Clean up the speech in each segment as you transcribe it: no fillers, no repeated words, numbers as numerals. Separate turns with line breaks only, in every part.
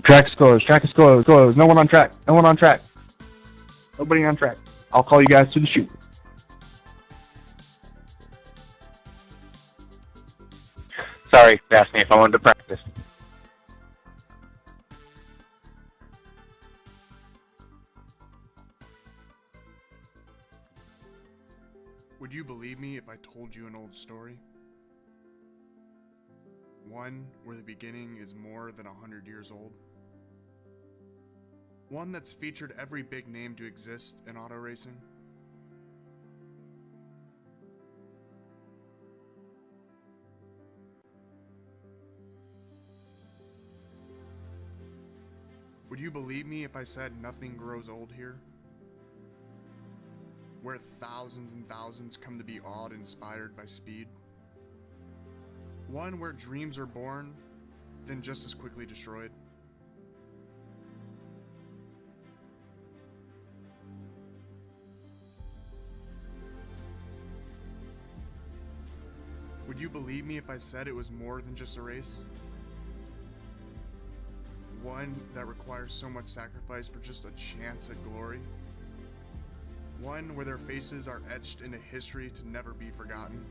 Track is closed. Track is closed. Closed. No one on track. No one on track. Nobody on track. I'll call you guys to the shoot.
Sorry, they asked me if I wanted to practice.
Would you believe me if I told you an old story? One where the beginning is more than 100 years old. One that's featured every big name to exist in auto racing. Would you believe me if I said nothing grows old here? Where thousands and thousands come to be awed and inspired by speed? One where dreams are born, then just as quickly destroyed. Would you believe me if I said it was more than just a race? One that requires so much sacrifice for just a chance at glory? One where their faces are etched into history to never be forgotten?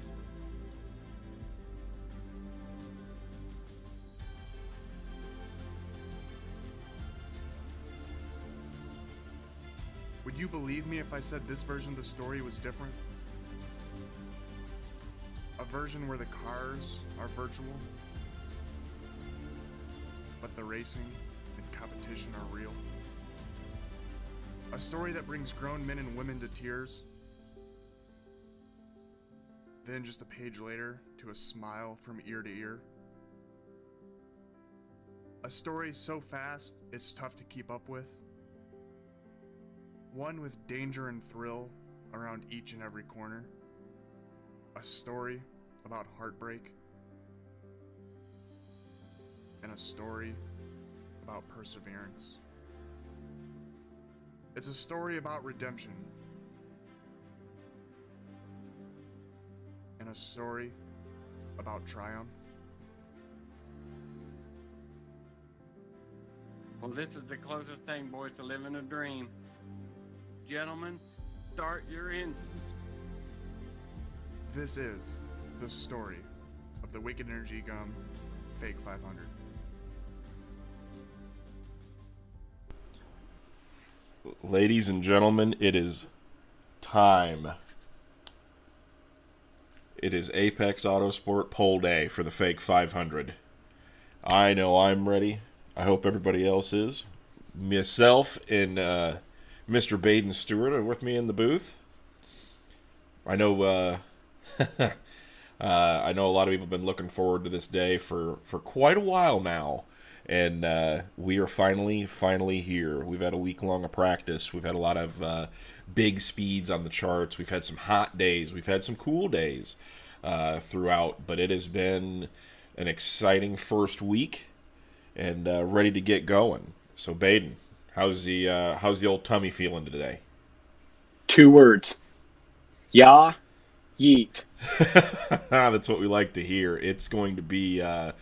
Would you believe me if I said this version of the story was different? A version where the cars are virtual, but the racing and competition are real. A story that brings grown men and women to tears, then just a page later to a smile from ear to ear. A story so fast it's tough to keep up with. One with danger and thrill around each and every corner. A story about heartbreak. And a story about perseverance. It's a story about redemption. And a story about triumph.
Well, this is the closest thing, boys, to living a dream. Gentlemen, start your engines.
This is the story of the Wicked Energy Gum Fake 500.
Ladies and gentlemen, it is time. It is Apex Autosport Pole Day for the Fake 500. I know I'm ready. I hope everybody else is. Myself and Mr. Baden Stewart are with me in the booth. I know I know a lot of people have been looking forward to this day for quite a while now. And we are finally here. We've had a week long of practice. We've had a lot of big speeds on the charts. We've had some hot days. We've had some cool days throughout. But it has been an exciting first week and ready to get going. So, Baden, how's the old tummy feeling today?
2 words. Yeah, yeet.
That's what we like to hear. It's going to be a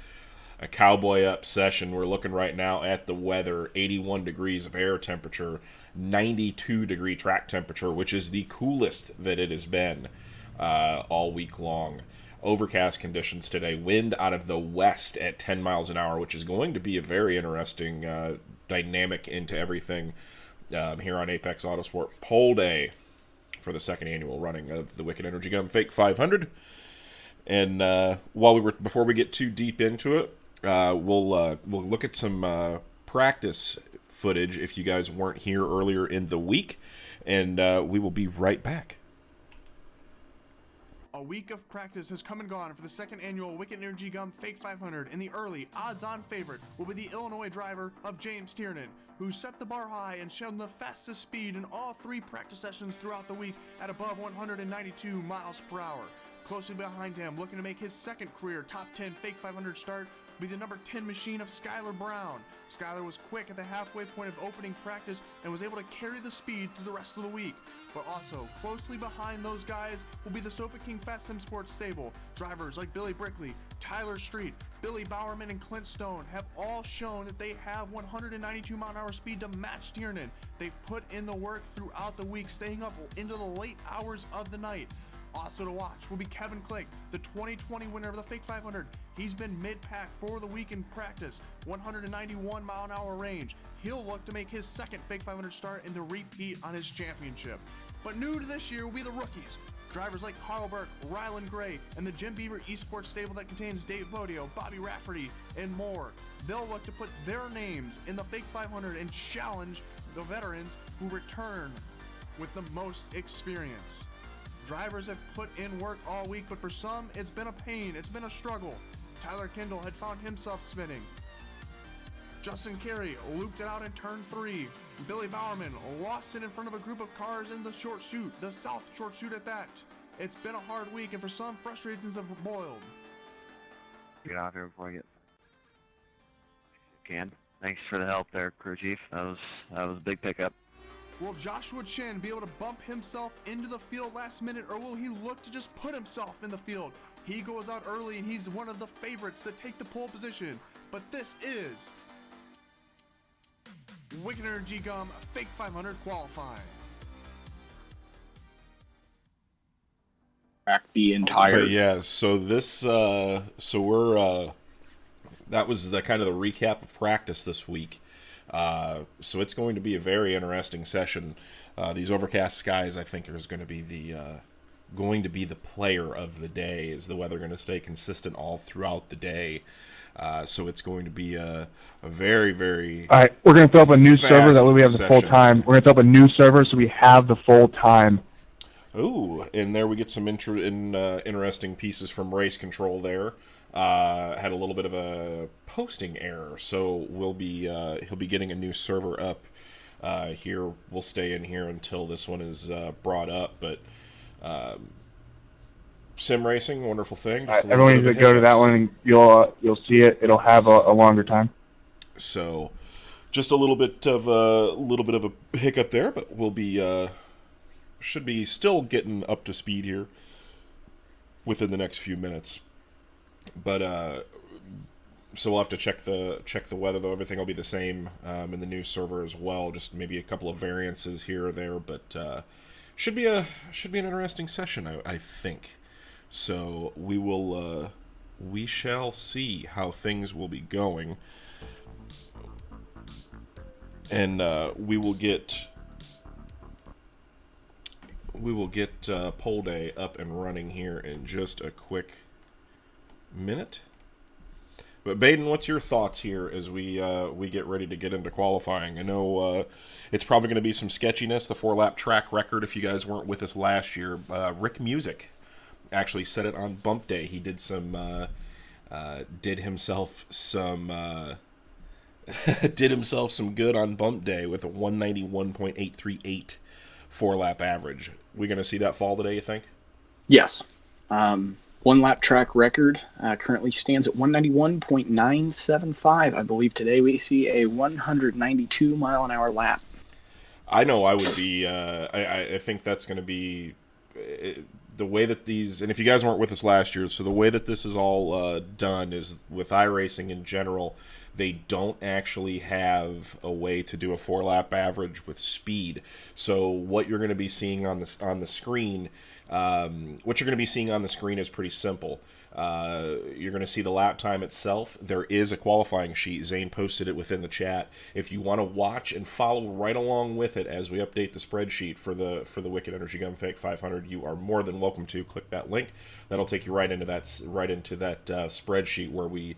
cowboy up session. We're looking right now at the weather, 81 degrees of air temperature, 92 degree track temperature, which is the coolest that it has been all week long. Overcast conditions today, wind out of the west at 10 miles an hour, which is going to be a very interesting dynamic into everything here on Apex Autosport Pole Day for the second annual running of the Wicked Energy Gum Fake 500. And before we get too deep into it, we'll look at some practice footage if you guys weren't here earlier in the week, and we will be right back.
A week of practice has come and gone for the second annual Wicked Energy Gum Fake 500, and the early odds-on favorite will be the Illinois driver of James Tiernan, who set the bar high and shown the fastest speed in all 3 practice sessions throughout the week at above 192 miles per hour. Closely behind him, looking to make his second career top 10 Fake 500 start, will be the number 10 machine of Skylar Brown. Skylar was quick at the halfway point of opening practice and was able to carry the speed through the rest of the week. But also, closely behind those guys will be the Sofa King Fast Sim Sports stable. Drivers like Billy Brickley, Tyler Street, Billy Bowerman, and Clint Stone have all shown that they have 192 mile-an-hour speed to match Tiernan. They've put in the work throughout the week, staying up into the late hours of the night. Also to watch will be Kevin Click, the 2020 winner of the Fake 500. He's been mid-pack for the week in practice, 191 mile-an-hour range. He'll look to make his second Fake 500 start and to repeat on his championship. But new to this year will be the rookies. Drivers like Carl Burke, Rylan Gray, and the Jim Beaver Esports stable that contains Dave Bodio, Bobby Rafferty, and more. They'll look to put their names in the Fake 500 and challenge the veterans who return with the most experience. Drivers have put in work all week, but for some, it's been a pain, it's been a struggle. Tyler Kendall had found himself spinning. Justin Carey looped it out in turn 3. Billy Bowerman lost it in front of a group of cars in the short chute, the south short chute at that. It's been a hard week, and for some, frustrations have boiled.
Get off here before I get canned. Thanks for the help there, crew chief. That was a big pickup.
Will Joshua Chin be able to bump himself into the field last minute, or will he look to just put himself in the field? He goes out early, and he's one of the favorites to take the pole position. But this is Wicked Energy Gum Fake 500 qualifying.
The entire.
But yeah, so this, we're, that was the kind of the recap of practice this week. So it's going to be a very interesting session. These overcast skies, I think, is going to be the player of the day. Is the weather going to stay consistent all throughout the day? So it's going to be a very, very.
All right, we're going to throw up a new server. That way we have the full time. We're going to throw up a new server so we have the full time.
Ooh, and there we get some interesting pieces from race control there. Had a little bit of a posting error, so he'll be getting a new server up here. We'll stay in here until this one is brought up, but sim racing, wonderful thing.
Everyone needs to go to that one, and you'll see it. It'll have a longer time.
So, just a little bit of a hiccup there, but we'll be should be still getting up to speed here within the next few minutes. But so we'll have to check the weather, though. Everything will be the same in the new server as well. Just maybe a couple of variances here or there, but should be an interesting session, I think. So we shall see how things will be going, and we will get poll day up and running here in just a quick minute. But Baden, what's your thoughts here as we get ready to get into qualifying? I know it's probably going to be some sketchiness. The 4-lap track record, if you guys weren't with us last year, Rick Music actually set it on bump day. He did himself some good on bump day with a 191.838 4-lap average. We going to see that fall today, you think?
Yes. 1-lap track record currently stands at 191.975. I believe today we see a 192 mile-an-hour lap.
I know I would be. I think that's going to be the way that these. And if you guys weren't with us last year, so the way that this is all done is with iRacing in general. They don't actually have a way to do a 4-lap average with speed. So what you're going to be seeing on the screen, is pretty simple. You're going to see the lap time itself. There is a qualifying sheet. Zane posted it within the chat. If you want to watch and follow right along with it as we update the spreadsheet for the Wicked Energy Gun Fake 500, you are more than welcome to click that link. That'll take you right into that spreadsheet where we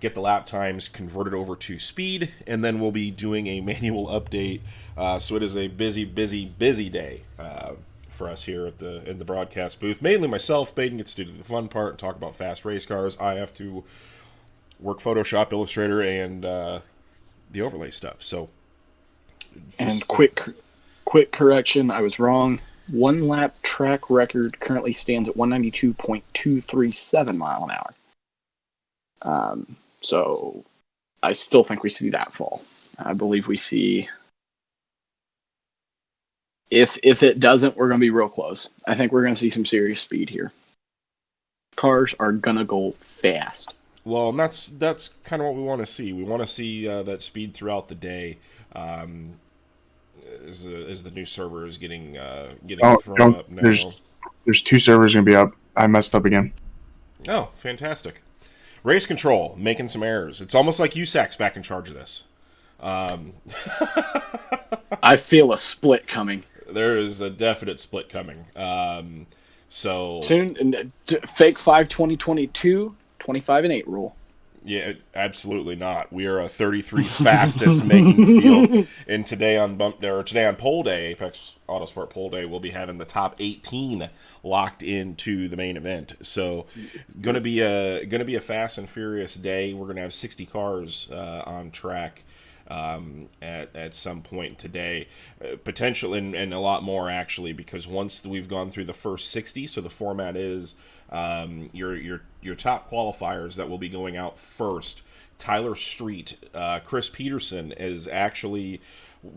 get the lap times converted over to speed, and then we'll be doing a manual update. So it is a busy day for us here in the broadcast booth. Mainly myself. Baden gets to do the fun part and talk about fast race cars. I have to work Photoshop, Illustrator, and the overlay stuff. So,
and quick correction, I was wrong. 1-lap track record currently stands at 192.237 mile an hour. So I still think we see that fall. I believe we see. If it doesn't, we're going to be real close. I think we're going to see some serious speed here. Cars are going to go fast.
Well, and that's kind of what we want to see. We want to see that speed throughout the day. As the new server is getting thrown up now.
There's 2 servers going to be up. I messed up again.
Oh, fantastic. Race control, making some errors. It's almost like USAC's back in charge of this.
I feel a split coming.
There is a definite split coming. So
soon, fake 5 2022, 25-8 rule.
Yeah, absolutely not. We are a 33 fastest making field, and today on poll day, Apex Autosport poll day, we'll be having the top 18 locked into the main event. So, gonna be a fast and furious day. We're gonna have 60 cars on track at some point today, potentially, and a lot more actually, because once we've gone through the first 60, so the format is your top qualifiers that will be going out first. Tyler Street, Chris Peterson is actually,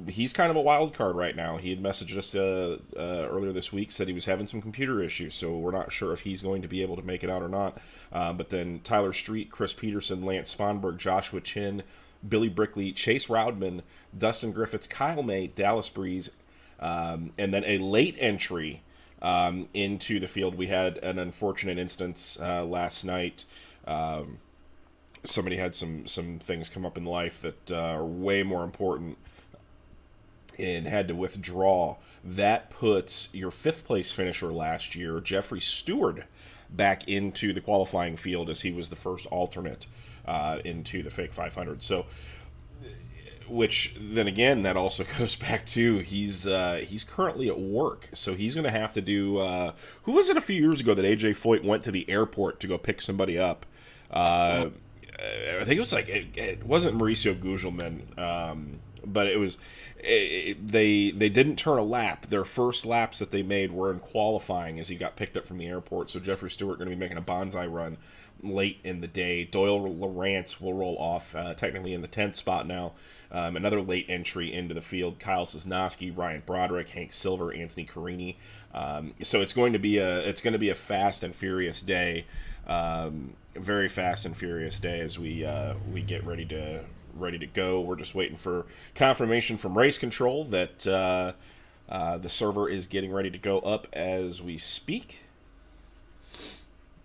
he's kind of a wild card right now. He had messaged us earlier this week, said he was having some computer issues, so we're not sure if he's going to be able to make it out or not. But then Tyler Street, Chris Peterson, Lance Sponberg, Joshua Chin, Billy Brickley, Chase Roudman, Dustin Griffiths, Kyle May, Dallas Breeze, and then a late entry into the field. We had an unfortunate instance last night. Somebody had some things come up in life that are way more important and had to withdraw. That puts your 5th place finisher last year, Jeffrey Stewart, back into the qualifying field as he was the first alternate into the fake 500. So, which then again, that also goes back to he's currently at work, so he's going to have to do. Who was it a few years ago that AJ Foyt went to the airport to go pick somebody up? I think it was it wasn't Mauricio Gugelmin, but it was. They didn't turn a lap. Their first laps that they made were in qualifying as he got picked up from the airport. So Jeffrey Stewart going to be making a bonsai run late in the day. Doyle Lawrence will roll off technically in the 10th spot now. Another late entry into the field. Kyle Sosnowski, Ryan Broderick, Hank Silver, Anthony Carini. So it's going to be a fast and furious day. Very fast and furious day as we get ready to go. We're just waiting for confirmation from race control that the server is getting ready to go up as we speak.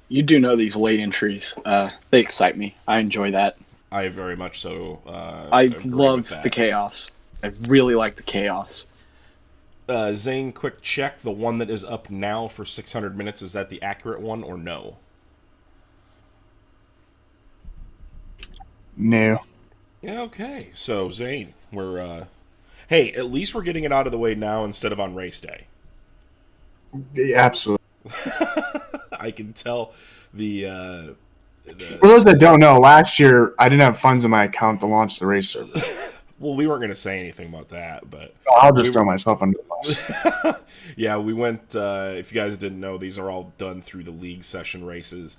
You do know these late entries. They excite me. I enjoy that.
I very much so.
I love the chaos. I really like the chaos.
Zane, quick check. The one that is up now for 600 minutes, is that the accurate one or no?
No.
Yeah, okay. So, Zane, we're... hey, at least we're getting it out of the way now instead of on race day.
Yeah, absolutely.
I can tell the
For those that don't know, last year I didn't have funds in my account to launch the race server.
Well, we weren't going to say anything about that, but...
I'll just throw myself under the bus.
Yeah, we went... if you guys didn't know, these are all done through the league session races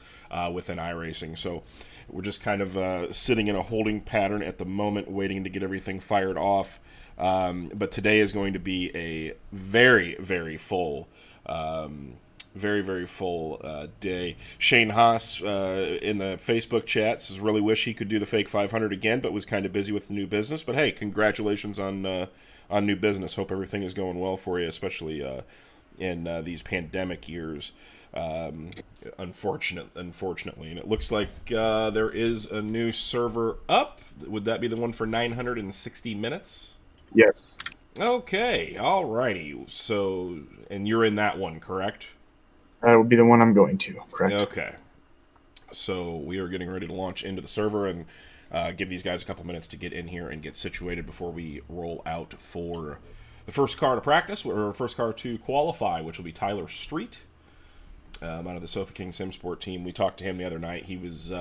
within iRacing, so we're just kind of sitting in a holding pattern at the moment, waiting to get everything fired off. But today is going to be a very, very full... very, very full day. Shane Haas in the Facebook chat says, really wish he could do the fake 500 again, but was kind of busy with the new business. But hey, congratulations on new business. Hope everything is going well for you, especially in these pandemic years. Unfortunately. And it looks like there is a new server up. Would that be the one for 960 minutes?
Yes.
Okay, alrighty. So, and you're in that one, correct?
That would be the one I'm going to, correct?
Okay. So we are getting ready to launch into the server and give these guys a couple minutes to get in here and get situated before we roll out for the first car to practice, or first car to qualify, which will be Tyler Street out of the Sofa King Simsport team. We talked to him the other night. He was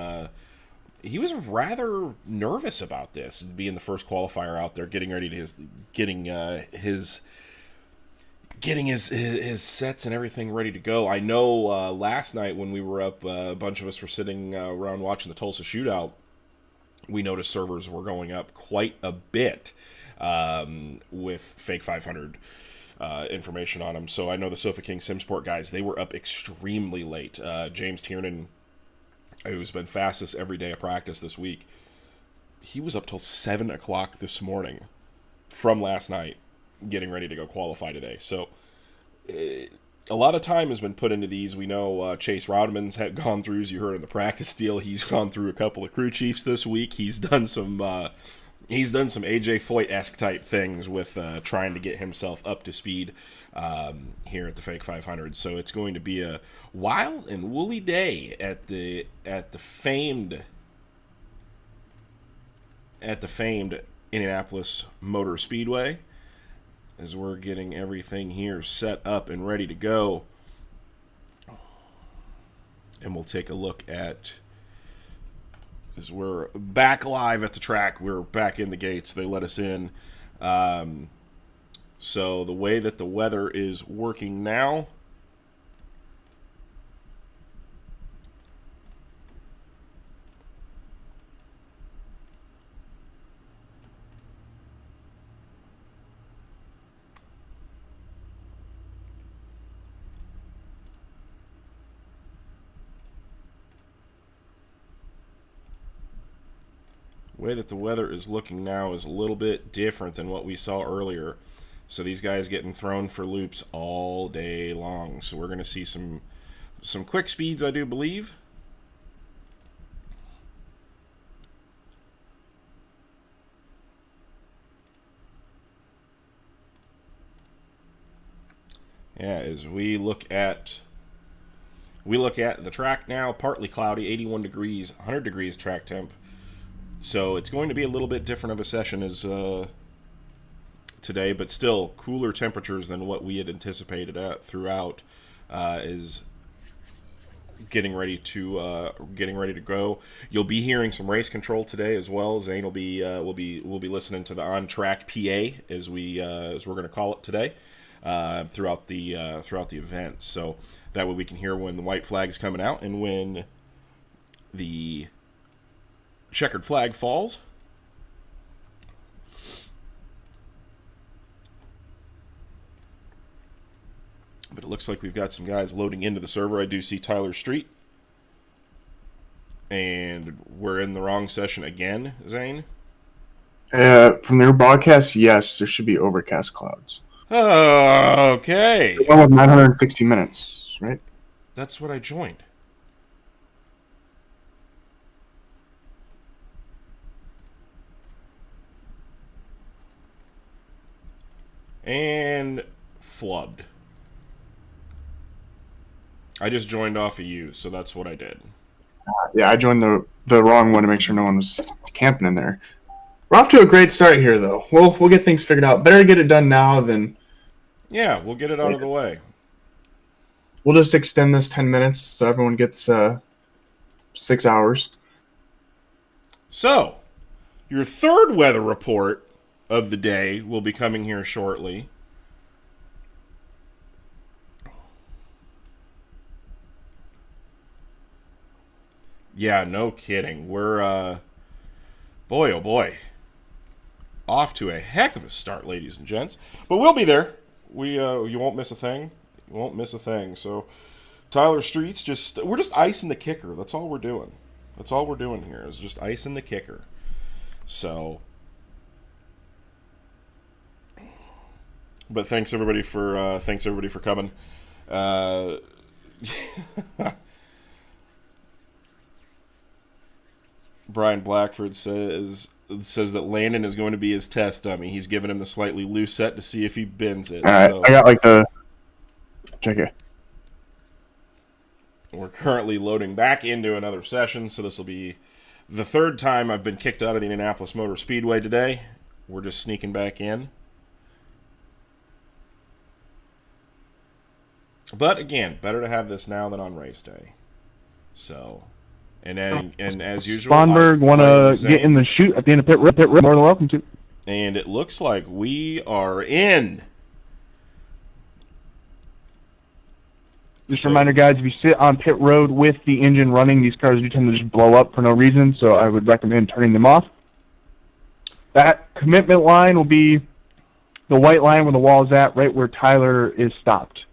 rather nervous about this, being the first qualifier out there, getting ready to getting his sets and everything ready to go. I know last night when we were up, a bunch of us were sitting around watching the Tulsa Shootout, we noticed servers were going up quite a bit with fake 500 information on them. So I know the Sofa King Simsport guys, they were up extremely late. James Tiernan, who's been fastest every day of practice this week, he was up till 7 o'clock this morning from last night getting ready to go qualify today. So a lot of time has been put into these. We know Chase Rodman's had gone through, as you heard in the practice deal, he's gone through a couple of crew chiefs this week. He's done some AJ Foyt-esque type things with trying to get himself up to speed here at the Fake 500. So it's going to be a wild and woolly day at the famed Indianapolis Motor Speedway, as we're getting everything here set up and ready to go. And we'll take a look at, as we're back live at the track, we're back in the gates, they let us in. So the way that the weather is working now, is looking now is a little bit different than what we saw earlier. So these guys getting thrown for loops all day long. So we're going to see some quick speeds, I do believe. Yeah, as we look at the track now, partly cloudy, 81 degrees, 100 degrees track temp. So it's going to be a little bit different of a session as today, but still cooler temperatures than what we had anticipated throughout. Is getting ready to go. You'll be hearing some race control today as well. Zane will be we'll be listening to the on track PA as we're going to call it today throughout the event. So that way we can hear when the white flag is coming out and when the checkered flag falls. But it looks like we've got some guys loading into the server. I do see Tyler Street. And we're in the wrong session again, Zane?
From their broadcast, yes, there should be overcast clouds.
Okay.
One with 960 minutes, right?
That's what I joined. And flubbed. I just joined off of you, so that's what I did.
Yeah, I joined the wrong one to make sure no one was camping in there. We're off to a great start here, though. We'll get things figured out. Better to get it done now than...
Yeah, we'll get it out of the way.
We'll just extend this 10 minutes so everyone gets 6 hours.
So, your third weather report of the day will be coming here shortly. Yeah, no kidding. We're, boy, oh boy, off to a heck of a start, ladies and gents. But we'll be there. You won't miss a thing. You won't miss a thing. So, Tyler Street's we're just icing the kicker. That's all we're doing. That's all we're doing here is just icing the kicker. So, but thanks everybody for coming. Brian Blackford says that Landon is going to be his test dummy. He's giving him the slightly loose set to see if he bends it.
All right, so, I got check it.
We're currently loading back into another session, so this will be the third time I've been kicked out of the Indianapolis Motor Speedway today. We're just sneaking back in. But again, better to have this now than on race day. So, and as usual,
Sponberg want to get in the chute at the end of pit road. More than welcome to.
And it looks like we are in.
Just a reminder, guys, if you sit on pit road with the engine running, these cars do tend to just blow up for no reason, so I would recommend turning them off. That commitment line will be the white line where the wall is at, right where Tyler is stopped.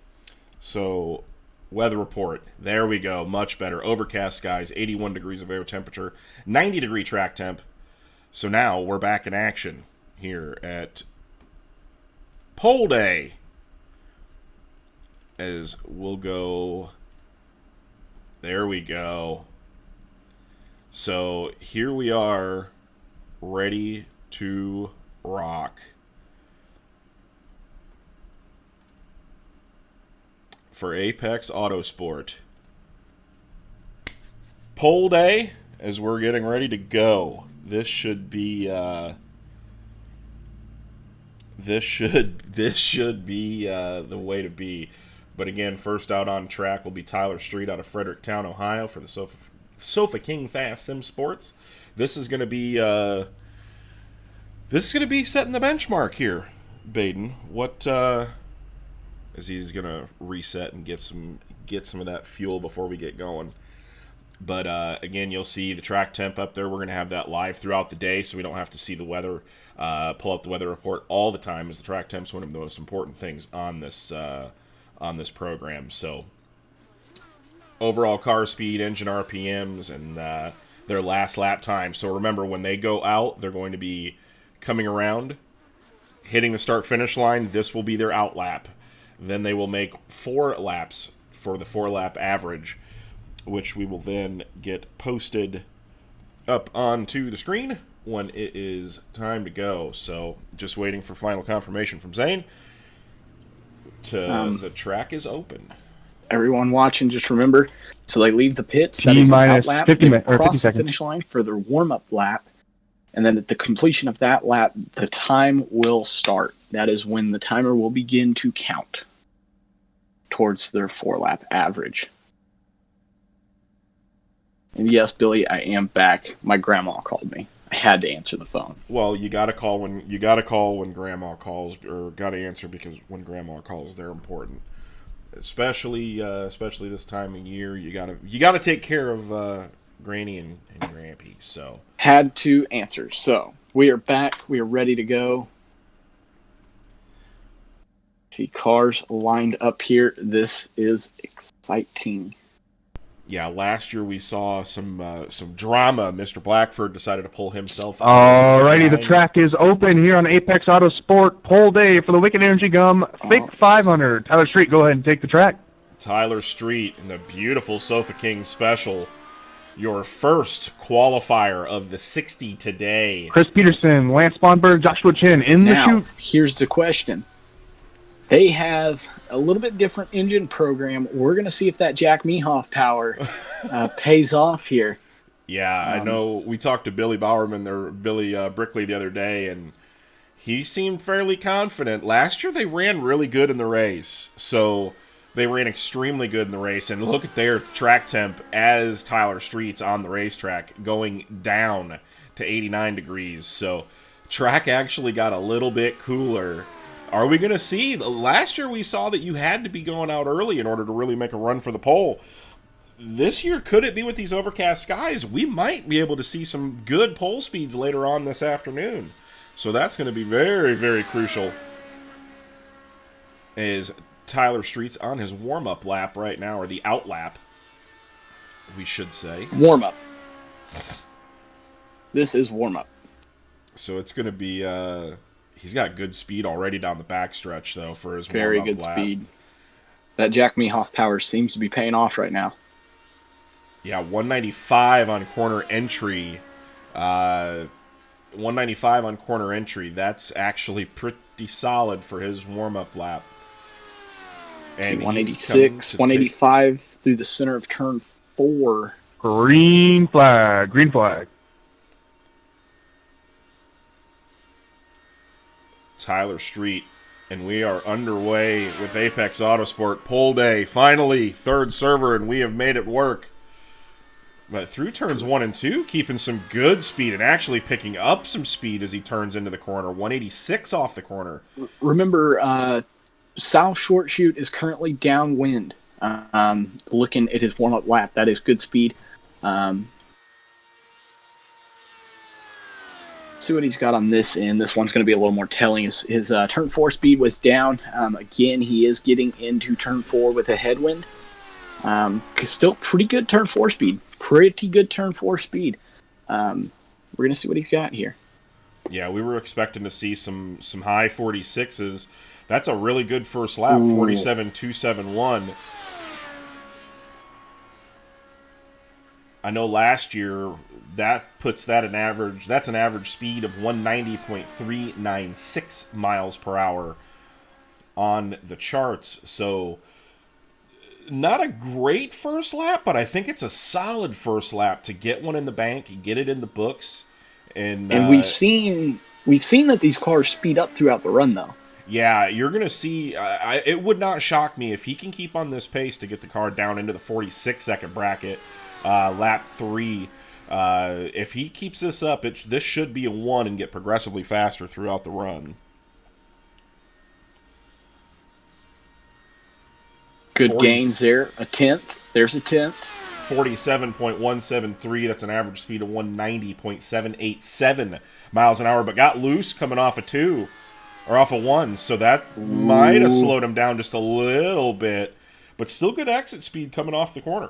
So, weather report. There we go. Much better. Overcast skies, 81 degrees of air temperature, 90-degree track temp. So now we're back in action here at Pole Day. As we'll go... There we go. So, here we are, ready to rock. For Apex Autosport. Pole Day, as we're getting ready to go. This should be the way to be. But again, first out on track will be Tyler Street out of Fredericktown, Ohio, for the Sofa King Fast Sim Sports. This is going to be setting the benchmark here, Baden. What as he's going to reset and get some of that fuel before we get going. But again, you'll see the track temp up there. We're going to have that live throughout the day, so we don't have to see the weather, pull up the weather report all the time, as the track temp's one of the most important things on this program. So overall car speed, engine RPMs, and their last lap time. So remember, when they go out, they're going to be coming around, hitting the start-finish line. This will be their out lap. Then they will make 4 laps for the 4-lap average, which we will then get posted up onto the screen when it is time to go. So just waiting for final confirmation from Zane. The track is open.
Everyone watching, just remember, so they leave the pits, that is an out lap,
50
they
or
cross
50
the finish line for their warm-up lap, and then at the completion of that lap, the time will start. That is when the timer will begin to count towards their 4-lap average. And yes, Billy, I am back. My grandma called me. I had to answer the phone.
Well, you got to call when grandma calls, or got to answer, because when grandma calls, they're important. Especially this time of year, you gotta take care of Granny and Grampy. So
had to answer. So we are back. We are ready to go. See cars lined up here. This is exciting.
Yeah, last year we saw some drama. Mr. Blackford decided to pull himself out.
Alrighty, the track is open here on Apex Autosport Pole Day for the Wicked Energy Gum Fake 500. Tyler Street, go ahead and take the track.
Tyler Street in the beautiful Sofa King Special. Your first qualifier of the 60 today.
Chris Peterson, Lance Sponberg, Joshua Chin in the chute.
Here's the question. They have a little bit different engine program. We're going to see if that Jack Mehoff power pays off here.
Yeah, I know. We talked to Billy Bowerman or Billy Brickley the other day, and he seemed fairly confident. Last year they ran really good in the race, so they ran extremely good in the race. And look at their track temp as Tyler Street's on the racetrack, going down to 89 degrees. So track actually got a little bit cooler. Are we going to see? Last year we saw that you had to be going out early in order to really make a run for the pole. This year, could it be with these overcast skies? We might be able to see some good pole speeds later on this afternoon. So that's going to be very, very crucial. As Tyler Street's on his warm-up lap right now, or the out lap, we should say.
Warm-up. This is warm-up.
So it's going to be... He's got good speed already down the backstretch, though, for his
very
warm-up
good
lap.
speed. That Jack Mehoff power seems to be paying off right now.
Yeah, 195 on corner entry. 195 on corner entry. That's actually pretty solid for his warm-up lap.
And 186, 185 through the center of turn 4.
Green flag. Green flag.
Tyler Street, and we are underway with Apex Autosport Pole Day. Finally, third server, and we have made it work. But through turns 1 and 2, keeping some good speed and actually picking up some speed as he turns into the corner. 186 off the corner.
Remember, South Short Chute is currently downwind. Looking at his warm-up lap, that is good speed. See what he's got on this end. This one's going to be a little more telling. His turn 4 speed was down. Again, he is getting into turn 4 with a headwind. Still pretty good turn 4 speed. Pretty good turn 4 speed. We're going to see what he's got here.
Yeah, we were expecting to see some high 46s. That's a really good first lap, 47.271. I know last year that puts that an average. That's an average speed of 190.396 miles per hour on the charts. So not a great first lap, but I think it's a solid first lap to get one in the bank, get it in the books, and
we've seen that these cars speed up throughout the run, though.
Yeah, you're going to see, it would not shock me if he can keep on this pace to get the car down into the 46-second bracket, lap 3. If he keeps this up, this should be a 1 and get progressively faster throughout the run.
Good gains there. A 10th. There's a 10th.
47.173. That's an average speed of 190.787 miles an hour, but got loose coming off a 2. Or off a 1, so that might have slowed him down just a little bit. But still good exit speed coming off the corner.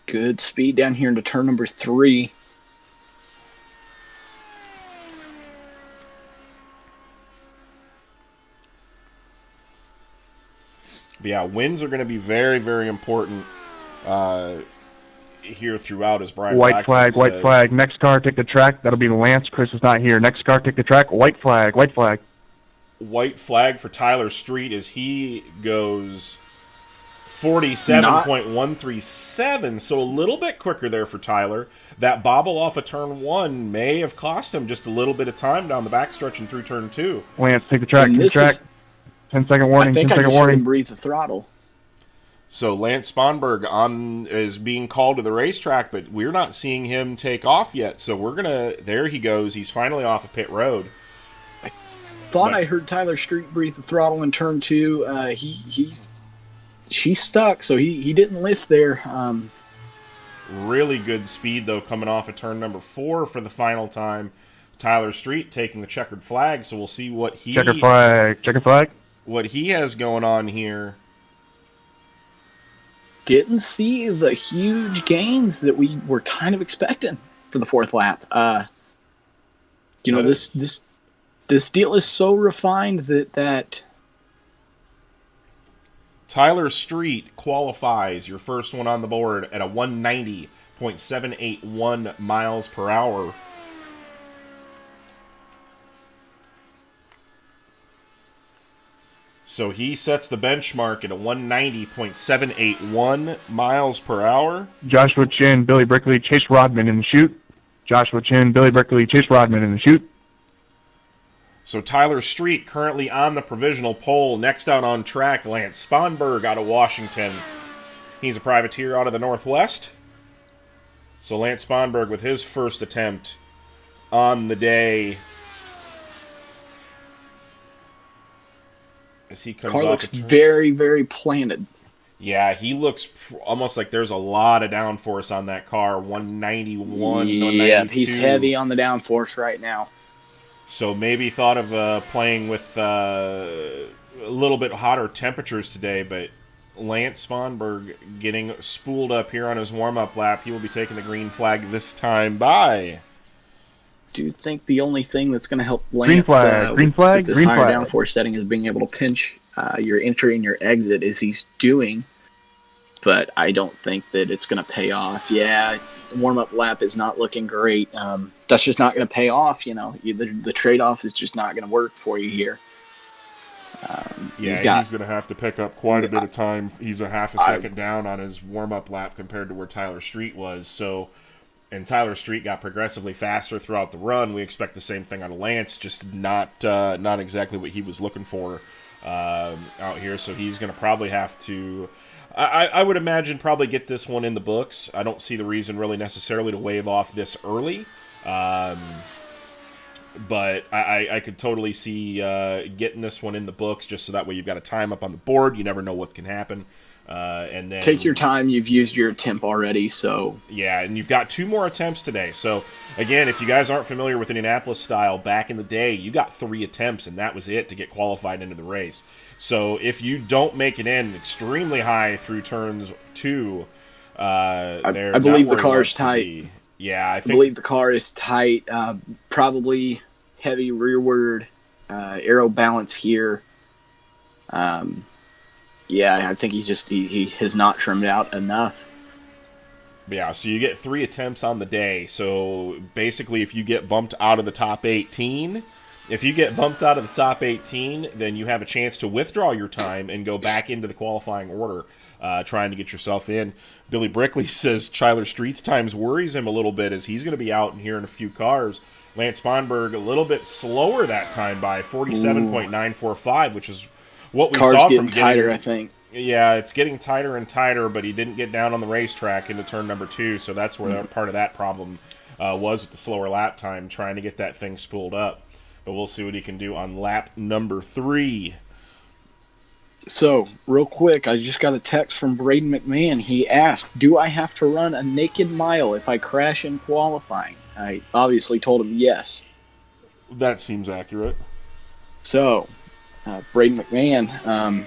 Good speed down here into turn number 3.
But yeah, wins are going to be very, very important here throughout, as Brian
White
Blackford
flag, white
says.
flag. Next car, take the track. That'll be Lance. Chris is not here. Next car, take the track. White flag, white flag.
White flag for Tyler Street as he goes 47.137, so a little bit quicker there for Tyler. That bobble off of turn 1 may have cost him just a little bit of time down the backstretch and through turn 2.
Lance, take the track, take the track. 10-second warning,
I think
10-second
I just
warning.
heard him breathe the throttle.
So Lance Sponberg is being called to the racetrack, but we're not seeing him take off yet. So we're gonna. There he goes. He's finally off of pit road.
I heard Tyler Street breathe the throttle in turn 2. She's stuck, so he didn't lift there.
Really good speed though, coming off of turn number 4 for the final time. Tyler Street taking the checkered flag, so we'll see what he
Checker flag.
What he has going on here.
Didn't see the huge gains that we were kind of expecting for the 4th lap. This deal is so refined that
Tyler Street qualifies, your first one on the board, at a 190.781 miles per hour. So he sets the benchmark at a 190.781 miles per hour.
Joshua Chin, Billy Brickley, Chase Rodman in the chute. Joshua Chin, Billy Brickley, Chase Rodman in the chute.
So Tyler Street currently on the provisional pole. Next out on track, Lance Sponberg out of Washington. He's a privateer out of the Northwest. So Lance Sponberg with his first attempt on the day. As he comes
car
off
looks very, very planted.
Yeah, he looks almost like there's a lot of downforce on that car. 191, 192.
Yeah, he's heavy on the downforce right now.
So maybe thought of playing with a little bit hotter temperatures today, but Lance Sponberg getting spooled up here on his warm-up lap. He will be taking the green flag this time by.
Do you think the only thing that's going to help
Green
Lance
flag,
with this
green
higher
flag.
downforce setting is being able to pinch your entry and your exit as he's doing, but I don't think that it's going to pay off. Yeah, the warm-up lap is not looking great. That's just not going to pay off. The trade-off is just not going to work for you here.
He's going to have to pick up quite a bit of time. He's a half a second down on his warm-up lap compared to where Tyler Street was. So, and Tyler Street got progressively faster throughout the run. We expect the same thing out of Lance, just not exactly what he was looking for out here. So he's going to probably have to, I would imagine, probably get this one in the books. I don't see the reason really necessarily to wave off this early. but I could totally see getting this one in the books just so that way you've got a time up on the board. You never know what can happen. And then
Take your time. You've used your attempt already, so
yeah, and you've got 2 more attempts today. So again, if you guys aren't familiar with Indianapolis style, back in the day, you got 3 attempts, and that was it to get qualified into the race. So if you don't make it in extremely high through turns 2,
I believe the car is tight.
Yeah, I
believe the car is tight. Probably heavy rearward aero balance here. Yeah, I think he has not trimmed out enough.
Yeah, so you get 3 attempts on the day. So basically, if you get bumped out of the top 18, then you have a chance to withdraw your time and go back into the qualifying order, trying to get yourself in. Billy Brickley says Tyler Street's times worries him a little bit as he's going to be out in here in a few cars. Lance Sponberg a little bit slower that time by 47.945, which is what we saw from
tighter, I think.
Yeah, it's getting tighter and tighter, but he didn't get down on the racetrack into turn number 2, so that's where part of that problem was with the slower lap time, trying to get that thing spooled up. But we'll see what he can do on lap number 3.
So, real quick, I just got a text from Braden McMahon. He asked, do I have to run a naked mile if I crash in qualifying? I obviously told him yes.
That seems accurate.
So, Braden McMahon,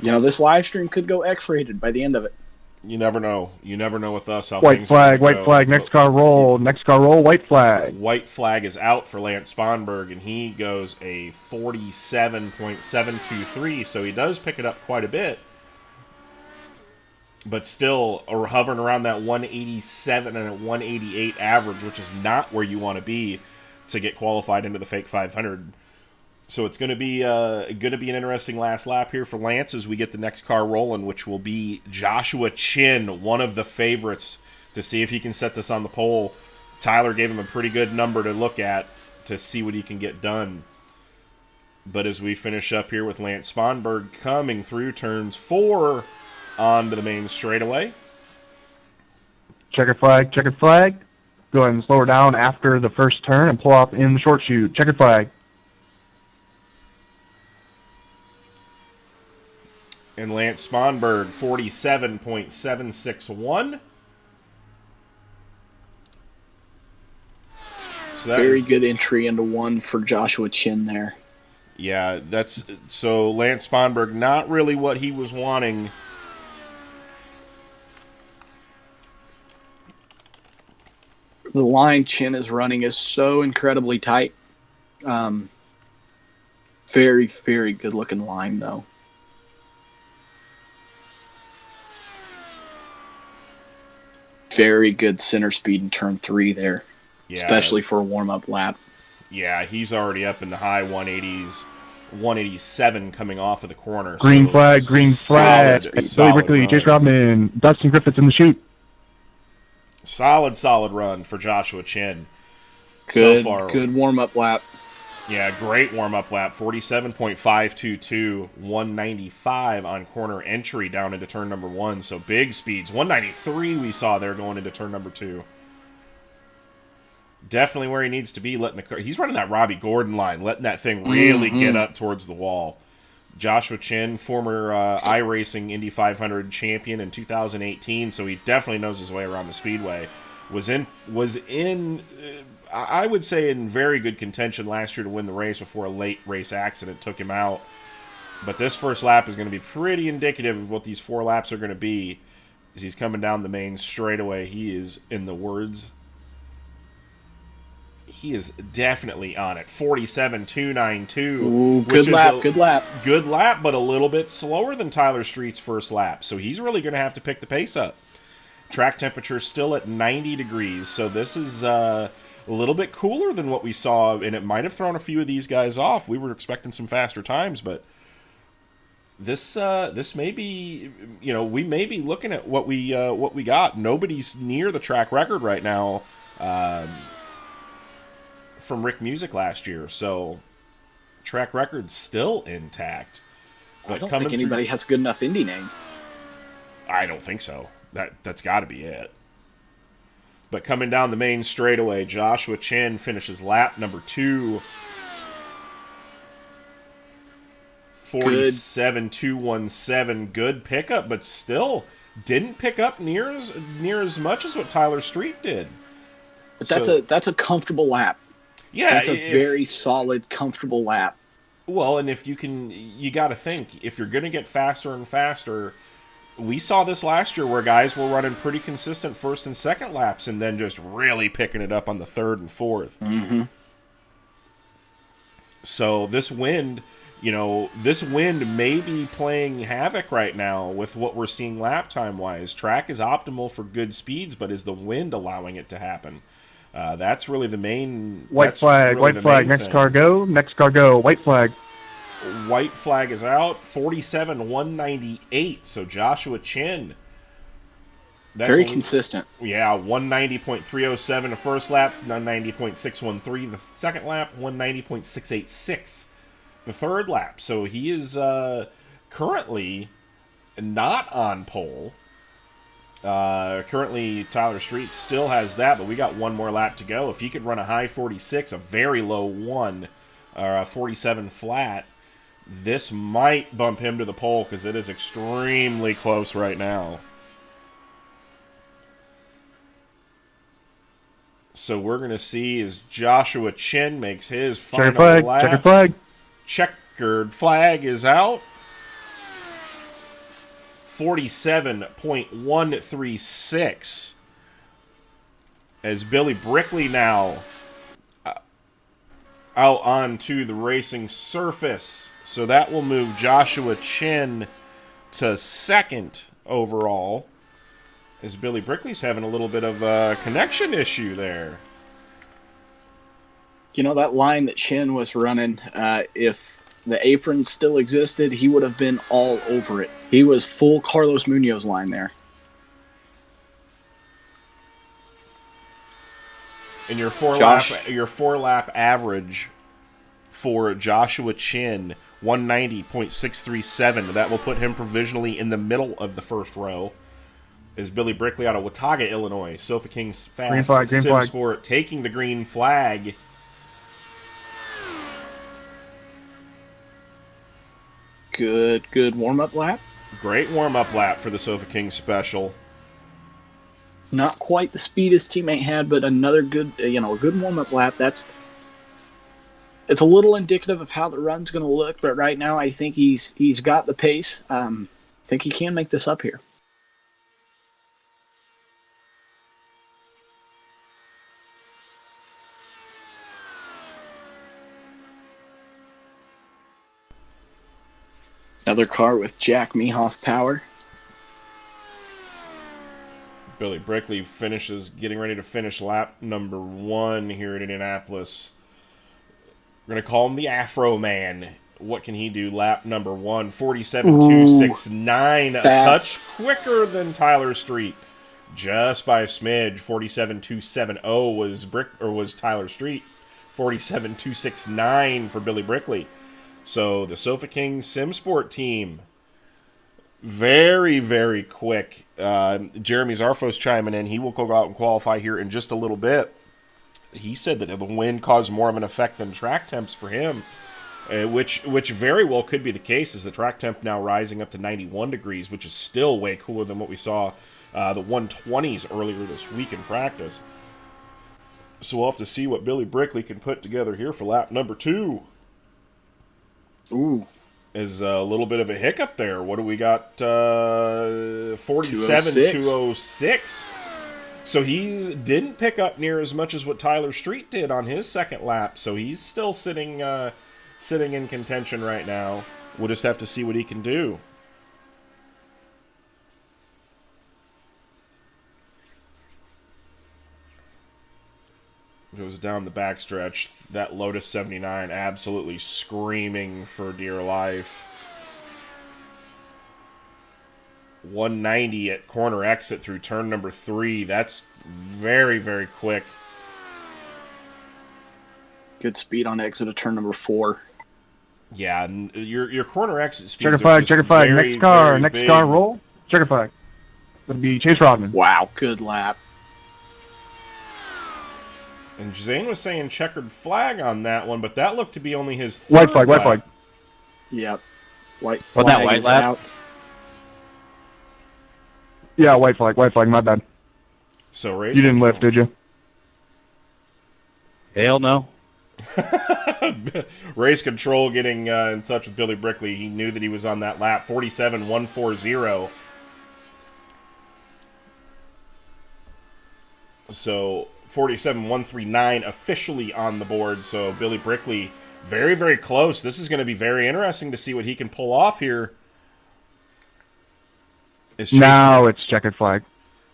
this live stream could go X-rated by the end of it.
You never know. You never know with us how
white
things
flag,
are
white
go.
flag, next car roll, white flag.
White flag is out for Lance Sponberg, and he goes a 47.723, so he does pick it up quite a bit. But still hovering around that 187 and a 188 average, which is not where you want to be to get qualified into the fake 500. So it's going to be an interesting last lap here for Lance as we get the next car rolling, which will be Joshua Chin, one of the favorites, to see if he can set this on the pole. Tyler gave him a pretty good number to look at to see what he can get done. But as we finish up here with Lance Sponberg coming through turns 4 onto the main straightaway.
Checkered flag, checkered flag. Go ahead and slow her down after the first turn and pull off in the short chute. Checkered flag.
And Lance Sponberg, 47.761. So
very good entry into 1 for Joshua Chin there.
Yeah, so Lance Sponberg, not really what he was wanting.
The line Chin is running is so incredibly tight. Very, very good looking line, though. Very good center speed in turn 3 there, especially for a warm-up lap.
Yeah, he's already up in the high 180s, 187 coming off of the corner.
Green flag, green flag. Billy Brickley, Chase Rodman, Dustin Griffiths in the chute.
Solid run for Joshua Chin.
Good,
so far.
Good warm-up lap.
Yeah, great warm-up lap. 47.522, 195 on corner entry down into turn number 1. So big speeds. 193 we saw there going into turn number 2. Definitely where he needs to be. Letting the car. He's running that Robbie Gordon line, letting that thing really get up towards the wall. Joshua Chin, former iRacing Indy 500 champion in 2018, so he definitely knows his way around the speedway. Was in I would say in very good contention last year to win the race before a late race accident took him out. But this first lap is going to be pretty indicative of what these 4 laps are going to be. As he's coming down the main straightaway, he is, in the words, he is definitely on it. 47.292.
Ooh, good lap.
Good lap, but a little bit slower than Tyler Street's first lap. So he's really going to have to pick the pace up. Track temperature is still at 90 degrees, so this is a little bit cooler than what we saw, and it might have thrown a few of these guys off. We were expecting some faster times, but this may be, we may be looking at what we got. Nobody's near the track record right now from Rick Music last year, so track record's still intact.
But I don't think anybody has a good enough Indy name.
I don't think so. That's got to be it. But coming down the main straightaway, Joshua Chin finishes lap number 2. 47.217. Good pickup, but still didn't pick up near as much as what Tyler Street did.
But that's a comfortable lap.
Yeah,
that's a very solid, comfortable lap.
Well, and if you got to think, if you're going to get faster and faster, we saw this last year where guys were running pretty consistent first and second laps and then just really picking it up on the third and fourth.
Mm-hmm.
So this wind may be playing havoc right now with what we're seeing lap time-wise. Track is optimal for good speeds, but is the wind allowing it to happen? That's really the main...
White flag, next car go, white flag.
White flag is out, 47.198, so Joshua Chin.
Very consistent.
Yeah, 190.307 the first lap, 190.613 the second lap, 190.686 the third lap. So he is currently not on pole. Currently, Tyler Street still has that, but we got one more lap to go. If he could run a high 46, a very low 1, or a 47 flat, this might bump him to the pole because it is extremely close right now. So we're going to see as Joshua Chin makes his final lap.
Checkered flag.
Checkered flag is out. 47.136 as Billy Brickley now out onto the racing surface. So that will move Joshua Chin to second overall, as Billy Brickley's having a little bit of a connection issue there.
You know, that line that Chin was running, if the apron still existed, he would have been all over it. He was full Carlos Munoz line there.
And your four lap average for Joshua Chin, 190.637. That will put him provisionally in the middle of the first row. Is Billy Brickley out of Watauga, Illinois. Sofa King's Fast Sim Sport taking the green flag.
Good warm-up lap.
Great warm-up lap for the Sofa King Special.
Not quite the speed his teammate had, but another good, a good warm-up lap. It's a little indicative of how the run's going to look, but right now I think he's got the pace. I think he can make this up here. Another car with Jack Mehoff power.
Billy Brickley getting ready to finish lap number 1 here at Indianapolis. We're going to call him the Afro Man. What can he do? Lap number 1, 47.269. A touch quicker than Tyler Street. Just by a smidge. 47.270 was Tyler Street. 47.269 for Billy Brickley. So the Sofa King Sim Sport team, very, very quick. Jeremy Zarfos chiming in. He will go out and qualify here in just a little bit. He said that the wind caused more of an effect than track temps for him, which very well could be the case, as the track temp now rising up to 91 degrees, which is still way cooler than what we saw the 120s earlier this week in practice. So we'll have to see what Billy Brickley can put together here for lap number 2.
Ooh.
Is a little bit of a hiccup there. What do we got? 47.206. So he didn't pick up near as much as what Tyler Street did on his second lap. So he's still sitting in contention right now. We'll just have to see what he can do. Goes down the backstretch. That Lotus 79 absolutely screaming for dear life. 190 at corner exit through turn number 3. That's very, very quick.
Good speed on exit of turn number 4.
Yeah, and your corner exit speed.
Checker flag. Next car roll. Checker flag. It'll be Chase Rodman.
Wow, good lap.
And Zane was saying checkered flag on that one, but that looked to be only his third
White flag, white
lap.
flag.
Yep. White
Wasn't that
flag
white
is
lap?
out.
Yeah, white flag, my bad.
So race
You didn't
control.
lift, did you?
Hell no.
Race control getting in touch with Billy Brickley. He knew that he was on that lap. 47.140. So 47.139 officially on the board. So Billy Brickley very, very close. This is going to be very interesting to see what he can pull off here. Is Chase
Now it's checkered flag.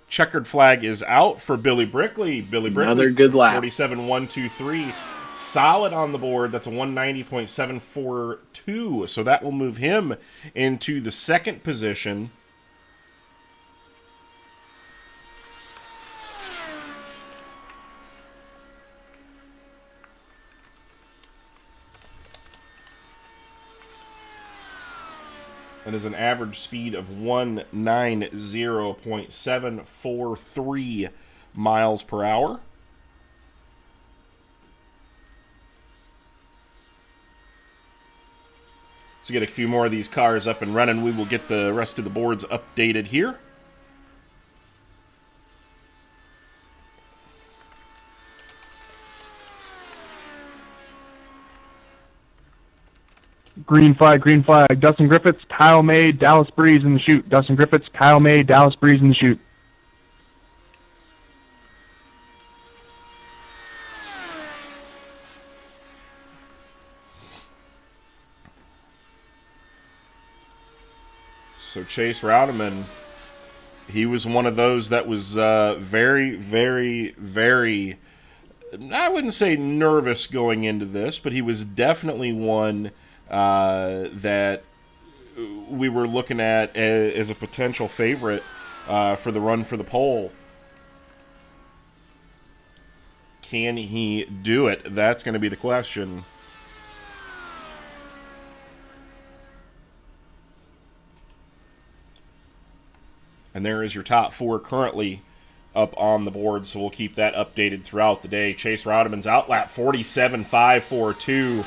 Checkered flag is out for Billy Brickley. Billy Brickley.
Another good lap.
47.123. Solid on the board. That's a 190.742. So that will move him into the second position. That is an average speed of 190.743 miles per hour. To get a few more of these cars up and running, we will get the rest of the boards updated here.
Green flag, green flag. Dustin Griffiths, Kyle May, Dallas Breeze in the chute. Dustin Griffiths, Kyle May, Dallas Breeze in the chute.
So Chase Rowdeman, he was one of those that was very, very, very, I wouldn't say nervous going into this, but he was definitely one that we were looking at as a potential favorite for the run for the pole. Can he do it? That's going to be the question. And there is your top four currently up on the board, so we'll keep that updated throughout the day. Chase Rowdeman's out lap 47.542.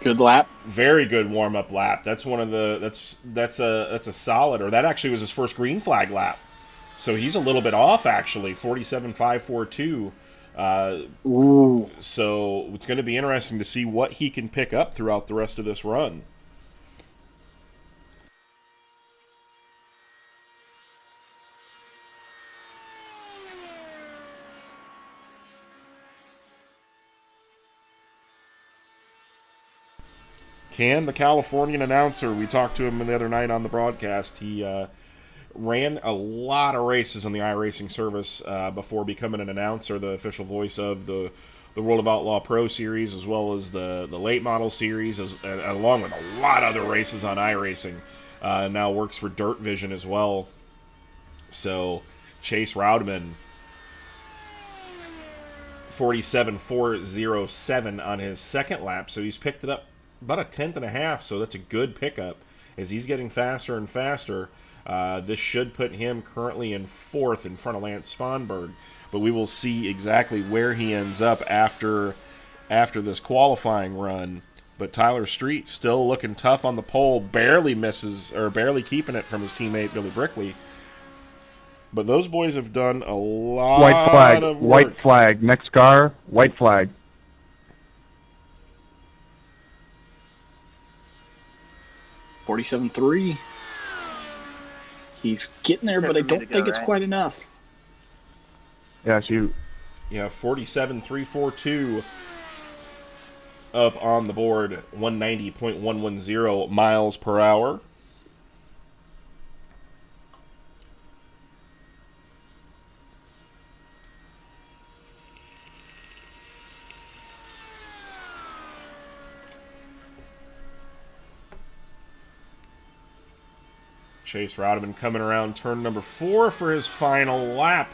Good lap.
Very good warm-up lap. That's one of the that's a solid, or that actually was his first green flag lap. So he's a little bit off actually, 47.542.
Ooh.
So it's going to be interesting to see what he can pick up throughout the rest of this run. Can the Californian announcer, we talked to him the other night on the broadcast, he ran a lot of races on the iRacing service before becoming an announcer, the official voice of the World of Outlaw Pro Series, as well as the late model series, along with a lot of other races on iRacing. Now works for Dirt Vision as well. So Chase Rowdeman, 47.407 on his second lap, so he's picked it up about a tenth and a half, so that's a good pickup as he's getting faster and faster. This should put him currently in fourth in front of Lance Sponberg, but we will see exactly where he ends up after this qualifying run. But Tyler Street still looking tough on the pole, barely misses, or barely keeping it from his teammate Billy Brickley. But those boys have done a lot
White flag,
of work.
white flag. Next car, white flag.
47.3. He's getting there, but I don't think it's quite enough.
Yeah, shoot.
Yeah, 47.342 up on the board, 190.110 miles per hour. Chase Rowdeman coming around turn number 4 for his final lap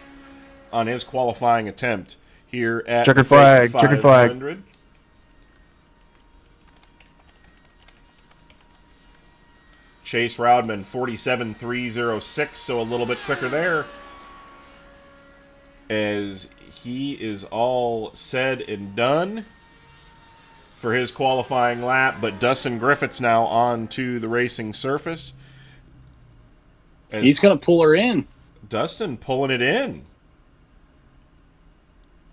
on his qualifying attempt here at
Checkered
the
flag,
Fake
checkered flag.
500. Chase Rowdeman, 47.306, so a little bit quicker there, as he is all said and done for his qualifying lap, but Dustin Griffith's now on to the racing surface.
He's going to pull her in.
Dustin pulling it in.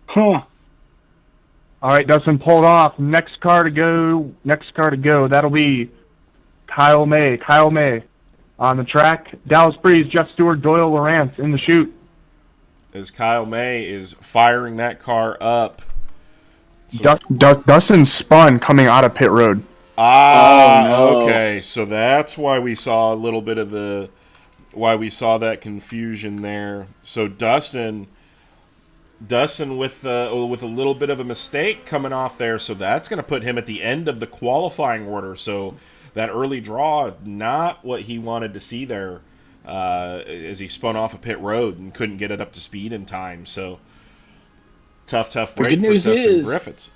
Huh.
All right, Dustin pulled off. Next car to go. That'll be Kyle May. Kyle May on the track. Dallas Breeze, Jeff Stewart, Doyle Lawrence in the chute.
As Kyle May is firing that car up. So,
Dustin spun coming out of pit road.
no.
Okay. So that's why we saw a little bit of that confusion there. So Dustin with a little bit of a mistake coming off there. So that's going to put him at the end of the qualifying order. So that early draw, not what he wanted to see there, as he spun off a pit road and couldn't get it up to speed in time. So tough break for Dustin Griffiths.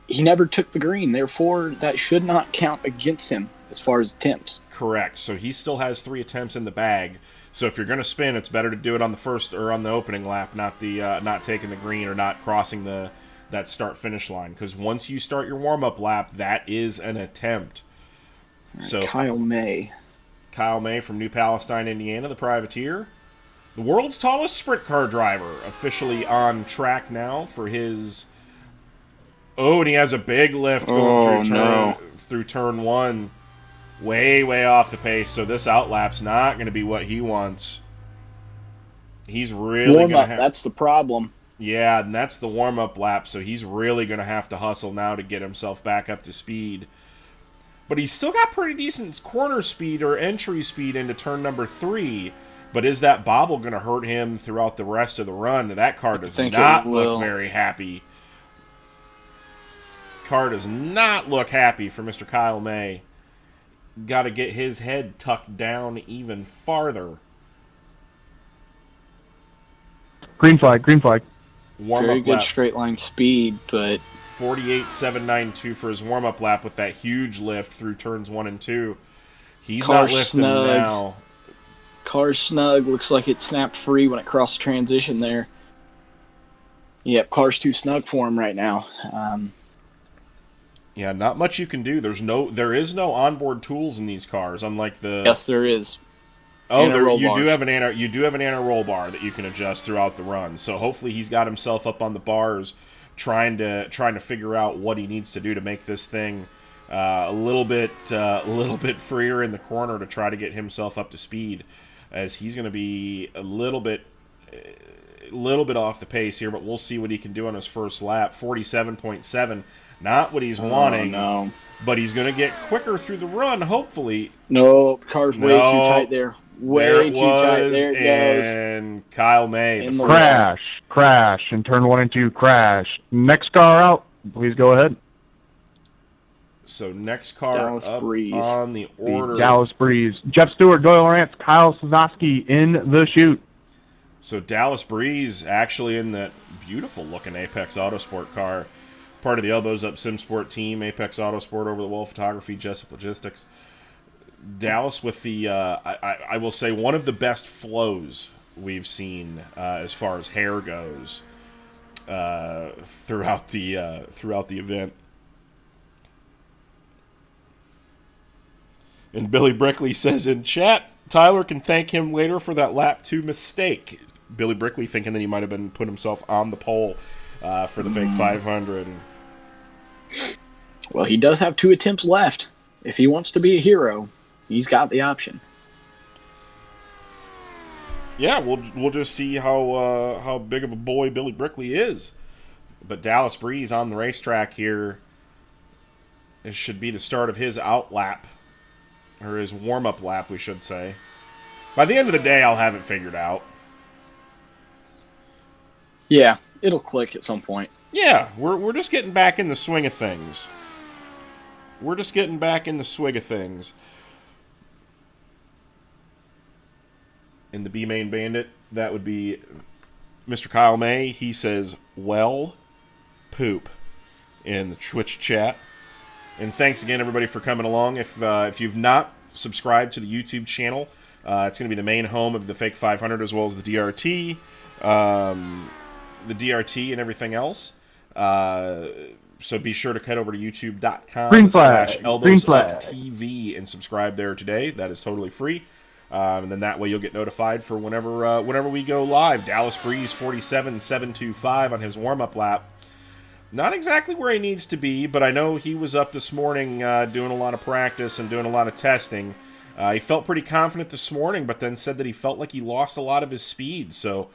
He never took the green, therefore that should not count against him as far as attempts.
Correct. So he still has 3 attempts in the bag. So if you're going to spin, it's better to do it on the first or on the opening lap, not taking the green or not crossing that start-finish line. Because once you start your warm-up lap, that is an attempt. So
Kyle May
from New Palestine, Indiana, the privateer. The world's tallest sprint car driver, officially on track now for his... Oh, and he has a big lift going through turn 1. Way off the pace, so this outlap's not going to be what he wants. He's really going to have...
That's the problem.
Yeah, and that's the warm-up lap, so he's really going to have to hustle now to get himself back up to speed. But he's still got pretty decent corner speed or entry speed into turn number 3. But is that bobble going to hurt him throughout the rest of the run? That car does not look very happy. Car does not look happy for Mr. Kyle May. Got to get his head tucked down even farther.
Green flag.
Very good straight line speed, but
48.792 for his warm-up lap with that huge lift through turns 1 and 2. He's
car
not lifting
snug.
now.
Car snug. Looks like it snapped free when it crossed the transition there. Yep, car's too snug for him right now.
Yeah, not much you can do. There is no onboard tools in these cars, unlike the...
Yes, there is.
Oh, you do have an anti-roll bar that you can adjust throughout the run. So hopefully he's got himself up on the bars, trying to figure out what he needs to do to make this thing a little bit freer in the corner to try to get himself up to speed, as he's going to be a little bit off the pace here. But we'll see what he can do on his first lap. 47.7, not what he's wanting.
No.
But he's going to get quicker through the run, hopefully.
No, car's way too tight there. Way too tight. There it goes.
And Kyle May.
Crash. In turn 1 and 2, crash. Next car out. Please go ahead.
So next car
Dallas
up
Breeze.
on the order.
Dallas Breeze. Jeff Stewart, Doyle Lawrence, Kyle Suzoski in the chute.
So Dallas Breeze actually in that beautiful-looking Apex Autosport car. Part of the Elbows Up SimSport team, Apex Autosport, Over the Wall Photography, Jessup Logistics. Dallas with the, I will say, one of the best flows we've seen as far as hair goes throughout the event. And Billy Brickley says in chat, Tyler can thank him later for that lap 2 mistake. Billy Brickley thinking that he might have been put himself on the pole for the Fakes 500.
Well, he does have 2 attempts left. If he wants to be a hero, he's got the option.
Yeah, we'll just see how big of a boy Billy Brickley is. But Dallas Breeze on the racetrack here. This should be the start of his out lap, or his warm-up lap, we should say. By the end of the day, I'll have it figured out.
Yeah, it'll click at some point.
Yeah, we're just getting back in the swing of things. In the B-Main Bandit, that would be Mr. Kyle May. He says, well, poop, in the Twitch chat. And thanks again, everybody, for coming along. If you've not subscribed to the YouTube channel, it's going to be the main home of the Fake 500 as well as the DRT. the DRT and everything else. So be sure to head over to
Green
youtube.com/elbowsuptv
flag. Green flag.
and subscribe there today. That is totally free. And then that way you'll get notified for whenever we go live. Dallas Breeze 47.725 on his warm-up lap. Not exactly where he needs to be, but I know he was up this morning doing a lot of practice and doing a lot of testing. He felt pretty confident this morning, but then said that he felt like he lost a lot of his speed. So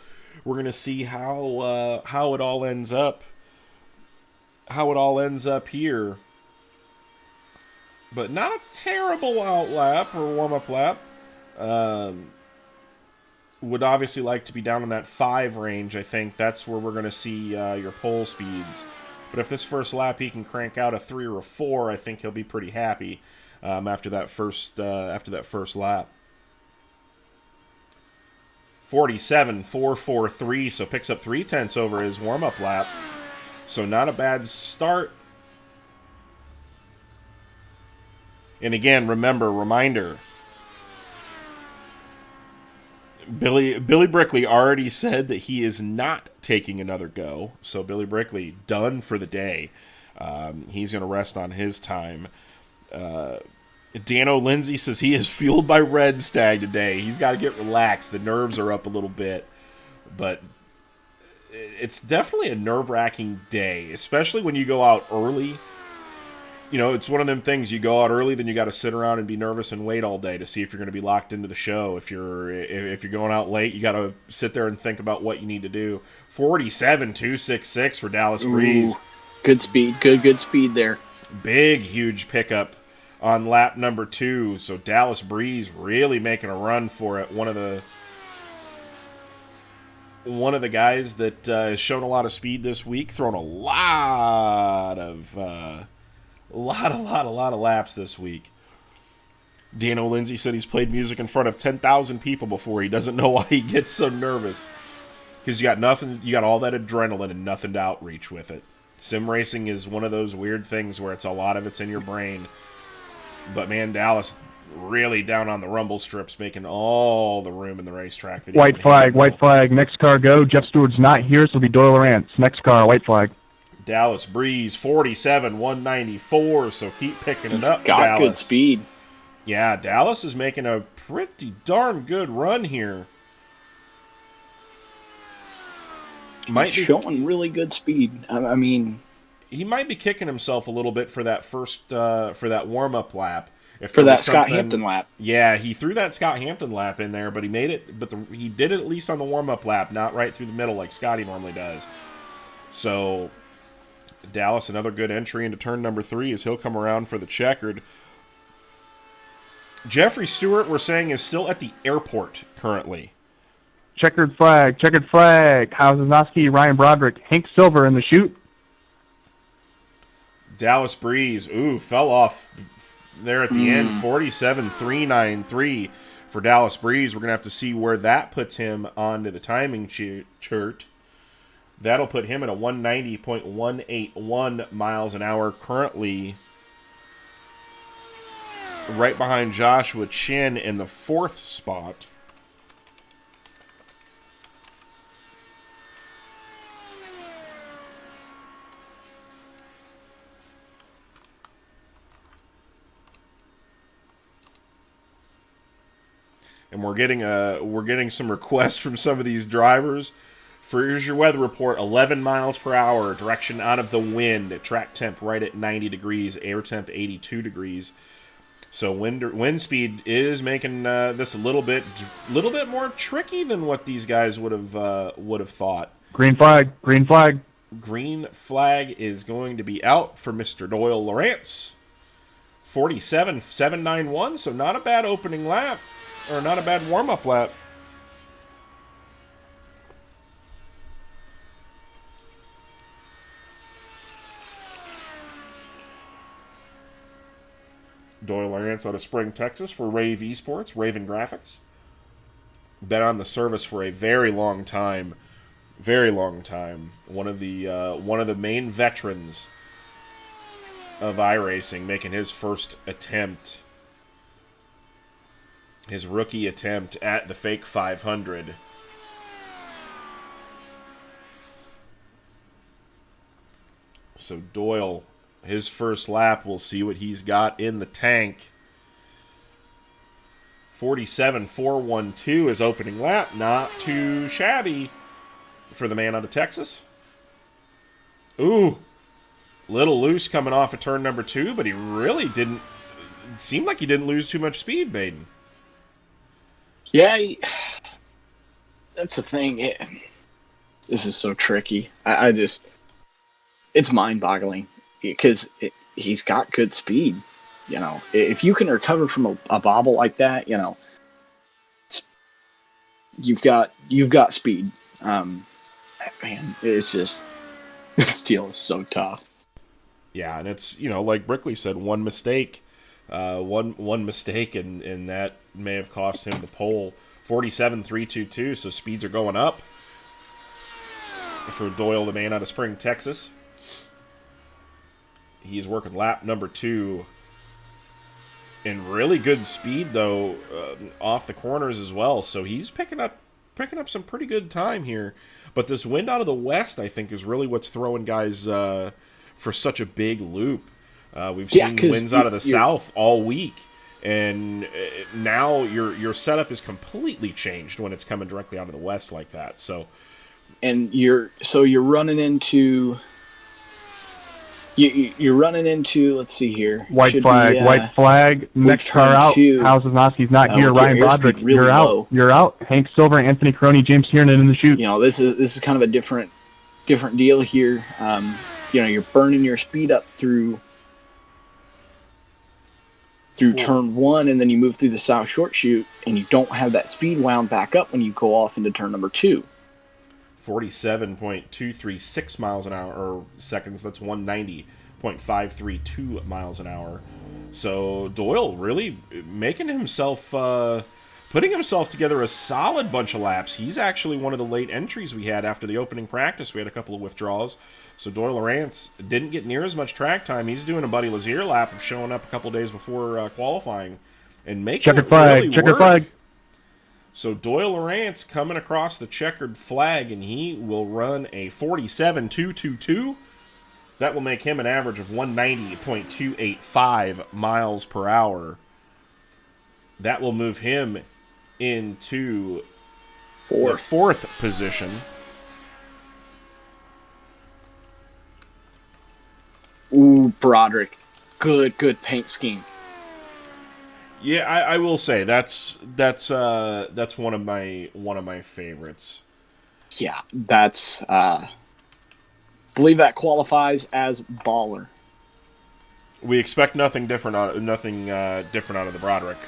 we're going to see how it all ends up. How it all ends up here. But not a terrible out lap or warm-up lap. Would obviously like to be down in that 5 range. I think that's where we're going to see your pole speeds. But if this first lap he can crank out a 3 or a 4, I think he'll be pretty happy after that first lap. 47.443, so picks up 0.3 over his warm-up lap. So not a bad start. And again, reminder, Billy Brickley already said that he is not taking another go. So Billy Brickley, done for the day. He's going to rest on his time. Dano Lindsay says he is fueled by Red Stag today. He's got to get relaxed. The nerves are up a little bit. But it's definitely a nerve-wracking day, especially when you go out early. You know, it's one of them things, you go out early, then you got to sit around and be nervous and wait all day to see if you're going to be locked into the show. If you're going out late, you got to sit there and think about what you need to do. 47.266 for Dallas Breeze.
Good speed. Good speed there.
Big, huge pickup on lap number 2. So Dallas Breeze really making a run for it. One of the guys that has shown a lot of speed this week, thrown a lot of laps this week. Dano Lindsay said he's played music in front of 10,000 people before. He doesn't know why he gets so nervous. Because you got all that adrenaline and nothing to outreach with it. Sim racing is one of those weird things where it's a lot of it's in your brain. But man, Dallas really down on the rumble strips, making all the room in the racetrack.
White flag. Next car go. Jeff Stewart's not here, so it'll be Doyle Lawrence. Next car, white flag.
Dallas Breeze 47.194, so keep picking it up,
got
Dallas.
good speed.
Yeah, Dallas is making a pretty darn good run here.
He's showing really good speed. I mean,
he might be kicking himself a little bit for that for that warm-up lap.
For that Scott Hampton lap.
Yeah, he threw that Scott Hampton lap in there, but he made it. But he did it at least on the warm-up lap, not right through the middle like Scotty normally does. So Dallas, another good entry into turn number 3 as he'll come around for the checkered. Jeffrey Stewart, we're saying, is still at the airport currently.
Checkered flag. Hausenowski, Ryan Broderick, Hank Silver in the chute.
Dallas Breeze, fell off there at the end. 47.393 for Dallas Breeze. We're going to have to see where that puts him onto the timing chart. That'll put him at a 190.181 miles an hour currently, right behind Joshua Chin in the 4th spot. And we're getting some requests from some of these drivers. Here's your weather report: 11 miles per hour, direction out of the wind, track temp right at 90 degrees, air temp 82 degrees. So wind speed is making this a little bit more tricky than what these guys would have thought.
Green flag.
Green flag is going to be out for Mr. Doyle Lawrence. 47.791, so not a bad opening lap. Or not a bad warm-up lap. Doyle Lawrence out of Spring, Texas for Rave Esports, Raven Graphics. Been on the service for a very long time. Very long time. One of the main veterans of iRacing, making his first attempt. His rookie attempt at the fake 500. So Doyle, his first lap, we'll see what he's got in the tank. 47.412 is opening lap. Not too shabby for the man out of Texas. Ooh, little loose coming off of turn number 2, but he really didn't. It seemed like he didn't lose too much speed, Baden.
Yeah, that's the thing. This is so tricky. I just, it's mind-boggling because he's got good speed. You know, if you can recover from a bobble like that, you know, you've got speed. Man, it's just, this deal is so tough.
Yeah, and it's, you know, like Brickley said, one mistake, one mistake, and that may have cost him the pole. 47.322, so speeds are going up for Doyle, the man out of Spring, Texas. He's working lap number 2. In really good speed, though, off the corners as well. So he's picking up some pretty good time here. But this wind out of the west, I think, is really what's throwing guys for such a big loop. We've seen winds out of the south all week, and now your setup is completely changed when it's coming directly out of the west like that. So,
and you're running into. You're running into, let's see here.
White flag. Next car out. Hal Zazowski's not here. Ryan Broderick, really you're out. Low. You're out. Hank Silver, Anthony Croney, James Tiernan in the chute.
You know, this is kind of a different deal here. You know, you're burning your speed up through turn 1, and then you move through the south short chute, and you don't have that speed wound back up when you go off into turn number 2.
47.236 miles an hour, or seconds. That's 190.532 miles an hour. So Doyle really making himself, putting himself together a solid bunch of laps. He's actually one of the late entries we had after the opening practice. We had a couple of withdrawals. So Doyle Lawrence didn't get near as much track time. He's doing a Buddy Lazier lap of showing up a couple days before qualifying and making it really work. So Doyle Lawrence coming across the checkered flag, and he will run a 47.222. That will make him an average of 190.285 miles per hour. That will move him into the 4th position.
Ooh, Broderick. Good paint scheme.
Yeah, I will say that's one of my favorites.
Yeah, that's believe that qualifies as baller.
We expect nothing different out of the Broderick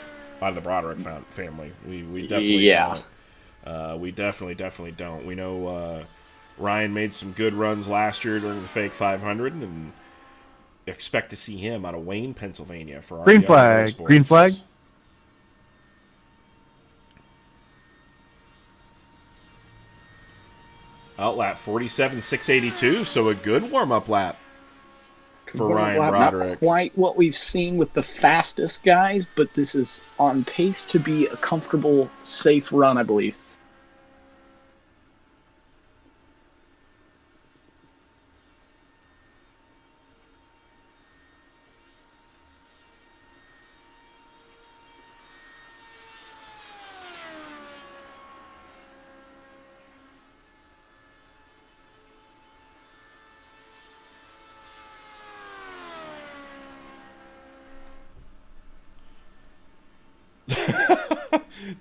family. We definitely don't. We definitely don't. We know Ryan made some good runs last year during the Fake 500, and expect to see him out of Wayne, Pennsylvania for our
green flag.
Autosport.
Green flag.
Out lap 47.682, so a good warm-up lap for Ryan Broderick.
Not quite what we've seen with the fastest guys, but this is on pace to be a comfortable, safe run, I believe.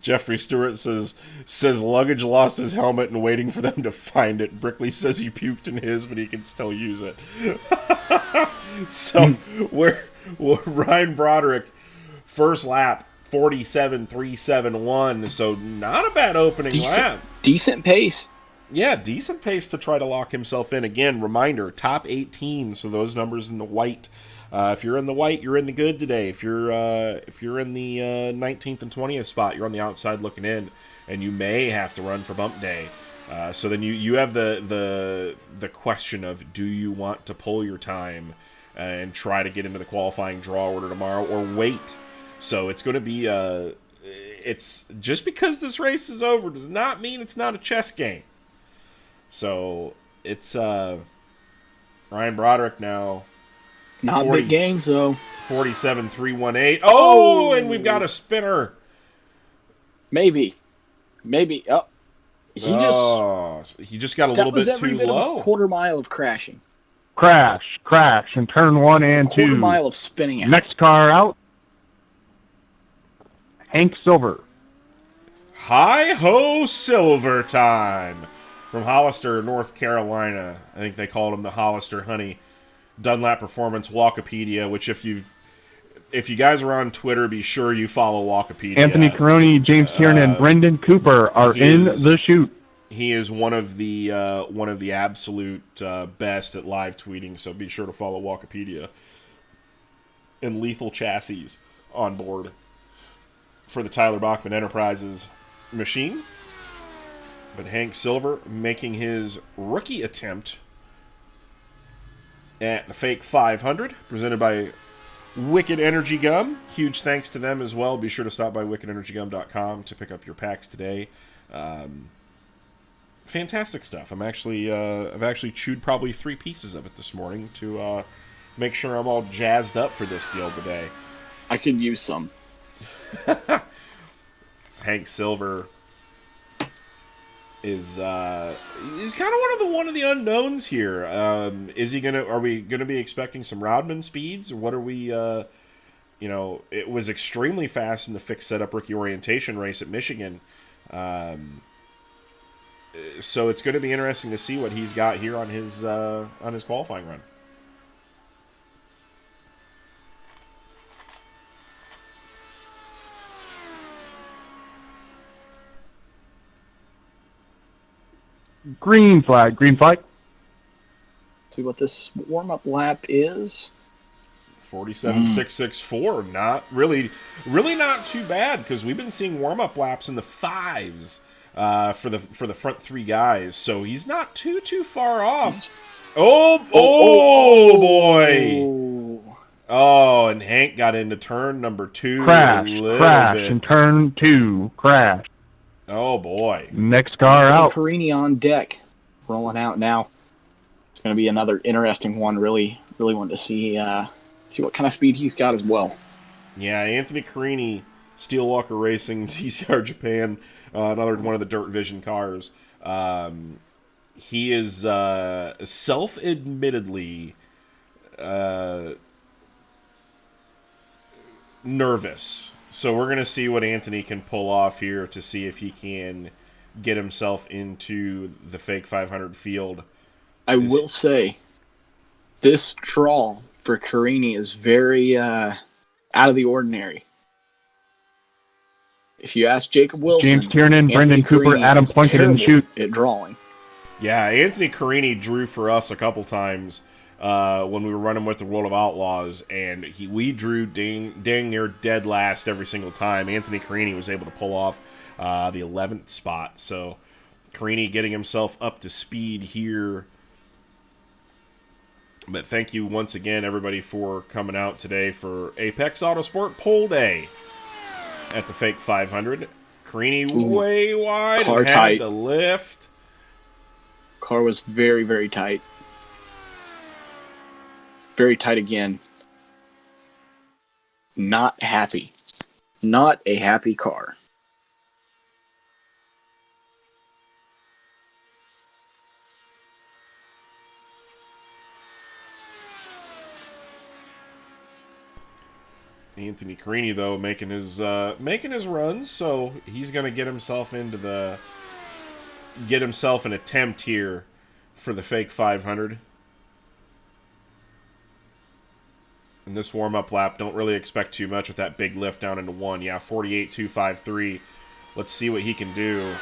Jeffrey Stewart says luggage lost his helmet and waiting for them to find it. Brickley says he puked in his, but he can still use it. So we're Ryan Broderick, first lap 47.371. So not a bad opening lap.
Decent pace.
Yeah, decent pace to try to lock himself in. Again, reminder, top 18. So those numbers in the white. If you're in the white, you're in the good today. If you're in the 19th and 20th spot, you're on the outside looking in, and you may have to run for bump day. So then you have the question of, do you want to pull your time and try to get into the qualifying draw order tomorrow, or wait? So it's going to be it's just because this race is over does not mean it's not a chess game. So it's Ryan Ryan Broderick now.
Not big gains, though.
47.318. Oh, and we've got a spinner.
Maybe. Oh,
he just got a little bit too low.
A quarter mile of crashing.
Crash in turn 1 and 2.
Quarter mile of spinning out.
Next car out. Hank Silver.
Hi-ho Silver time from Hollister, North Carolina. I think they called him the Hollister Honey. Dunlap Performance Walkipedia, which if you guys are on Twitter, be sure you follow Walkipedia.
Anthony Caroni, James Tiernan, and Brendan Cooper are in the chute.
He is one of the absolute best at live tweeting, so be sure to follow Walkipedia. And Lethal Chassis on board for the Tyler Bachman Enterprises machine. But Hank Silver making his rookie attempt at the Fake 500, presented by Wicked Energy Gum. Huge thanks to them as well. Be sure to stop by wickedenergygum.com to pick up your packs today. Fantastic stuff. I've actually chewed probably 3 pieces of it this morning to make sure I'm all jazzed up for this deal today.
I could use some.
Hank Silver is kind of one of the unknowns here. Are we gonna be expecting some Rodman speeds, or what are we? It was extremely fast in the fixed setup rookie orientation race at Michigan. So it's going to be interesting to see what he's got here on his qualifying run.
Green flag.
See what this warm-up lap is.
47.664. Not really not too bad, because we've been seeing warm-up laps in the 5s for the front 3 guys. So he's not too far off. Oh boy. Oh, and Hank got into turn number 2.
Crash in turn 2. Crash.
Oh boy.
Next car out.
Carini on deck, rolling out now. It's going to be another interesting one. Really want to see what kind of speed he's got as well.
Yeah, Anthony Carini, Steelwalker Racing, TCR Japan, another one of the Dirt Vision cars. He is self-admittedly nervous. So we're going to see what Anthony can pull off here to see if he can get himself into the Fake 500 field.
I will say, this draw for Carini is very out of the ordinary. If you ask Jacob Wilson,
James Tiernan, Brendan Cooper, Adam Plunkett in the chute
at drawing.
Yeah, Anthony Carini drew for us a couple times when we were running with the World of Outlaws, and we drew dang near dead last every single time. Anthony Carini was able to pull off the 11th spot. So Carini getting himself up to speed here. But thank you once again, everybody, for coming out today for Apex Autosport Pole Day at the Fake 500. Carini way wide
car
and had
tight.
the lift.
Car was very, very tight. Very tight again. Not happy. Not a happy car.
Anthony Carini, though, making his runs, so he's gonna get himself an attempt here for the Fake 500. In this warm-up lap, don't really expect too much with that big lift down into 1. Yeah, 48.253. Let's see what he can do.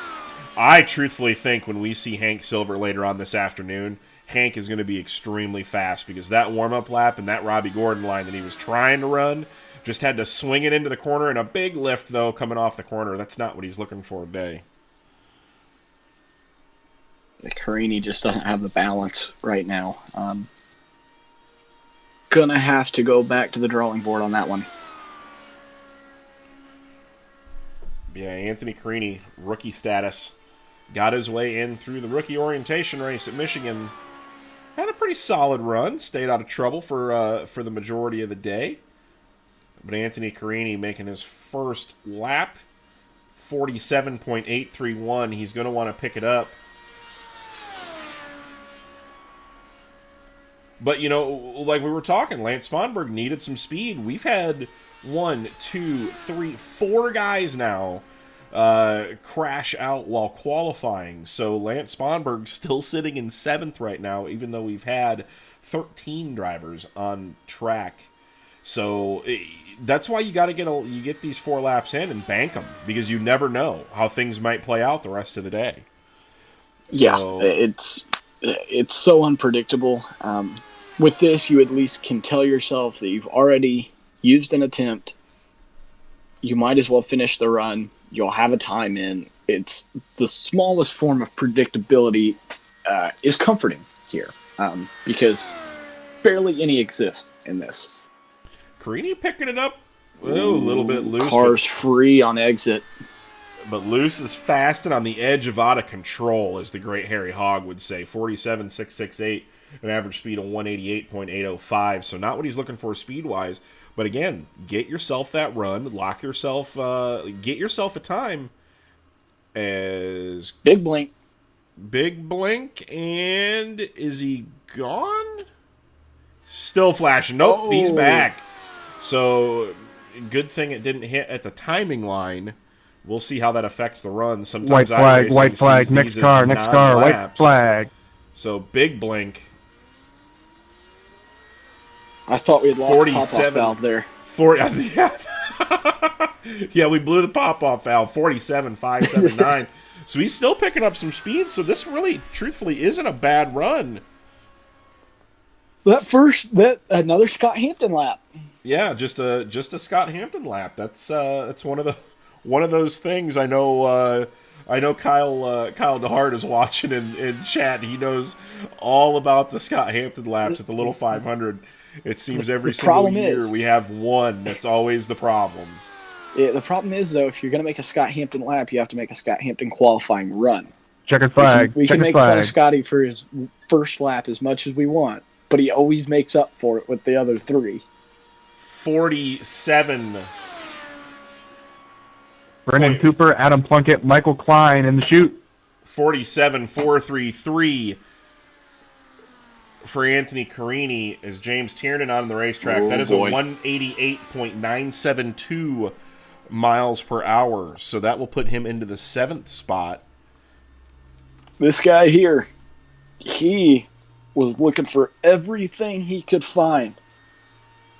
I truthfully think when we see Hank Silver later on this afternoon, Hank is going to be extremely fast, because that warm-up lap and that Robbie Gordon line that he was trying to run just had to swing it into the corner, and a big lift, though, coming off the corner. That's not what he's looking for today.
Carini just doesn't have the balance right now. Gonna have to go back to the drawing board on that one.
Yeah, Anthony Carini, rookie status, got his way in through the rookie orientation race at Michigan. Had a pretty solid run. Stayed out of trouble for the majority of the day. But Anthony Carini making his first lap, 47.831. He's going to want to pick it up. But, you know, like we were talking, Lance Sponberg needed some speed. We've had 1, 2, 3, 4 guys now crash out while qualifying. So Lance Sponberg's still sitting in 7th right now, even though we've had 13 drivers on track. So that's why you got to get these 4 laps in and bank them, because you never know how things might play out the rest of the day.
Yeah,
So,
it's so unpredictable. With this, you at least can tell yourself that you've already used an attempt. You might as well finish the run. You'll have a time in. It's the smallest form of predictability is comforting here, because barely any exist in this.
Carini picking it up. Oh, a little bit loose.
Cars free on exit.
But loose is fast and on the edge of out of control, as the great Harry Hogg would say. 47.668, an average speed of 188.805. So not what he's looking for speed-wise. But again, get yourself that run. Lock yourself, get yourself a time. As
Big blink.
Big blink, and is he gone? Still flashing. Nope, he's back. So good thing it didn't hit at the timing line. We'll see how that affects the run. Sometimes
White flag, next car, white flag.
So big blink.
I thought we had lost the pop-off valve there.
40, yeah. Yeah, we blew the pop-off valve. 47.579. So he's still picking up some speed. So this really, truthfully, isn't a bad run.
That another Scott Hampton lap.
Yeah, just a Scott Hampton lap. That's one of those things. I know Kyle DeHart is watching in chat. He knows all about the Scott Hampton laps at the Little 500. It seems every single year we have one. That's always the problem.
Yeah, the problem is, though, if you're going to make a Scott Hampton lap, you have to make a Scott Hampton qualifying run.
Checkered flag.
We can make fun of Scotty for his first lap as much as we want, but he always makes up for it with the other 3.
47.
Brendan Cooper, Adam Plunkett, Michael Klein in the chute.
47.433 for Anthony Carini as James Tiernan on the racetrack. That is a 188.972 miles per hour. So that will put him into the 7th spot.
This guy here, he was looking for everything he could find.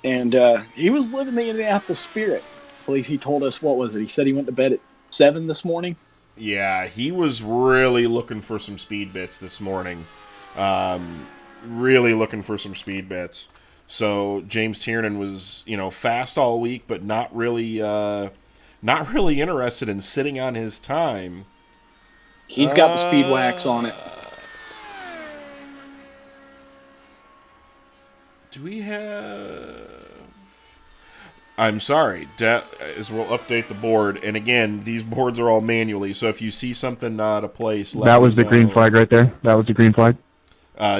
And he was living the Indianapolis spirit. I believe he told us, what was it? He said he went to bed at 7 this morning.
Yeah, he was really looking for some speed bits this morning. Really looking for some speed bits. So James Tiernan was, fast all week, but not really interested in sitting on his time.
He's got the speed wax on it.
Do we have... I'm sorry, as we'll update the board. And again, these boards are all manually, so if you see something out of place, let
That was
me
the
know.
green flag right there. That was the green flag.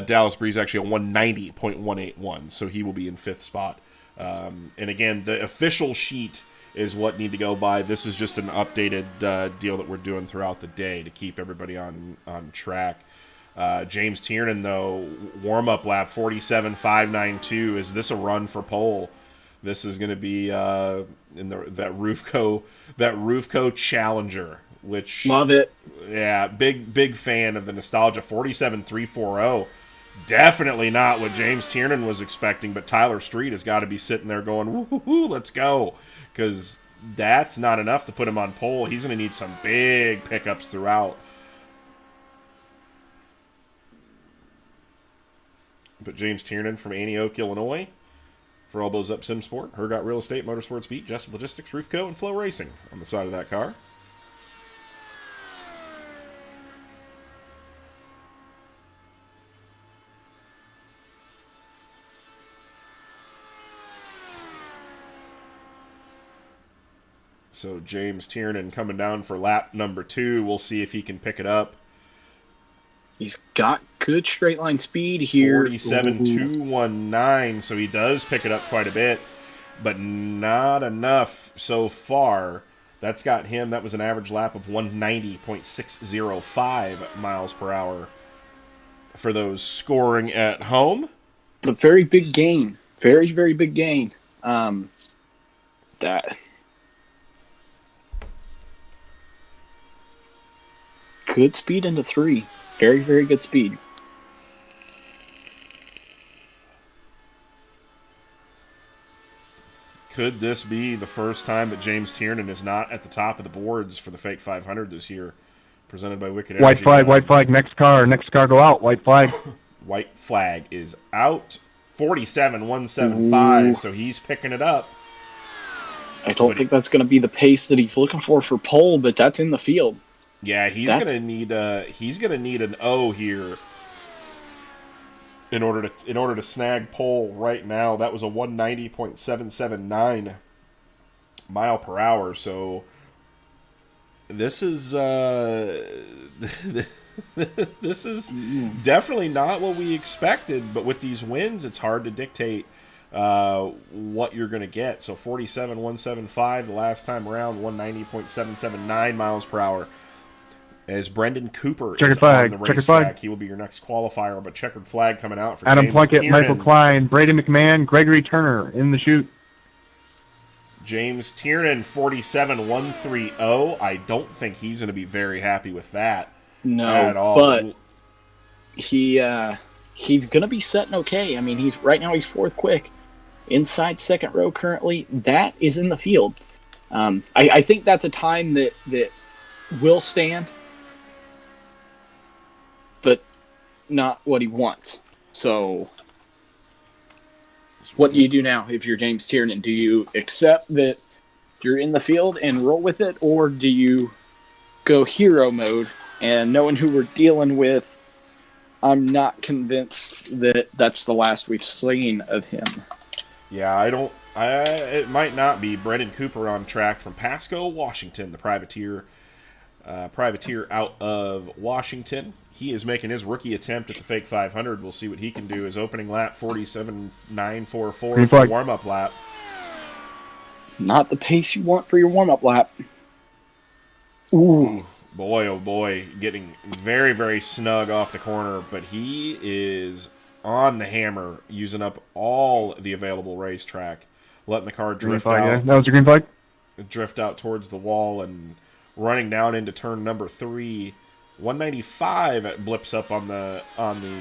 Dallas Breeze actually a 190.181, so he will be in 5th spot. And again, the official sheet is what need to go by. This is just an updated deal that we're doing throughout the day to keep everybody on track. James Tiernan, though, warm-up lap 47.592. Is this a run for pole? This is going to be in that Roofco Challenger, which
love it.
Yeah, big fan of the nostalgia. 47.340. Definitely not what James Tiernan was expecting, but Tyler Street has got to be sitting there going, woo, let's go, because that's not enough to put him on pole. He's going to need some big pickups throughout. But James Tiernan from Antioch, Illinois. For all those up Sim Sport, Hergot Real Estate, Motorsports Beat, Jessup Logistics, Roofco, and Flow Racing on the side of that car. So James Tiernan coming down for lap number 2. We'll see if he can pick it up.
He's got good straight line speed here.
47,219, so he does pick it up quite a bit, but not enough so far. That's got him. That was an average lap of 190.605 miles per hour for those scoring at home.
A very big gain. Very, very big gain. That good speed into 3. Very, very good speed.
Could this be the first time that James Tiernan is not at the top of the boards for the Fake 500 this year? Presented by Wicked Energy.
White flag, next car go out, white flag.
White flag is out. 47,175, so he's picking it up.
I don't think that's going to be the pace that he's looking for pole, but that's in the field.
Yeah, he's going to need an O here in order to snag pole right now. That was a 190.779 mile per hour, so this is this is definitely not what we expected, but with these wins, it's hard to dictate what you're going to get. So 47,175 the last time around, 190.779 miles per hour. As Brendan Cooper is on the racetrack, he will be your next qualifier, but checkered flag coming out for
Adam
James
Plunkett,
Tiernan.
Michael Klein, Brady McMahon, Gregory Turner in the chute.
James Tiernan, 47,130. I don't think he's going to be very happy with that.
No,
at all.
But he's going to be setting okay. I mean, right now he's 4th quick. Inside second row currently. That is in the field. I think that's a time that will stand, but not what he wants. So what do you do now if you're James Tiernan? Do you accept that you're in the field and roll with it, or do you go hero mode? And knowing who we're dealing with, I'm not convinced that that's the last we've seen of him.
Yeah, it might not be. Brendan Cooper on track from Pasco, Washington, the privateer out of Washington. He is making his rookie attempt at the Fake 500. We'll see what he can do. His opening lap, 47.944 for the warm-up lap.
Not the pace you want for your warm-up lap. Ooh.
Boy, oh boy, getting very, very snug off the corner, but he is on the hammer, using up all the available racetrack, letting the car drift out.
Yeah. That was a green flag.
Drift out towards the wall and running down into turn number 3. 195 blips up on the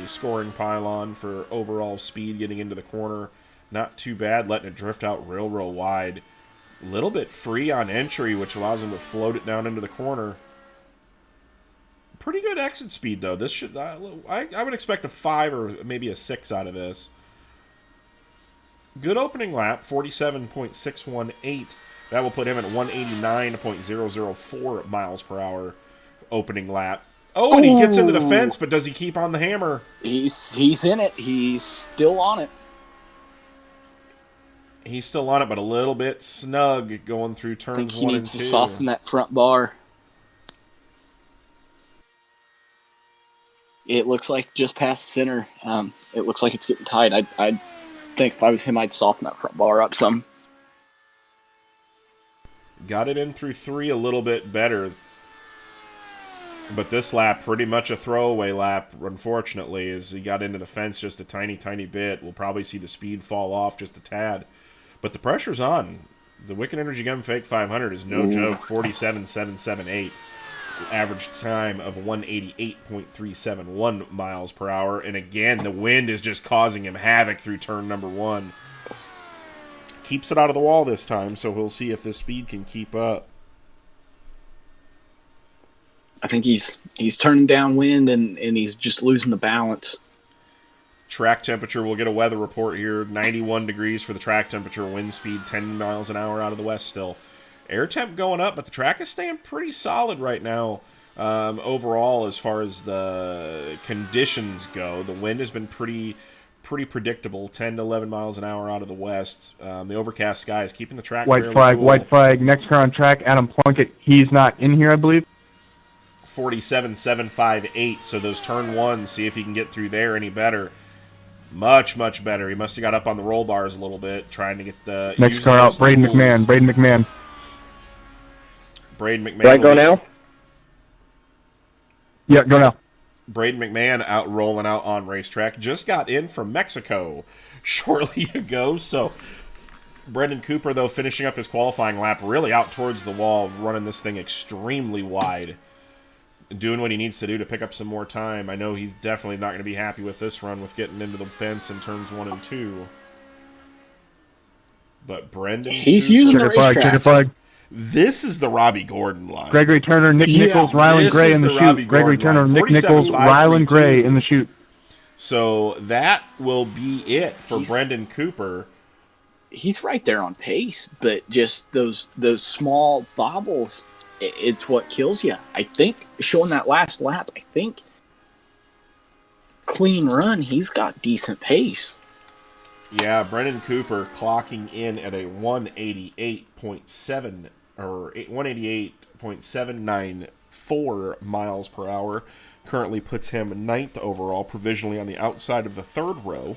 scoring pylon for overall speed getting into the corner. Not too bad, letting it drift out real wide. A little bit free on entry, which allows him to float it down into the corner. Pretty good exit speed, though. This should I would expect a 5 or maybe a 6 out of this. Good opening lap, 47.618. That will put him at 189.004 miles per hour opening lap. Oh, and he gets into the fence, but does he keep on the hammer?
He's in it. He's still on it.
He's still on it, but a little bit snug going through turns 1 and 2.
I think he needs to soften that front bar. It looks like just past center. It looks like it's getting tight. I think if I was him, I'd soften that front bar up some.
Got it in through 3 a little bit better. But this lap, pretty much a throwaway lap, unfortunately, as he got into the fence just a tiny bit. We'll probably see the speed fall off just a tad. But the pressure's on. The Wicked Energy Gun Fake 500 is no joke, 47.778. Average time of 188.371 miles per hour. And again, the wind is just causing him havoc through turn number 1. Keeps it out of the wall this time, so we'll see if this speed can keep up.
I think he's turning downwind and he's just losing the balance.
Track temperature, we'll get a weather report here. 91 degrees for the track temperature. Wind speed 10 miles an hour out of the west still. Air temp going up, but the track is staying pretty solid right now. Overall, as far as the conditions go, the wind has been pretty predictable, 10 to 11 miles an hour out of the west. The overcast sky is keeping the track fairly cool.
White flag. Next car on track, Adam Plunkett. He's not in here, I believe.
47.758. So those turn ones, see if he can get through there any better. Much, much better. He must have got up on the roll bars a little bit, trying to get the...
Next car out, Braden McMahon. Braden McMahon.
Braden McMahon.
Do I go now?
Yeah, go now.
Braden McMahon out rolling out on racetrack. Just got in from Mexico shortly ago. So Brendan Cooper, though, finishing up his qualifying lap, really out towards the wall, running this thing extremely wide. Doing what he needs to do to pick up some more time. I know he's definitely not going to be happy with this run with getting into the fence in turns 1 and 2. But Brendan
He's
Cooper,
using the
Checker
racetrack.
flag.
this is the Robbie Gordon line.
Gregory Turner, Nick Nichols, Ryland
This
Gray
is
in the
the Robbie
chute. Gregory
Gordon
Turner,
line.
Nick Nichols,
47.532.
Ryland Gray in the chute.
So that will be it for Brendan Cooper.
He's right there on pace, but just those small bobbles, it's what kills you. I think showing that last lap, I think clean run, he's got decent pace.
Yeah, Brendan Cooper clocking in at a 188.7 or 188.794 miles per hour. Currently puts him 9th overall, provisionally on the outside of the 3rd row.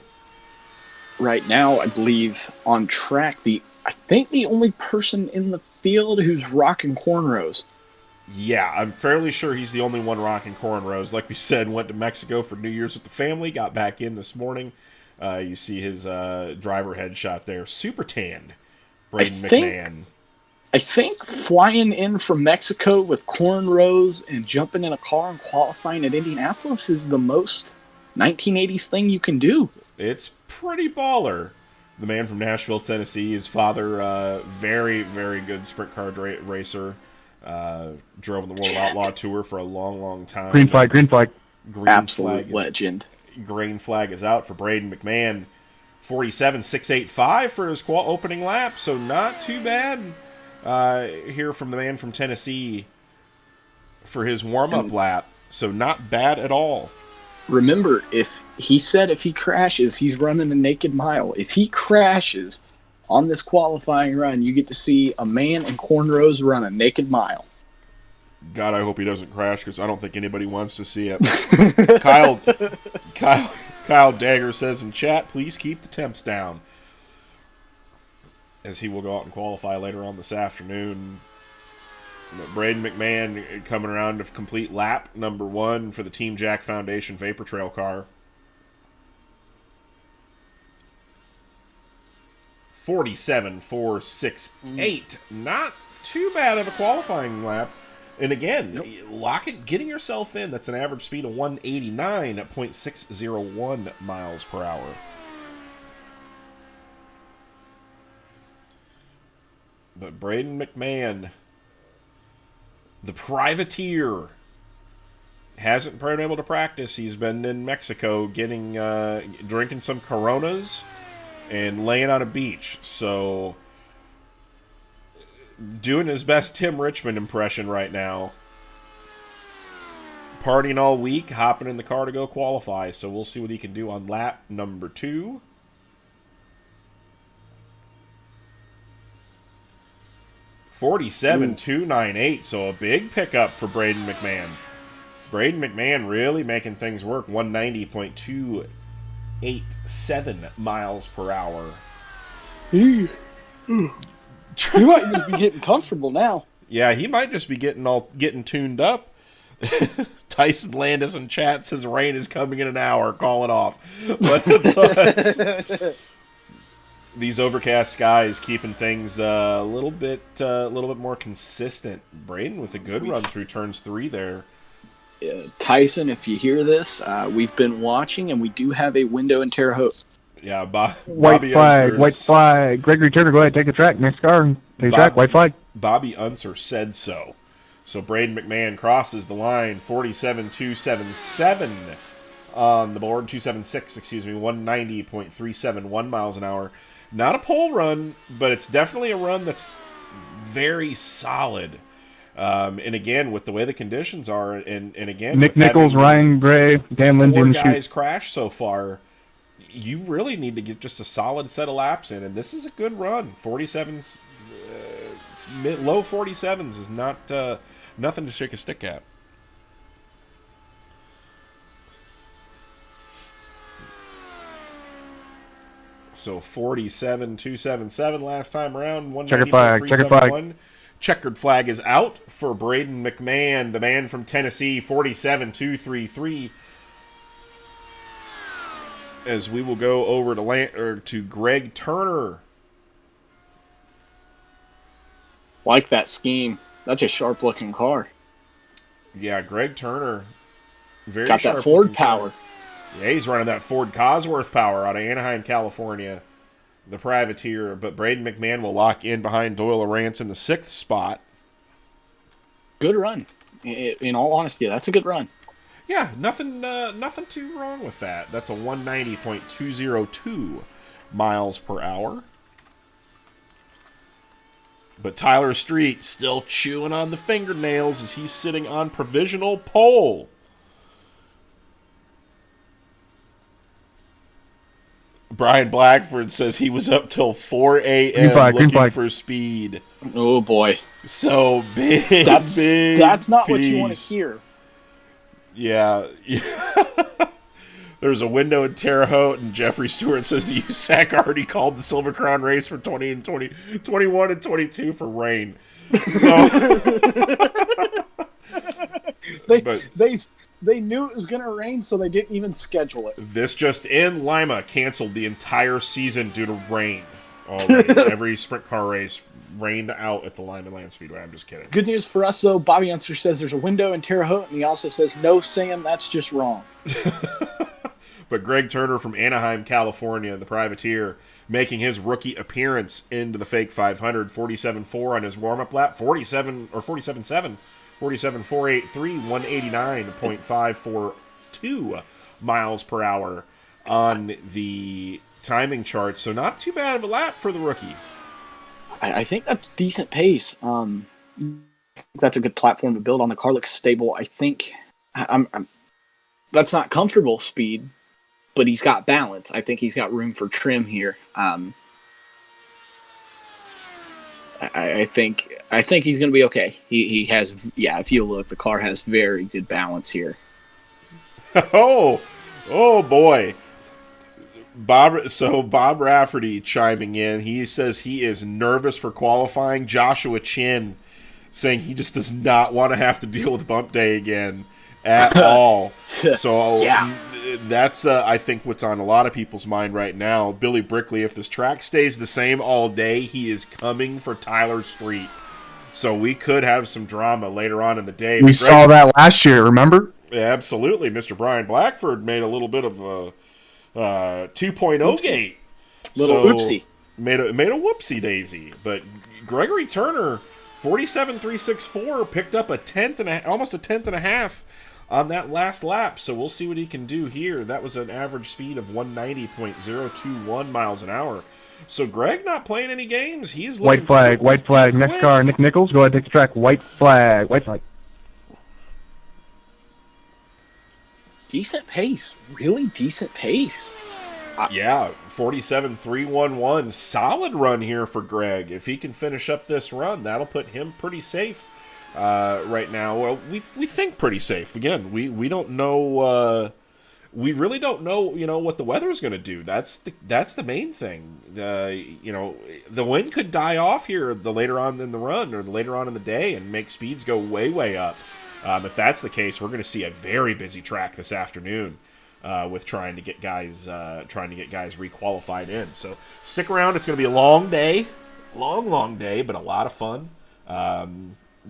Right now, I believe on track, I think the only person in the field who's rocking cornrows.
Yeah, I'm fairly sure he's the only one rocking cornrows. Like we said, went to Mexico for New Year's with the family, got back in this morning. You see his driver headshot there. Super tanned, Braden McMahon.
I think flying in from Mexico with cornrows and jumping in a car and qualifying at Indianapolis is the most 1980s thing you can do.
It's pretty baller. The man from Nashville, Tennessee, his father, very, very good sprint car racer. Drove on the World Outlaw Tour for a long, long time.
Green flag, green flag.
Absolute legend.
Green flag is out for Braden McMahon. 47.685 for his opening lap, so not too bad. Here from the man from Tennessee for his warm-up lap, so not bad at all.
Remember, if he crashes, he's running a naked mile. If he crashes on this qualifying run, you get to see a man in cornrows run a naked mile.
God, I hope he doesn't crash because I don't think anybody wants to see it. Kyle Dagger says in chat, please keep the temps down. As he will go out and qualify later on this afternoon. Braden McMahon coming around to complete lap number 1 for the Team Jack Foundation Vapor Trail car. 47.468. Not too bad of a qualifying lap. And again, getting yourself in. That's an average speed of 189.601 miles per hour. But Braden McMahon, the privateer, hasn't been able to practice. He's been in Mexico drinking some Coronas and laying on a beach. So, doing his best Tim Richmond impression right now. Partying all week, hopping in the car to go qualify. So we'll see what he can do on lap number 2. $47.298, so a big pickup for Braden McMahon. Braden McMahon really making things work. 190.287 miles per hour.
You might even be getting comfortable now.
Yeah, he might just be getting tuned up. Tyson Landis in chat says rain is coming in an hour. Call it off. But these overcast skies keeping things a little bit more consistent. Braden with a good run through turns 3 there.
Tyson, if you hear this, we've been watching, and we do have a window in Terre Haute.
Yeah,
white flag. Gregory Turner, go ahead, take the track. Next car, take the track. White flag.
Bobby Unser said so. So Braden McMahon crosses the line. 47.277 on the board. 276, 190.371 miles an hour. Not a pole run, but it's definitely a run that's very solid. And again, with the way the conditions are, and again,
Nick Nichols, Ryan Gray, Dan Lindsay,
4 guys crashed so far. You really need to get just a solid set of laps in, and this is a good run. 47s, low 47s is not nothing to shake a stick at. So 47.277 last time around.
Checkered flag, checkered flag.
190.371. Checkered flag is out for Braden McMahon, the man from Tennessee, 47.233. As we will go over to Greg Turner.
Like that scheme. That's a sharp-looking car.
Yeah, Greg Turner. Very
Got that Ford power.
Yeah, he's running that Ford Cosworth power out of Anaheim, California. The privateer. But Braden McMahon will lock in behind Doyle Lawrence in the 6th spot.
Good run. In all honesty, that's a good run.
Yeah, nothing too wrong with that. That's a 190.202 miles per hour. But Tyler Street still chewing on the fingernails as he's sitting on provisional pole. Brian Blackford says he was up till 4 a.m. looking for speed.
Oh, boy.
So big,
That's not
piece.
what you want to hear.
Yeah. There's a window in Terre Haute, and Jeffrey Stewart says the USAC already called the Silver Crown race for 21 and 22 for rain. So
they knew it was going to rain, so they didn't even schedule it.
This just in, Lima canceled the entire season due to rain. Already. Every sprint car race rained out at the Lima Land Speedway. I'm just kidding.
Good news for us, though. Bobby Unser says there's a window in Terre Haute, and he also says, no, Sam, that's just wrong.
But Greg Turner from Anaheim, California, the privateer, making his rookie appearance into the fake 500, 47.4 on his warm-up lap, 47.7, 47.483, 189.542 miles per hour on the timing chart. So not too bad of a lap for the rookie.
I think that's decent pace. That's a good platform to build on. The car looks stable. I think that's not comfortable speed, but he's got balance. I think he's got room for trim here. I think he's going to be okay. He has, if you look, the car has very good balance here.
Oh boy. Bob Rafferty chiming in. He says he is nervous for qualifying. Joshua Chin saying he just does not want to have to deal with bump day again at all. So that's I think what's on a lot of people's mind right now. Billy Brickley, if this track stays the same all day, he is coming for Tyler Street. So we could have some drama later on in the day.
We saw that last year, remember?
Yeah, absolutely. Mr. Brian Blackford made a little bit of a 2.0 gate.
Whoopsie.
Made a whoopsie daisy. But Gregory Turner, 47.364, picked up almost a tenth and a half on that last lap. So we'll see what he can do here. That was an average speed of 190.021 miles an hour. So Greg not playing any games. He's
white flag. Next car, Nick Nichols. Go ahead, take the track. White flag.
Decent pace. Really decent pace.
Yeah, 47.311. Solid run here for Greg. If he can finish up this run, that'll put him pretty safe right now. Well, we think pretty safe. Again, we don't know. We really don't know, what the weather is going to do. That's the main thing. The wind could die off here later on in the run or later on in the day and make speeds go way, way up. If that's the case, we're going to see a very busy track this afternoon with trying to get guys requalified in. So stick around. It's going to be a long day, long day, but a lot of fun.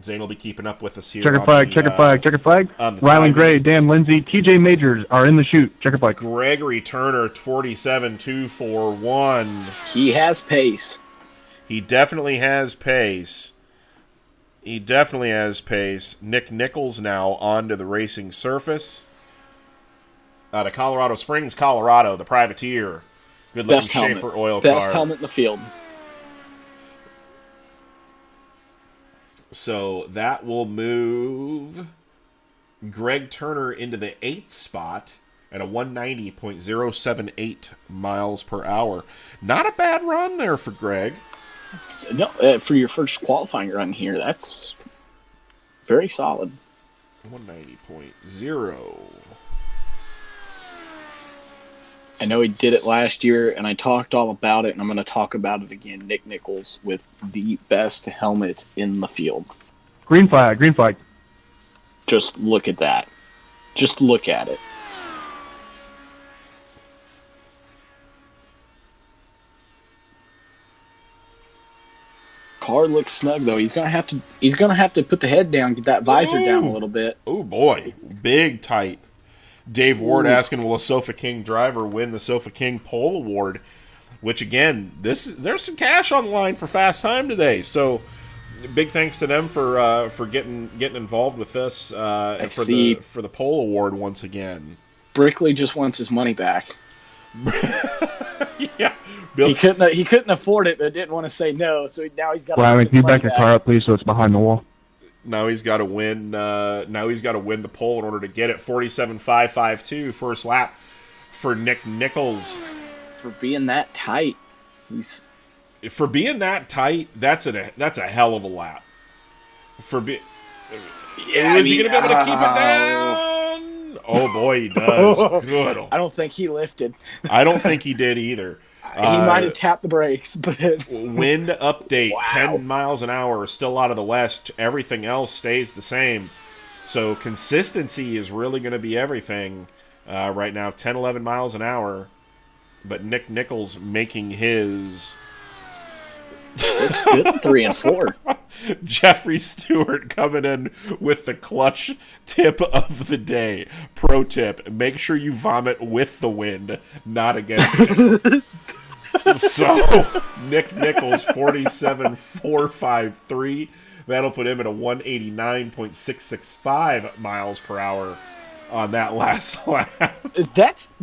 Zane will be keeping up with us here.
Checkered flag. Rylan Gray, Dan Lindsay, TJ Majors are in the chute. Checkered flag.
Gregory Turner, 47.241.
He has pace.
He definitely has pace. Nick Nichols now onto the racing surface. Out of Colorado Springs, Colorado, the privateer. Good-looking Schaefer oil car.
Best helmet in the field.
So that will move Greg Turner into the 8th spot at a 190.078 miles per hour. Not a bad run there for Greg.
No, for your first qualifying run here, that's very solid.
190.0.
I know he did it last year, and I talked all about it, and I'm going to talk about it again. Nick Nichols with the best helmet in the field.
Green flag, green flag.
Just look at that. Just look at it. Car looks snug though. He's gonna have to put the head down, get that visor down a little bit.
Oh boy, big tight. Dave Ward asking, will a Sofa King driver win the Sofa King Pole Award? Which again, there's some cash on the line for Fast Time today. So big thanks to them for getting involved with this for the Pole Award once again.
Brickley just wants his money back.
Yeah,
he couldn't afford it, but didn't want to say no. So now he's got.
Brian, can you back your car up, please, so it's behind the wall?
Now he's got to win. Now he's got to win the pole in order to get it. 47.552 first lap for Nick Nichols.
For being that tight,
for being that tight. That's a hell of a lap. Is he going to be able to keep it down? Oh boy, he does. Good.
I don't think he lifted.
I don't think he did either.
He might have tapped the brakes, but
wind update,
wow.
10 miles an hour, still out of the west. Everything else stays the same. So consistency is really going to be everything right now. 10, 11 miles an hour. But Nick Nichols making his...
Looks good, 3 and 4.
Jeffrey Stewart coming in with the clutch tip of the day. Pro tip, make sure you vomit with the wind, not against it. So, Nick Nichols, 47.453. That'll put him at a 189.665 miles per hour on that last lap.
That's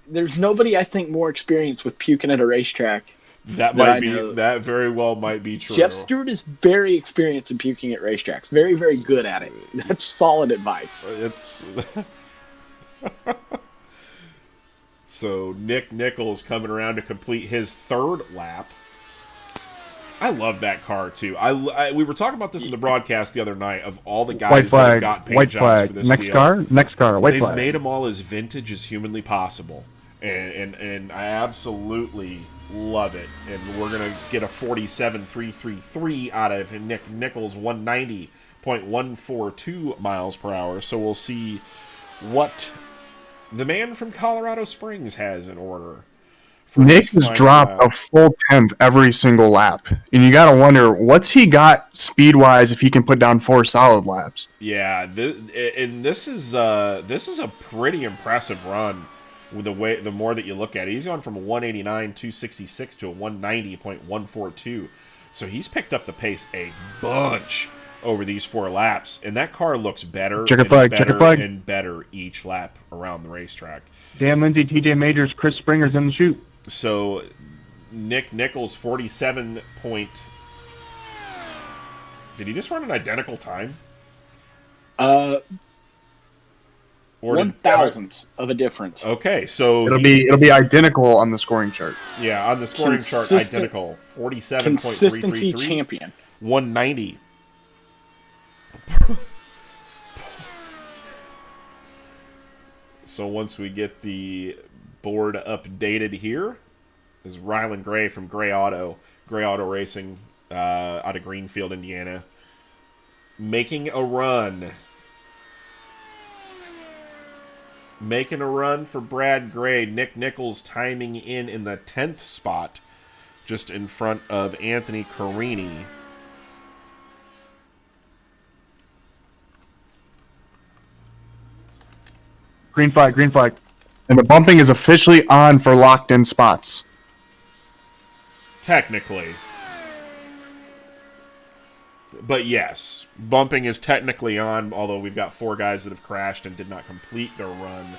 there's nobody I think more experienced with puking at a racetrack.
That very well might be true.
Jeff Stewart is very experienced in puking at racetracks. Very, very good at it. That's solid advice.
It's so Nick Nichols coming around to complete his third lap. I love that car too. We were talking about this in the broadcast the other night of all the guys that have got paint jobs for this deal.
Next car.
They've made them all as vintage as humanly possible, and I absolutely love it. And we're gonna get a 47.333 out of Nick Nichols, 190.142 miles per hour. So we'll see what the man from Colorado Springs has in order.
Nick has dropped a full tenth every single lap, and you got to wonder what's he got speed wise if he can put down 4 solid laps.
Yeah, this is a pretty impressive run. With the more that you look at it, he's gone from a 189.266 to a 190.142, so he's picked up the pace a bunch over these 4 laps, and that car looks better and better each lap around the racetrack.
Dan Lindsay, TJ Majors, Chris Springer's in the chute.
So Nick Nichols, 47 point. Did he just run an identical time?
1,000th of a difference.
Okay, so
it'll be identical on the scoring chart.
Yeah, on the scoring chart, identical. 47.333.
Consistency champion.
190. So once we get the board updated here, is Rylan Gray from Gray Auto Racing out of Greenfield, Indiana, making a run. Making a run for Brad Gray. Nick Nichols timing in the 10th spot, just in front of Anthony Carini.
Green flag.
And the bumping is officially on for locked-in spots.
Technically. But yes, bumping is technically on, although we've got 4 guys that have crashed and did not complete their run.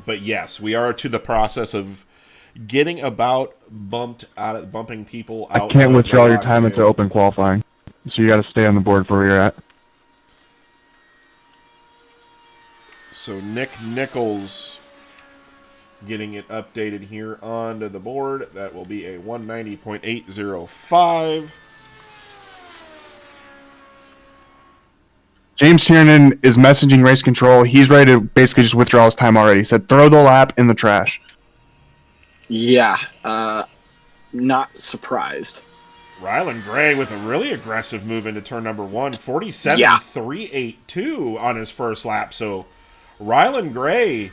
But yes, we are to the process of getting bumping people out.
I can't withdraw your time into open qualifying, so you got to stay on the board for where you're at.
So Nick Nichols getting it updated here onto the board. That will be a 190.805.
James Tiernan is messaging race control. He's ready to basically just withdraw his time already. He said, throw the lap in the trash.
Yeah, not surprised.
Rylan Gray with a really aggressive move into turn number 1, 47.382 on his first lap. So Rylan Gray,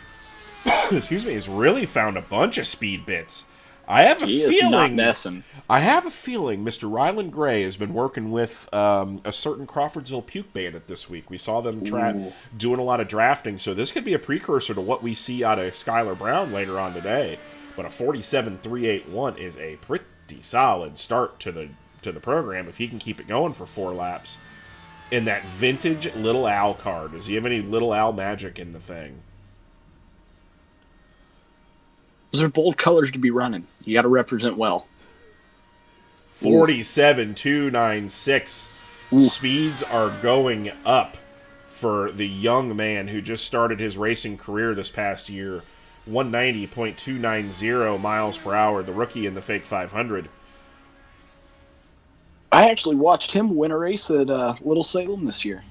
excuse me, has really found a bunch of speed bits. I have a
He is not messing.
I have a feeling Mr. Rylan Gray has been working with a certain Crawfordsville Puke Bandit this week. We saw them doing a lot of drafting, so this could be a precursor to what we see out of Skylar Brown later on today. But a 47.381 is a pretty solid start to the program if he can keep it going for 4 laps. In that vintage Little Al car, does he have any Little Al magic in the thing?
Those are bold colors to be running. You got to represent well.
47.296. Speeds are going up for the young man who just started his racing career this past year. 190.290 miles per hour, the rookie in the Fake 500.
I actually watched him win a race at Little Salem this year.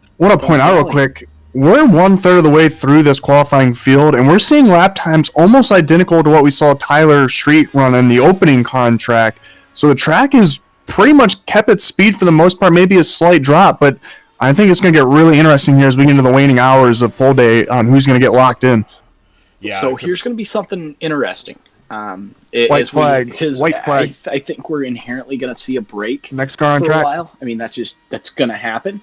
I want to point out real quick, we're 1/3 of the way through this qualifying field, and we're seeing lap times almost identical to what we saw Tyler Street run in the opening contract. So the track is pretty much kept its speed for the most part, maybe a slight drop, but I think it's going to get really interesting here as we get into the waning hours of pole day on who's going to get locked in.
Yeah,
so here's going to be something interesting.
White flag.
Because
White flag.
I think we're inherently going to see a break
Next car on
for
track.
a while. I mean, that's going to happen.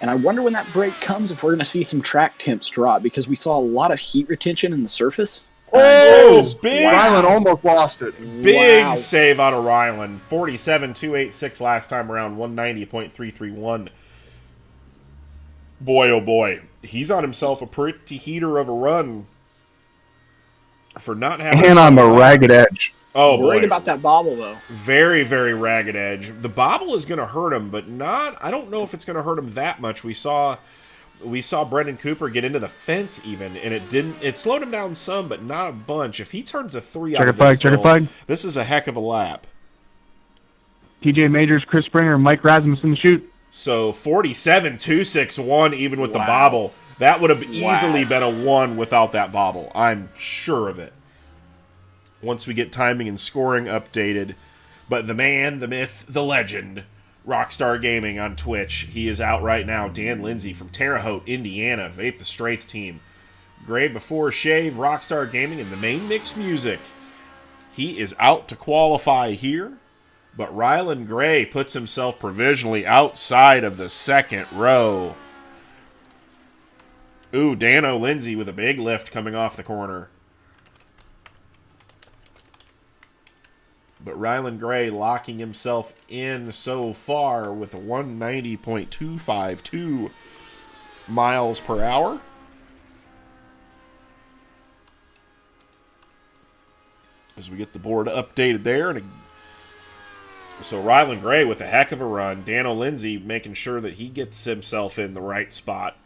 And I wonder when that break comes if we're going to see some track temps drop, because we saw a lot of heat retention in the surface.
Oh, big!
Rylan almost lost it.
Big save out of Rylan. 47.286 last time around, 190.331. Boy, oh boy. He's on himself a pretty heater of a run for not having...
And on the ragged edge.
Oh, boy.
Worried about that bobble, though.
Very, very ragged edge. The bobble is going to hurt him, but not... I don't know if it's going to hurt him that much. We saw Brendan Cooper get into the fence even, and it didn't... It slowed him down some, but not a bunch. If he turns to 3 out of this hill, this is a heck of a lap.
TJ Majors, Chris Springer, Mike Rasmussen the chute.
So 47.261 even with the bobble. That would have easily been a 1 without that bobble. I'm sure of it. Once we get timing and scoring updated. But the man, the myth, the legend, Rockstar Gaming on Twitch. He is out right now. Dan Lindsay from Terre Haute, Indiana. Vape the Straits team. Gray before shave, Rockstar Gaming, and the main mix music. He is out to qualify here. But Rylan Gray puts himself provisionally outside of the second row. Ooh, Dano Lindsay with a big lift coming off the corner. But Rylan Gray locking himself in so far with a 190.252 miles per hour. As we get the board updated there. And so Rylan Gray with a heck of a run. Dano Lindsay making sure that he gets himself in the right spot.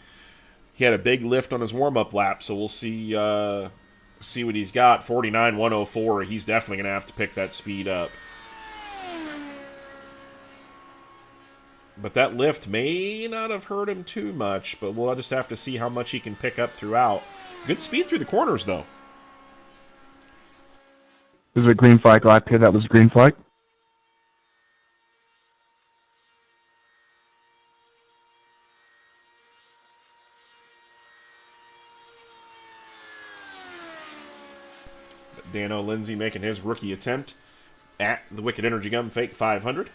He had a big lift on his warm-up lap, so we'll see what he's got. 49.104. He's definitely going to have to pick that speed up. But that lift may not have hurt him too much, but we'll just have to see how much he can pick up throughout. Good speed through the corners, though.
This is a green flag lap here. That was a green flag.
Dano Lindsay making his rookie attempt at the Wicked Energy Gum Fake 500.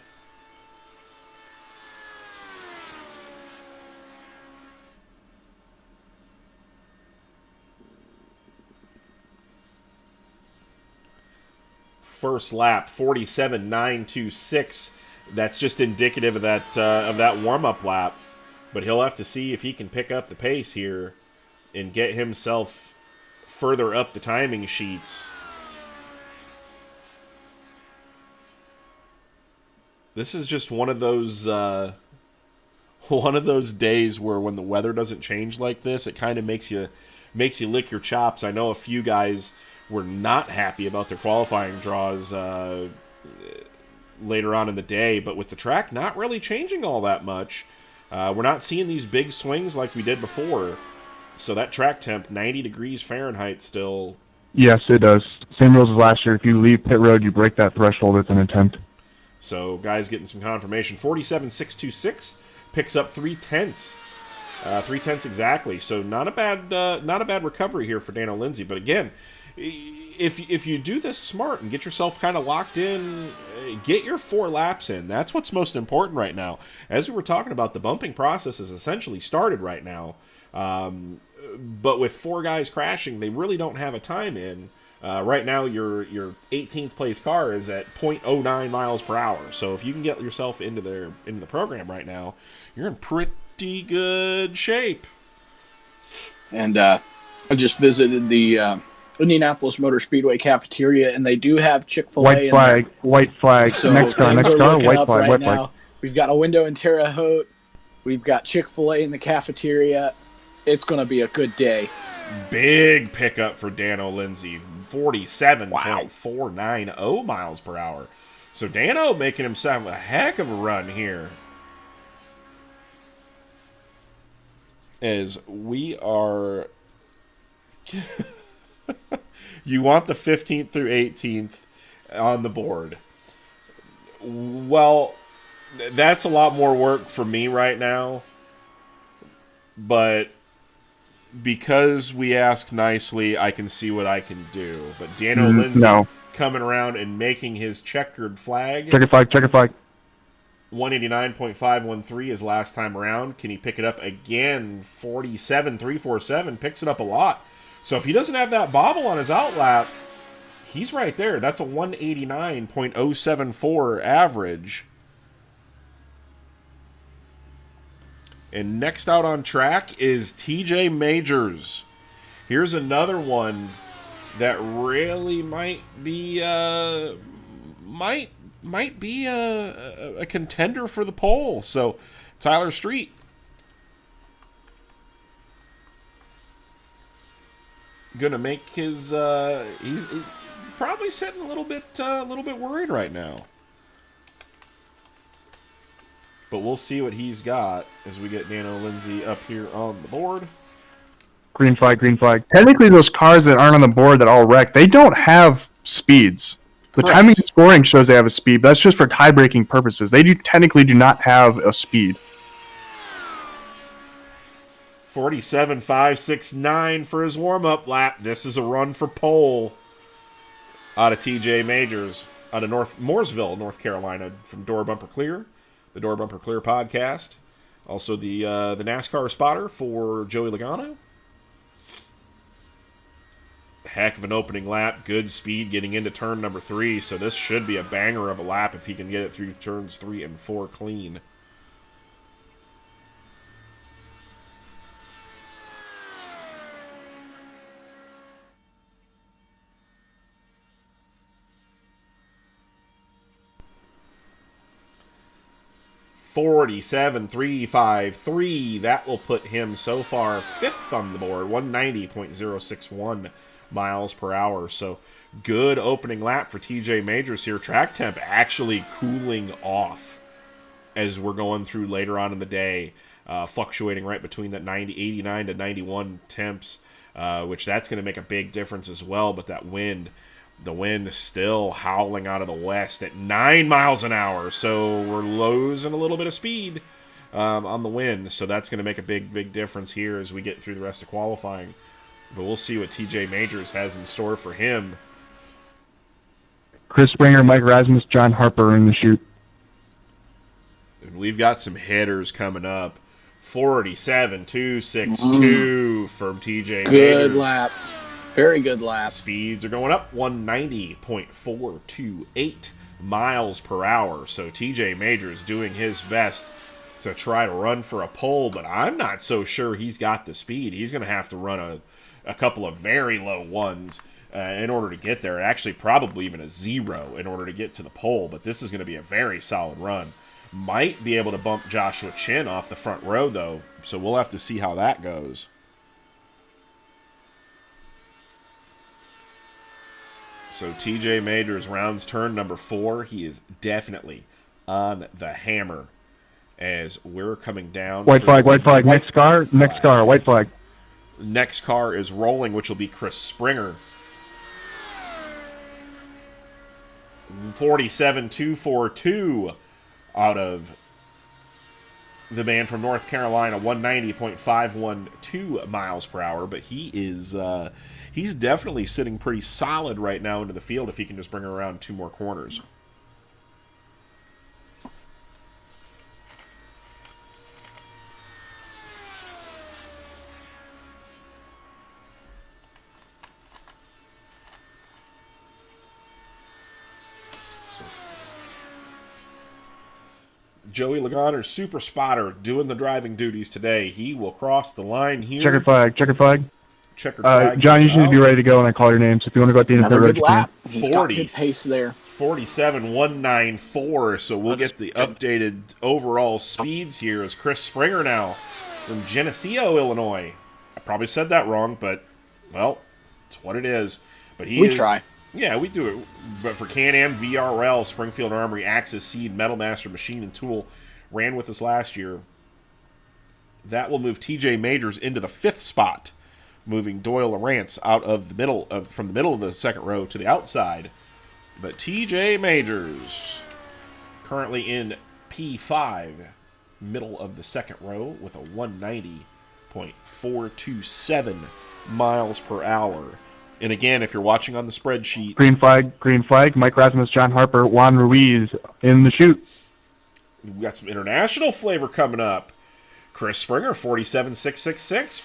First lap, 47.926. That's just indicative of that warm-up lap. But he'll have to see if he can pick up the pace here and get himself further up the timing sheets. This is just one of those days where when the weather doesn't change like this, it kind of makes you lick your chops. I know a few guys were not happy about their qualifying draws later on in the day, but with the track not really changing all that much, We're not seeing these big swings like we did before. So that track temp, 90 degrees Fahrenheit still.
Yes, it does. Same rules as last year. If you leave pit road, you break that threshold. It's an attempt.
So guys getting some confirmation. 47.626 picks up 3/10. 3/10 exactly. So not a bad recovery here for Dano Lindsay. But again, if you do this smart and get yourself kind of locked in, get your 4 laps in. That's what's most important right now. As we were talking about, the bumping process is essentially started right now. But with 4 guys crashing, they really don't have a time in. Right now, your 18th place car is at 0.09 miles per hour. So if you can get yourself into the program right now, you're in pretty good shape.
And I just visited the Indianapolis Motor Speedway cafeteria, and they do have Chick-fil-A.
White flag.
So
next car,
things are looking
white
up
flag,
right
white
now.
flag.
We've got a window in Terre Haute. We've got Chick-fil-A in the cafeteria. It's going to be a good day.
Big pickup for Dano Lindsay, 47.490 miles per hour. So Dano making himself a heck of a run here. As we are... You want the 15th through 18th on the board. Well, that's a lot more work for me right now. But because we asked nicely, I can see what I can do. But Dano Lindsay coming around and making his checkered flag.
Checker flag.
189.513 is last time around. Can he pick it up again? 47.347. Picks it up a lot. So if he doesn't have that bobble on his outlap, he's right there. That's a 189.074 average. And next out on track is TJ Majors. Here's another one that really might be a contender for the pole. So Tyler Street. Gonna make his he's probably sitting a little bit worried right now. But we'll see what he's got as we get Dano Lindsay up here on the board.
Green flag.
Technically, those cars that aren't on the board that all wrecked, they don't have speeds. The
Correct.
timing and scoring shows they have a speed. That's just for tie-breaking purposes. They technically do not have a speed.
47.569 for his warm-up lap. This is a run for pole out of TJ Majors out of Mooresville, North Carolina, from Door Bumper Clear, the Door Bumper Clear podcast. Also the NASCAR spotter for Joey Logano. Heck of an opening lap. Good speed getting into turn number 3. So this should be a banger of a lap if he can get it through turns 3 and 4 clean. $47.353. That will put him so far 5th on the board. 190.061 miles per hour. So good opening lap for TJ Majors here. Track temp actually cooling off as we're going through later on in the day, fluctuating right between that 89 to 91 temps, which that's going to make a big difference as well. But that wind. The wind is still howling out of the west at 9 miles an hour, so we're losing a little bit of speed on the wind. So that's going to make a big difference here as we get through the rest of qualifying. But we'll see what TJ Majors has in store for him.
Chris Springer, Mike Rasmus, John Harper are in the chute.
And we've got some hitters coming up. 47.262 from TJ Majors.
Good lap. Very good lap.
Speeds are going up, 190.428 miles per hour. So TJ Majors doing his best to try to run for a pole, but I'm not so sure he's got the speed. He's going to have to run a couple of very low ones in order to get there. Actually, probably even a 0 in order to get to the pole, but this is going to be a very solid run. Might be able to bump Joshua Chin off the front row, though, so we'll have to see how that goes. So TJ Majors rounds turn number 4. He is definitely on the hammer as we're coming down.
White
for
flag, white flag.
white
Next car, next car, white flag.
Next car is rolling, which will be Chris Springer. 47.242 out of the man from North Carolina, 190.512 miles per hour. But he is he's definitely sitting pretty solid right now into the field if he can just bring around 2 more corners. Joey Logano's super spotter doing the driving duties today. He will cross the line here.
Checkered flag, checkered flag.
Checkered flag.
John, you
is
should
out.
be ready to go when I call your name. So if you want to go at the end of the
Another
road,
good
you can.
lap. He's got good pace there.
47.194. So we'll get the updated overall speeds here as Chris Springer now from Geneseo, Illinois. I probably said that wrong, but, well, it's what it is. But we
try.
Yeah, we do it. But for Can-Am, VRL, Springfield Armory, Axis Seed, Metal Master, Machine and Tool, ran with us last year. That will move TJ Majors into the 5th spot, moving Doyle Lawrence out of the middle from the middle of the second row to the outside. But TJ Majors currently in P5, middle of the second row with a 190.427 miles per hour. And again, if you're watching on the spreadsheet,
Green flag. Mike Rasmus, John Harper, Juan Ruiz in the chute.
we've got some international flavor coming up. Chris Springer, 47.666.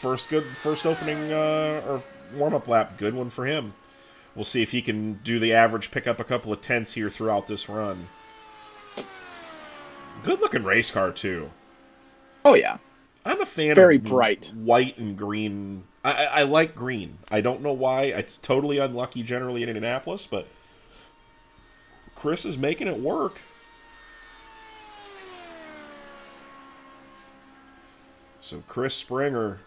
First opening or warm-up lap. Good one for him. We'll see if he can do the average, pick up a couple of tenths here throughout this run. Good-looking race car, too.
Oh, yeah.
I'm a fan
Very
of
bright.
white and green. I like green. I don't know why. It's totally unlucky generally in Indianapolis, but Chris is making it work. So Chris Springer.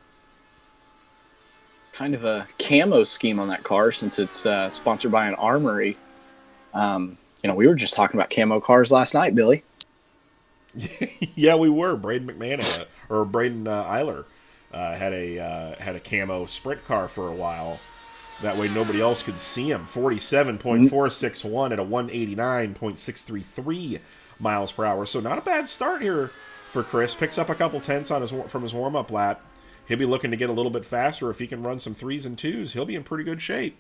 Kind of a camo scheme on that car since it's sponsored by an armory. We were just talking about camo cars last night, Billy.
Yeah, we were. Braden Eiler had a camo sprint car for a while. That way nobody else could see him. 47.461 at a 189.633 miles per hour. So not a bad start here for Chris. Picks up a couple tenths from his warm-up lap. He'll be looking to get a little bit faster. If he can run some 3s and 2s, he'll be in pretty good shape.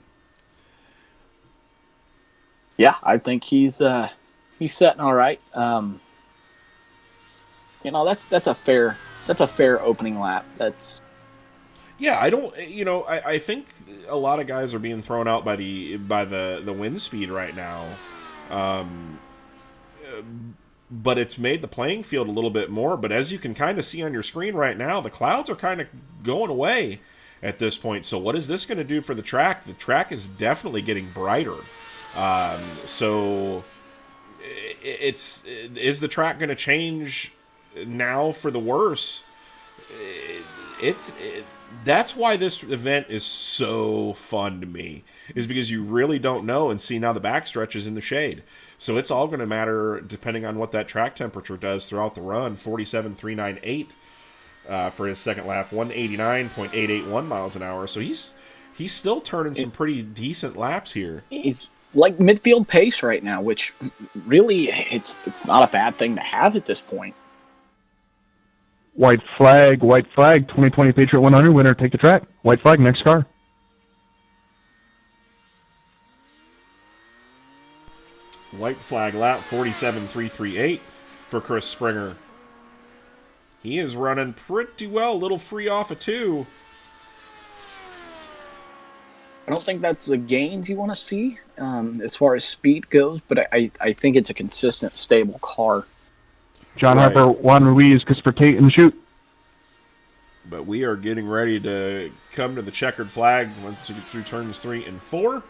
Yeah, I think he's setting all right. That's a fair opening lap.
Yeah, I think a lot of guys are being thrown out by the wind speed right now. But it's made the playing field a little bit more. But as you can kind of see on your screen right now, the clouds are kind of going away at this point. So what is this going to do for the track? The track is definitely getting brighter. So is the track going to change now for the worse? That's why this event is so fun to me, is because you really don't know, and see now the backstretch is in the shade. So it's all going to matter depending on what that track temperature does throughout the run. 47.398 for his second lap, 189.881 miles an hour. So he's still turning some pretty decent laps here.
He's like midfield pace right now, which really it's not a bad thing to have at this point.
White flag, 2020 Patriot 100 winner, take the track. White flag, next car.
White flag lap, 47.338 for Chris Springer. He is running pretty well, a little free off of 2.
I don't think that's the gains you want to see as far as speed goes, but I think it's a consistent, stable car.
John
Right.
Harper, Juan Ruiz, Christopher Tate in the chute.
But we are getting ready to come to the checkered flag once we get through turns 3 and 4.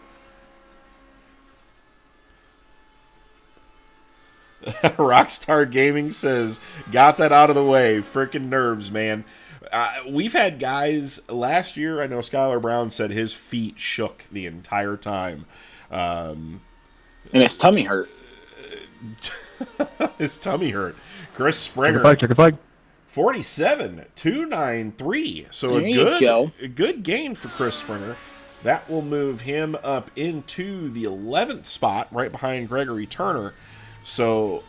Rockstar Gaming says, got that out of the way. Frickin' nerves, man. We've had guys last year. I know Skylar Brown said his feet shook the entire time.
And his tummy hurt.
His tummy hurt. Chris
Check a
Springer,
flag. Check a flag.
47,293. So
There you go.
a good gain for Chris Springer. That will move him up into the 11th spot, right behind Gregory Turner. So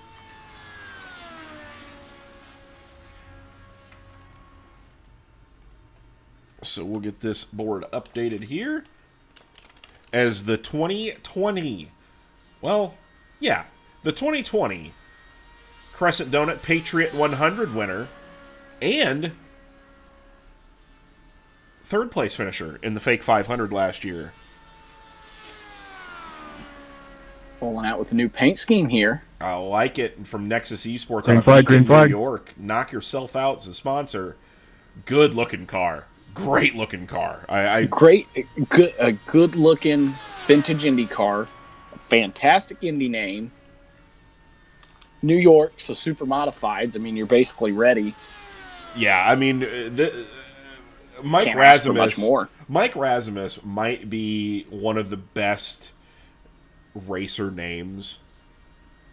we'll get this board updated here. As the 2020, the 2020 Crescent Donut Patriot 100 winner and third place finisher in the Fake 500 last year.
Rolling out with a new paint scheme here.
I like it. From Nexus Esports
Green
out of
flag,
Beacon,
green flag.
New York. Knock Yourself Out as a sponsor. Good looking car. Great looking car.
A good looking vintage Indy car. A fantastic Indy name. New York, so super modifieds. I mean, you're basically ready.
Yeah, I mean, Mike
Can't ask for much
Razimus.
more.
Mike Razimus might be one of the best racer names.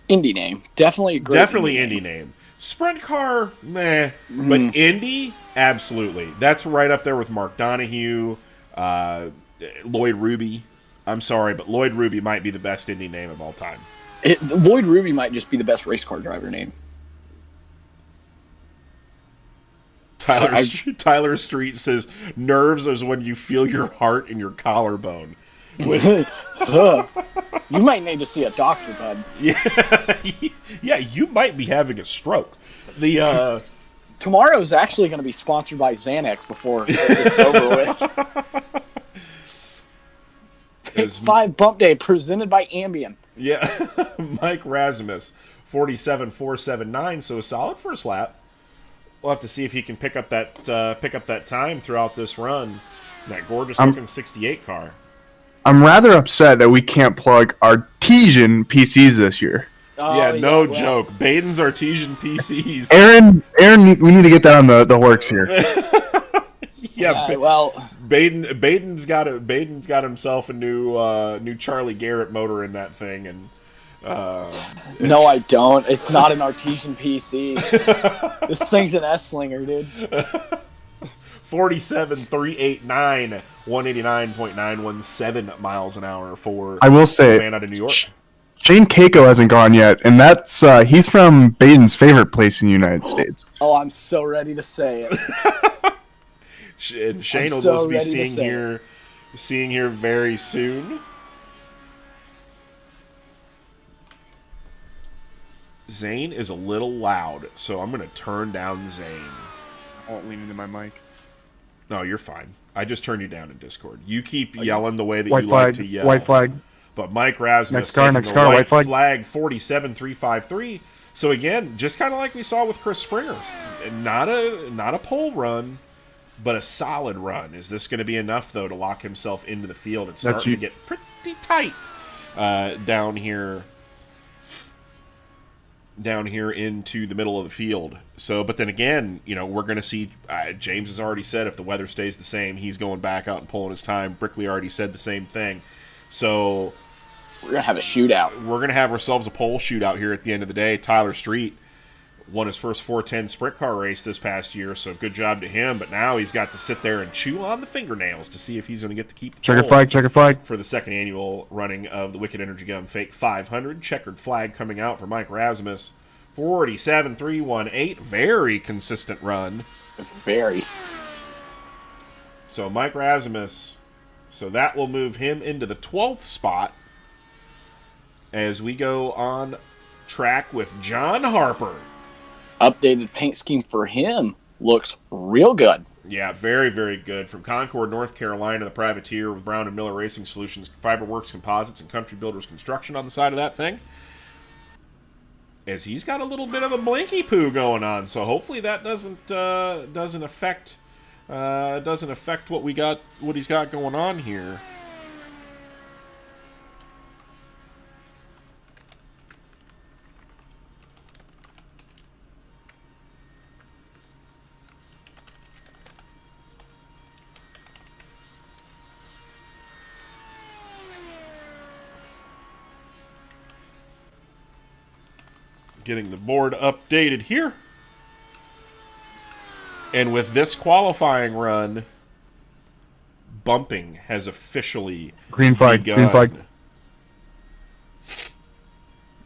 Indy name. Definitely a great
Definitely Indy name. Sprint car, meh. But Indy, absolutely. That's right up there with Mark Donahue, Lloyd Ruby. I'm sorry, but Lloyd Ruby might be the best Indy name of all time.
Lloyd Ruby might just be the best race car driver name.
Tyler Street says, nerves is when you feel your heart in your collarbone.
You might need to see a doctor, bud.
Yeah, you might be having a stroke. The
Tomorrow's actually going to be sponsored by Xanax before it's over with. Pick 5 Bump Day presented by Ambien.
Yeah, Mike Razimus, 47,479. So a solid first lap. We'll have to see if he can pick up that time throughout this run. That gorgeous looking 68 car.
I'm rather upset that we can't plug Artesian PCs this year.
No joke. Baden's Artesian PCs.
Aaron, we need to get that on the works here.
Baden's got himself a new Charlie Garrett motor in that thing, and
no, I don't. It's not an Artesian PC. This thing's an S-Slinger, dude.
47,389, 189.917 miles an hour for
I will say,
a man out of New York.
Shane Keiko hasn't gone yet, and that's he's from Baden's favorite place in the United States.
Oh, I'm so ready to say it.
And Shane will
so
just be
ready
seeing here very soon. Zane is a little loud, so I'm going to turn down Zane.
I won't lean into my mic.
No, you're fine. I just turned you down in Discord. You keep yelling the way that
White
you
flag.
like to yell.
White flag.
But Mike Rasmus
Next car,
taking the
white
white
flag.
flag, 47,353. So again, just kind of like we saw with Chris Springer, not a pole run, but a solid run. Is this going to be enough though to lock himself into the field? It's starting to get pretty tight down here into the middle of the field. So, but then again, we're going to see, James has already said if the weather stays the same, he's going back out and pulling his time. Brickley already said the same thing. So
we're going to have a shootout.
We're going to have ourselves a pole shootout here at the end of the day. Tyler Street won his first 410 sprint car race this past year, so good job to him. But now he's got to sit there and chew on the fingernails to see if he's going to get to keep the
Checker
pole
flag, checker flag.
for the second annual running of the Wicked Energy Gum Fake 500. Checkered flag coming out for Mike Rasmus. 47,318. Very consistent run.
Very.
So Mike Rasmus, so that will move him into the 12th spot as we go on track with John Harper.
Updated paint scheme for him looks real good.
Yeah, very, very good. From Concord, North Carolina, the privateer with Brown & Miller Racing Solutions, Fiberworks Composites, and Country Builders Construction on the side of that thing. As he's got a little bit of a blinky poo going on, so hopefully that doesn't affect what he's got going on here. Getting the board updated here. And with this qualifying run, bumping has officially
Green flag.
begun.
Green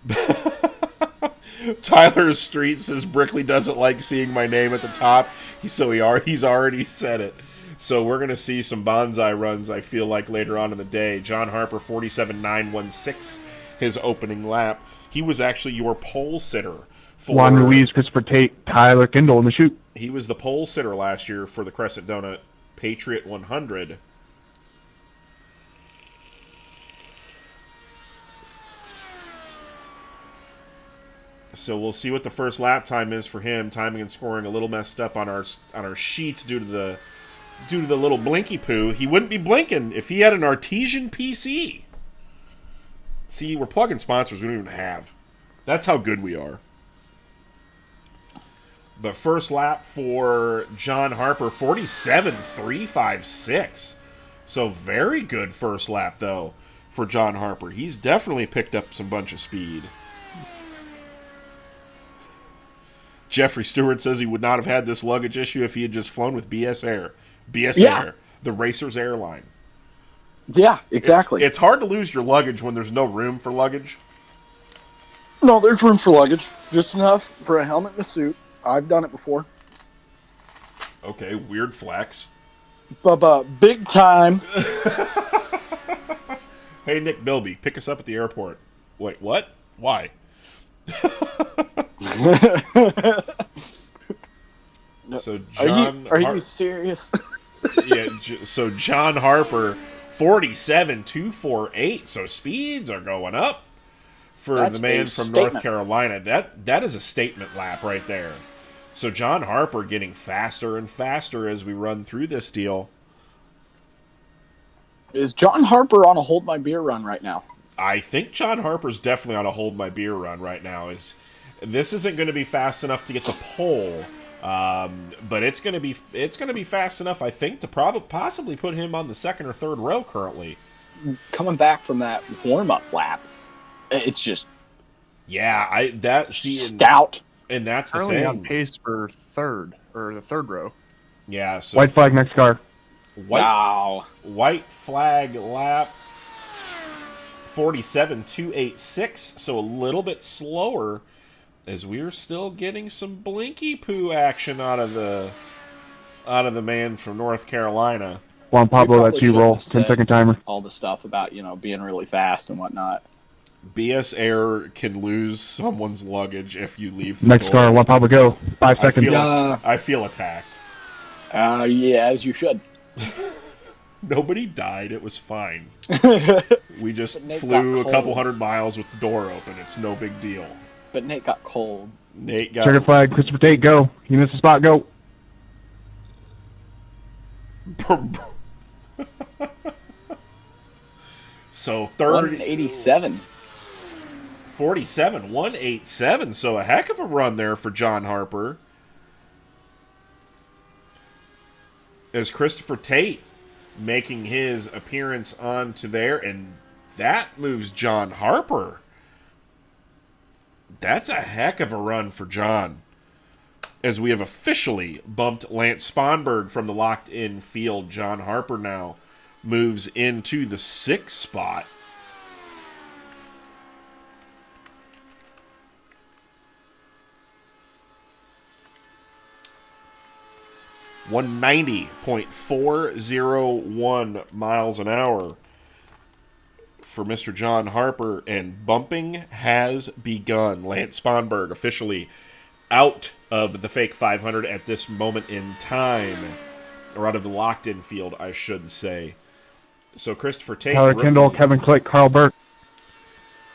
flag.
Tyler Street says Brickley doesn't like seeing my name at the top, he's already said it. So we're going to see some bonsai runs, I feel like, later on in the day. John Harper, 47.916, his opening lap. He was actually your pole sitter for...
Juan Ruiz, Christopher Tate, Tyler Kendall in the chute.
He was the pole sitter last year for the Crescent Donut Patriot 100. So we'll see what the first lap time is for him. Timing and scoring a little messed up on our sheets due to the little blinky poo. He wouldn't be blinking if he had an Artesian PC. See, we're plugging sponsors we don't even have. That's how good we are. But first lap for John Harper, 47.356. So very good first lap, though, for John Harper. He's definitely picked up some bunch of speed. Jeffrey Stewart says he would not have had this luggage issue if he had just flown with BS Air. BS Air, the racer's airline.
Yeah, exactly.
It's hard to lose your luggage when there's no room for luggage.
No, there's room for luggage. Just enough for a helmet and a suit. I've done it before.
Okay, weird flex.
But big time.
Hey, Nick Bilby, pick us up at the airport. Wait, what? Why? So John,
are you serious?
Yeah. So John Harper, 47.248. So speeds are going up for
That's
the man
a
from
statement.
North Carolina. That is a statement lap right there. So John Harper getting faster and faster as we run through this deal.
Is John Harper on a hold my beer run right now?
I think John Harper's definitely on a hold my beer run right now. This isn't going to be fast enough to get the pole, but it's going to be fast enough, I think, to possibly put him on the second or third row currently.
Coming back from that warm up lap, it's just stout.
And that's the
Currently
thing.
on pace for third, or the third row.
Yeah. So
White flag, next car.
White flag lap. 47.286, so a little bit slower, as we're still getting some blinky poo action out of the man from North Carolina.
Juan Pablo,
probably
that's you,
shouldn't
roll.
have said
10-second timer.
All the stuff about, being really fast and whatnot.
BS Air can lose someone's luggage if you leave the
Next
door.
car, Juan Pablo, go. 5 seconds.
I feel attacked.
Yeah, as you should.
Nobody died. It was fine. We just
But Nate
flew
got
a couple
cold.
100 miles with the door open. It's no big deal.
But Nate got cold.
Nate got...
Trigger flag, Christopher Tate, go. You missed the spot, go.
So
187.
187. So a heck of a run there for John Harper. As Christopher Tate making his appearance onto there, and that moves John Harper. That's a heck of a run for John. As we have officially bumped Lance Sponberg from the locked-in field, John Harper now moves into the 6th spot. .401 miles an hour for Mr. John Harper, and bumping has begun. Lance Sponberg officially out of the fake 500 at this moment in time, or out of the locked-in field, I should say. So Christopher Tate,
Tyler Kendall, Kevin Click, Carl Burke.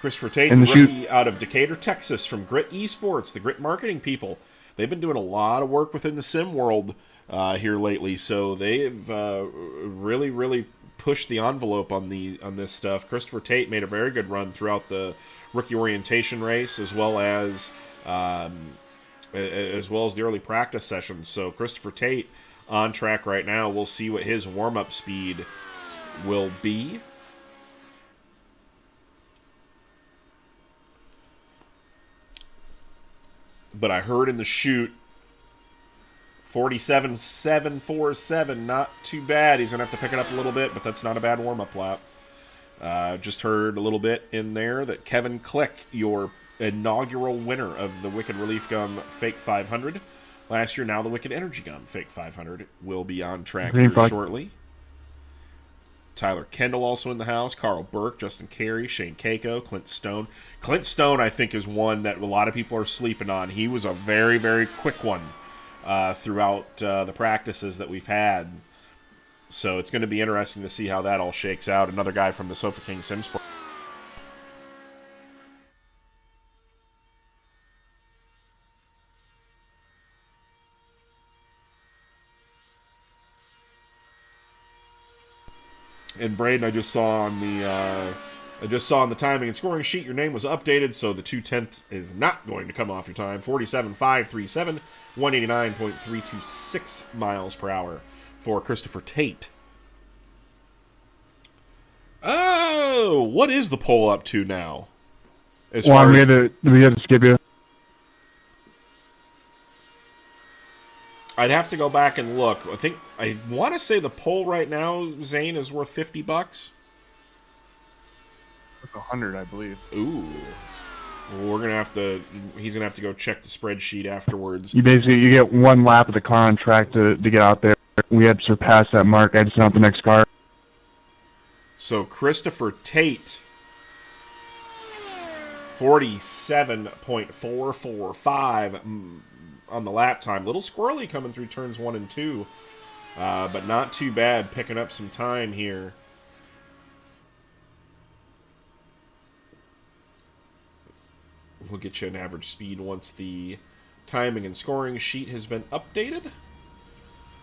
Christopher Tate,
In
the
the
rookie out of Decatur, Texas, from Grit Esports, the Grit marketing people. They've been doing a lot of work within the sim world here lately, so they've really pushed the envelope on this stuff. Christopher Tate made a very good run throughout the rookie orientation race, as well as the early practice sessions. So Christopher Tate on track right now. We'll see what his warm-up speed will be. but I heard in the chute 47.747, not too bad. He's going to have to pick it up a little bit, but that's not a bad warm-up lap. Just heard a little bit in there that Kevin Click, your inaugural winner of the Wicked Relief Gum Fake 500 last year, now the Wicked Energy Gum Fake 500, will be on track here shortly. Tyler Kendall also in the house, Carl Burke, Justin Carey, Shane Keiko, Clint Stone. Clint Stone, I think, is one that a lot of people are sleeping on. He was a very, very quick one throughout the practices that we've had. So it's going to be interesting to see how that all shakes out. Another guy from the Sofa King Simsport. And Braden, I just saw on the timing and scoring sheet your name was updated, so the 2/10 is not going to come off your time. 47.537, 189.326 miles per hour for Christopher Tate. Oh, what is the poll up to now?
We had to skip you.
I'd have to go back and look. I want to say the poll right now, Zane, is worth $50.
Like 100, I believe.
Ooh. Well, he's gonna have to go check the spreadsheet afterwards.
You get one lap of the car on track to get out there. We had surpassed that mark. I just sent out the next car.
So Christopher Tate, 47.445 on the lap time. Little squirrely coming through turns 1 and 2, but not too bad, picking up some time here. We'll get you an average speed once the timing and scoring sheet has been updated.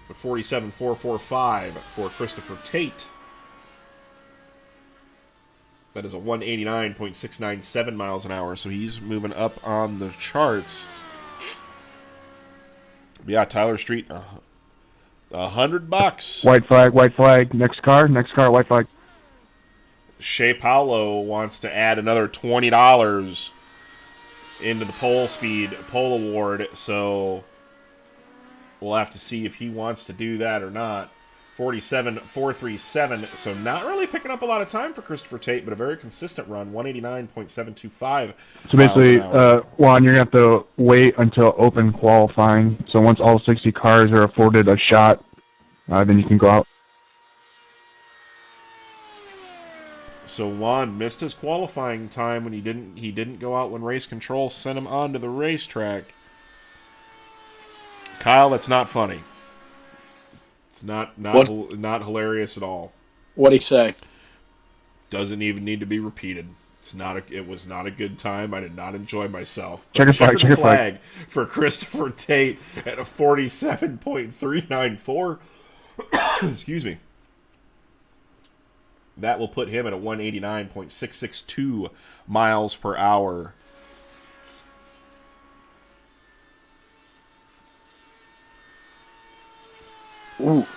But 47.445 for Christopher Tate. That is a 189.697 miles an hour, so he's moving up on the charts. Yeah, Tyler Street, $100.
White flag. Next car, white flag.
Shea Paulo wants to add another $20 into the pole award, so we'll have to see if he wants to do that or not. 47.437, so not really picking up a lot of time for Christopher Tate, but a very consistent run, 189.725.
So basically, Juan, you're going to have to wait until open qualifying. So once all 60 cars are afforded a shot, then you can go out.
So Juan missed his qualifying time when he didn't go out when race control sent him onto the racetrack. Kyle, that's not funny. It's not hilarious at all.
What'd he say?
Doesn't even need to be repeated. It was not a good time. I did not enjoy myself.
Check your flag
for Christopher Tate at a 47.394. Excuse me. That will put him at a 189.662 miles per hour.
Ooh.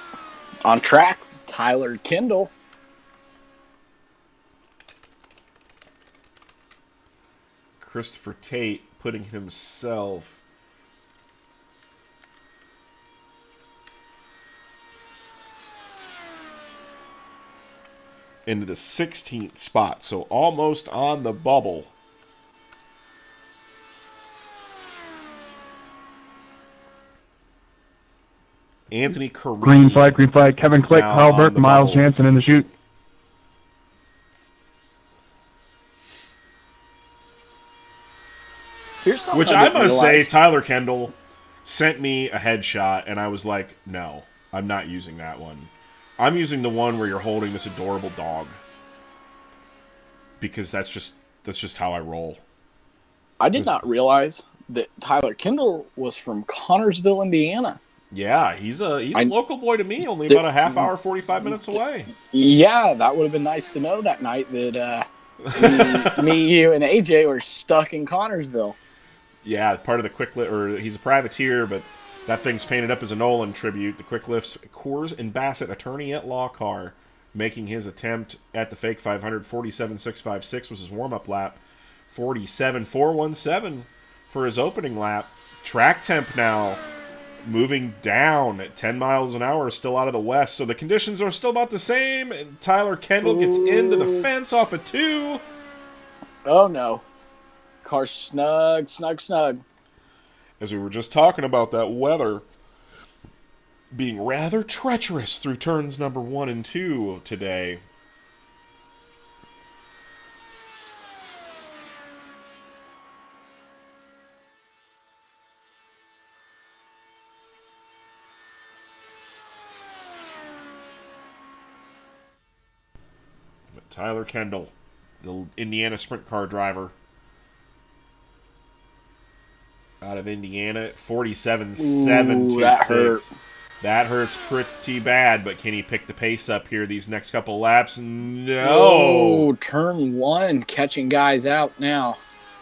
On track, Tyler Kendall.
Christopher Tate putting himself into the 16th spot, so almost on the bubble. Anthony Carini.
Green flag. Kevin Click, Carl Burke, Miles Jansen in the chute.
Which I must say, Tyler Kendall sent me a headshot, and I was like, no, I'm not using that one. I'm using the one where you're holding this adorable dog. Because that's just how I roll.
I did not realize that Tyler Kendall was from Connorsville, Indiana.
Yeah, he's a local boy to me, only about a half hour, 45 minutes away.
Yeah, that would have been nice to know that night that me, you, and AJ were stuck in Connorsville.
Yeah, part of the Quick Lift, or he's a privateer, but that thing's painted up as a Nolan tribute. The Quick Lift's Coors and Bassett attorney-at-law car, making his attempt at the Fake 500. 47.656 was his warm-up lap. 47.417 for his opening lap. track temp now moving down at 10 miles an hour, still out of the west. So the conditions are still about the same. And Tyler Kendall gets into the fence off of 2.
Oh, no. Car snug.
As we were just talking about that weather being rather treacherous through turns number 1 and 2 today. But Tyler Kendall, the Indiana sprint car driver, out of Indiana at 47.726. That hurts pretty bad, but can he pick the pace up here these next couple laps? No.
Oh, turn 1, catching guys out now.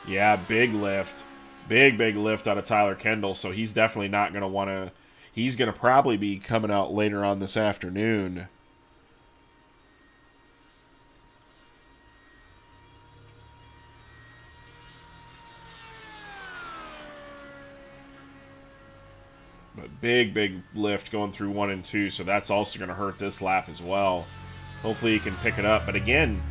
Yeah, big lift. Big lift out of Tyler Kendall, so he's definitely not going to want to... He's going to probably be coming out later on this afternoon. But big lift going through 1 and 2, so that's also going to hurt this lap as well. Hopefully you can pick it up. But again,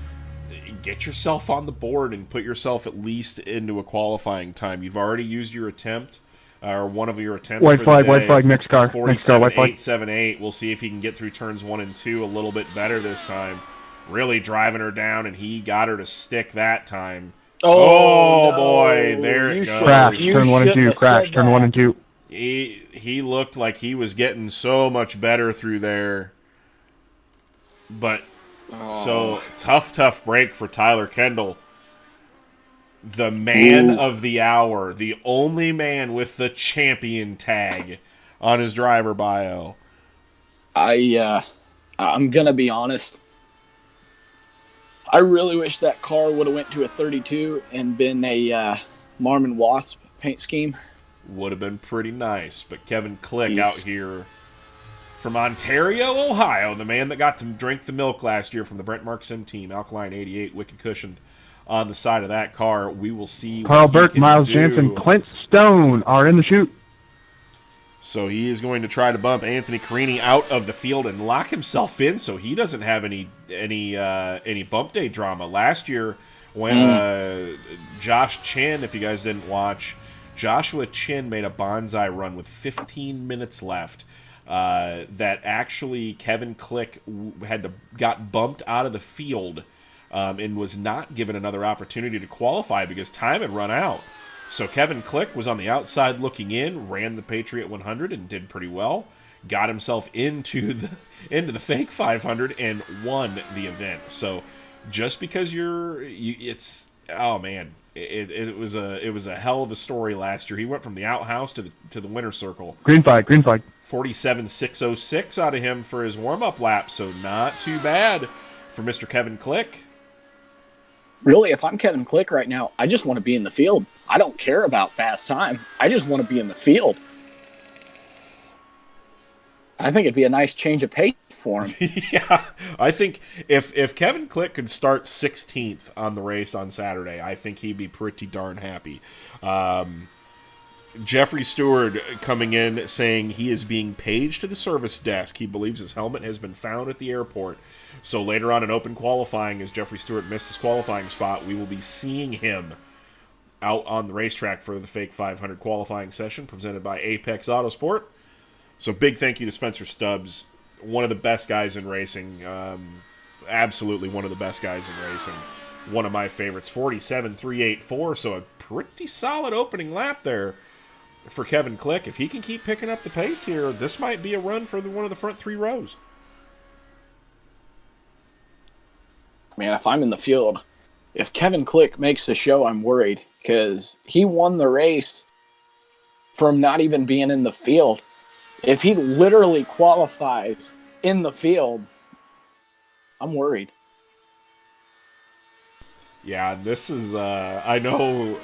get yourself on the board and put yourself at least into a qualifying time. You've already used your attempt, or one of your attempts.
White flag, next car.
47.878. We'll see if he can get through turns 1 and 2 a little bit better this time. Really driving her down, and he got her to stick that time. Oh no. Boy, there it goes.
Crash, turn 1 and 2, crash, turn 1 and 2.
He looked like he was getting so much better through there. But, so, tough break for Tyler Kendall. The man of the hour. The only man with the champion tag on his driver bio.
I'm going to be honest. I really wish that car would have went to a 32 and been a Marmon Wasp paint scheme.
Would have been pretty nice. But Kevin Click out here from Ontario, Ohio, the man that got to drink the milk last year from the Brent Mark Sim team, Alkaline 88, wicked cushioned on the side of that car. We will see
Carl Burke, Miles Jansen, Clint Stone are in the chute.
So he is going to try to bump Anthony Carini out of the field and lock himself in so he doesn't have any bump day drama. Last year when Josh Chin, if you guys didn't watch, Joshua Chin made a bonsai run with 15 minutes left. That actually Kevin Click got bumped out of the field and was not given another opportunity to qualify because time had run out. So Kevin Click was on the outside looking in, ran the Patriot 100 and did pretty well. Got himself into the fake 500 and won the event. So just because it was a hell of a story last year. He went from the outhouse to the winner's circle.
Green flag.
47.606 out of him for his warm-up lap, so not too bad for Mr. Kevin Click.
Really, if I'm Kevin Click right now, I just want to be in the field. I don't care about fast time. I just want to be in the field. I think it'd be a nice change of pace for him.
Yeah, I think if Kevin Click could start 16th on the race on Saturday, I think he'd be pretty darn happy. Jeffrey Stewart coming in saying he is being paged to the service desk. He believes his helmet has been found at the airport. So later on in open qualifying, as Jeffrey Stewart missed his qualifying spot, we will be seeing him out on the racetrack for the fake 500 qualifying session presented by Apex Autosport. So big thank you to Spencer Stubbs, one of the best guys in racing. Absolutely one of the best guys in racing. One of my favorites, 47.384, so a pretty solid opening lap there for Kevin Click. If he can keep picking up the pace here, this might be a run for one of the front 3 rows.
Man, if I'm in the field, if Kevin Click makes the show, I'm worried because he won the race from not even being in the field. If he literally qualifies in the field, I'm worried.
Yeah, this is, I know,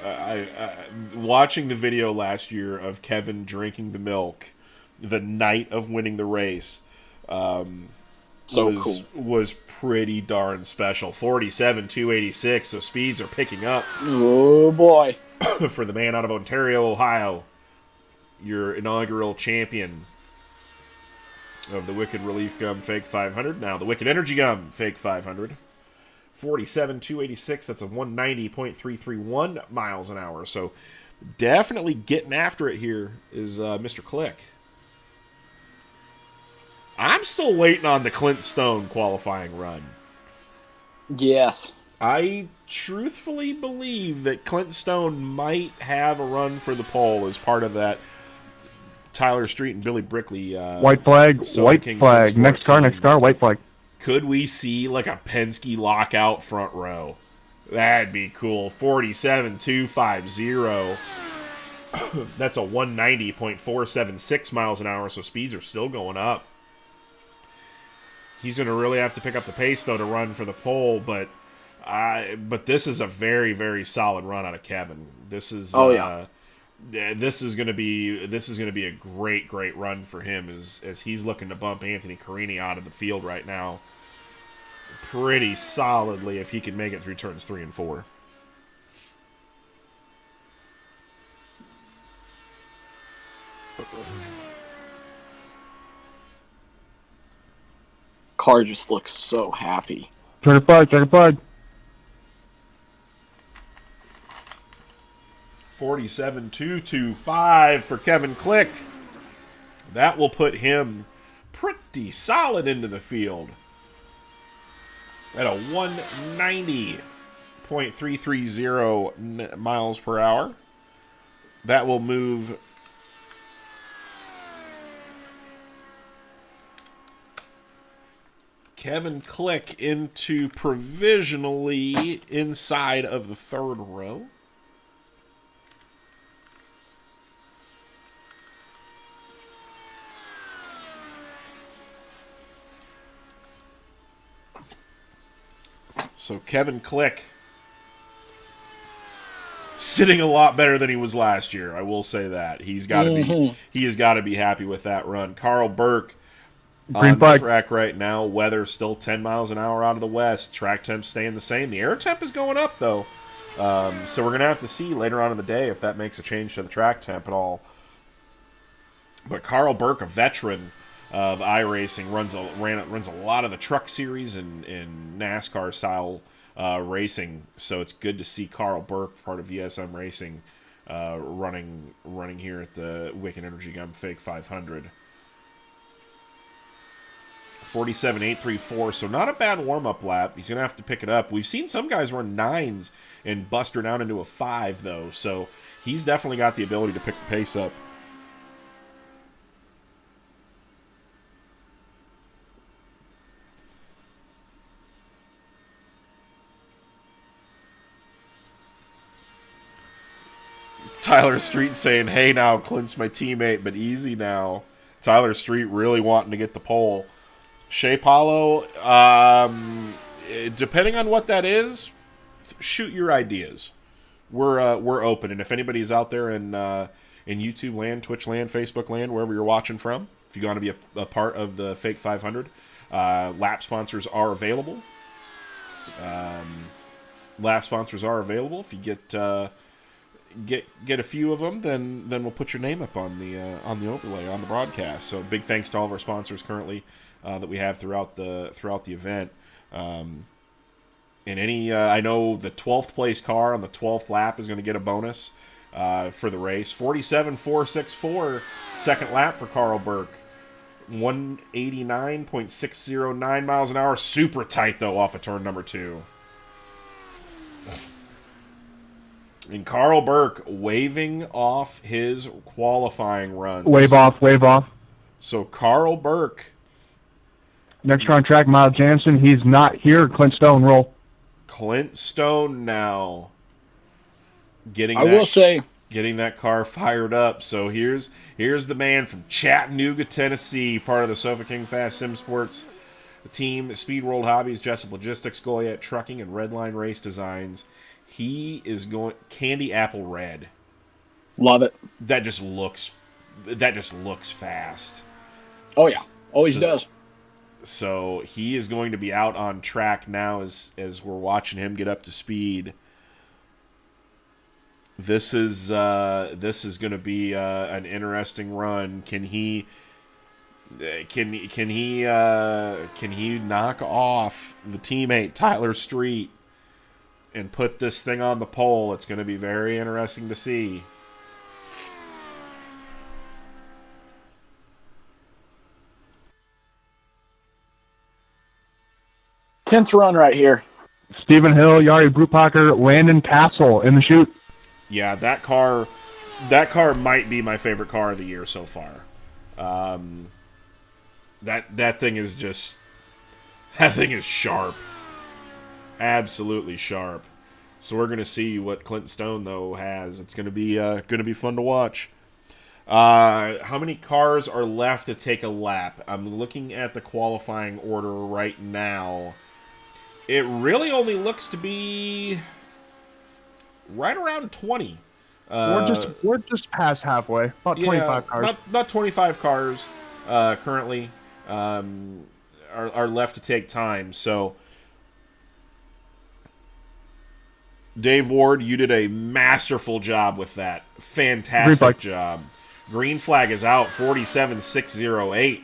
watching the video last year of Kevin drinking the milk the night of winning the race was pretty darn special. 47.286, so speeds are picking up.
Oh, boy.
For the man out of Ontario, Ohio. your inaugural champion of the Wicked Relief Gum Fake 500. Now the Wicked Energy Gum Fake 500. 47,286. That's a 190.331 miles an hour. So definitely getting after it here is Mr. Click. I'm still waiting on the Clint Stone qualifying run.
Yes.
I truthfully believe that Clint Stone might have a run for the pole as part of that Tyler Street and Billy Brickley.
White flag, white
King
flag.
614.
Next car, white flag.
Could we see like a Penske lockout front row? That'd be cool. 47,250. That's a 190.476 miles an hour, so speeds are still going up. He's going to really have to pick up the pace, though, to run for the pole, but this is a very, very solid run out of Kevin. This is this is going to be a great run for him as he's looking to bump Anthony Carini out of the field right now pretty solidly if he can make it through turns 3 and 4.
Car just looks so happy.
Checker flag.
47,225 for Kevin Click. That will put him pretty solid into the field at a 190.330 miles per hour. That will move Kevin Click into provisionally inside of the third row. So Kevin Click sitting a lot better than he was last year. I will say that. He has got to be happy with that run. Carl Burke on track right now. Weather still 10 miles an hour out of the west. Track temp staying the same. The air temp is going up though. So we're going to have to see later on in the day if that makes a change to the track temp at all. But Carl Burke, a veteran of iRacing, runs a lot of the truck series and NASCAR style racing. So it's good to see Carl Burke, part of VSM Racing, running here at the Wicked Energy Gum Fake 500. 47,834, so not a bad warm-up lap. He's going to have to pick it up. We've seen some guys run 9s and bust her down into a 5, though, so he's definitely got the ability to pick the pace up. Tyler Street saying, hey now, Clint's my teammate, but easy now. Tyler Street really wanting to get the pole. Shea Paulo, depending on what that is, shoot your ideas. We're open, and if anybody's out there in YouTube land, Twitch land, Facebook land, wherever you're watching from, if you want to be a part of the Fake 500, lap sponsors are available. If you get a few of them, then we'll put your name up on the overlay on the broadcast. So big thanks to all of our sponsors currently that we have throughout the event. And any I know the 12th place car on the 12th lap is going to get a bonus for the race. 47,464 second lap for Carl Burke. 189.609 miles an hour. Super tight though off of turn number 2. And Carl Burke waving off his qualifying runs.
Wave off.
So Carl Burke.
Next car on track, Miles Jansen. He's not here. Clint Stone roll.
Clint Stone now getting that car fired up. So here's the man from Chattanooga, Tennessee, part of the Sofa King Fast Sim Sports team, Speed World Hobbies, Jessup Logistics, Goliath Trucking, and Redline Race Designs. He is going candy apple red.
Love it.
That just looks fast.
Oh yeah, always does.
So he is going to be out on track now as we're watching him get up to speed. This is going to be an interesting run. Can he knock off the teammate Tyler Street and put this thing on the pole? It's going to be very interesting to see.
Tenth run right here.
Stephen Hill, Yari Brupacker, Landon Castle in the chute.
Yeah, that car might be my favorite car of the year so far. That thing is sharp. Absolutely sharp. So we're gonna see what Clint Stone though has. It's gonna be fun to watch. How many cars are left to take a lap? I'm looking at the qualifying order right now. It really only looks to be right around 20.
We're just past halfway. About 25 cars.
Not 25 cars currently are left to take time. So, Dave Ward, you did a masterful job with that. Fantastic job. Green flag is out, 47.608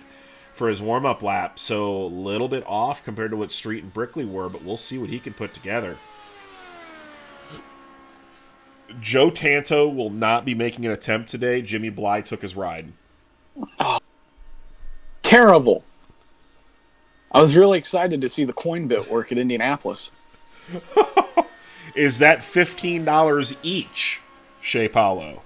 for his warm-up lap. So, a little bit off compared to what Street and Brickley were, but we'll see what he can put together. Joe Tanto will not be making an attempt today. Jimmy Bly took his ride.
Oh, terrible. I was really excited to see the coin bit work at Indianapolis.
Is that $15 each, Shea Paulo?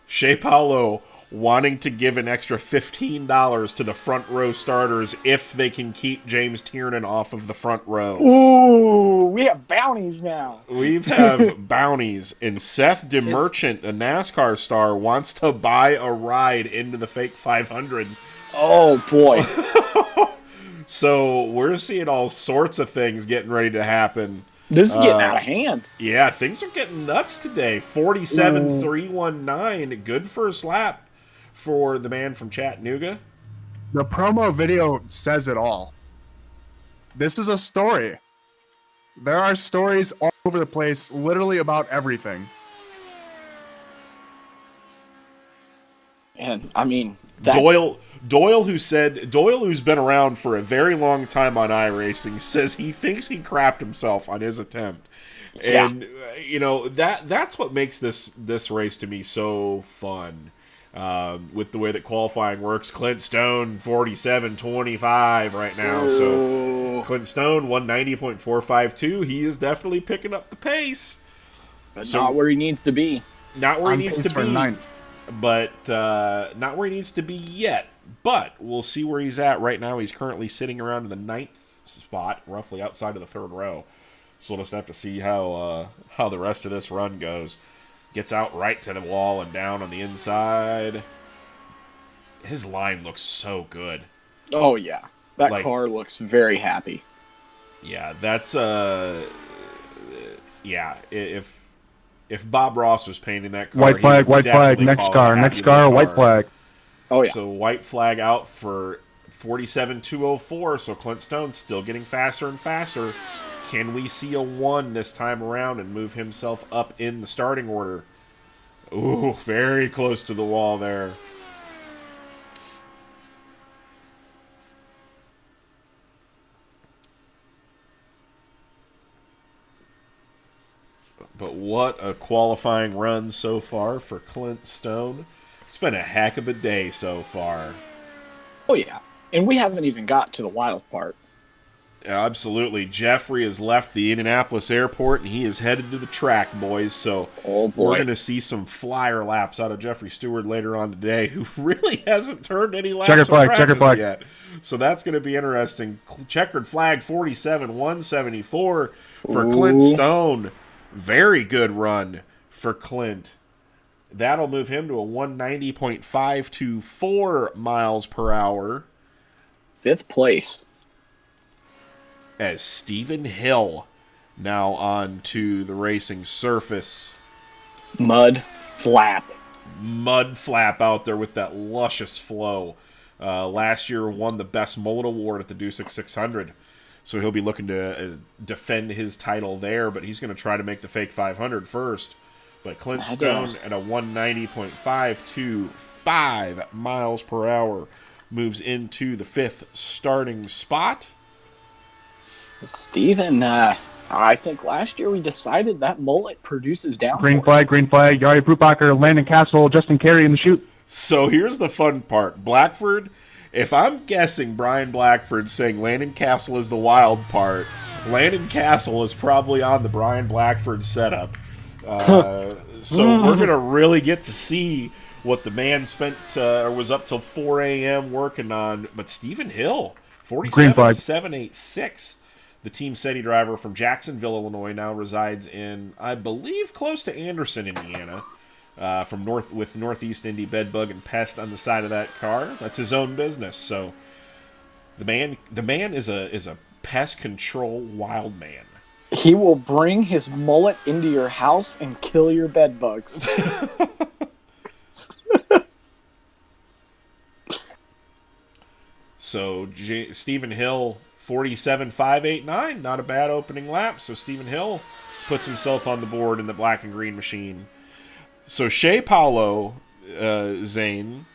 Shea Paulo wanting to give an extra $15 to the front row starters if they can keep James Tiernan off of the front row.
Ooh, we have bounties now.
We have bounties, and Seth DeMerchant, a NASCAR star, wants to buy a ride into the fake 500.
Oh, boy.
So we're seeing all sorts of things getting ready to happen.
This is getting out of hand.
Yeah, things are getting nuts today. 47.319. Good first lap for the man from Chattanooga.
The promo video says it all. This is a story. There are stories all over the place, literally about everything.
And I mean,
Doyle, who's been around for a very long time on iRacing, says he thinks he crapped himself on his attempt.
Yeah.
And you know, that's what makes this race to me so fun. With the way that qualifying works, Clint Stone 47.25 right now. So Clint Stone 190.452. He is definitely picking up the pace.
But not where he needs to be.
Not where he needs to be.
Ninth.
But not where he needs to be yet. But we'll see where he's at right now. He's currently sitting around in the 9th spot, roughly outside of the 3rd row. So we'll just have to see how the rest of this run goes. Gets out right to the wall and down on the inside. His line looks so good.
Oh, yeah. That car looks very happy.
Yeah, that's yeah, if Bob Ross was painting that car,
white flag, next car, white flag.
Oh, yeah.
So white flag out for 47.204, so Clint Stone's still getting faster and faster. Can we see a 1 this time around and move himself up in the starting order? Ooh, very close to the wall there. But what a qualifying run so far for Clint Stone. It's been a heck of a day so far.
Oh, yeah. And we haven't even got to the wild part.
Absolutely. Jeffrey has left the Indianapolis airport, and he is headed to the track, boys. So
we're
going to see some flyer laps out of Jeffrey Stewart later on today, who really hasn't turned any laps
checkered flag
yet. So that's going to be interesting. Checkered flag 47.174 for Clint Stone. Very good run for Clint. That'll move him to a 190.524 miles per hour.
5th place.
As Stephen Hill now on to the racing surface.
Mud flap
out there with that luscious flow. Last year won the Best Mullet Award at the Dusek 600. So he'll be looking to defend his title there, but he's going to try to make the fake 500 first. But Clint Stone at a 190.525 miles per hour moves into the 5th starting spot.
Steven, I think last year we decided that mullet produces downforce.
Green flag, green flag. Yari Brubacher, Landon Castle, Justin Carey in the chute.
So here's the fun part. Blackford, if I'm guessing Brian Blackford saying Landon Castle is the wild part, Landon Castle is probably on the Brian Blackford setup. So we're going to really get to see what the man spent or was up till 4 a.m. working on. But Stephen Hill, 47.786. The Team SETI driver from Jacksonville, Illinois, now resides in, I believe, close to Anderson, Indiana. With Northeast Indy Bedbug and Pest on the side of that car. That's his own business. So the man is a pest control wild man.
He will bring his mullet into your house and kill your bed bugs.
So Stephen Hill, 47.589, not a bad opening lap. So Stephen Hill puts himself on the board in the black and green machine. So Shea Paulo, Zane.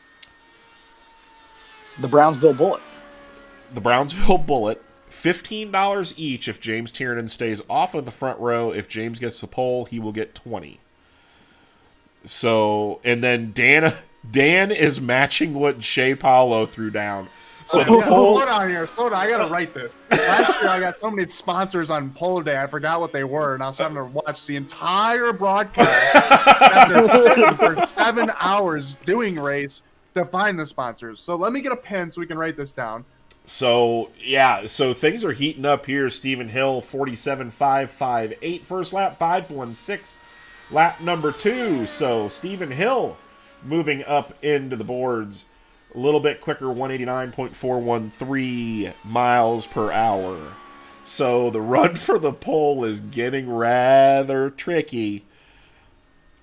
The Brownsville Bullet.
The Brownsville Bullet. $15 each if James Tiernan stays off of the front row. If James gets the pole, he will get $20. So, and then Dan is matching what Shea Paulo threw down. So the pole...
Slow down here. Slow down. I got to write this. Last year, I got so many sponsors on pole day, I forgot what they were, and I was having to watch the entire broadcast after sitting for 7 hours doing race to find the sponsors. So let me get a pen so we can write this down.
So, yeah, so things are heating up here. Stephen Hill, 47.558 first lap, 5.16 lap number 2. So Stephen Hill moving up into the boards a little bit quicker, 189.413 miles per hour. So the run for the pole is getting rather tricky.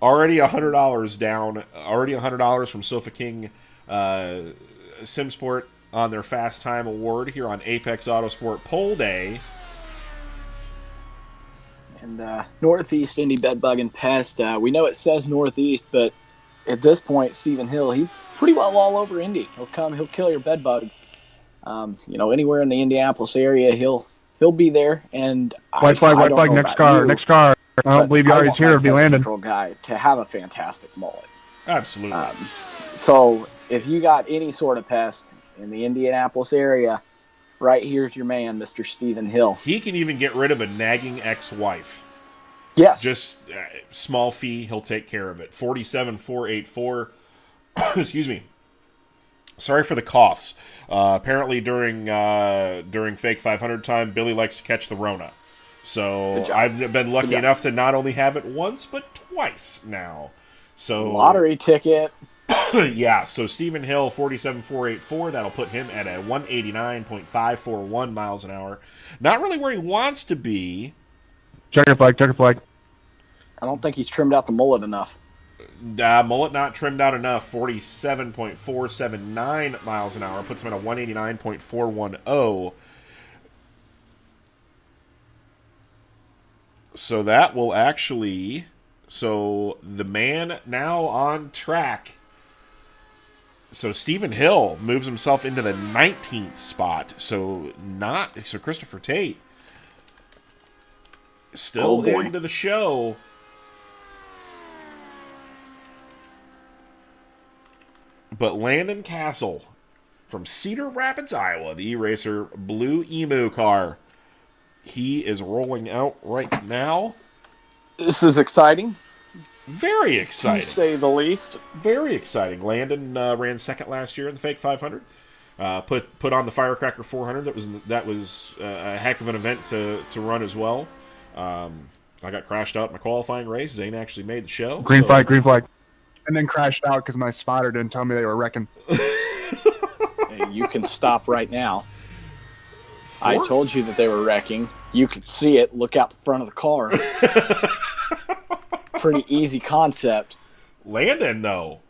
Already $100 down. Already $100 from Sofa King SimSport on their Fast Time Award here on Apex Autosport Pole Day.
And Northeast Indy Bedbug and Pest. We know it says Northeast, but at this point, Stephen Hill, he's pretty well all over Indy. He'll kill your bed bugs. Anywhere in the Indianapolis area, he'll be there. And
white flag, next car. I don't believe Yari's here. It'll be Landon.
Guy to have a fantastic mullet.
Absolutely.
So if you got any sort of pest in the Indianapolis area, right here's your man, Mr. Stephen Hill.
He can even get rid of a nagging ex-wife.
Yes.
Just small fee, he'll take care of it. 47.484. Excuse me. Sorry for the coughs. Apparently during Fake 500 time, Billy likes to catch the Rona. So I've been lucky enough to not only have it once, but twice now. So
lottery ticket.
Yeah, so Stephen Hill, 47.484. That'll put him at a 189.541 miles an hour. Not really where he wants to be.
Checker flag.
I don't think he's trimmed out the mullet enough.
Mullet not trimmed out enough. 47.479 miles an hour. Puts him at a 189.410. So that will actually... So the man now on track. So Stephen Hill moves himself into the 19th spot. So Christopher Tate still into the show. But Landon Castle from Cedar Rapids, Iowa, the E-Racer Blue Emu car. He is rolling out right now.
This is exciting.
Very exciting.
To say the least.
Very exciting. Landon ran second last year in the Fake 500. Put on the Firecracker 400. That was a heck of an event to run as well. I got crashed out in my qualifying race. Zane actually made the show.
Green flag.
And then crashed out because my spotter didn't tell me they were wrecking.
Hey, you can stop right now. I told you that they were wrecking. You could see it. Look out the front of the car. Pretty easy concept.
Landon, though.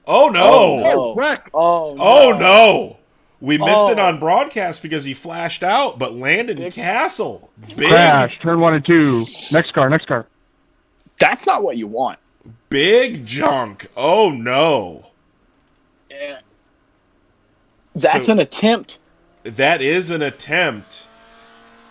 Oh, no.
Oh,
no. We missed it on broadcast because he flashed out, but Landon Castle. Big.
Crash. Turn 1 and 2. Next car.
That's not what you want.
Big junk. Oh, no.
Yeah. That's
So-
an attempt.
That is an attempt.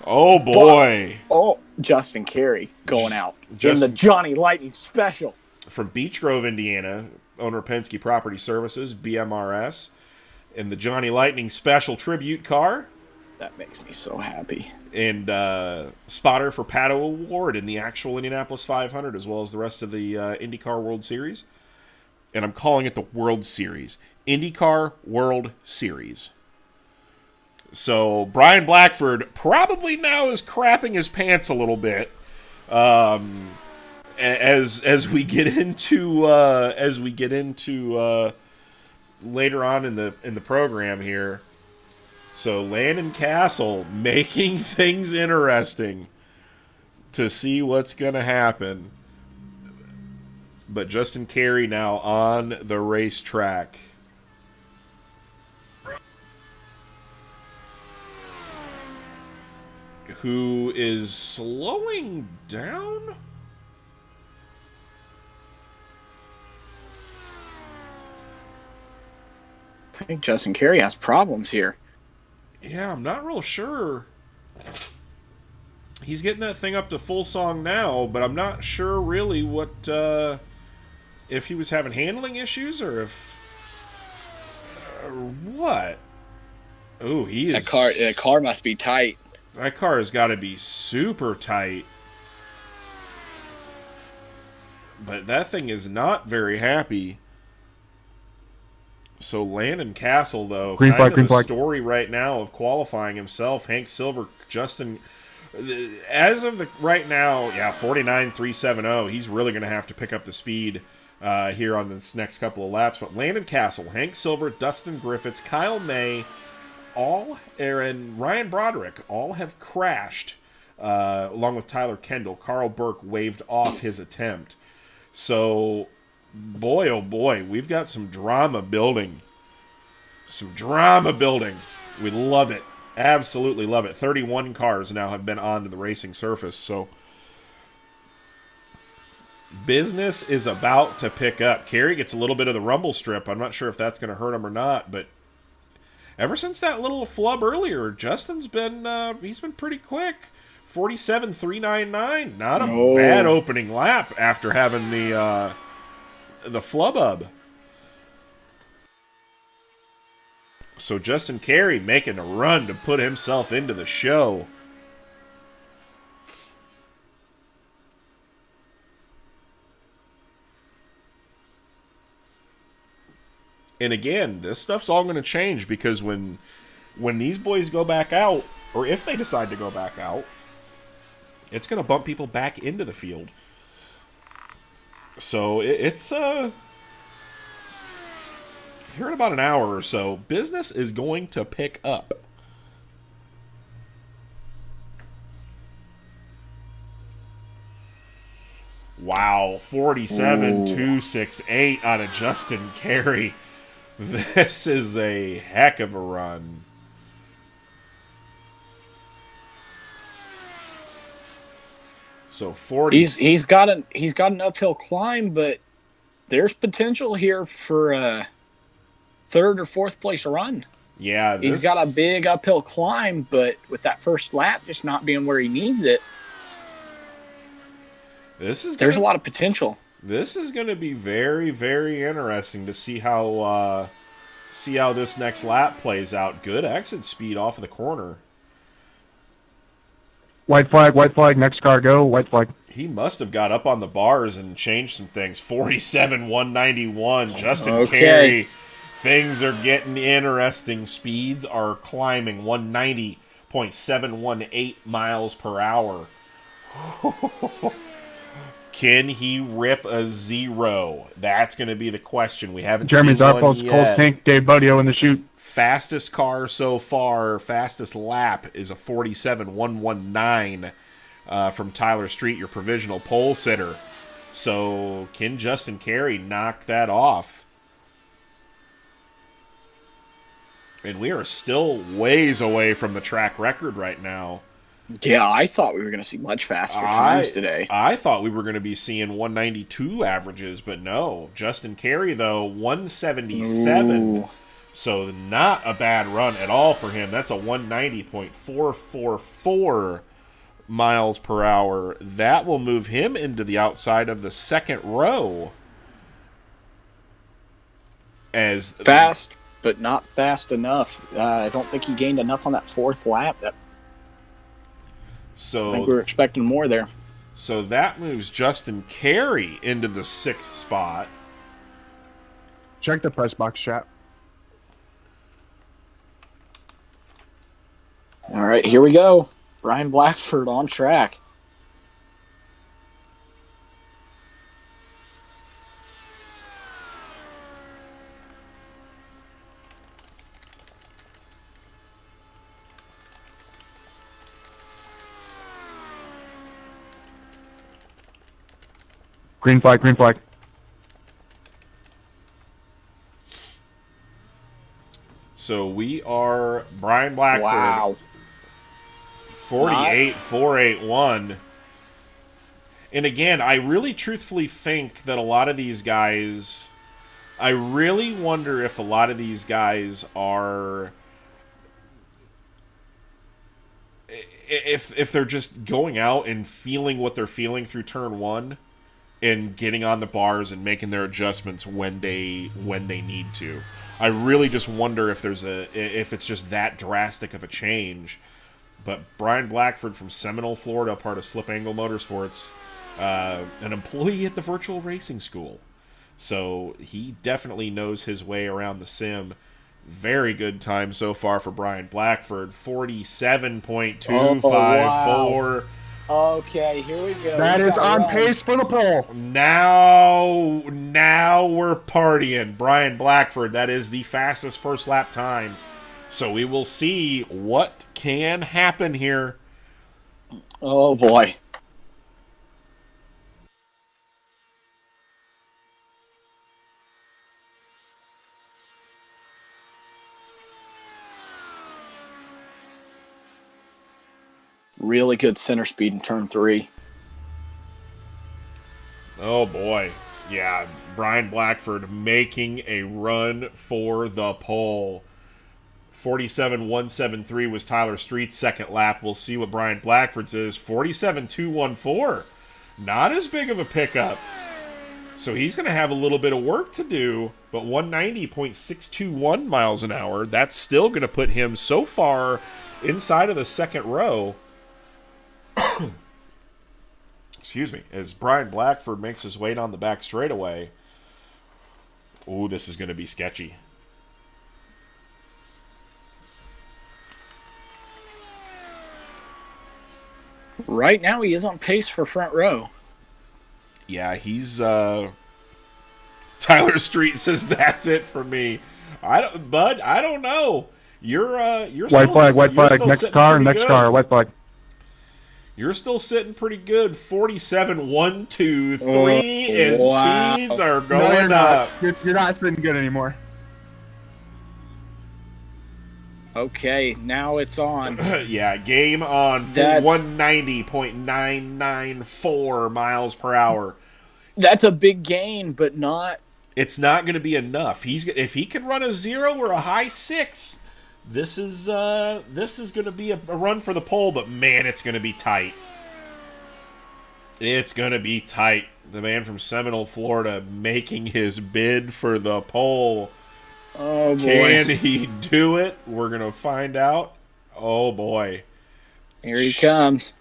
Oh, boy.
Oh, Justin Carey going out in
Justin-
the Johnny Lightning Special.
From Beech Grove, Indiana, owner of Penske Property Services, BMRS, in the Johnny Lightning Special Tribute car.
That makes me so happy.
And spotter for Pato Award in the actual Indianapolis 500, as well as the rest of the IndyCar World Series. And I'm calling it the World Series. IndyCar World Series. So Brian Blackford probably now is crapping his pants a little bit. As we get into later on in the program here. So Landon Castle making things interesting to see what's going to happen. But Justin Carey now on the racetrack. Who is slowing down?
I think Justin Carey has problems here.
Yeah, I'm not real sure. He's getting that thing up to full song now, but I'm not sure really what if he was having handling issues or if what. Oh, he is.
That car must be tight.
That car has got to be super tight. But that thing is not very happy. So Landon Castle, though,
Green flag,
kind of
green
the
flag.
story right now of qualifying himself. Hank Silver, Justin, as of right now, yeah, 49.370. He's really going to have to pick up the speed here on this next couple of laps. But Landon Castle, Hank Silver, Dustin Griffiths, Kyle May, and Ryan Broderick all have crashed, along with Tyler Kendall. Carl Burke waved off his attempt. So, boy, oh boy, we've got some drama building. Some drama building. We love it. Absolutely love it. 31 cars now have been onto the racing surface, so business is about to pick up. Carey gets a little bit of the rumble strip. I'm not sure if that's going to hurt him or not, but ever since that little flub earlier, Justin's been he's been pretty quick. 47.399. Not a bad opening lap after having the flub. So Justin Carey making a run to put himself into the show. And again, this stuff's all going to change because when these boys go back out, or if they decide to go back out, it's going to bump people back into the field. So it's here in about an hour or so, business is going to pick up. Wow, 47.268 out of Justin Carey. This is a heck of a run. So 40.
He's got an uphill climb, but there's potential here for a third or fourth place run.
Yeah,
he's got a big uphill climb, but with that first lap just not being where he needs it, there's a lot of potential.
This is going to be very, very interesting to see how this next lap plays out. Good exit speed off of the corner.
White flag, next car go, white flag.
He must have got up on the bars and changed some things. 47.191, Justin Carey. Things are getting interesting. Speeds are climbing. 190.718 miles per hour. Can he rip a zero? That's going to be the question. We haven't
Jeremy
seen one
Zarfo's
yet.
Cold Tank, Dave Budio in the chute.
Fastest car so far, fastest lap is a 47.119 from Tyler Street, your provisional pole sitter. So can Justin Carey knock that off? And we are still ways away from the track record right now.
Yeah, I thought we were going to see much faster times today.
I thought we were going to be seeing 192 averages, but no. Justin Carey, though, 177.
Ooh.
So not a bad run at all for him. That's a 190.444 miles per hour. That will move him into the outside of the second row. As
Fast, but not fast enough. I don't think he gained enough on that fourth lap. I think we were expecting more there.
So that moves Justin Carey into the 6th spot.
Check the press box chat.
All right, here we go. Brian Blackford on track.
Green flag, green flag.
So we are Brian Blackford.
Wow.
48.481. And again, I really truthfully think that a lot of these guys, I really wonder if a lot of these guys are, if they're just going out and feeling what they're feeling through turn one and getting on the bars and making their adjustments when they need to. I really just wonder if if it's just that drastic of a change. But Brian Blackford from Seminole, Florida, part of Slip Angle Motorsports, an employee at the virtual racing school. So he definitely knows his way around the sim. Very good time so far for Brian Blackford. 47.254.
wow. Okay, here we go.
That is on pace for the pole.
Now we're partying. Brian Blackford, that is the fastest first lap time. So we will see what can happen here.
Oh, boy. Really good center speed in turn 3.
Oh, boy. Yeah, Brian Blackford making a run for the pole. 47.173 was Tyler Street's second lap. We'll see what Brian Blackford's is. 47.214. Not as big of a pickup. So he's going to have a little bit of work to do. But 190.621 miles an hour, that's still going to put him so far inside of the second row. Excuse me. As Brian Blackford makes his way down the back straightaway. Ooh, this is going to be sketchy.
Right now, he is on pace for front row.
Yeah, he's Tyler Street says that's it for me. Bud, I don't know. You're
White flag, next car, white flag.
You're still sitting pretty good. 47.123 and
wow.
speeds are
No,
going up.
You're not sitting good anymore.
Okay, now it's on.
Yeah, game on. 190.994 miles per hour.
That's a big gain, but not.
It's not going to be enough. If he can run a 0 or a high 6, this is going to be a run for the pole. But man, it's going to be tight. It's going to be tight. The man from Seminole, Florida, making his bid for the pole.
Oh, boy.
Can he do it? We're going to find out. Oh, boy.
Here he comes.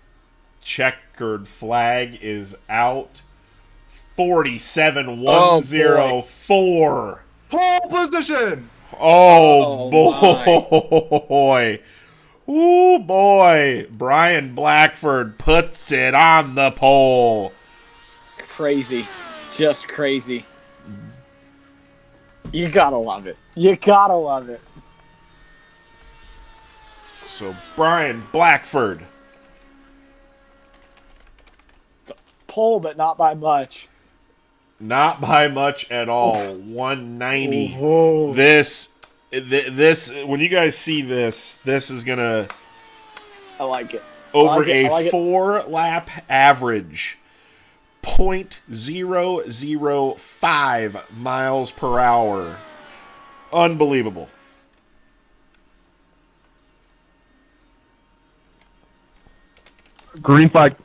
Checkered flag is out. 47.104.
Pole position.
Oh,
Oh,
boy. Ooh, boy. Brian Blackford puts it on the pole.
Crazy. Just crazy. You gotta love it. You gotta love it.
So, Brian Blackford.
Pole, but not by much.
Not by much at all. 190.
Ooh.
This, when you guys see this is gonna.
I like it.
over
I like
a
it.
4-lap average. 0.005 miles per hour. Unbelievable.
Green flag.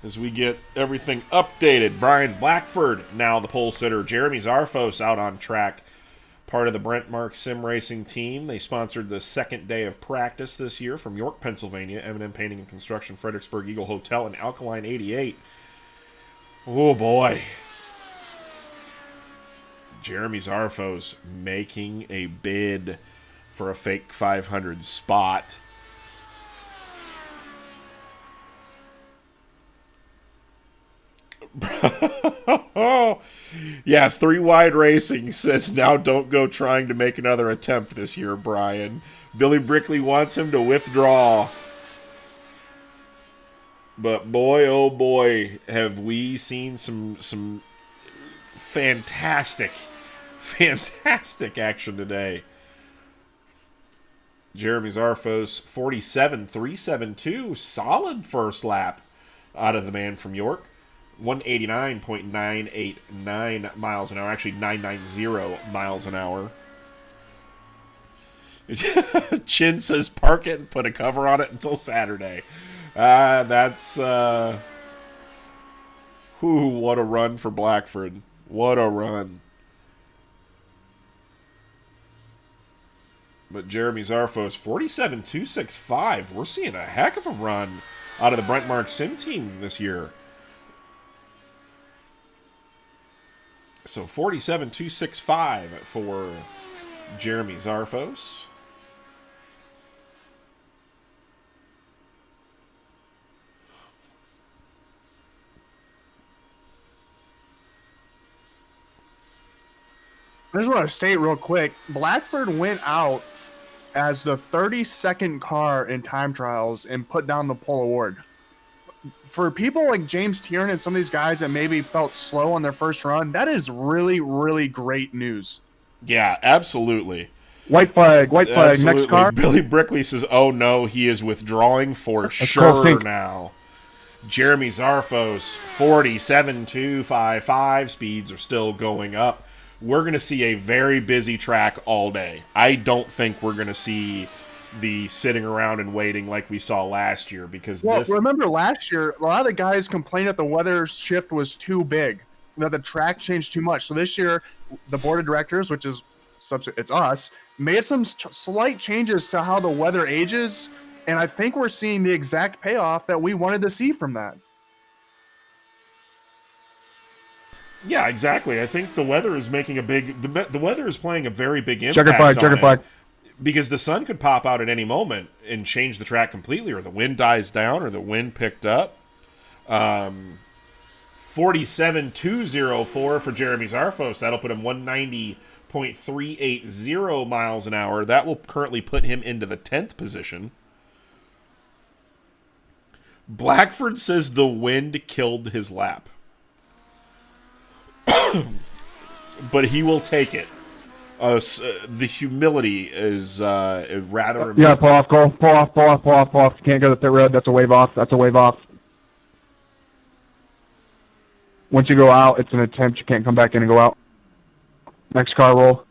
As we get everything updated, Brian Blackford, now the pole sitter. Jeremy Zarfos out on track, part of the Brent Mark Sim Racing team. They sponsored the second day of practice this year from York, Pennsylvania. M&M Painting and Construction, Fredericksburg Eagle Hotel, and Alkaline 88. Oh, boy. Jeremy Zarfos making a bid for a fake 500 spot. Yeah, 3 Wide Racing says now don't go trying to make another attempt this year, Brian. Billy Brickley wants him to withdraw. But boy, oh boy, have we seen some fantastic action today. Jeremy Zarfos, 47.372, solid first lap out of the man from York. 189.989 miles an hour, actually 990 miles an hour. Chin says park it and put a cover on it until Saturday. That's what a run for Blackford. What a run. But Jeremy Zarfos, 47.265. We're seeing a heck of a run out of the Brent Mark Sim team this year. So 47.265 for Jeremy Zarfos.
I just want to state real quick, Blackford went out as the 32nd car in time trials and put down the pole award. For people like James Tiernan and some of these guys that maybe felt slow on their first run, that is really, really great news.
Yeah, absolutely.
White flag.
Absolutely.
Next car.
Billy Brickley says, oh no, he is withdrawing for
Let's go
sure
pink.
now. Jeremy Zarfos, 47.255. Speeds are still going up. We're going to see a very busy track all day. I don't think we're going to see the sitting around and waiting like we saw last year because
remember last year, a lot of the guys complained that the weather shift was too big, that the track changed too much. So this year, the board of directors, which is it's us, made some slight changes to how the weather ages, and I think we're seeing the exact payoff that we wanted to see from that.
Yeah, exactly. I think the weather is making the weather is playing a very big impact
Checker
on
flag.
it. Because the sun could pop out at any moment and change the track completely, or the wind dies down, or the wind picked up. 47.204 for Jeremy Zarfos. That'll put him 190.380 miles an hour. That will currently put him into the 10th position. Blackford says the wind killed his lap. But he will take it. The humility is rather...
Yeah, pull off. You can't go to the pit road. That's a wave off. Once you go out, it's an attempt. You can't come back in and go out. Next car roll.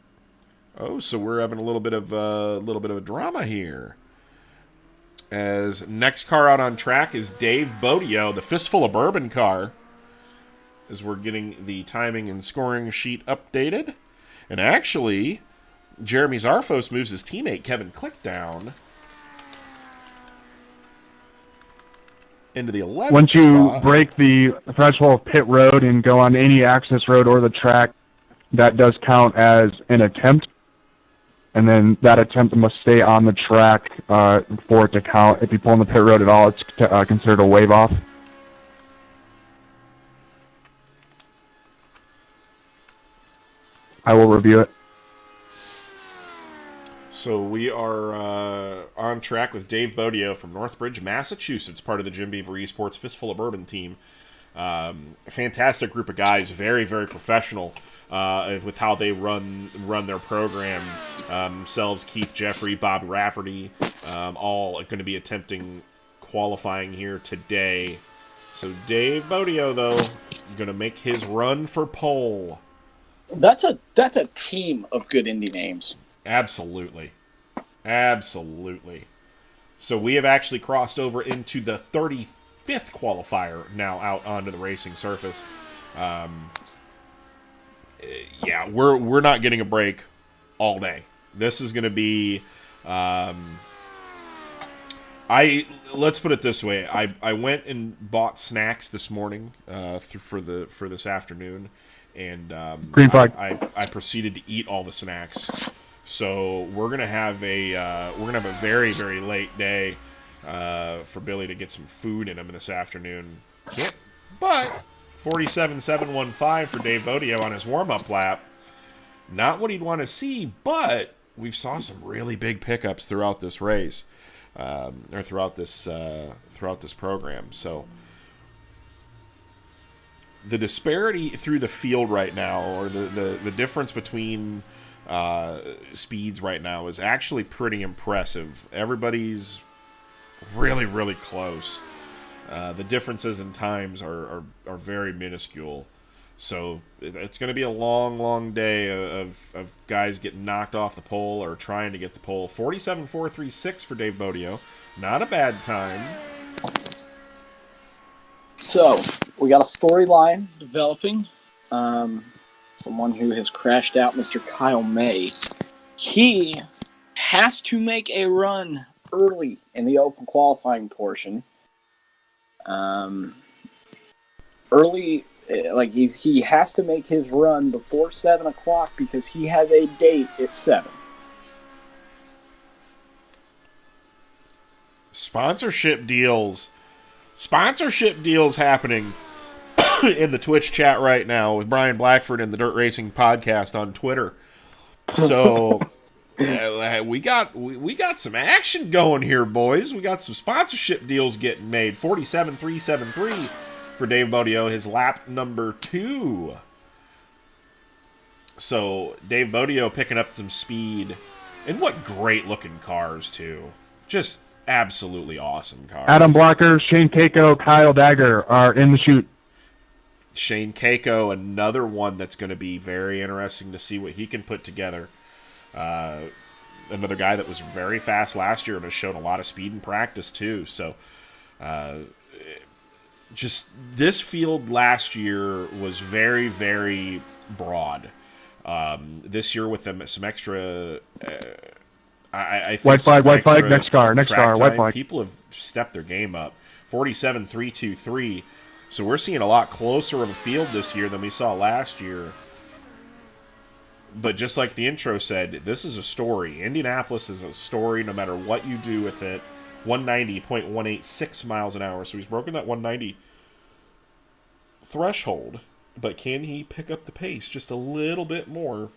Oh, so we're having a little bit of a drama here. As next car out on track is Dave Bodio, the Fistful of Bourbon car. As we're getting the timing and scoring sheet updated. And actually, Jeremy Zarfos moves his teammate Kevin Click down into the 11th
Once you
spot.
break the threshold of pit road and go on any access road or the track, that does count as an attempt. And then that attempt must stay on the track for it to count. If you pull in the pit road at all, it's considered a wave off. I will review it.
So we are on track with Dave Bodio from Northbridge, Massachusetts, part of the Jim Beaver Esports Fistful of Bourbon team. Fantastic group of guys, very, very professional with how they run their program. Themselves, Keith Jeffrey, Bob Rafferty, all going to be attempting qualifying here today. So Dave Bodio, though, going to make his run for pole.
That's a team of good Indy names.
Absolutely. Absolutely. So we have actually crossed over into the 35th qualifier now out onto the racing surface. Yeah, we're not getting a break all day. This is going to be... let's put it this way. I went and bought snacks this morning for this afternoon, and
Green flag.
I proceeded to eat all the snacks. So we're gonna have a very, very late day for Billy to get some food in him this afternoon. Yep. But 47.715 for Dave Bodio on his warm-up lap. Not what he'd want to see, but we've saw some really big pickups throughout this race, or throughout this program. So the disparity through the field right now, or the difference between speeds right now, is actually pretty impressive. Everybody's really, really close. The differences in times are very minuscule. So it's going to be a long, long day of guys getting knocked off the pole or trying to get the pole. 47.436 for Dave Bodio. Not a bad time.
So we got a storyline developing. Someone who has crashed out, Mr. Kyle May. He has to make a run early in the open qualifying portion. Early, like he has to make his run before 7 o'clock because he has a date at 7.
Sponsorship deals happening in the Twitch chat right now with Brian Blackford and the Dirt Racing Podcast on Twitter. So we got some action going here, boys. We got some sponsorship deals getting made. 47.373 for Dave Bodio, his lap number 2. So Dave Bodio picking up some speed, and what great looking cars too. Just absolutely awesome cars.
Adam Blocker, Shane Keiko, Kyle Dagger are in the chute.
Shane Keiko, another one that's going to be very interesting to see what he can put together. Another guy that was very fast last year and has shown a lot of speed in practice too. So just this field last year was very, very broad. This year with them some extra... I think
white flag, next car, white flag.
People have stepped their game up. 47.323. So we're seeing a lot closer of a field this year than we saw last year. But just like the intro said, this is a story. Indianapolis is a story no matter what you do with it. 190.186 miles an hour. So he's broken that 190 threshold. But can he pick up the pace just a little bit more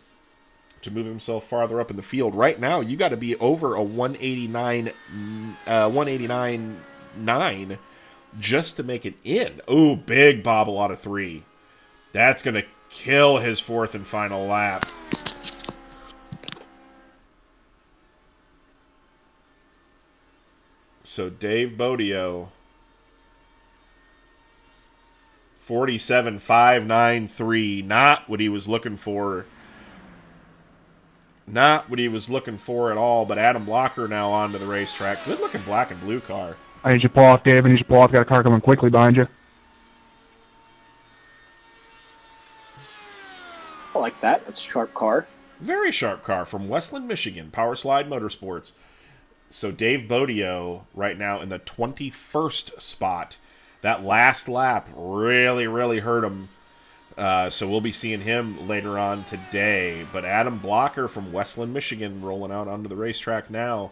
to move himself farther up in the field? Right now, you got to be over a 189.9 just to make it in. Ooh, big bobble out of 3. That's going to kill his 4th and final lap. So Dave Bodio, 47.593, not what he was looking for. Not what he was looking for at all, but Adam Blocker now onto the racetrack. Good looking black and blue car.
I need you to pull off, Dave. I need you to pull off. Got a car coming quickly behind you.
I like that. That's a sharp car.
Very sharp car from Westland, Michigan. Power Slide Motorsports. So Dave Bodio right now in the 21st spot. That last lap really, really hurt him. So we'll be seeing him later on today. But Adam Blocker from Westland, Michigan rolling out onto the racetrack now.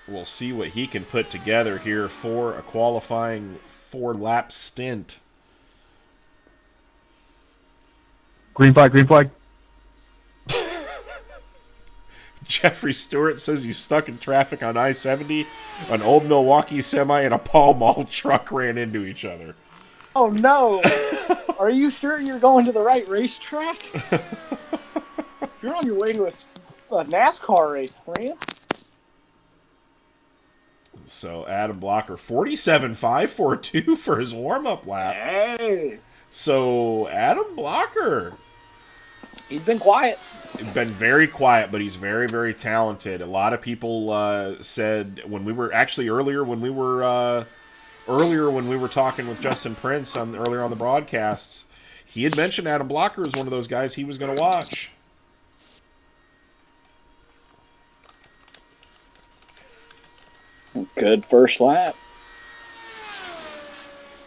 We'll see what he can put together here for a qualifying 4-lap stint.
Green flag, green flag.
Jeffrey Stewart says he's stuck in traffic on I-70. An old Milwaukee semi and a Pall Mall truck ran into each other.
Oh, no. Are you sure you're going to the right racetrack? You're on your way to a NASCAR race, friend.
So Adam Blocker, 47.542 for his warm-up lap.
Hey.
So Adam Blocker,
He's been quiet.
he's been very quiet, but he's very, very talented. A lot of people said when we were actually earlier when we were talking with Justin Prince earlier on the broadcasts, he had mentioned Adam Blocker as one of those guys he was going to watch.
Good first lap.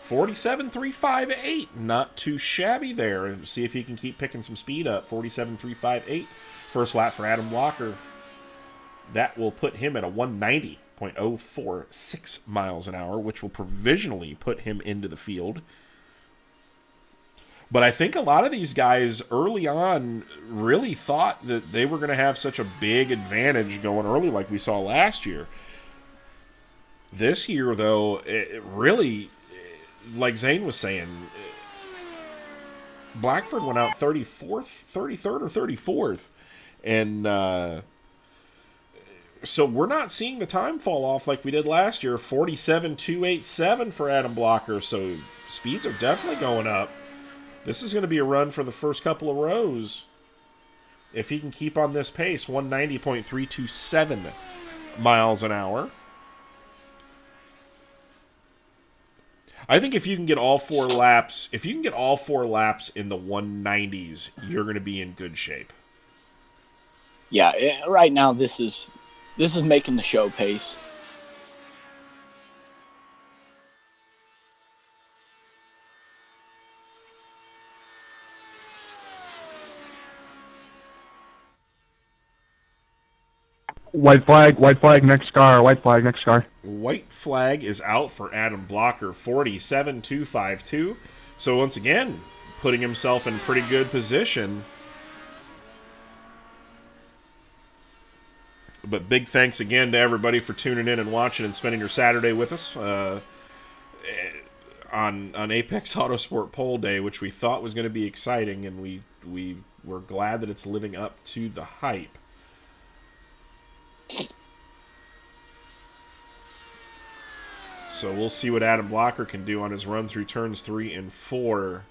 47.358, not too shabby there. And see if he can keep picking some speed up. 47.358, first lap for Adam Blocker. That will put him at a 190.046 miles an hour, which will provisionally put him into the field. But I think a lot of these guys early on really thought that they were going to have such a big advantage going early like we saw last year. This year, though, it really, like Zane was saying, Blackford went out 33rd or 34th. And so we're not seeing the time fall off like we did last year. 47.287 for Adam Blocker. So speeds are definitely going up. This is going to be a run for the first couple of rows. If he can keep on this pace, 190.327 miles an hour. I think if you can get all 4 laps, in the 190s, you're going to be in good shape.
Yeah, right now this is making the show pace.
White flag, next car, white flag, next car.
White flag is out for Adam Blocker, 47.252. So once again, putting himself in pretty good position. But big thanks again to everybody for tuning in and watching and spending your Saturday with us on Apex Autosport Poll Day, which we thought was going to be exciting, and we were glad that it's living up to the hype. So we'll see what Adam Blocker can do on his run through turns 3 and 4.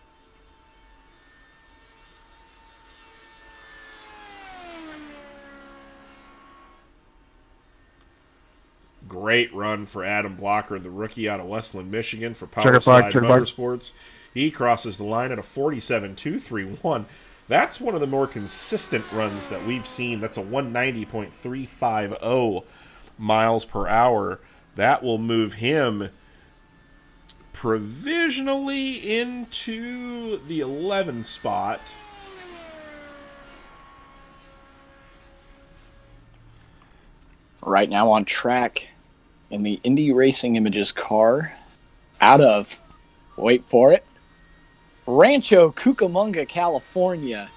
Great run for Adam Blocker, the rookie out of Westland, Michigan for Powerside Motorsports. He crosses the line at a 47.231. That's one of the more consistent runs that we've seen. That's a 190.350 miles per hour. That will move him provisionally into the 11th spot.
Right now on track in the Indy Racing Images car out of, wait for it, Rancho Cucamonga, California.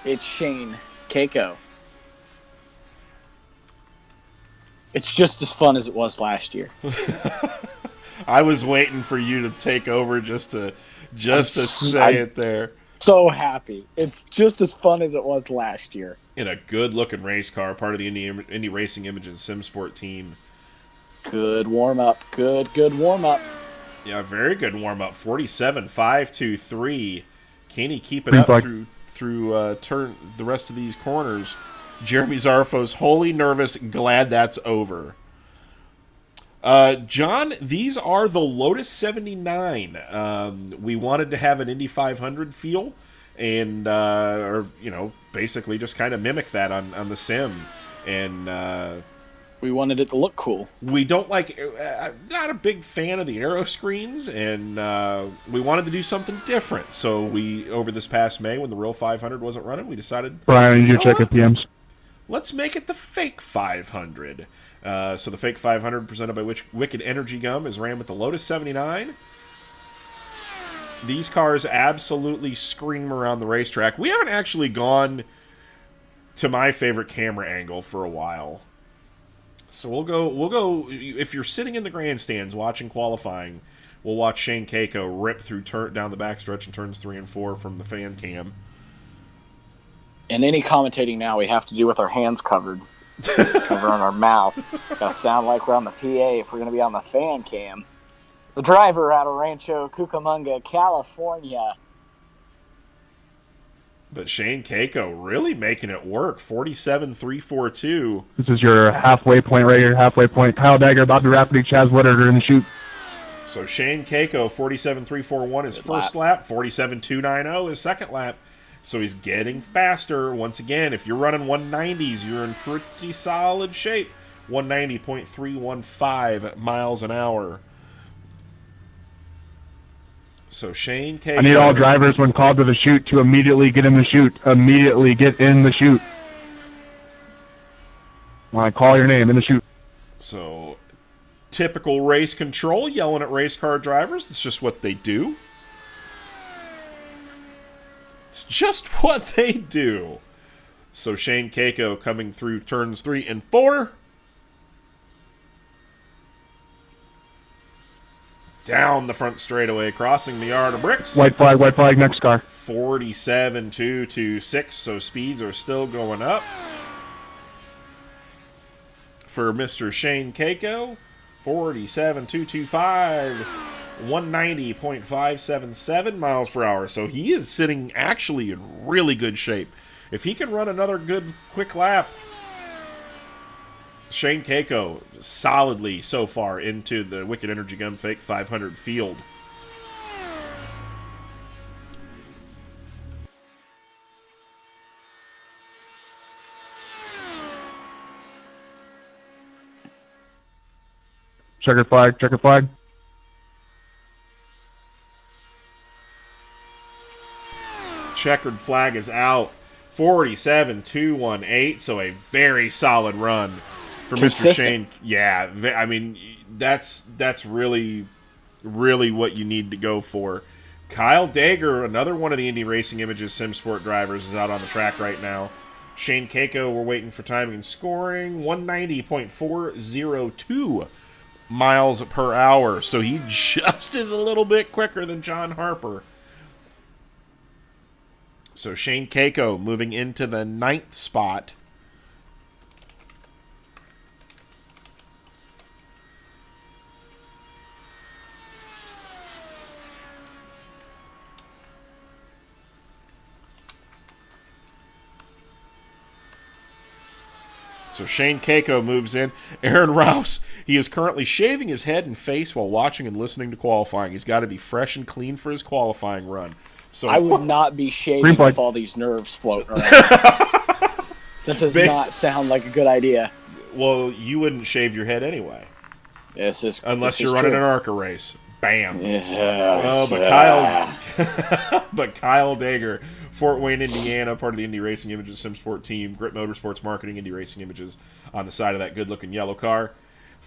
It's Shane Keiko. It's just as fun as it was last year.
I was waiting for you to take over just to say it there.
So happy. It's just as fun as it was last year.
In a good-looking race car, part of the Indy Racing Images SimSport team.
Good warm-up. Good warm-up.
Yeah, very good warm-up. 47.523. Can he keep it up through turn the rest of these corners? Jeremy Zarfo's wholly nervous, glad that's over. John, these are the Lotus 79. We wanted to have an Indy 500 feel, and basically just kind of mimic that on the sim. And
we wanted it to look cool.
We don't not a big fan of the aero screens, and we wanted to do something different. So over this past May, when the real 500 wasn't running, we decided,
Brian, you check your PMs.
Let's make it the fake 500. So the fake 500 presented by Wicked Energy Gum is ran with the Lotus 79. These cars absolutely scream around the racetrack. We haven't actually gone to my favorite camera angle for a while. So we'll go. If you're sitting in the grandstands watching qualifying, we'll watch Shane Keiko rip through down the backstretch in turns 3 and 4 from the fan cam.
And any commentating now we have to do with our hands covered, covering our mouth. Gotta sound like we're on the PA if we're gonna be on the fan cam. The driver out of Rancho Cucamonga, California.
But Shane Keiko really making it work. 47.342.
This is your halfway point right here, halfway point. Kyle Dagger, Bobby Rafferty, Chaz Whittaker in the chute.
So Shane Keiko, 47.341 his first lap. 47.290 his second lap. So he's getting faster. Once again, if you're running 190s, you're in pretty solid shape. 190.315 miles an hour. So Shane Keiko.
I need all drivers when called to the chute to immediately get in the chute. Immediately get in the chute. When I call your name, in the chute.
So, typical race control, yelling at race car drivers. That's just what they do. It's just what they do. So Shane Keiko coming through turns 3 and 4. Down the front straightaway, crossing the yard of bricks.
White flag, next car.
47.226, so speeds are still going up. For Mr. Shane Keiko, 47.225, 190.577 miles per hour. So he is sitting actually in really good shape. If he can run another good quick lap, Shane Keiko solidly so far into the Wicked Energy Gun Fake 500 field.
Checkered flag, checkered flag.
Checkered flag is out. 47.218, so a very solid run for Mr. Shane. Yeah, I mean, that's really, really what you need to go for. Kyle Dagger, another one of the Indy Racing Images SimSport drivers, is out on the track right now. Shane Keiko, we're waiting for timing and scoring. 190.402 miles per hour. So he just is a little bit quicker than John Harper. So Shane Keiko moving into the 9th spot. So Shane Keiko moves in. Aaron Rouse, he is currently shaving his head and face while watching and listening to qualifying. He's got to be fresh and clean for his qualifying run. So
I would not be shaving with all these nerves floating around. That does not sound like a good idea.
Well, you wouldn't shave your head anyway. Unless you're running an ARCA race. Bam.
Yeah,
but Kyle Dagger, Fort Wayne, Indiana, part of the Indy Racing Images SimSport team, Grit Motorsports Marketing, Indy Racing Images on the side of that good-looking yellow car.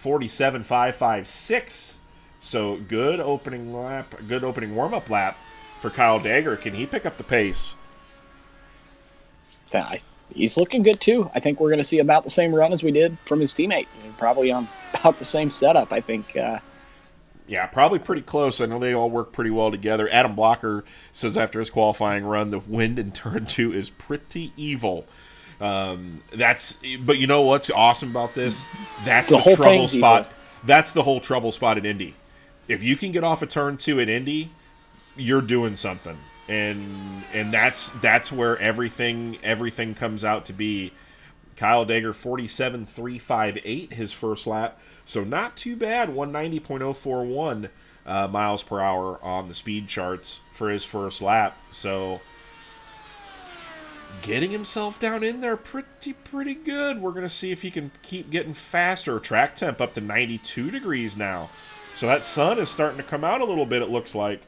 47.556. So good opening lap, good opening warm-up lap for Kyle Dagger. Can he pick up the pace?
He's looking good, too. I think we're going to see about the same run as we did from his teammate. Probably on about the same setup, I think.
Yeah, probably pretty close. I know they all work pretty well together. Adam Blocker says after his qualifying run, the wind in Turn 2 is pretty evil. But you know what's awesome about this? That's the trouble spot. Evil. That's the whole trouble spot at Indy. If you can get off of Turn 2 at Indy, you're doing something. And that's where everything comes out to be. Kyle Dagger, 47.358 his first lap. So not too bad, 190.041 miles per hour on the speed charts for his first lap. So getting himself down in there pretty good. We're going to see if he can keep getting faster. Track temp up to 92 degrees now. So that sun is starting to come out a little bit, it looks like.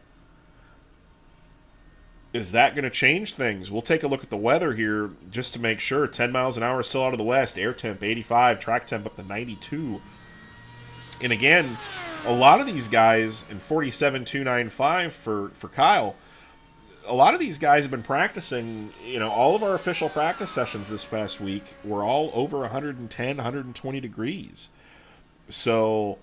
Is that going to change things? We'll take a look at the weather here just to make sure. 10 miles an hour still out of the west. Air temp 85. Track temp up to 92. And again, a lot of these guys in 47.295 for Kyle, a lot of these guys have been practicing. You know, all of our official practice sessions this past week were all over 110, 120 degrees. So,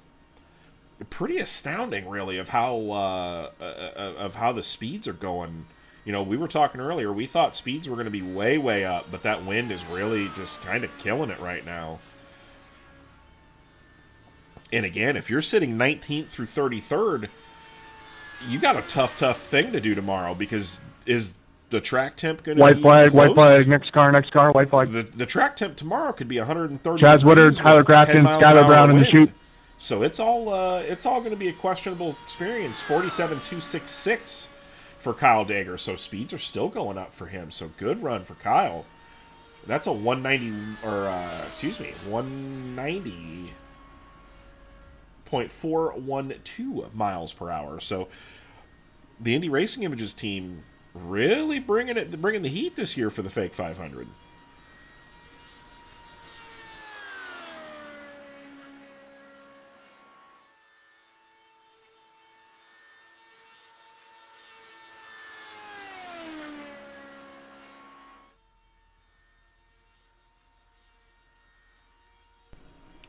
pretty astounding, really, of how the speeds are going. You know, we were talking earlier, we thought speeds were going to be way, way up, but that wind is really just kind of killing it right now. And again, if you're sitting 19th through 33rd, you got a tough thing to do tomorrow, because is the track temp going to be close?
White flag, next car, white flag.
The track temp tomorrow could be 130
Chaz Woodard, Tyler Grafton, Skylar Brown in the chute.
So it's all going to be a questionable experience. 47.266 for Kyle Dager. So speeds are still going up for him. So good run for Kyle. That's a 190.412 miles per hour. So the Indy Racing Images team really bringing the heat this year for the Fake 500.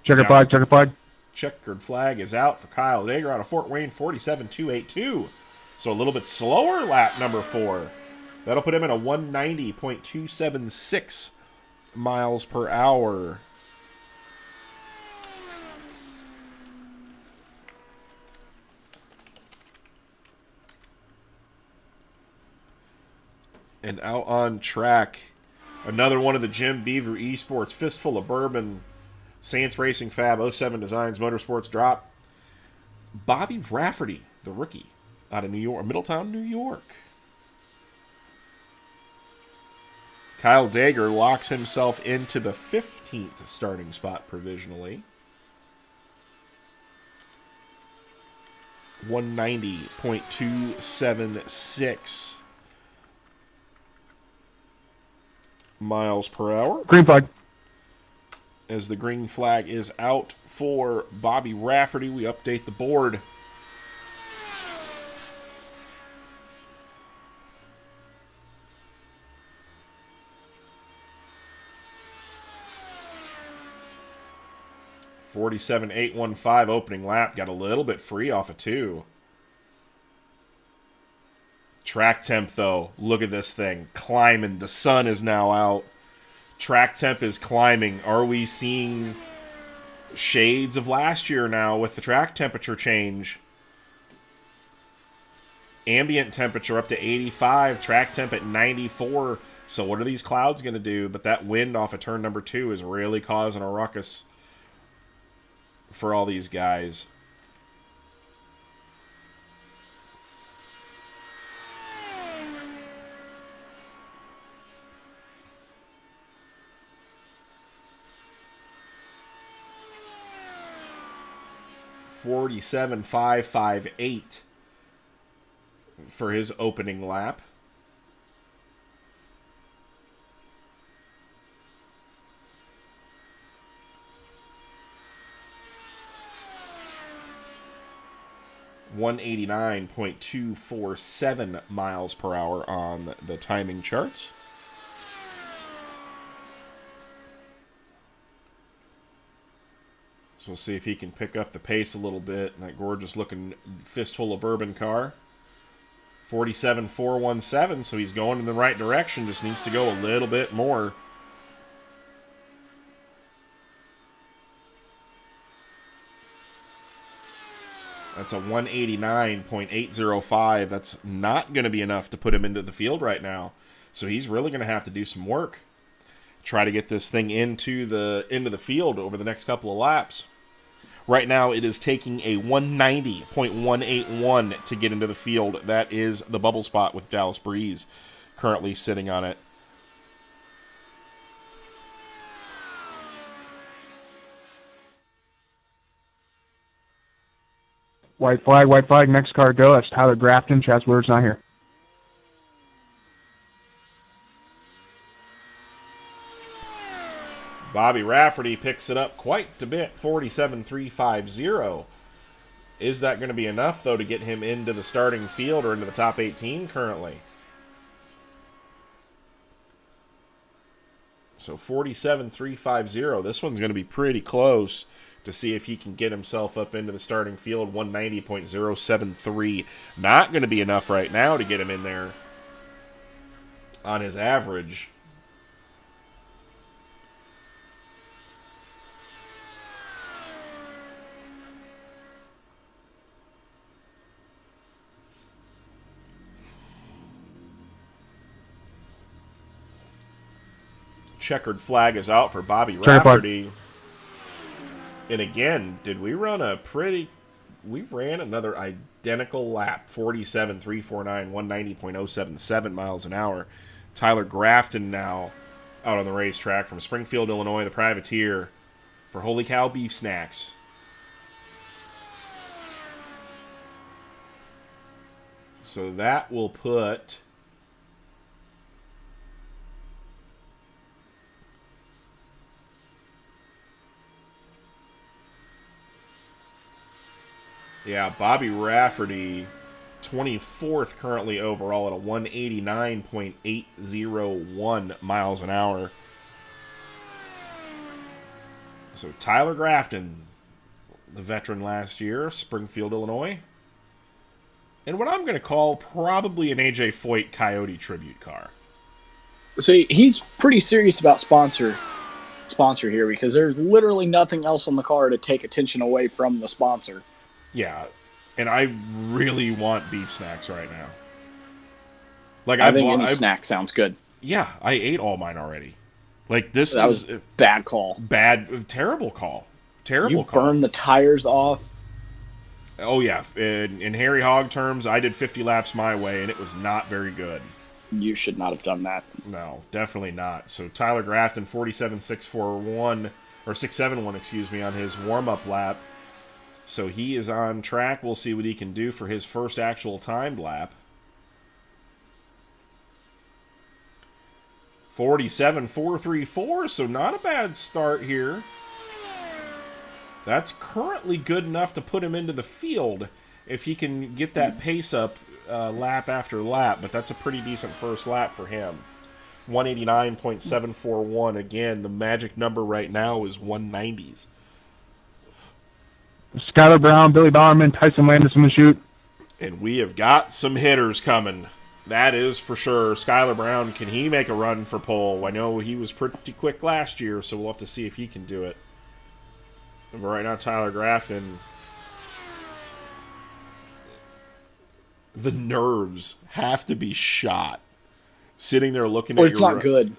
Checkered flag.
Checkered flag is out for Kyle Dager out of Fort Wayne, 47.282. So a little bit slower lap number 4. That'll put him at a 190.276 miles per hour. And out on track, another one of the Jim Beaver Esports Fistful of Bourbon, Saints Racing Fab 07 Designs Motorsports Drop. Bobby Rafferty, the rookie, out of New York, Middletown, New York. Kyle Dager locks himself into the 15th starting spot provisionally. 190.276 miles per hour.
Green flag.
As the green flag is out for Bobby Rafferty, we update the board. .47.815 opening lap. Got a little bit free off of 2. Track temp, though. Look at this thing. Climbing. The sun is now out. Track temp is climbing. Are we seeing shades of last year now with the track temperature change? Ambient temperature up to 85. Track temp at 94. So what are these clouds going to do? But that wind off of turn number 2 is really causing a ruckus for all these guys. .47.558 for his opening lap. .189.247 miles per hour on the timing charts. So we'll see if he can pick up the pace a little bit in that gorgeous looking Fistful of Bourbon car. 47.417, so he's going in the right direction, just needs to go a little bit more. That's a 189.805. That's not going to be enough to put him into the field right now. So he's really going to have to do some work. Try to get this thing into the field over the next couple of laps. Right now, it is taking a 190.181 to get into the field. That is the bubble spot with Dallas Breeze currently sitting on it.
White flag, next car go. That's Tyler Grafton. Chaz Woodard's not here.
Bobby Rafferty picks it up quite a bit, 47.350. Is that going to be enough, though, to get him into the starting field or into the top 18 currently? So 47.350. This one's going to be pretty close to see if he can get himself up into the starting field. 190.073. Not going to be enough right now to get him in there on his average. Checkered flag is out for Bobby Rafferty. And again, did we run a pretty... We ran another identical lap. 47.349, 190.077 miles an hour. Tyler Grafton now out on the racetrack from Springfield, Illinois, the privateer for Holy Cow Beef Snacks. So that will put... Yeah, Bobby Rafferty, 24th currently overall at a 189.801 miles an hour. So Tyler Grafton, the veteran last year, Springfield, Illinois. And what I'm going to call probably an AJ Foyt Coyote tribute car.
See, he's pretty serious about sponsor here because there's literally nothing else on the car to take attention away from the sponsor.
Yeah, and I really want beef snacks right now. Like
I think any snack sounds good.
Yeah, I ate all mine already. Like this
was a bad call.
Terrible call.
You burned the tires off.
Oh yeah, in Harry Hog terms, I did 50 laps my way, and it was not very good.
You should not have done that.
No, definitely not. So Tyler Grafton, 47.641 or 671, excuse me, on his warm-up lap. So he is on track. We'll see what he can do for his first actual timed lap. 47.434, so not a bad start here. That's currently good enough to put him into the field if he can get that pace up lap after lap, but that's a pretty decent first lap for him. 189.741. Again, the magic number right now is 190s.
Skylar Brown, Billy Bowerman, Tyson Landis in the chute.
And we have got some hitters coming. That is for sure. Skylar Brown, can he make a run for pole? I know he was pretty quick last year, so we'll have to see if he can do it. But right now, Tyler Grafton, the nerves have to be shot. Sitting there looking at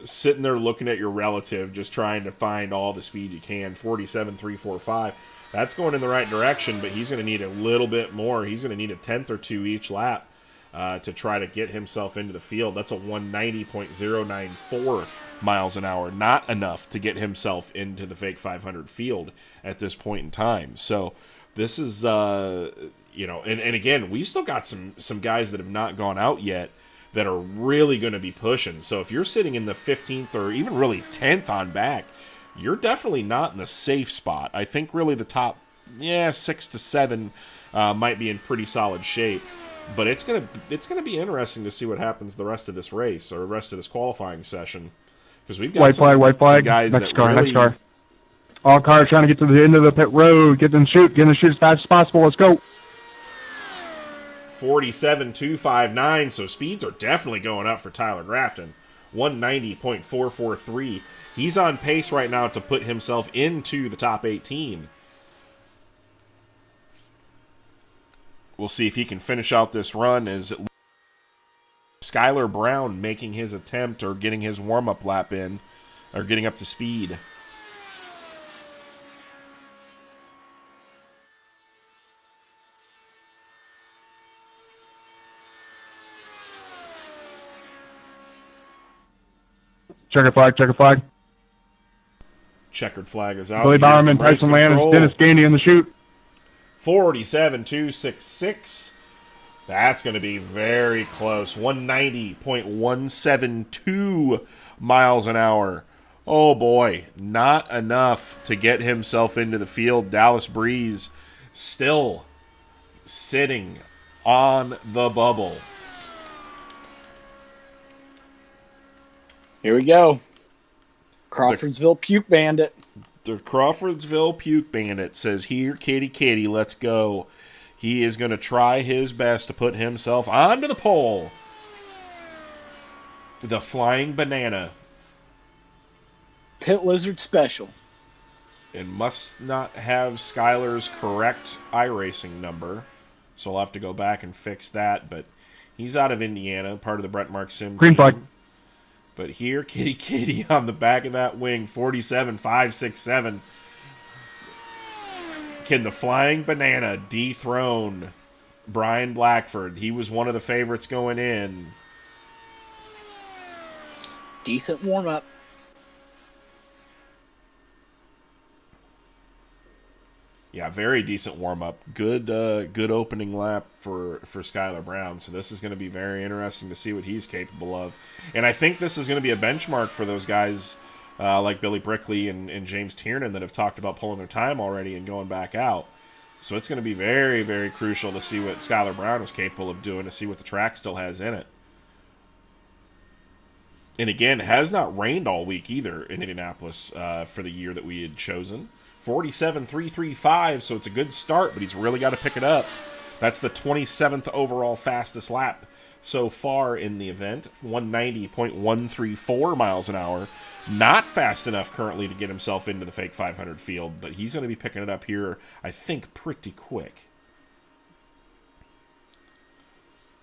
sitting there looking at your relative, just trying to find all the speed you can. 47.345. That's going in the right direction, but he's going to need a little bit more. He's going to need a tenth or two each lap to try to get himself into the field. That's a 190.094 miles an hour. Not enough to get himself into the fake 500 field at this point in time. So this is, and again, we've still got some guys that have not gone out yet that are really going to be pushing. So if you're sitting in the 15th or even really 10th on back, you're definitely not in the safe spot. I think really the top, 6 to 7 might be in pretty solid shape. But it's gonna be interesting to see what happens the rest of this race or the rest of this qualifying session, because we've got
white flag.
Some guys
next
that
car,
really.
Next car. All cars trying to get to the end of the pit road. Get in the chute as fast as possible. Let's go.
47.259. So speeds are definitely going up for Tyler Grafton. 190.443. He's on pace right now to put himself into the top 18. We'll see if he can finish out this run as Skylar Brown making his attempt or getting his warm-up lap in, or getting up to speed.
Checker flag.
Checkered flag is out.
Billy Bowerman, Tyson Landis, Dennis Gandy in the chute.
47.266. That's going to be very close. 190.172 miles an hour. Oh boy, not enough to get himself into the field. Dallas Breeze still sitting on the bubble.
Here we go. Crawfordsville Puke Bandit.
The Crawfordsville Puke Bandit says, "Here, kitty, kitty, let's go." He is going to try his best to put himself onto the pole. The Flying Banana.
Pit Lizard Special.
And must not have Skylar's correct iRacing number. So I'll have to go back and fix that. But he's out of Indiana, part of the Brent Mark Sim
Green
team.
flag.
But here, kitty, kitty, on the back of that wing, 47.567. Can the Flying Banana dethrone Brian Blackford? He was one of the favorites going in.
Decent warm-up.
Yeah, very decent warm-up. Good opening lap for Skylar Brown. So this is going to be very interesting to see what he's capable of. And I think this is going to be a benchmark for those guys like Billy Brickley and James Tiernan that have talked about pulling their time already and going back out. So it's going to be very, very crucial to see what Skylar Brown is capable of doing, to see what the track still has in it. And again, it has not rained all week either in Indianapolis for the year that we had chosen. 47.335, so it's a good start, but he's really got to pick it up. That's the 27th overall fastest lap so far in the event. 190.134 miles an hour. Not fast enough currently to get himself into the fake 500 field, but he's going to be picking it up here, I think, pretty quick.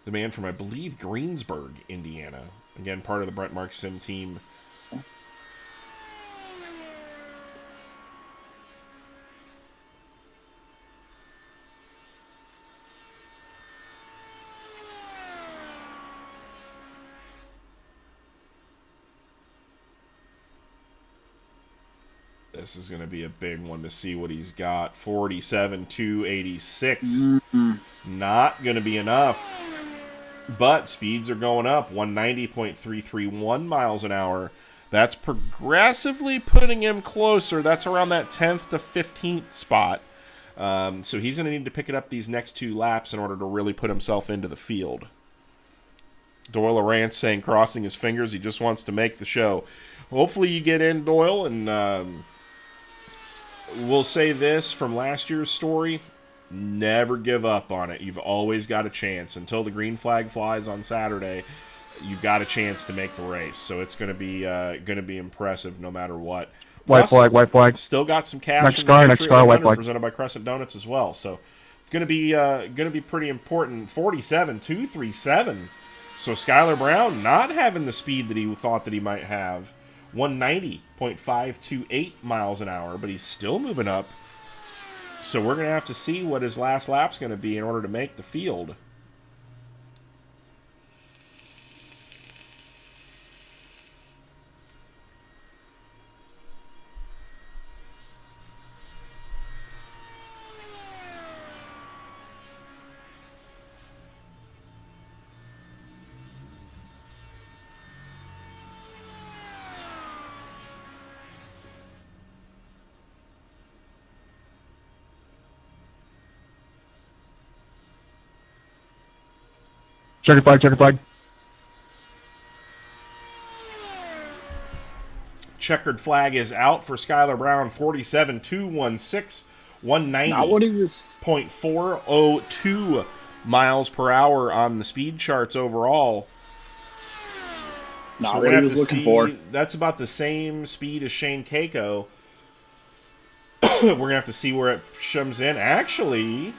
The man from, I believe, Greensburg, Indiana. Again, part of the Brent Mark Sim team. This is going to be a big one to see what he's got. 47.286. Not going to be enough. But speeds are going up. 190.331 miles an hour. That's progressively putting him closer. That's around that 10th to 15th spot. So he's going to need to pick it up these next two laps in order to really put himself into the field. Doyle Arance saying, crossing his fingers, he just wants to make the show. Hopefully you get in, Doyle, and we'll say this from last year's story: never give up on it. You've always got a chance. Until the green flag flies on Saturday, you've got a chance to make the race. So it's going to be impressive no matter what.
White flag, white flag.
Still got some cash.
Next
in
car,
the
next
Patriot
car, white
100
flag.
presented by Crescent Donuts as well. So it's going to be pretty important. 47.237. So Skylar Brown not having the speed that he thought that he might have. 190.528 miles an hour, but he's still moving up. So we're going to have to see what his last lap's going to be in order to make the field.
Checkered flag, checkered flag.
Checkered flag is out for Skylar Brown. 47.216.
Not what he was.
190.402 miles per hour on the speed charts overall.
Not
So
what
we're
he
gonna
was
have to
looking
see.
for.
That's about the same speed as Shane Keiko. We're going to have to see where it comes in. Actually,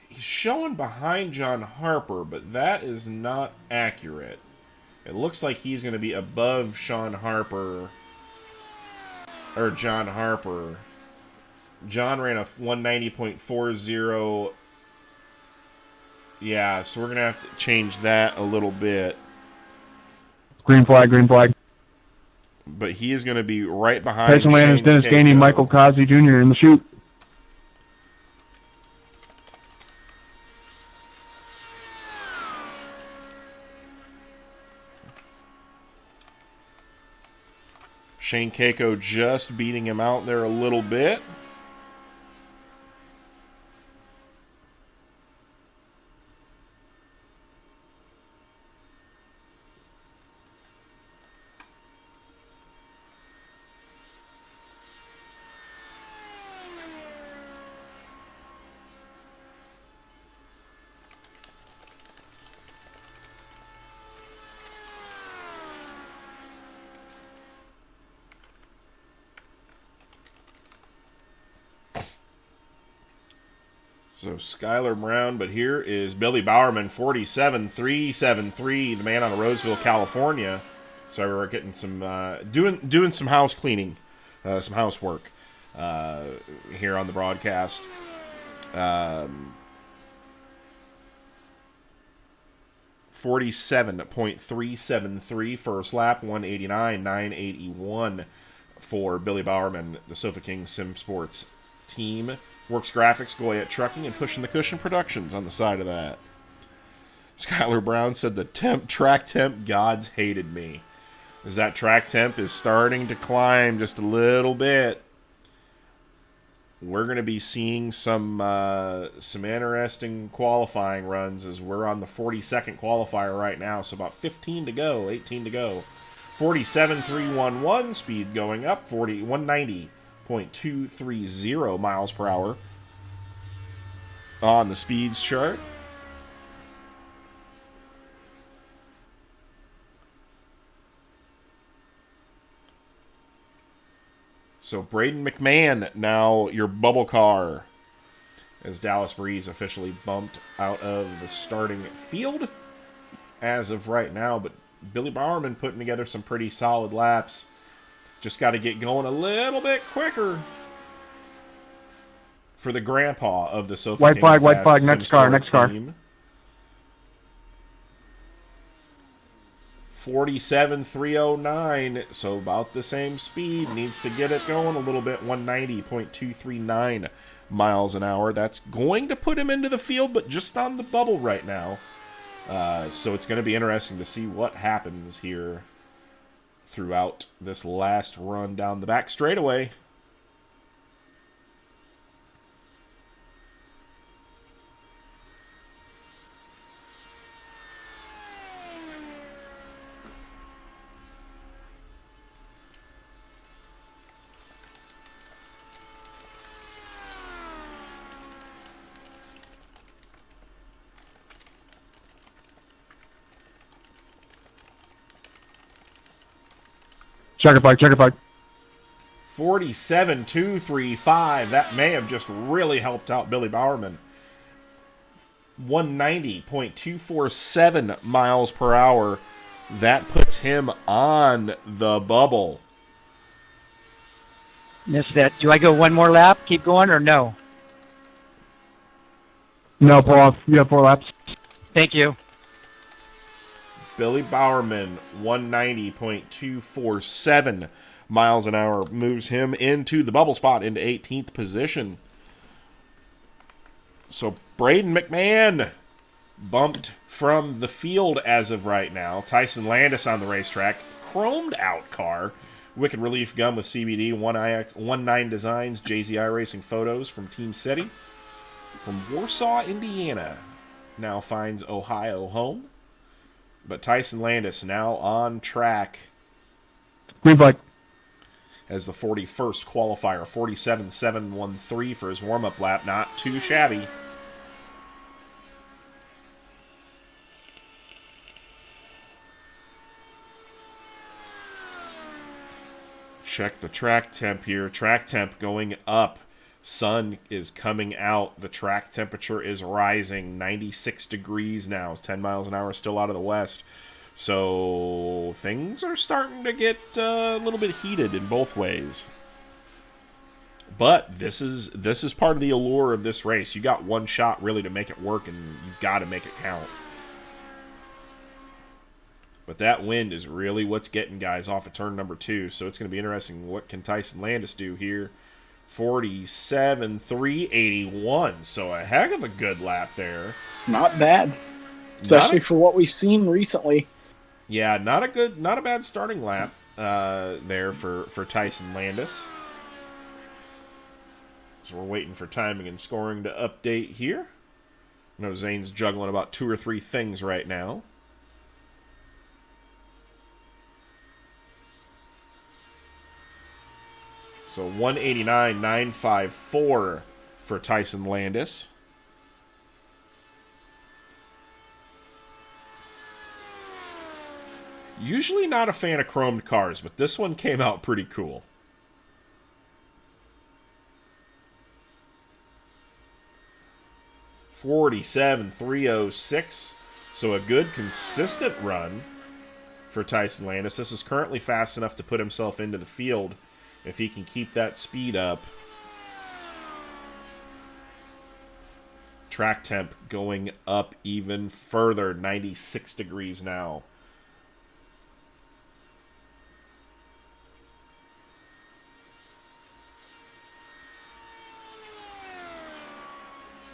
he's showing behind John Harper, but that is not accurate. It looks like he's going to be above Sean Harper, or John Harper. John ran a 190.40. Yeah, so we're going to have to change that a little bit.
Green flag, green flag.
But he is going to be right behind
Tyson Landis,
Shane
Dennis
Keiko.
Gainey, Michael Cosby Jr. in the chute.
Shane Keiko just beating him out there a little bit. So Skylar Brown, but here is Billy Bowerman, 47.373, the man out of Roseville, California. So we're getting some doing some house cleaning, some housework here on the broadcast. 47.373 first lap, 189.981 for Billy Bowerman, the Sofa King Sim Sports team. Works Graphics, Goyette Trucking, and Pushing the Cushion Productions on the side of that. Skylar Brown said the track temp gods hated me. As that track temp is starting to climb just a little bit. We're going to be seeing some interesting qualifying runs as we're on the 42nd qualifier right now. So about 15 to go, 18 to go. 47.311 speed going up, 190.230 miles per hour on the speeds chart. So Braden McMahon, now your bubble car, as Dallas Breeze officially bumped out of the starting field as of right now. But Billy Bowerman putting together some pretty solid laps. Just got to get going a little bit quicker for the grandpa of the Sofa King
White flag,
Fast
next car,
Sim
next
Sport
car.
team. 47.309, so about the same speed. Needs to get it going a little bit. 190.239 miles an hour. That's going to put him into the field, but just on the bubble right now. So it's going to be interesting to see what happens here throughout this last run down the back straightaway.
Checker flag.
47.235. That may have just really helped out Billy Bowerman. 190.247 miles per hour. That puts him on the bubble.
Missed that. Do I go one more lap, keep going, or no?
No, pull off. You have 4 laps.
Thank you.
Billy Bowerman, 190.247 miles an hour, moves him into the bubble spot, into 18th position. So Braden McMahon bumped from the field as of right now. Tyson Landis on the racetrack, chromed out car. Wicked Relief Gum with CBD, 19 Designs, JZ iRacing Photos from Team City. From Warsaw, Indiana, now finds Ohio home. But Tyson Landis now on track
Green flag.
as the 41st qualifier. 47.713 for his warm-up lap. Not too shabby. Check the track temp here. Track temp going up. Sun is coming out. The track temperature is rising. 96 degrees now. 10 miles an hour still out of the west. So things are starting to get a little bit heated in both ways. But this is part of the allure of this race. You got one shot really to make it work, and you've got to make it count. But that wind is really what's getting guys off of turn number 2. So it's going to be interesting. What can Tyson Landis do here? 47.381. So a heck of a good lap there.
Not bad, especially for what we've seen recently.
Yeah, not a bad starting lap there for Tyson Landis. So we're waiting for timing and scoring to update here. I know Zane's juggling about 2 or 3 things right now. So 189.954 for Tyson Landis. Usually not a fan of chromed cars, but this one came out pretty cool. 47.306. So a good, consistent run for Tyson Landis. This is currently fast enough to put himself into the field if he can keep that speed up. Track temp going up even further, 96 degrees now.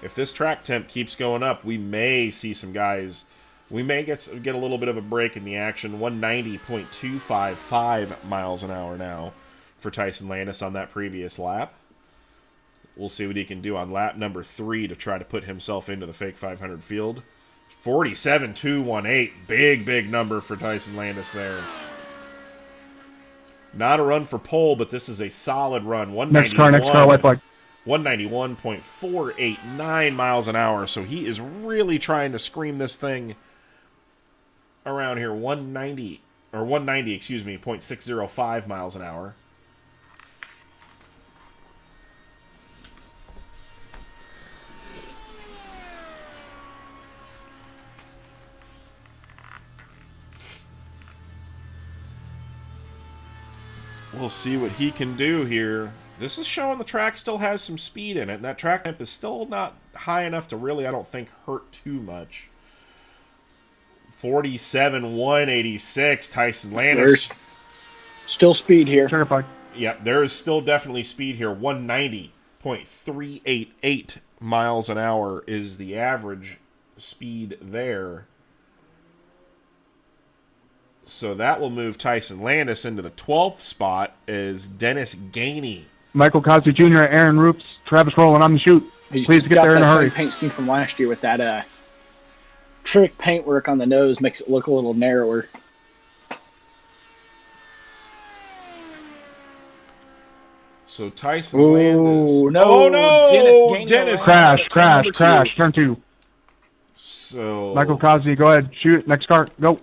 If this track temp keeps going up, we may see some guys. We may get a little bit of a break in the action. 190.255 miles an hour now for Tyson Landis on that previous lap. We'll see what he can do on lap number 3 to try to put himself into the fake 500 field. 47.218. Big number for Tyson Landis there. Not a run for pole, but this is a solid run.
Next car, white flag.
191.489 miles an hour. So he is really trying to scream this thing around here. 190, excuse me, 0.605 miles an hour. We'll see what he can do here. This is showing the track still has some speed in it, and that track temp is still not high enough to really, I don't think, hurt too much. 47.186, Tyson Landis.
There's still speed here.
Certified.
Yep, there is still definitely speed here. 190.388 miles an hour is the average speed there. So that will move Tyson Landis into the 12th spot as Dennis Gainey.
Michael Cosby Jr., Aaron Roops, Travis Rowland on the chute.
He's
Please get
got
there in a
that
hurry.
same paint scheme from last year with that trick paintwork on the nose, makes it look a little narrower.
So Tyson Landis.
No,
Oh no!
Dennis
Crash, turn 2.
So
Michael Cosby, go ahead, shoot. Next car, go.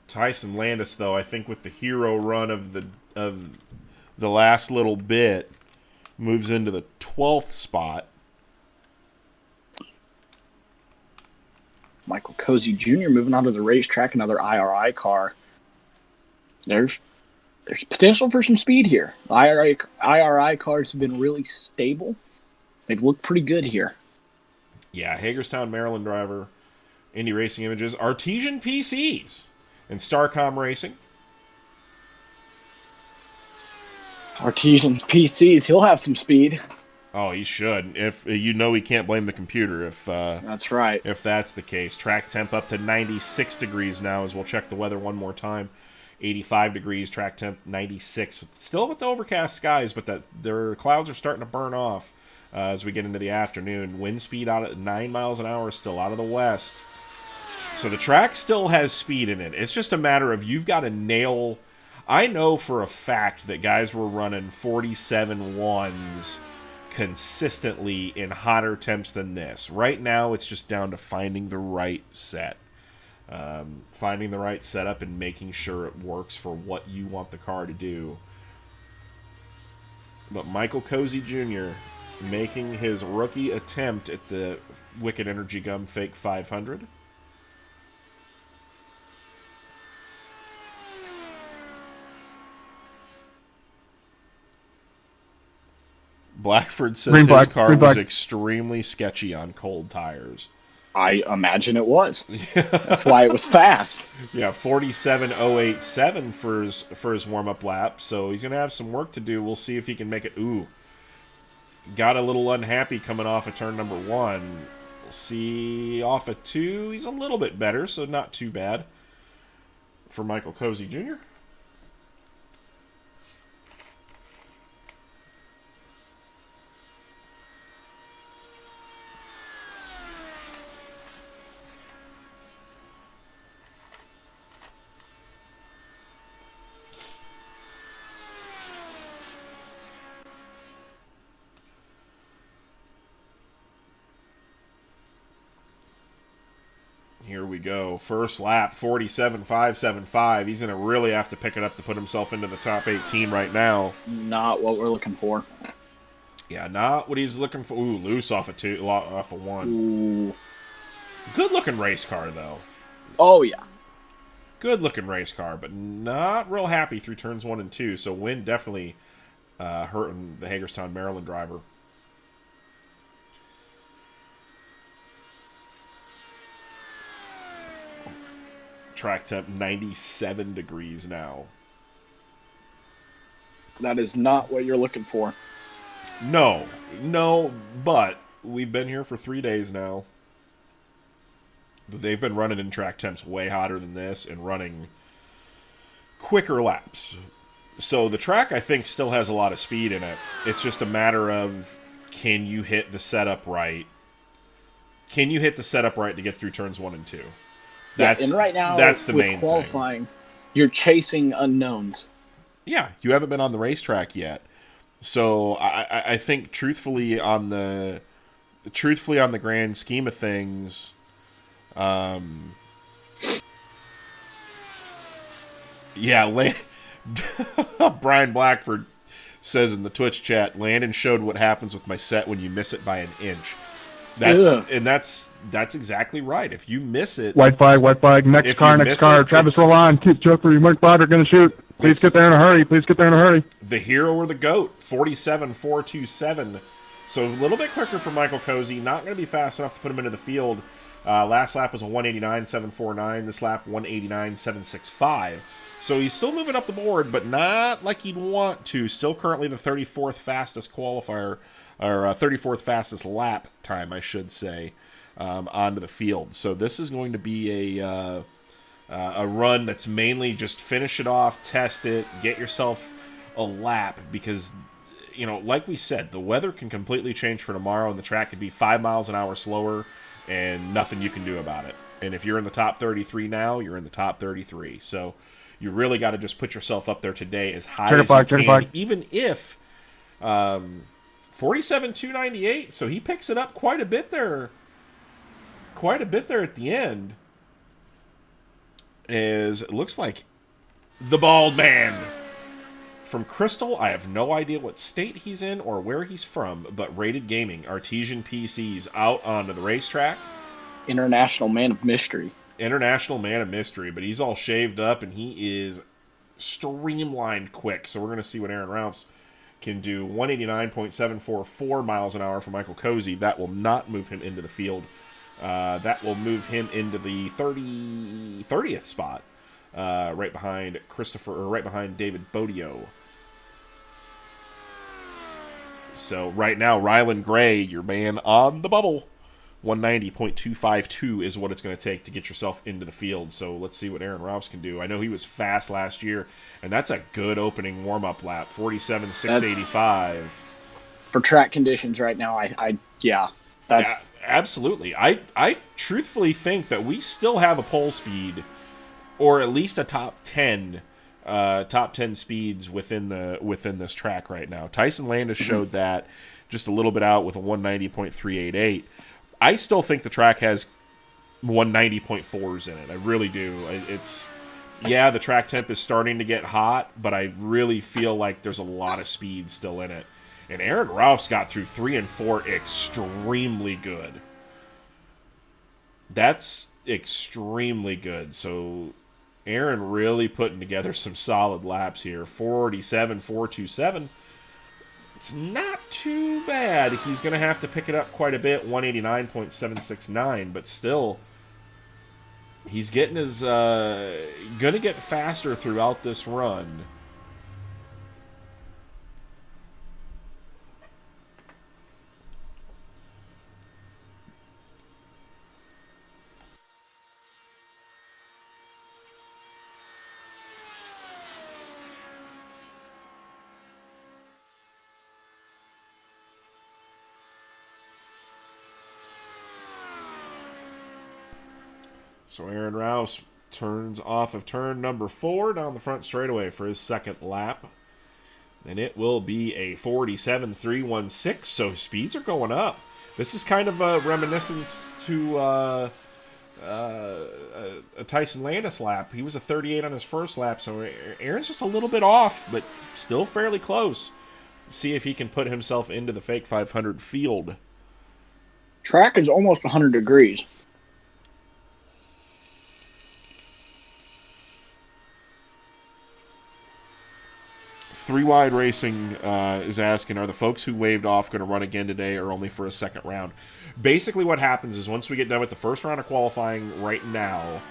Tyson Landis, though, I think with the hero run of the last little bit, moves into the 12th spot.
Michael Cozy Jr. moving onto the racetrack, another IRI car. There's potential for some speed here. The IRI cars have been really stable. They've looked pretty good here.
Yeah, Hagerstown, Maryland driver, Indy Racing Images, Artesian PCs, and Starcom Racing.
Artesian PCs, he'll have some speed.
Oh, he should. If he can't blame the computer if
that's right.
If that's the case. Track temp up to 96 degrees now as we'll check the weather one more time. 85 degrees, track temp 96. Still with the overcast skies, but their clouds are starting to burn off as we get into the afternoon. Wind speed out at 9 miles an hour still out of the west. So the track still has speed in it. It's just a matter of you've got to nail. I know for a fact that guys were running 47.1s consistently in hotter temps than this. Right now, it's just down to finding the right set. Finding the right setup and making sure it works for what you want the car to do. But Michael Cozy Jr. making his rookie attempt at the Wicked Energy Gum Fake 500. Blackford says his car was extremely sketchy on cold tires.
I imagine it was. That's why it was fast.
Yeah, 47.087 for his warm-up lap, so he's going to have some work to do. We'll see if he can make it. Ooh, got a little unhappy coming off of turn number 1. We'll see off of 2. He's a little bit better, so not too bad for Michael Cozy Jr. Here we go. First lap, 47.575. He's going to really have to pick it up to put himself into the top 18 right now.
Not what we're looking for.
Yeah, not what he's looking for. Ooh, loose off off a 1.
Ooh.
Good looking race car though.
Oh yeah.
Good looking race car, but not real happy through turns 1 and 2. So wind definitely hurting the Hagerstown, Maryland driver. Track temp 97 degrees now.
That is not what you're looking for.
No, but we've been here for 3 days now. They've been running in track temps way hotter than this and running quicker laps. So the track, I think, still has a lot of speed in it. It's just a matter of, can you hit the setup right? Can you hit the setup right to get through turns 1 and 2?
And right now,
that's the
with
main
qualifying,
thing.
You're chasing unknowns.
Yeah, you haven't been on the racetrack yet. So I think truthfully on the grand scheme of things, yeah, Brian Blackford says in the Twitch chat, Landon showed what happens with my set when you miss it by an inch. That's exactly right. If you miss it,
White flag. Next car. Travis, roll on. Joker, you Mike Blotter going to shoot. Please get there in a hurry.
The hero or the GOAT, 47.427. So a little bit quicker for Michael Cozy. Not going to be fast enough to put him into the field. Last lap was a 189.749. This lap, 189.765. So he's still moving up the board, but not like he'd want to. Still currently the 34th fastest qualifier, or 34th fastest lap time, I should say, onto the field. So this is going to be a run that's mainly just finish it off, test it, get yourself a lap, because, you know, like we said, the weather can completely change for tomorrow, and the track could be 5 miles an hour slower, and nothing you can do about it. And if you're in the top 33 now, you're in the top 33. So you really got to just put yourself up there today as high as you can, even if 47.298. So he picks it up quite a bit there. Quite a bit there at the end. As it looks like the bald man from Crystal. I have no idea what state he's in or where he's from, but Rated Gaming, Artesian PCs out onto the racetrack.
International Man of Mystery.
But he's all shaved up and he is streamlined quick. So we're going to see what Aaron Ralphs can do. 189.744 miles an hour for Michael Cozy. That will not move him into the field. That will move him into the 30th spot, right behind David Bodio. So right now, Rylan Gray, your man on the bubble. 190.252 is what it's going to take to get yourself into the field. So let's see what Aaron Ralphs can do. I know he was fast last year, and that's a good opening warm-up lap. 47.685.
For track conditions right now, that's...
Absolutely. I truthfully think that we still have a pole speed, or at least a top 10 speeds within this track right now. Tyson Landis showed that just a little bit out with a 190.388. I still think the track has 190.4s in it. I really do. The track temp is starting to get hot, but I really feel like there's a lot of speed still in it. And Aaron Ralphs got through 3 and 4 extremely good. That's extremely good. So Aaron really putting together some solid laps here. 47.427. It's not too bad. He's going to have to pick it up quite a bit, 189.769, but still, he's getting his, going to get faster throughout this run. So Aaron Rouse turns off of turn number 4 down the front straightaway for his second lap. And it will be a 47.316, so speeds are going up. This is kind of a reminiscence to a Tyson Landis lap. He was a 38 on his first lap, so Aaron's just a little bit off, but still fairly close. see if he can put himself into the fake 500 field.
Track is almost 100 degrees.
Three Wide Racing is asking, are the folks who waved off going to run again today or only for a second round? Basically what happens is once we get done with the first round of qualifying right now,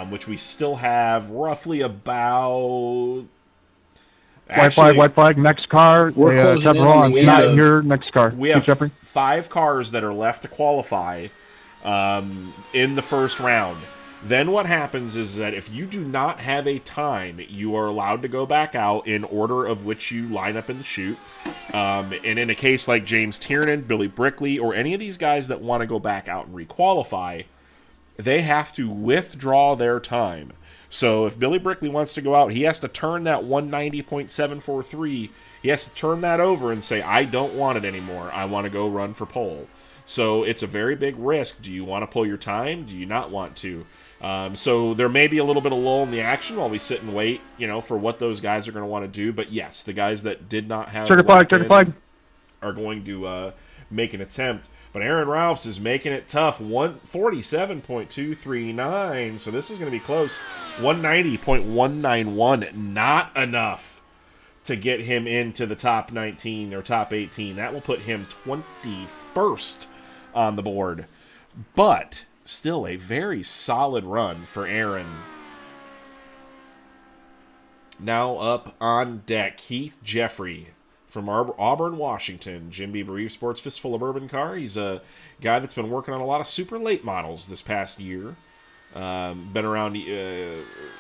which we still have roughly about...
White flag, next car.
We're closing in on the
not
end.
here, next car.
We have 5 cars that are left to qualify in the first round. Then what happens is that if you do not have a time, you are allowed to go back out in order of which you line up in the chute. And in a case like James Tiernan, Billy Brickley, or any of these guys that want to go back out and requalify, they have to withdraw their time. So if Billy Brickley wants to go out, he has to turn that 190.743, he has to turn that over and say, I don't want it anymore. I want to go run for pole. So it's a very big risk. Do you want to pull your time? Do you not want to? So there may be a little bit of lull in the action while we sit and wait, for what those guys are going to want to do. But yes, the guys that did not have
flag
are going to make an attempt. But Aaron Ralphs is making it tough. 147.239. So this is going to be close. 190.191. Not enough to get him into the top 19 or top 18. That will put him 21st on the board. But still a very solid run for Aaron. Now up on deck, Keith Jeffrey from Auburn, Washington. Jim Beaver Reeve Sports Fistful of Bourbon car. He's a guy that's been working on a lot of super late models this past year. Been around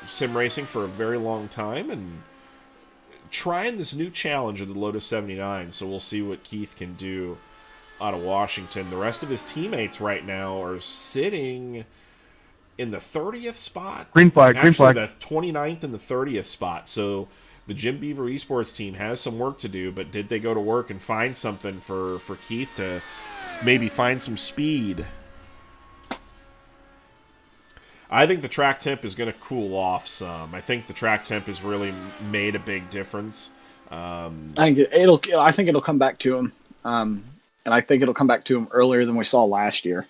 sim racing for a very long time and trying this new challenge of the Lotus 79. So we'll see what Keith can do out of Washington. The rest of his teammates right now are sitting in the 30th spot.
Green flag.
The 29th and the 30th spot. So the Jim Beaver Esports team has some work to do, but did they go to work and find something for Keith to maybe find some speed? I think the track temp is going to cool off some. I think the track temp has really made a big difference.
I think it'll come back to him. And I think it'll come back to him earlier than we saw last year.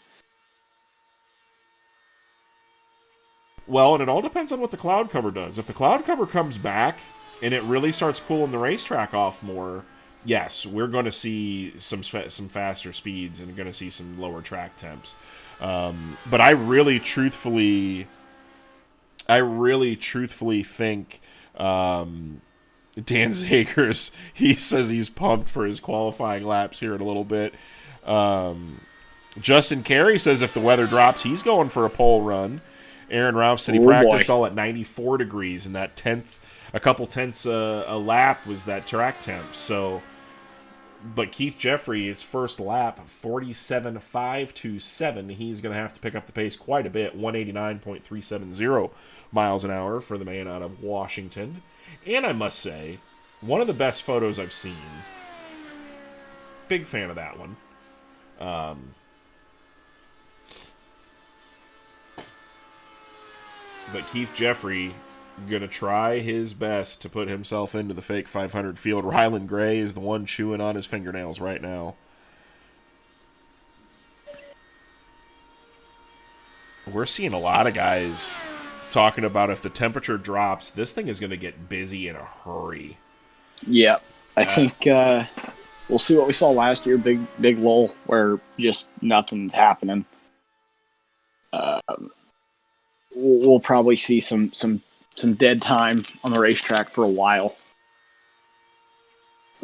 Well, and it all depends on what the cloud cover does. If the cloud cover comes back and it really starts cooling the racetrack off more, yes, we're going to see some faster speeds and going to see some lower track temps. But I really truthfully think Dan Zagers, he says he's pumped for his qualifying laps here in a little bit. Justin Carey says if the weather drops, he's going for a pole run. Aaron Ralph said he practiced all at 94 degrees, and that a couple tenths a lap was that track temp. So, but Keith Jeffrey, his first lap, 47.527. He's going to have to pick up the pace quite a bit, 189.370 miles an hour for the man out of Washington. And I must say, one of the best photos I've seen. Big fan of that one. But Keith Jeffrey going to try his best to put himself into the fake 500 field. Rylan Gray is the one chewing on his fingernails right now. We're seeing a lot of guys talking about if the temperature drops, this thing is going to get busy in a hurry.
Yeah, I think we'll see what we saw last year, big lull where just nothing's happening. We'll probably see some dead time on the racetrack for a while.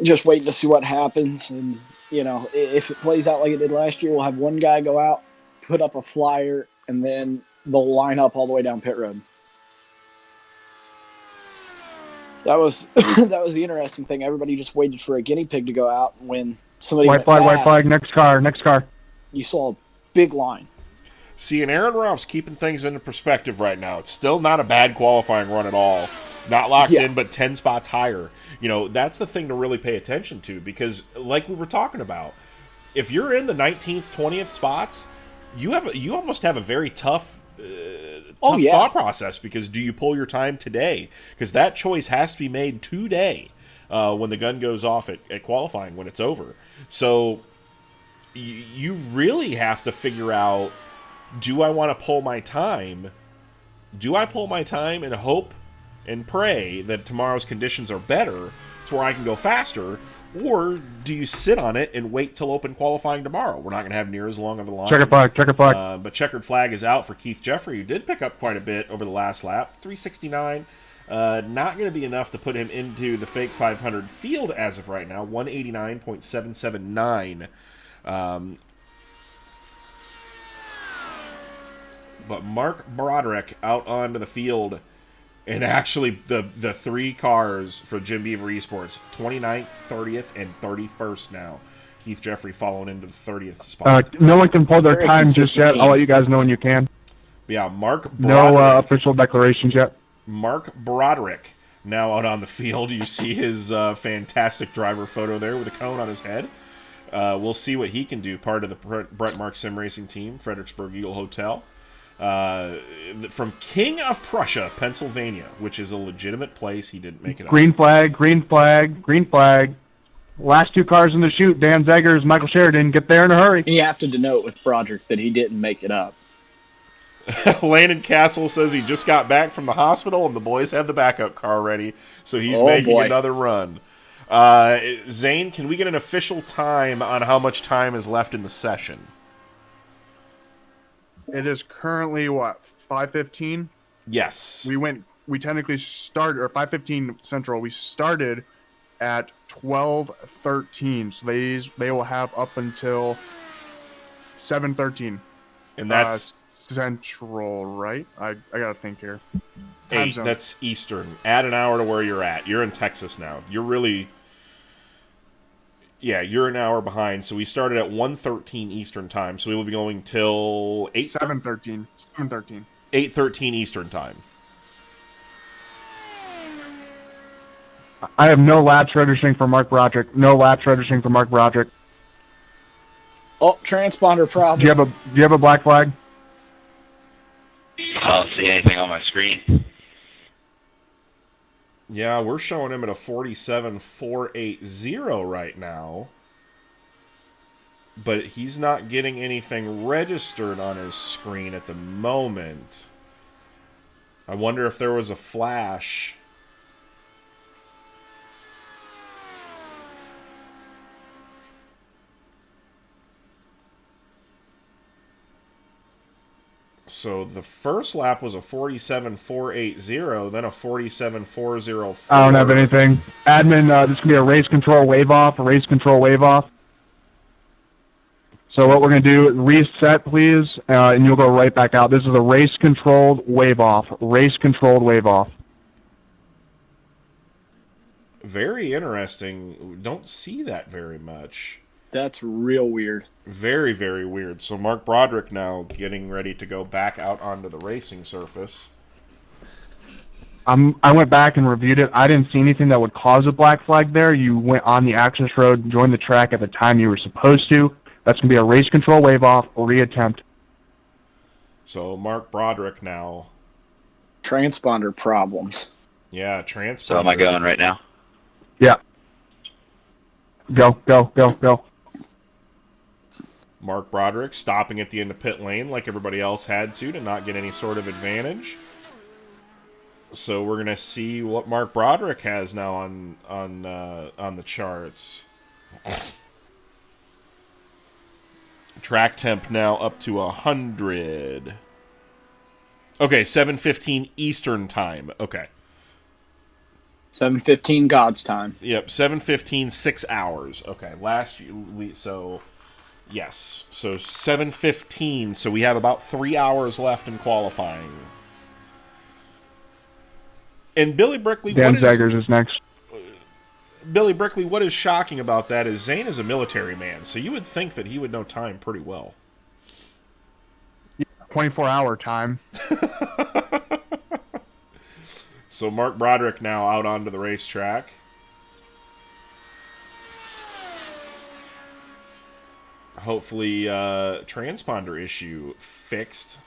Just waiting to see what happens, and if it plays out like it did last year, we'll have one guy go out, put up a flyer, and then they'll line up all the way down pit road. That was the interesting thing. Everybody just waited for a guinea pig to go out. When somebody
white flag, next car.
You saw a big line.
See, and Aaron Ralph's keeping things into perspective right now. It's still not a bad qualifying run at all. Not locked in, but 10 spots higher. That's the thing to really pay attention to, because like we were talking about, if you're in the 19th, 20th spots, you almost have a very tough thought process, because do you pull your time today? Because that choice has to be made today. when the gun goes off at qualifying, when it's over. So you really have to figure out, do I want to pull my time? Do I pull my time and hope and pray that tomorrow's conditions are better to where I can go faster? Or do you sit on it and wait till open qualifying tomorrow? We're not going to have near as long of a line.
Checkered flag.
But checkered flag is out for Keith Jeffrey, who did pick up quite a bit over the last lap. 369. Not going to be enough to put him into the fake 500 field as of right now. 189.779. But Mark Broderick out onto the field. And actually, the three cars for Jim Beaver Esports, 29th, 30th, and 31st now. Keith Jeffrey following into the 30th spot.
No one can pull their time just yet. I'll let you guys know when you can.
But yeah, Mark Broderick.
No official declarations yet.
Mark Broderick now out on the field. You see his fantastic driver photo there with a cone on his head. We'll see what he can do. Part of the Brett Mark Sim Racing team, Fredericksburg Eagle Hotel. From King of Prussia, Pennsylvania, which is a legitimate place. He didn't make it up.
Green flag. Last two cars in the chute, Dan Zeggers, Michael Sheridan, get there in a hurry.
And you have to denote with Broderick that he didn't make it up.
Landon Castle says he just got back from the hospital and the boys have the backup car ready, so he's making another run. Zane, can we get an official time on how much time is left in the session?
It is currently, what, 5:15?
Yes.
We technically started, or 5:15 Central, we started at 12:13. So they will have up until 7:13.
And that's
Central, right? I gotta think here.
Time zone. That's Eastern. Add an hour to where you're at. You're in Texas now. You're really... Yeah, you're an hour behind. So we started at 1:13 Eastern time. So we will be going till
7:13.
8:13 Eastern time.
I have no laps registering for Mark Broderick.
Oh, transponder problem.
Do you have a black flag?
I don't see anything on my screen.
Yeah, we're showing him at a 47.480 right now. But he's not getting anything registered on his screen at the moment. I wonder if there was a flash. So the first lap was a 47.480, then a 47.404.
I don't have anything. Admin, this can be a race control wave off. So what we're going to do, reset, please, and you'll go right back out. This is a race-controlled wave off.
Very interesting. Don't see that very much.
That's real weird.
Very, very weird. So Mark Broderick now getting ready to go back out onto the racing surface.
I went back and reviewed it. I didn't see anything that would cause a black flag there. You went on the access road, joined the track at the time you were supposed to. That's going to be a race control wave off, reattempt.
So Mark Broderick now.
Transponder problems.
Yeah, transponder.
So am I going right now?
Yeah. Go.
Mark Broderick stopping at the end of pit lane like everybody else had to not get any sort of advantage. So we're going to see what Mark Broderick has now on the charts. Track temp now up to 100. Okay, 7:15 Eastern time. Okay.
7:15 God's time.
Yep, 7:15, 6 hours. Okay, so yes, so 7:15. So we have about 3 hours left in qualifying. And Billy Brickley,
Dan Zeggers is next.
Billy Brickley, what is shocking about that is Zane is a military man, so you would think that he would know time pretty well.
24-hour time.
So Mark Broderick now out onto the racetrack. Hopefully, transponder issue fixed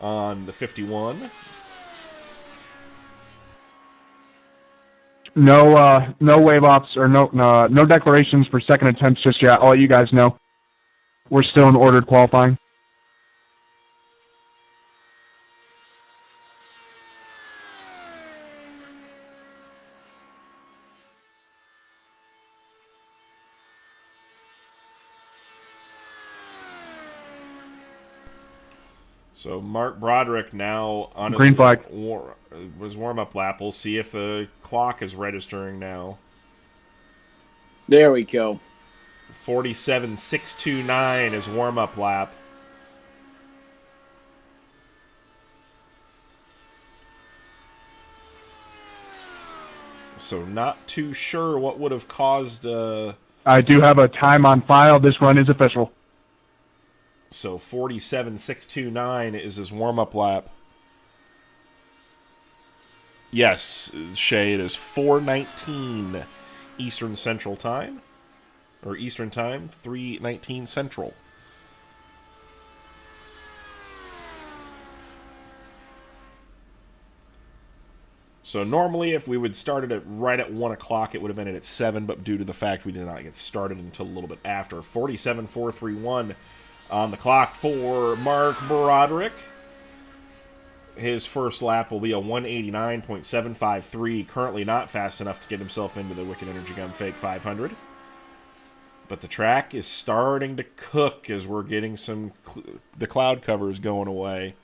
on the 51.
No wave offs or no declarations for second attempts just yet. I'll let you guys know. We're still in ordered qualifying.
So Mark Broderick now on
Green flag.
his warm-up lap. We'll see if the clock is registering now.
There we go.
47.629 is warm-up lap. So not too sure what would have caused...
I do have a time on file. This run is official.
So 47.629 is his warm-up lap. Yes, Shay, it is 4:19 Eastern Central Time. Or Eastern Time, 3:19 Central. So normally if we would started it right at 1 o'clock, it would have ended at 7, but due to the fact we did not get started until a little bit after. 47.431 on the clock for Mark Broderick. His first lap will be a 189.753. Currently not fast enough to get himself into the Wicked Energy Gun Fake 500. But the track is starting to cook as we're getting the cloud covers going away.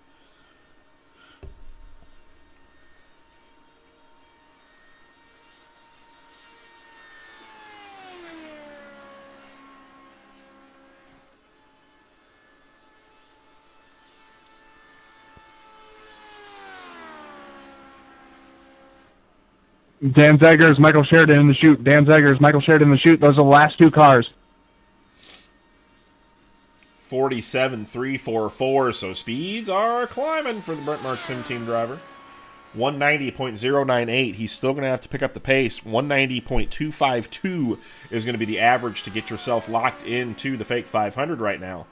Dan Zegers, Michael Sheridan in the chute. Dan Zegers, Michael Sheridan in the chute. Those are the last two cars.
47.344, so speeds are climbing for the Brent Mark Sim Team driver. 190.098, he's still going to have to pick up the pace. 190.252 is going to be the average to get yourself locked into the Fake 500 right now.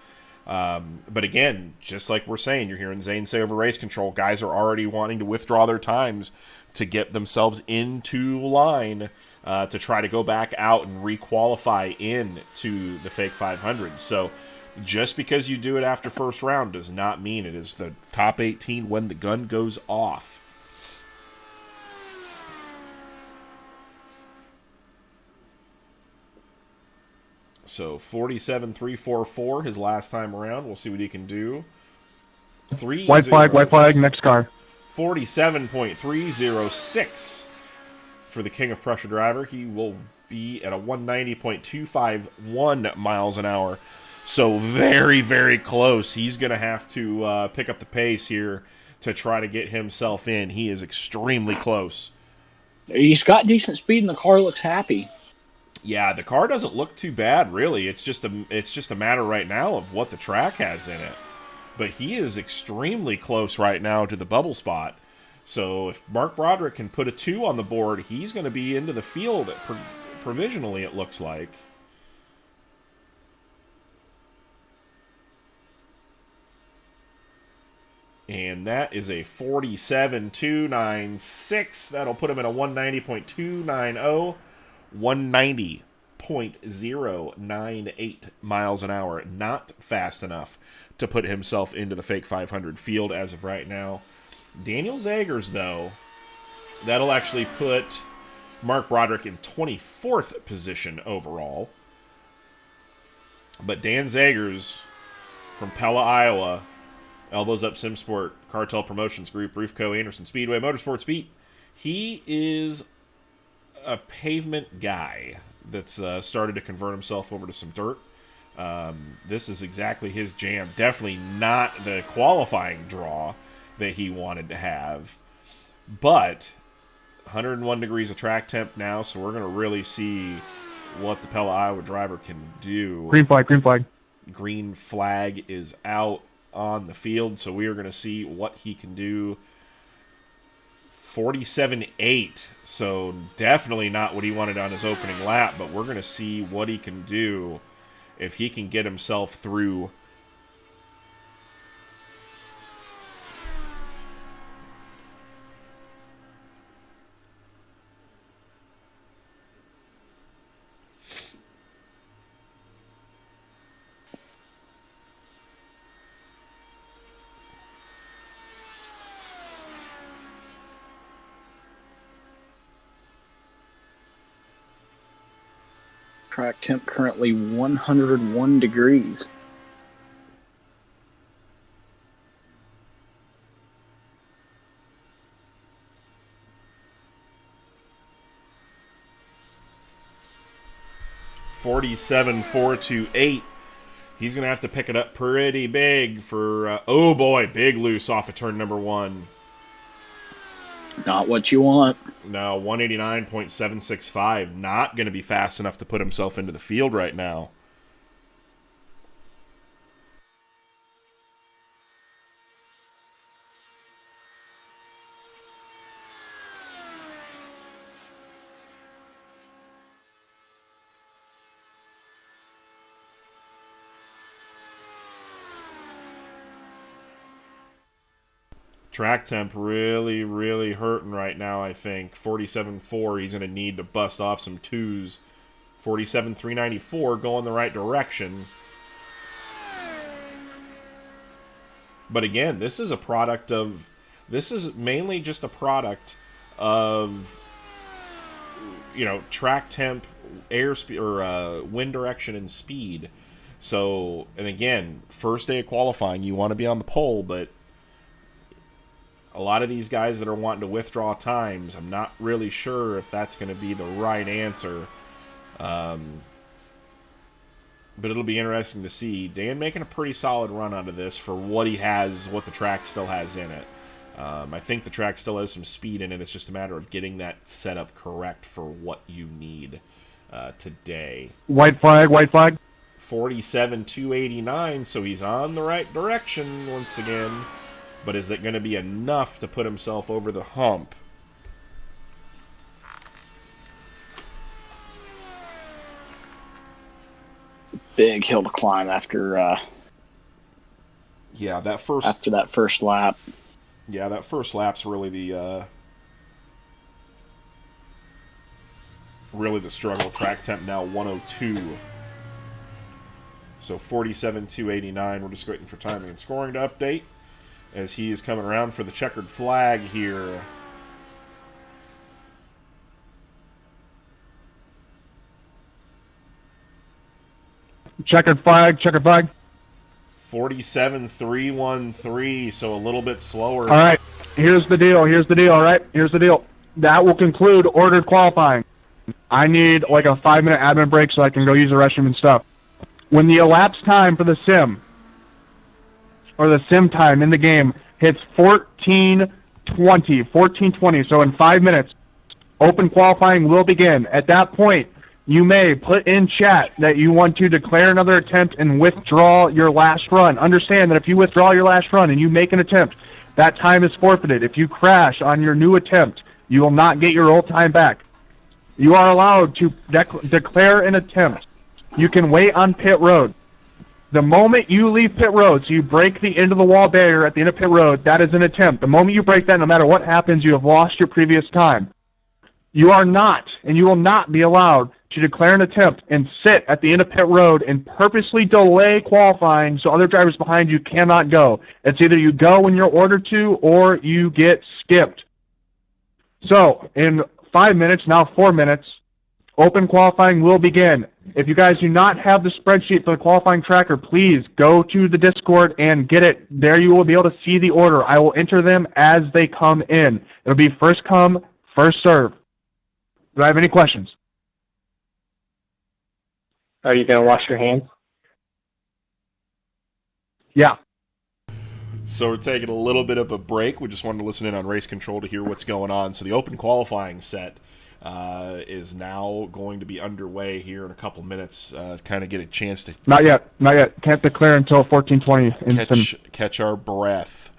But again, just like we're saying, you're hearing Zane say over race control, guys are already wanting to withdraw their times to get themselves into line to try to go back out and re-qualify into the Fake 500. So just because you do it after first round does not mean it is the top 18 when the gun goes off. So 47.344 his last time around. We'll see what he can do.
White flag, next car.
47.306 for the King of Prussia driver. He will be at a 190.251 miles an hour. So very, very close. He's going to have to pick up the pace here to try to get himself in. He is extremely close.
He's got decent speed and the car looks happy.
Yeah, the car doesn't look too bad, really. It's just a matter right now of what the track has in it. But he is extremely close right now to the bubble spot. So if Mark Broderick can put a 2 on the board, he's going to be into the field provisionally, it looks like. And that is a 47.296. That'll put him at a 190.290. 190.098 miles an hour. Not fast enough to put himself into the Fake 500 field as of right now. Daniel Zegers, though, that'll actually put Mark Broderick in 24th position overall. But Dan Zegers from Pella, Iowa, Elbows Up SimSport, Cartel Promotions Group, Roofco, Anderson Speedway, Motorsports Beat, he is a pavement guy that's started to convert himself over to some dirt. This is exactly his jam. Definitely not the qualifying draw that he wanted to have. But 101 degrees of track temp now, so we're going to really see what the Pella, Iowa driver can do.
Green flag, green flag.
Green flag is out on the field, so we are going to see what he can do. 47.8, so definitely not what he wanted on his opening lap, but we're going to see what he can do if he can get himself through.
Track temp currently 101 degrees.
$47,428. He's going to have to pick it up pretty big for, oh boy, big loose off of turn number 1.
Not what you want.
No, 189.765. Not going to be fast enough to put himself into the field right now. Track temp really, really hurting right now, I think. 47.4, he's going to need to bust off some 2s. 47.394, going the right direction. But again, this is a product of... This is mainly just a product of, you know, track temp, airspeed, or wind direction and speed. So, and again, first day of qualifying, you want to be on the pole, but a lot of these guys that are wanting to withdraw times, I'm not really sure if that's going to be the right answer. But it'll be interesting to see. Dan making a pretty solid run out of this for what he has, what the track still has in it. I think the track still has some speed in it. It's just a matter of getting that setup correct for what you need today.
White flag, white flag.
47,289, so he's on the right direction once again. But is it going to be enough to put himself over the hump?
Big hill to climb after
yeah, that first
after that first lap.
Yeah, that first lap's really the struggle. Track temp now 102. So 47,289. We're just waiting for timing and scoring to update as he is coming around for the checkered flag here.
Checkered flag, checkered flag.
47,313, so a little bit slower.
All right, here's the deal, all right? Here's the deal. That will conclude ordered qualifying. I need like a 5-minute admin break so I can go use the restroom and stuff. When the elapsed time for the sim, or the sim time in the game, hits 14:20, so in 5 minutes, open qualifying will begin. At that point, you may put in chat that you want to declare another attempt and withdraw your last run. Understand that if you withdraw your last run and you make an attempt, that time is forfeited. If you crash on your new attempt, you will not get your old time back. You are allowed to declare an attempt. You can wait on pit road. The moment you leave pit road, so you break the end of the wall barrier at the end of pit road, that is an attempt. The moment you break that, no matter what happens, you have lost your previous time. You are not, and you will not be allowed to declare an attempt and sit at the end of pit road and purposely delay qualifying so other drivers behind you cannot go. It's either you go when you're ordered to or you get skipped. So, in 5 minutes, now 4 minutes, open qualifying will begin. If you guys do not have the spreadsheet for the qualifying tracker, please go to the Discord and get it. There you will be able to see the order. I will enter them as they come in. It'll be first come, first serve. Do I have any questions?
Are you going to wash your hands?
Yeah.
So we're taking a little bit of a break. We just wanted to listen in on race control to hear what's going on. So the open qualifying set is now going to be underway here in a couple minutes. Kind of get a chance to...
Not yet. Can't declare until 14:20.
Catch our breath.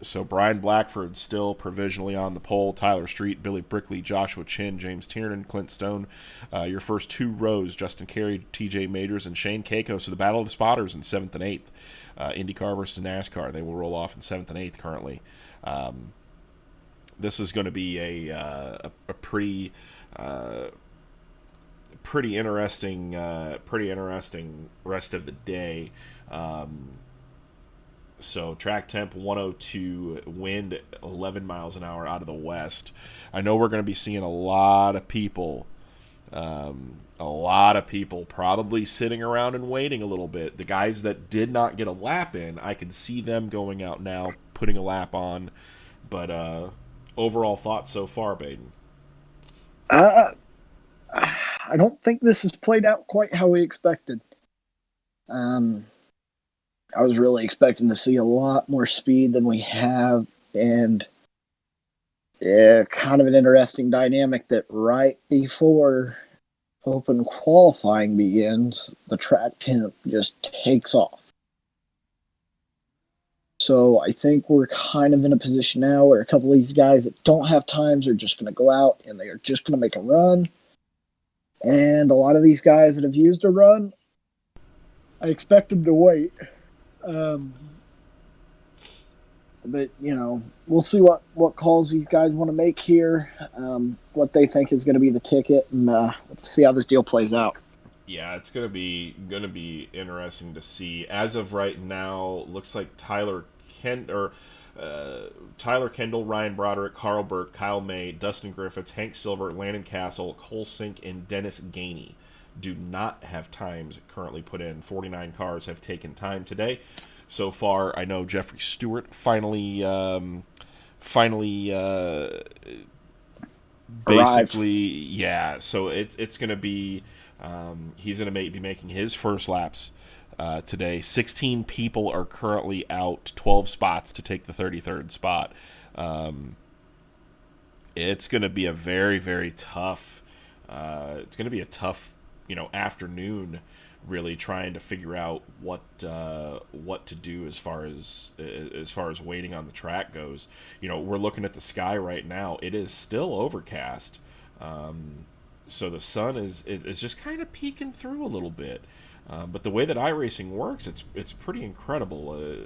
So Brian Blackford still provisionally on the pole. Tyler Street, Billy Brickley, Joshua Chin, James Tiernan, Clint Stone. Your first 2 rows, Justin Carey, TJ Majors, and Shane Keiko. So the battle of the spotters in 7th and 8th. IndyCar versus NASCAR. They will roll off in 7th and 8th currently. This is going to be a pretty interesting rest of the day. So track temp 102, wind 11 miles an hour out of the west. I know we're going to be seeing a lot of people A lot of people probably sitting around and waiting a little bit. The guys that did not get a lap in, I can see them going out now, putting a lap on. But overall thoughts so far, Baden?
I don't think this has played out quite how we expected. I was really expecting to see a lot more speed than we have, and kind of an interesting dynamic that right before open qualifying begins, the track temp just takes off. So I think we're kind of in a position now where a couple of these guys that don't have times are just going to go out and they are just going to make a run. And a lot of these guys that have used a run, I expect them to wait. But, you know, we'll see what calls these guys want to make here, what they think is going to be the ticket, and let's see how this deal plays out.
Yeah, it's gonna be interesting to see. As of right now, looks like Tyler Kendall, Ryan Broderick, Carl Burt, Kyle May, Dustin Griffiths, Hank Silver, Landon Castle, Cole Sink, and Dennis Gainey do not have times currently put in. 49 cars have taken time today. So far, I know Jeffrey Stewart finally basically, yeah. So it's going to be, he's going to be making his first laps today. 16 people are currently out, 12 spots to take the 33rd spot. It's going to be a very, very tough. It's going to be a tough, afternoon. Really trying to figure out what to do as far as waiting on the track goes. We're looking at the sky right now. It is still overcast, so the sun is just kind of peeking through a little bit. But the way that iRacing works, it's pretty incredible.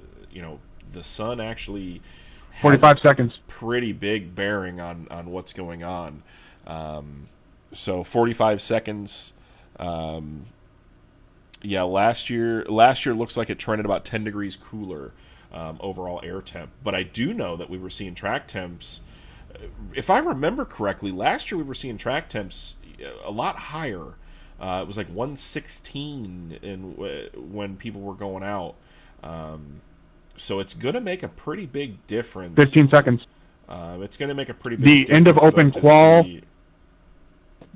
The sun actually has
45 seconds.
Pretty big bearing on what's going on. So 45 seconds. Yeah, last year looks like it trended about 10 degrees cooler overall air temp. But I do know that we were seeing track temps. If I remember correctly, last year we were seeing track temps a lot higher. It was like 116 when people were going out. So it's going to make a pretty big difference.
15 seconds.
It's going to make a pretty big difference.
The end of open qual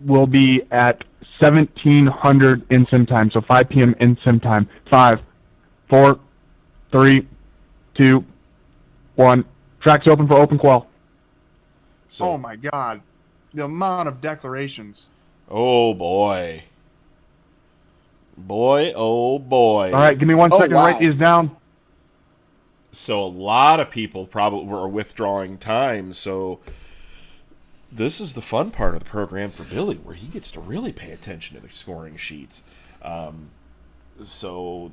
will be at 1700 in sim time, so 5 p.m. in sim time. 5, 4, 3, 2, 1. Track's open for open qual.
So,
oh my God, the amount of declarations.
Oh boy. Boy, oh boy.
All right, give me 1 second.
Wow.
Write these down.
So a lot of people probably were withdrawing time, so this is the fun part of the program for Billy, where he gets to really pay attention to the scoring sheets. So,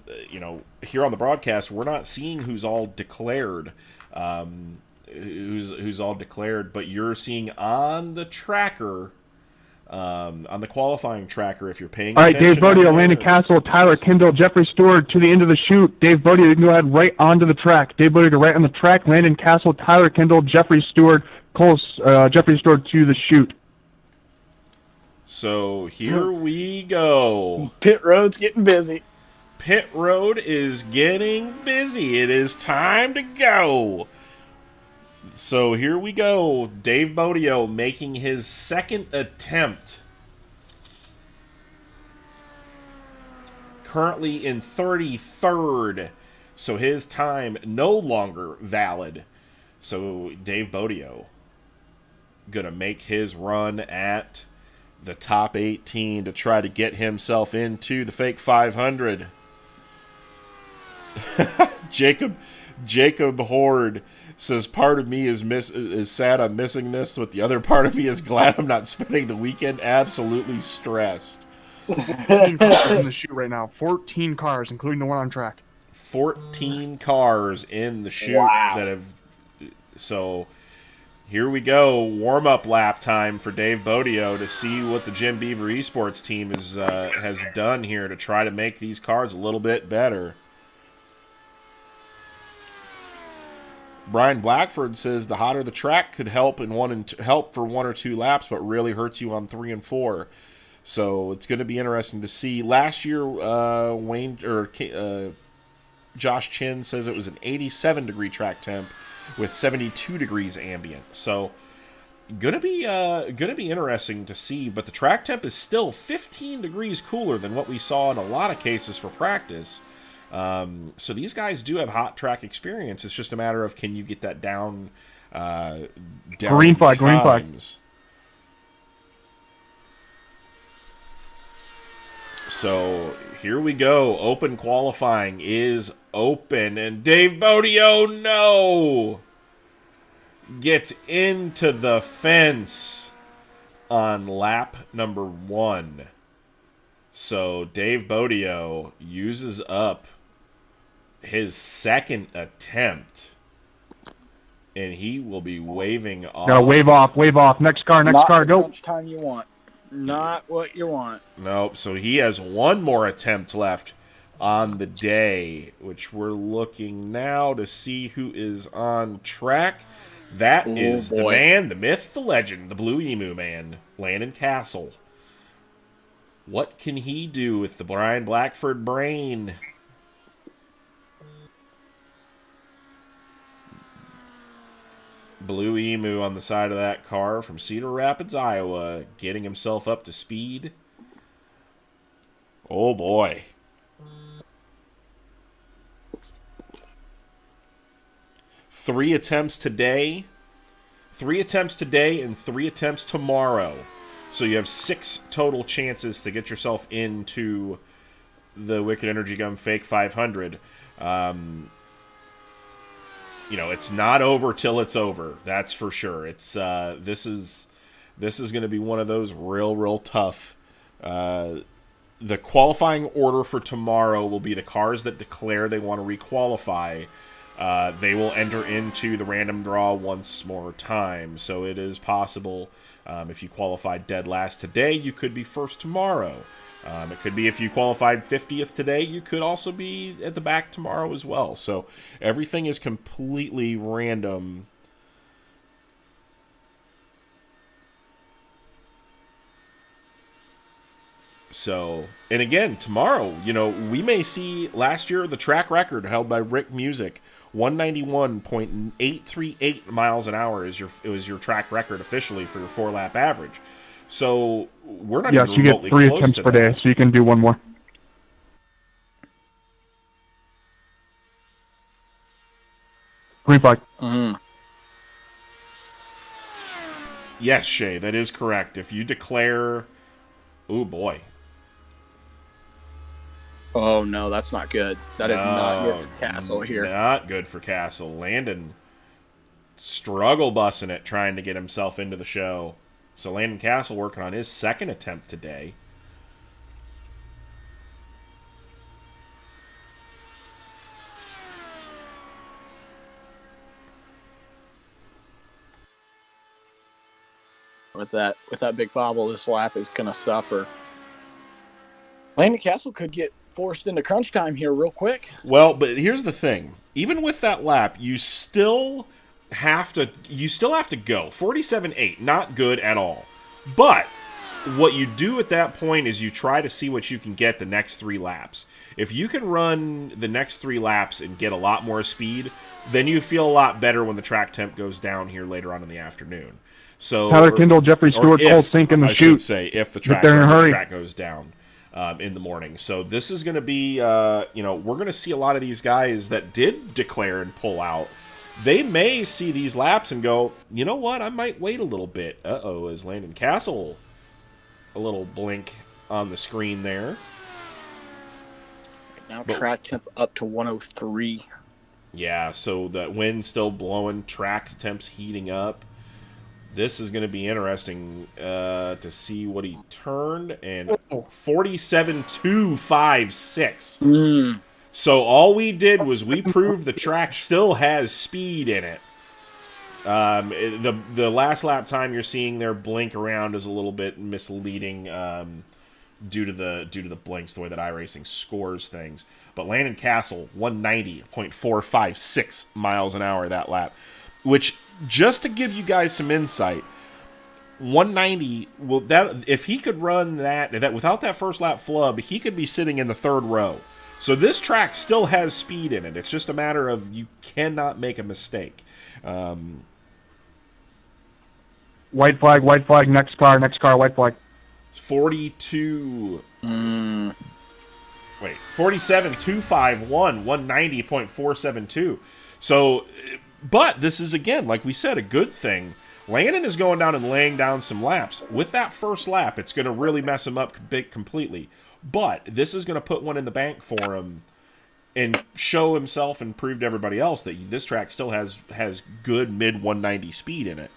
here on the broadcast, we're not seeing who's all declared, who's all declared, but you're seeing on the tracker, on the qualifying tracker, if you're paying attention.
All right, Dave Bodie, Landon Castle, Tyler Kendall, Jeffrey Stewart to the end of the chute. Dave Bodie, you can go ahead right onto the track. Dave Bodie to right on the track. Landon Castle, Tyler Kendall, Jeffrey Stewart, Jeffrey Stewart to the chute.
So here we go.
Pit road's getting busy.
Pit road is getting busy. It is time to go. So here we go. Dave Bodio making his second attempt. Currently in 33rd. So his time no longer valid. So Dave Bodio gonna make his run at the top 18 to try to get himself into the fake 500. Jacob Horde says, part of me is sad I'm missing this, but the other part of me is glad I'm not spending the weekend absolutely stressed.
14 cars in the chute right now. 14 cars, including the one on track.
14 cars in the chute that have... So here we go. Warm-up lap time for Dave Bodio to see what the Jim Beaver Esports team has done here to try to make these cars a little bit better. Brian Blackford says the hotter the track could help help for 1 or 2 laps, but really hurts you on 3 and 4. So it's going to be interesting to see. Last year, Josh Chin says it was an 87-degree track temp with 72 degrees ambient. So gonna be interesting to see. But the track temp is still 15 degrees cooler than what we saw in a lot of cases for practice. So these guys do have hot track experience. It's just a matter of, can you get that down?
Green flag.
So here we go. Open qualifying is open, and Dave Bodio, no, gets into the fence on lap number 1. So Dave Bodio uses up his second attempt, and he will be waving off.
Gotta wave off. Next car,
Not
go.
the crunch time you want. Not what you want.
Nope. So he has one more attempt left on the day, which we're looking now to see who is on track. That is the man, the myth, the legend, the Blue Emu man, Landon Castle. What can he do with the Brian Blackford brain? Blue Emu on the side of that car from Cedar Rapids, Iowa, getting himself up to speed. Oh boy. Three attempts today, and 3 attempts tomorrow. So you have 6 total chances to get yourself into the Wicked Energy Gum Fake 500. It's not over till it's over. That's for sure. It's this is going to be one of those real tough. The qualifying order for tomorrow will be the cars that declare they want to requalify. They will enter into the random draw once more time. So it is possible, if you qualified dead last today, you could be first tomorrow. It could be if you qualified 50th today, you could also be at the back tomorrow as well. So everything is completely random. So, and again, tomorrow, we may see last year the track record held by Rick Music, 191.838 miles an hour was your track record officially for your 4-lap average. So we're not even remotely close to that.
Yes, you get 3 attempts per day, so you can do one more. Green flag.
Yes, Shay, that is correct. If you declare... Oh, boy.
Oh, no, that's not good. That is not good for Castle here.
Not good for Castle. Landon struggle bussing it, trying to get himself into the show. So Landon Castle working on his second attempt today.
With that big bobble, this lap is going to suffer. Landon Castle could get forced into crunch time here real quick.
Well, but here's the thing. Even with that lap, you still have to go. 47.8, not good at all. But what you do at that point is you try to see what you can get the next 3 laps. If you can run the next 3 laps and get a lot more speed, then you feel a lot better when the track temp goes down here later on in the afternoon. So
Tyler Kindle, Jeffrey Stewart, Cold Sink in the
I
chute.
should say if the track goes down in the morning. So this is going to be, we're going to see a lot of these guys that did declare and pull out. They may see these laps and go, you know what, I might wait a little bit. Uh-oh, is Landon Castle a little blink on the screen there.
Now track temp up to 103.
Yeah, so the wind's still blowing, track temps heating up. This is going to be interesting to see what he turned, and 47.256. So all we did was we proved the track still has speed in it. The last lap time you're seeing there blink around is a little bit misleading due to the blinks, the way that iRacing scores things. But Landon Castle, 190.456 miles an hour that lap, which, just to give you guys some insight, 190. Well, that if he could run that without that first lap flub, he could be sitting in the third row. So this track still has speed in it. It's just a matter of you cannot make a mistake.
White flag, next car, white flag.
42. Wait, 47.251, 190.472. So, but this is, again, like we said, a good thing. Landon is going down and laying down some laps. With that first lap, it's going to really mess him up completely. But this is going to put one in the bank for him and show himself and prove to everybody else that this track still has good mid 190 speed in it.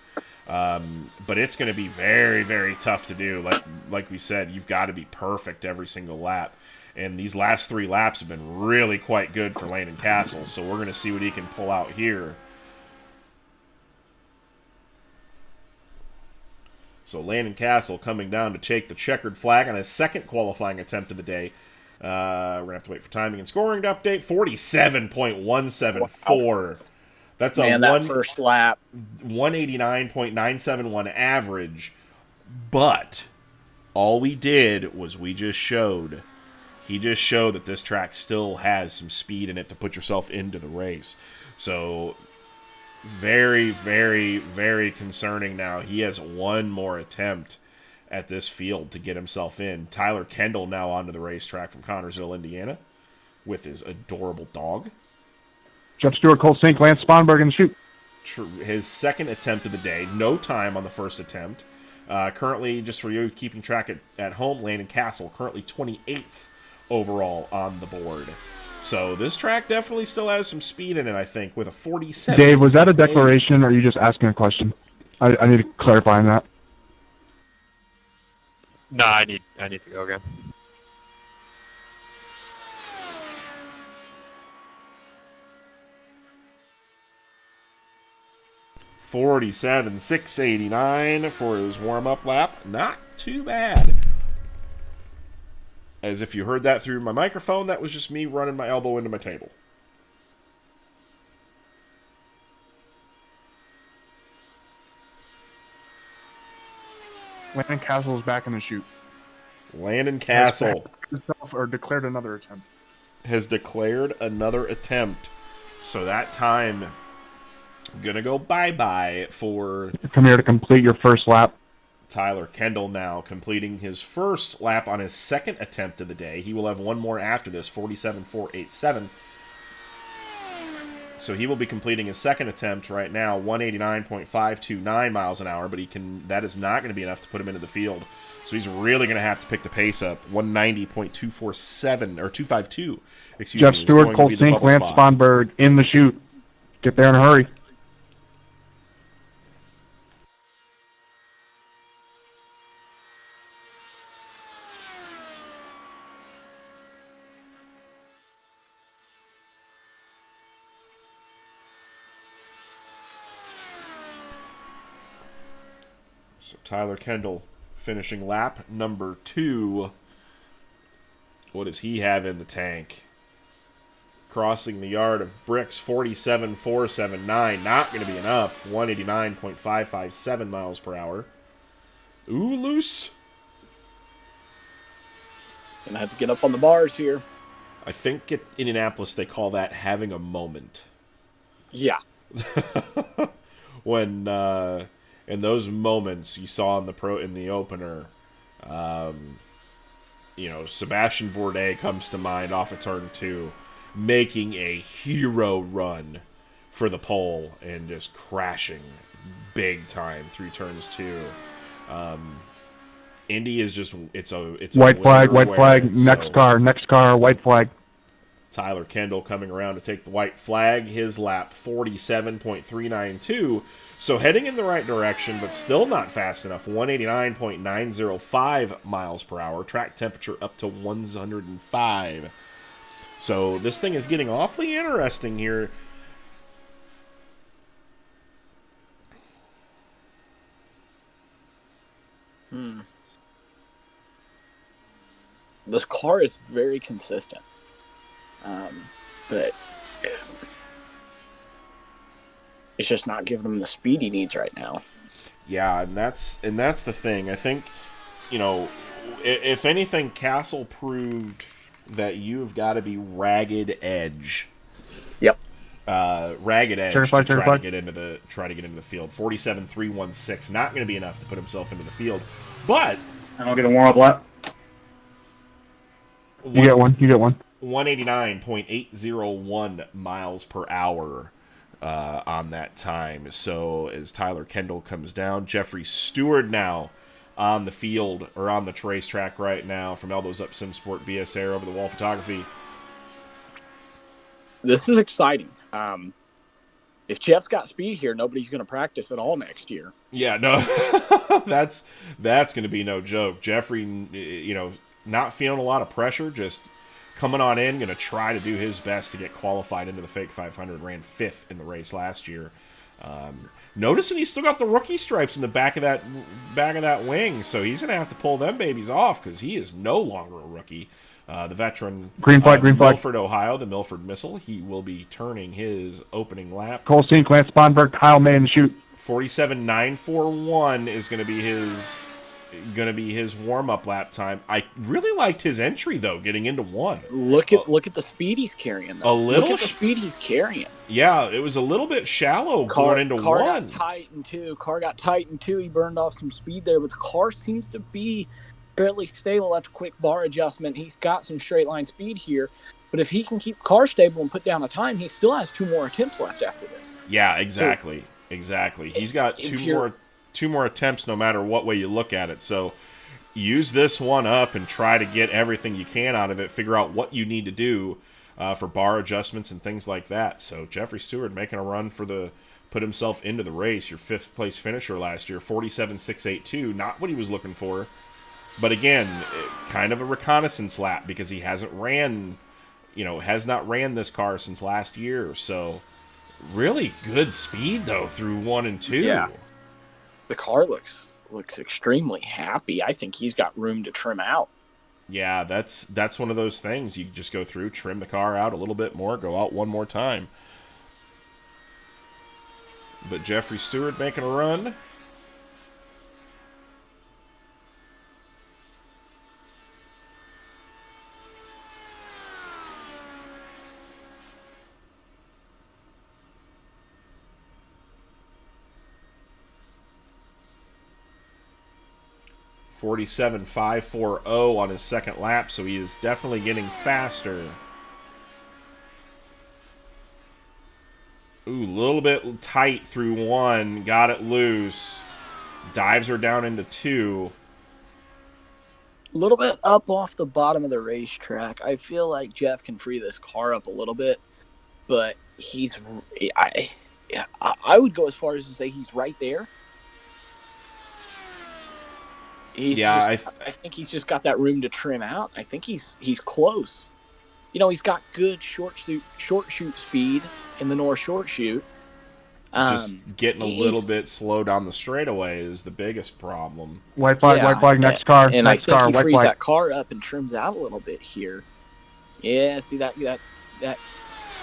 But it's going to be very, very tough to do. Like we said, you've got to be perfect every single lap. And these last 3 laps have been really quite good for Landon Castle. So we're going to see what he can pull out here. So Landon Castle coming down to take the checkered flag on his second qualifying attempt of the day. We're going to have to wait for timing and scoring to update. 47.174. Wow. That's
that first lap.
189.971 average. But all we did was he just showed that this track still has some speed in it to put yourself into the race. So very, very, very concerning now. He has one more attempt at this field to get himself in. Tyler Kendall now onto the racetrack from Connorsville, Indiana, with his adorable dog.
Jeff Stewart, Cole Sink, Lance Sponberg in the chute.
His second attempt of the day. No time on the first attempt. Currently, just for you keeping track at home, Landon Castle, currently 28th overall on the board. So this track definitely still has some speed in it, I think, with a 47.
Dave, was that a declaration, or are you just asking a question? I need to clarify on that.
No, I need to go again.
$47,689 for his warm-up lap. Not too bad. As if you heard that through my microphone, that was just me running my elbow into my table.
Landon Castle is back in the chute.
Landon Castle
or declared another attempt.
Has declared another attempt. So that time gonna go bye-bye for...
Come here to complete your first lap.
Tyler Kendall now completing his first lap on his second attempt of the day. He will have one more after this, 47.487. So he will be completing his second attempt right now, 189.529 miles an hour, but that is not going to be enough to put him into the field. So he's really going to have to pick the pace up, 190.247 or 252. Excuse
Jeff
me.
Stewart, Cole Sink, Lance Sponberg in the chute. Get there in a hurry.
So Tyler Kendall finishing lap number 2. What does he have in the tank? Crossing the yard of bricks, 47.479. Not going to be enough. 189.557 miles per hour. Ooh, loose.
Gonna have to get up on the bars here.
I think at Indianapolis they call that having a moment.
Yeah.
When in those moments you saw in the opener, Sebastian Bourdais comes to mind off of turn 2, making a hero run for the pole and just crashing big time through turns 2. Indy is just it's
white flag, next car, white flag.
Tyler Kendall coming around to take the white flag. His lap 47.392. So heading in the right direction, but still not fast enough. 189.905 miles per hour. Track temperature up to 105. So this thing is getting awfully interesting here.
This car is very consistent. But it's just not giving him the speed he needs right now.
Yeah, and that's the thing. I think, you know, if anything, Castle proved that you've got to be ragged edge.
Yep.
Ragged edge
Certified,
to
certified.
try to get into the field. 47.316, not going to be enough to put himself into the field, but
And I'll get a warm-up lap. You get one.
189.801 miles per hour on that time. So as Tyler Kendall comes down, Jeffrey Stewart now on the field, or on the racetrack right now from Elbows Up SimSport BS Air over the wall photography.
This is exciting. If Jeff's got speed here, nobody's going to practice at all next year.
Yeah, no, that's going to be no joke. Jeffrey, you know, not feeling a lot of pressure, just coming on in, going to try to do his best to get qualified into the Fake 500. Ran 5th in the race last year. Noticing he's still got the rookie stripes in the back of that wing, so he's going to have to pull them babies off because he is no longer a rookie. The veteran
Green flag.
Milford, Ohio, the Milford Missile. He will be turning his opening lap.
Cole Sink, Lance Sponberg, Kyle May in the chute.
47.941 is going to be his warm-up lap time. I really liked his entry though, getting into 1.
Look at the speed he's carrying. Though. Look at the speed he's carrying.
Yeah, it was a little bit shallow going into 1.
Car got tight in 2. He burned off some speed there, but the car seems to be fairly stable. That's a quick bar adjustment. He's got some straight line speed here, but if he can keep the car stable and put down a time, he still has 2 more attempts left after this.
Yeah, exactly. He's got two more attempts no matter what way you look at it. So use this one up and try to get everything you can out of it. Figure out what you need to do for bar adjustments and things like that. So Jeffrey Stewart making a run put himself into the race. Your 5th place finisher last year, 47.682. Not what he was looking for. But again, kind of a reconnaissance lap because he has not ran this car since last year. So really good speed though through 1 and 2.
Yeah. The car looks extremely happy. I think he's got room to trim out.
Yeah, that's one of those things. You just go through, trim the car out a little bit more, go out one more time. But Jeffrey Stewart making a run. .47.540 on his second lap, so he is definitely getting faster. Ooh, a little bit tight through 1, got it loose. Dives her down into 2.
A little bit up off the bottom of the racetrack. I feel like Jeff can free this car up a little bit, but I would go as far as to say he's right there. I think he's just got that room to trim out. I think he's close. You know, he's got good short shoot speed in the North short shoot.
Just getting a little bit slow down the straightaway is the biggest problem.
White flag, next car.
And
next
I think
car,
he
white
frees
flag.
that car up and trims out a little bit here. Yeah, see that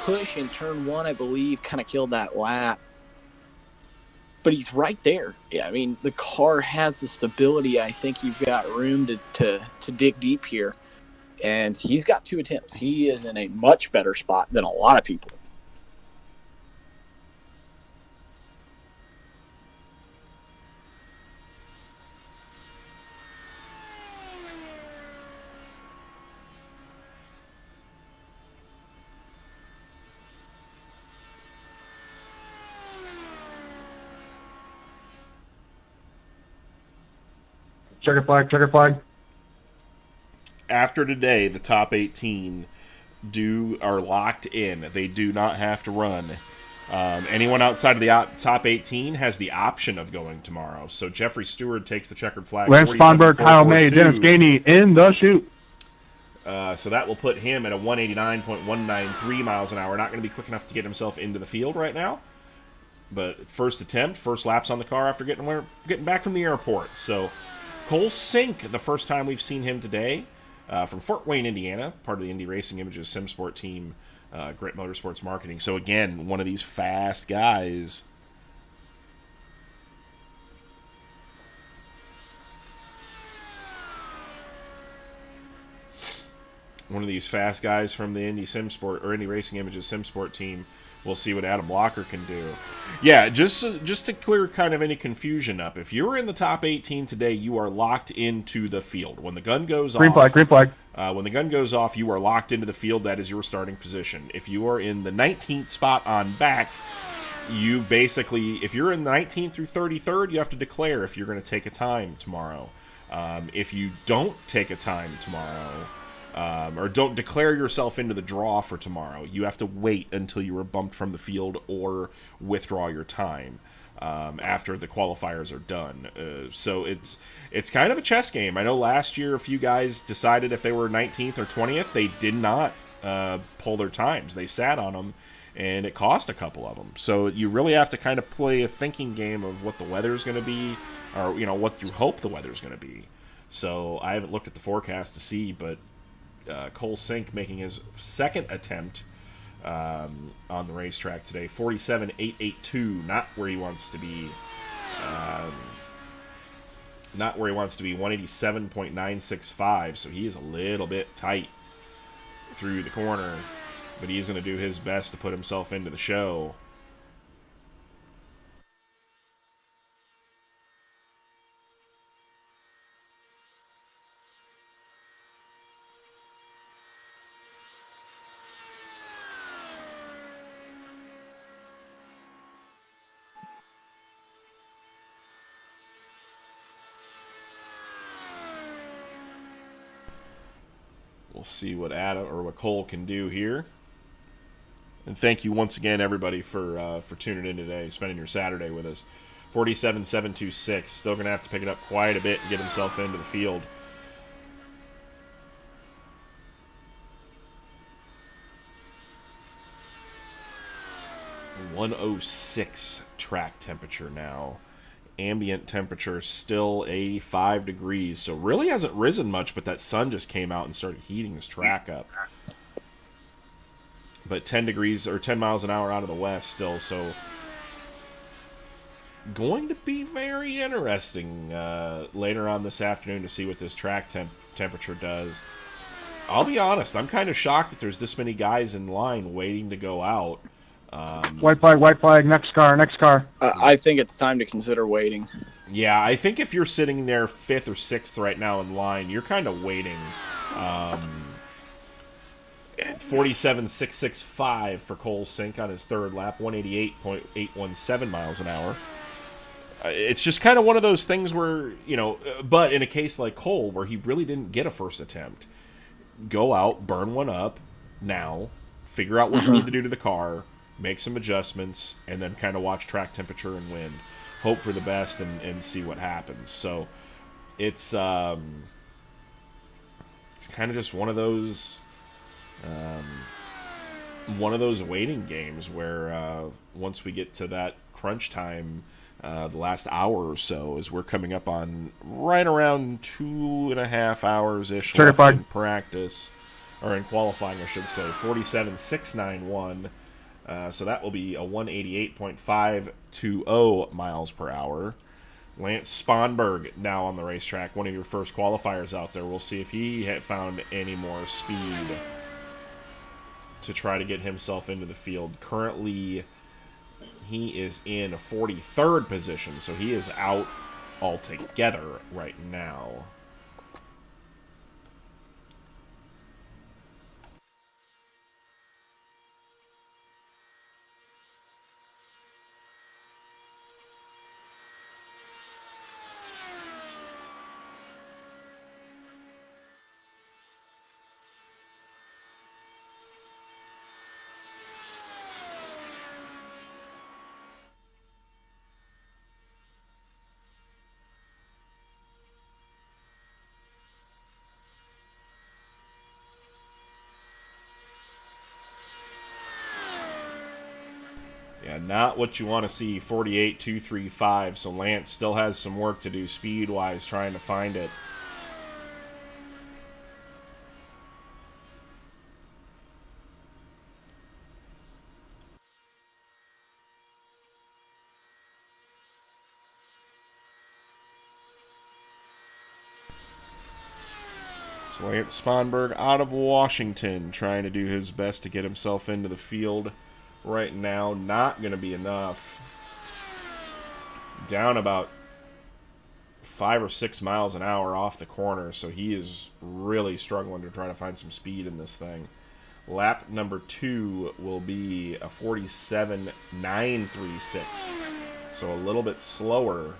push in turn 1, I believe, kind of killed that lap. But he's right there. Yeah, I mean, the car has the stability. I think you've got room to dig deep here. And he's got 2 attempts. He is in a much better spot than a lot of people.
Checker flag.
After today, the top 18 are locked in. They do not have to run. Anyone outside of the top 18 has the option of going tomorrow. So Jeffrey Stewart takes the checkered flag.
Lance Sponberg, Kyle May, Dennis Gainey in the chute.
So that will put him at a 189.193 miles an hour. Not going to be quick enough to get himself into the field right now. But first attempt, first laps on the car after getting back from the airport. So Cole Sink, the first time we've seen him today, from Fort Wayne, Indiana, part of the Indy Racing Images SimSport team, Grit Motorsports Marketing. So again, one of these fast guys. one of these fast guys from the Indy SimSport or Indy Racing Images SimSport team. We'll see what Adam Blocker can do. Yeah, just to clear kind of any confusion up, if you're in the top 18 today, you are locked into the field. When the gun goes
Green
off,
flag.
when the gun goes off, you are locked into the field. That is your starting position. If you are in the 19th spot on back, you basically, if you're in the 19th through 33rd, you have to declare if you're going to take a time tomorrow. If you don't take a time tomorrow, or don't declare yourself into the draw for tomorrow, you have to wait until you are bumped from the field or withdraw your time after the qualifiers are done. So it's kind of a chess game. I know last year a few guys decided if they were 19th or 20th, they did not pull their times. They sat on them, and it cost a couple of them. So you really have to kind of play a thinking game of what the weather's going to be, or what you hope the weather's going to be. So I haven't looked at the forecast to see, but Cole Sink making his second attempt on the racetrack today, 47.882, not where he wants to be. Not where he wants to be, 187.965, so he is a little bit tight through the corner, but he's going to do his best to put himself into the show. We'll see what Cole can do here. And thank you once again, everybody, for tuning in today, spending your Saturday with us. 47.726. Still going to have to pick it up quite a bit and get himself into the field. .106 track temperature now. Ambient temperature still 85 degrees, so really hasn't risen much, but that sun just came out and started heating this track up. But 10 degrees or 10 miles an hour out of the west still, so going to be very interesting later on this afternoon to see what this track temperature does. I'll be honest, I'm kind of shocked that there's this many guys in line waiting to go out.
White flag, next car.
I think it's time to consider waiting.
Yeah, I think if you're sitting there 5th or 6th right now in line, you're kind of waiting. 47.665 for Cole Sink on his third lap, 188.817 miles an hour. It's just kind of one of those things where, but in a case like Cole, where he really didn't get a first attempt, go out, burn one up now, figure out what you need to do to the car, make some adjustments, and then kind of watch track temperature and wind. Hope for the best and see what happens. So it's kind of just one of those waiting games where once we get to that crunch time, the last hour or so, as we're coming up on right around 2.5 hours-ish left in practice, or in qualifying, I should say, 47.691. So that will be a 188.520 miles per hour. Lance Sponberg now on the racetrack, one of your first qualifiers out there. We'll see if he had found any more speed to try to get himself into the field. Currently, he is in 43rd position, so he is out altogether right now. Yeah, not what you want to see, 48.235, so Lance still has some work to do speed-wise trying to find it. So Lance Sponberg out of Washington trying to do his best to get himself into the field right now. Not going to be enough. Down about 5 or 6 miles an hour off the corner, so he is really struggling to try to find some speed in this thing. Lap number 2 will be a 47.936, so a little bit slower.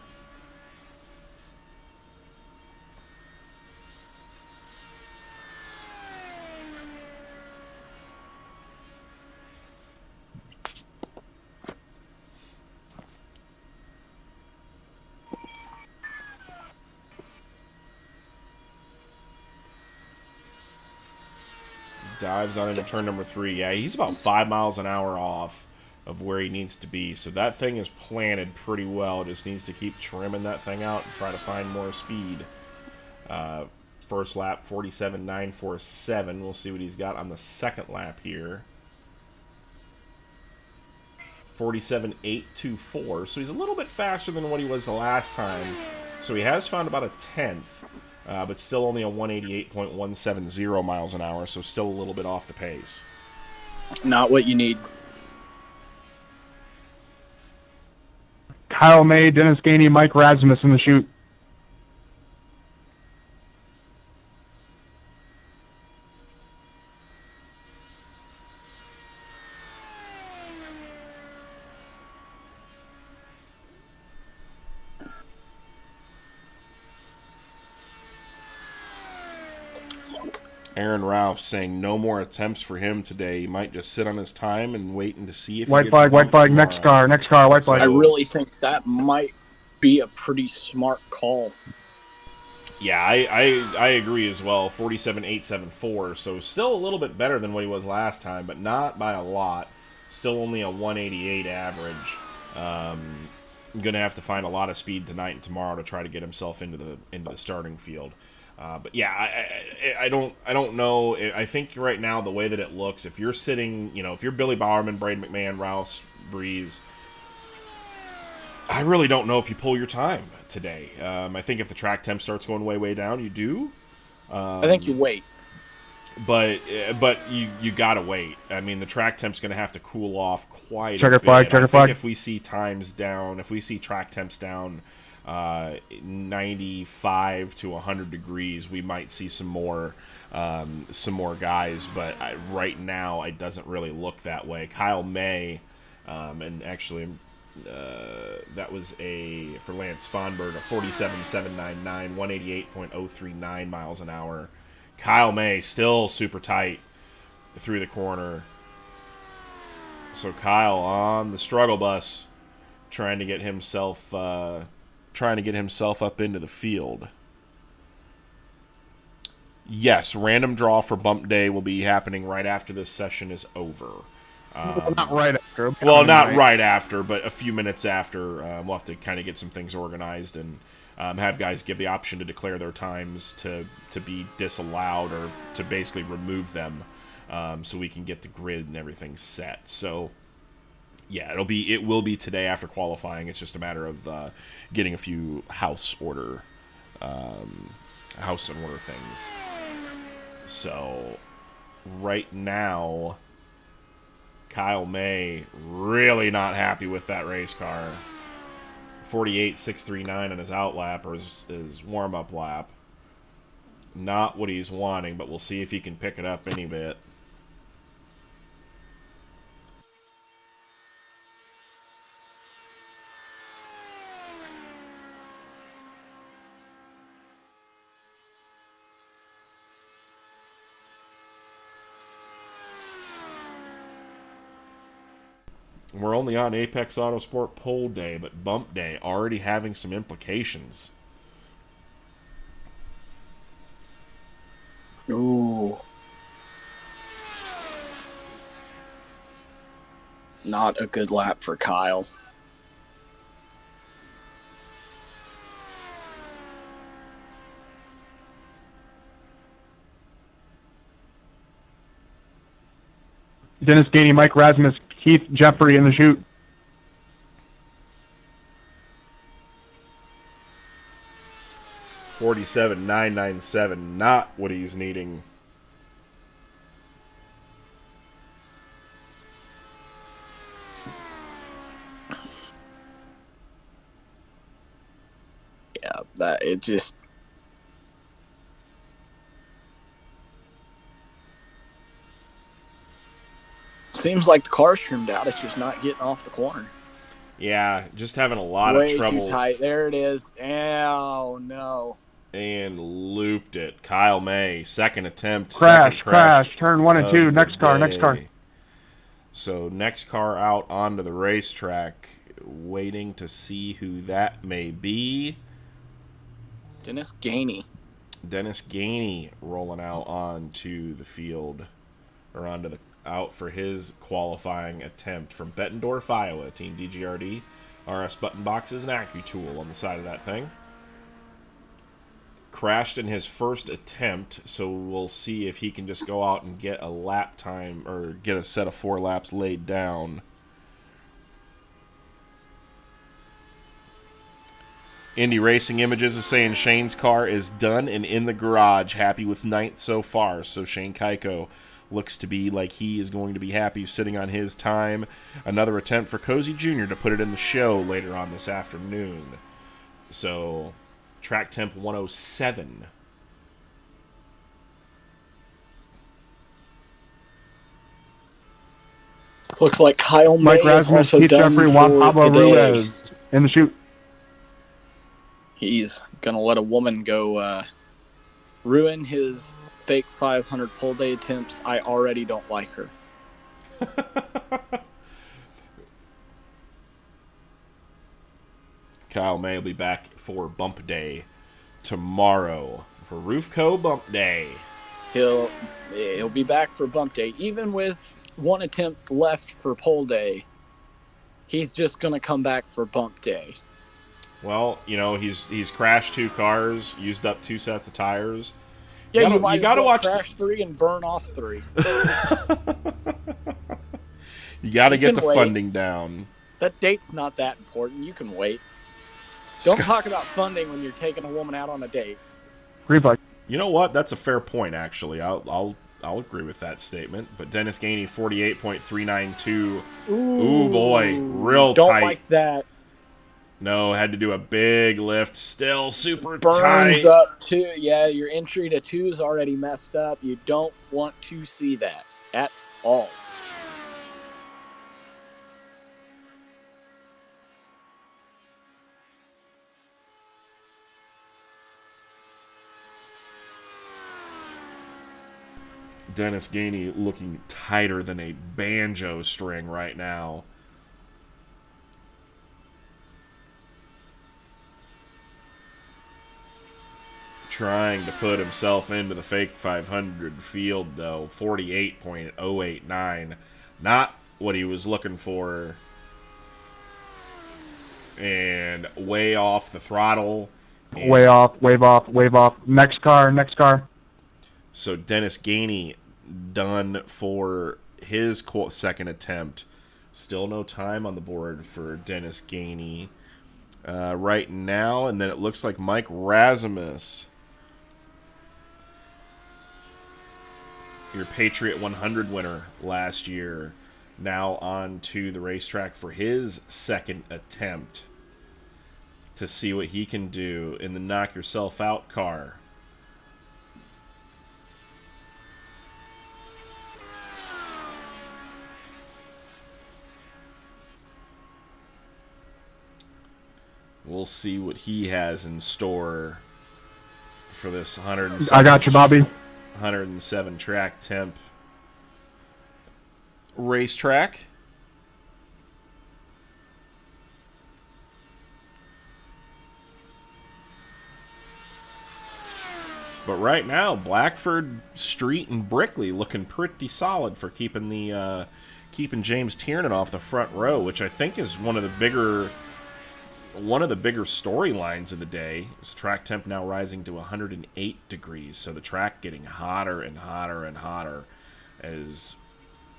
Dives on into turn number 3. Yeah, he's about 5 miles an hour off of where he needs to be. So that thing is planted pretty well. Just needs to keep trimming that thing out and try to find more speed. First lap, 47.947. We'll see what he's got on the second lap here. 47.824. So he's a little bit faster than what he was the last time. So he has found about a tenth. But still only a 188.170 miles an hour, so still a little bit off the pace.
Not what you need.
Kyle May, Dennis Gainey, Mike Rasmus in the chute.
Aaron Ralph saying no more attempts for him today. He might just sit on his time and waiting to see if
White
he gets
flag, white flag, next car, white flag.
I really think that might be a pretty smart call.
Yeah, I agree as well. 47.874, so still a little bit better than what he was last time, but not by a lot. Still only a 188 average. Going to have to find a lot of speed tonight and tomorrow to try to get himself into the starting field. But yeah, I don't know. I think right now the way that it looks, if you're sitting, if you're Billy Bowerman, Braden McMahon, Rouse, Breeze, I really don't know if you pull your time today. I think if the track temp starts going way down, you do.
I think you wait.
But you gotta wait. I mean, the track temp's gonna have to cool off quite
Checker
a bit.
flag, checker
I
flag.
think if we see times down, if we see track temps down 95 to 100 degrees, we might see some more guys, but right now it doesn't really look that way. Kyle May, and actually that was for Lance Sponberg, a 47.799, 188.039 miles an hour. Kyle May still super tight through the corner. So Kyle on the struggle bus, trying to get himself up into the field. Yes, random draw for bump day will be happening right after this session is over.
Not right after.
Well, not right after, but a few minutes after. We'll have to kind of get some things organized and have guys give the option to declare their times to be disallowed or to basically remove them, so we can get the grid and everything set. So yeah, it will be today after qualifying. It's just a matter of getting a few house and order things. So right now, Kyle May really not happy with that race car. 48.639 on his out lap, or his warm up lap. Not what he's wanting, but we'll see if he can pick it up any bit. We're only on Apex Autosport Pole Day, but Bump Day already having some implications.
Ooh. Not a good lap for Kyle.
Dennis Gainey, Mike Rasmus, Keith Jeffrey in the chute.
47.997. Not what he's needing.
Yeah, that it just seems like the car's trimmed out. It's just not getting off the corner.
Yeah, just having a lot
Way
of trouble.
too tight. There it is. Oh no!
And looped it. Kyle May, second attempt,
Crash,
second crash.
turn 1 and 2,
of
next
the
car, next car.
day. So next car out onto the racetrack, waiting to see who that may be.
Dennis Gainey.
Dennis Gainey rolling out onto the field, or out for his qualifying attempt from Bettendorf, Iowa. Team DGRD, RS button boxes, and AccuTool on the side of that thing. Crashed in his first attempt, so we'll see if he can just go out and get a lap time, or get a set of 4 laps laid down. Indy Racing Images is saying Shane's car is done and in the garage. Happy with 9th so far. So Shane Keiko looks to be like he is going to be happy sitting on his time. Another attempt for Cozy Jr. to put it in the show later on this afternoon. So track temp 107.
Looks like Kyle May
Mike
is
Rasmus,
also
Keith
done
Jeffrey,
for
Juan Pablo
the day.
Ruiz in the chute.
He's gonna let a woman go ruin his fake 500 pull day attempts. I already don't like her.
Kyle May will be back for Bump Day tomorrow. For Roofco Bump Day.
He'll be back for bump day, even with 1 attempt left for pole day. He's just gonna come back for bump day.
Well, you know, he's crashed 2 cars, used up 2 sets of tires.
Yeah, you might
you gotta watch
crash 3 and burn off 3.
You gotta get the
wait.
funding down.
That date's not that important. You can wait. Don't talk about funding when you're taking a woman out on a date.
Reflex.
You know what? That's a fair point, actually. I'll agree with that statement. But Dennis Gainey, 48.392. Ooh, boy, real
Don't
tight.
like that.
No, had to do a big lift. Still super
Burns
tight.
up too. Yeah, your entry to 2 is already messed up. You don't want to see that at all.
Dennis Gainey looking tighter than a banjo string right now. Trying to put himself into the fake 500 field, though. 48.089. Not what he was looking for. And way off the throttle.
Way off, wave off, wave off. Next car, next car.
So Dennis Gainey done for his second attempt. Still no time on the board for Dennis Gainey right now. And then it looks like Mike Rasmus, your Patriot 100 winner last year, now on to the racetrack for his second attempt to see what he can do in the Knock Yourself Out car. We'll see what he has in store for this 107.
I got you, Bobby.
107 track temp racetrack. But right now, Blackford, Street, and Brickley looking pretty solid for keeping the keeping James Tiernan off the front row, which I think is one of the bigger storylines of the day. Is track temp now rising to 108 degrees, so the track getting hotter and hotter and hotter as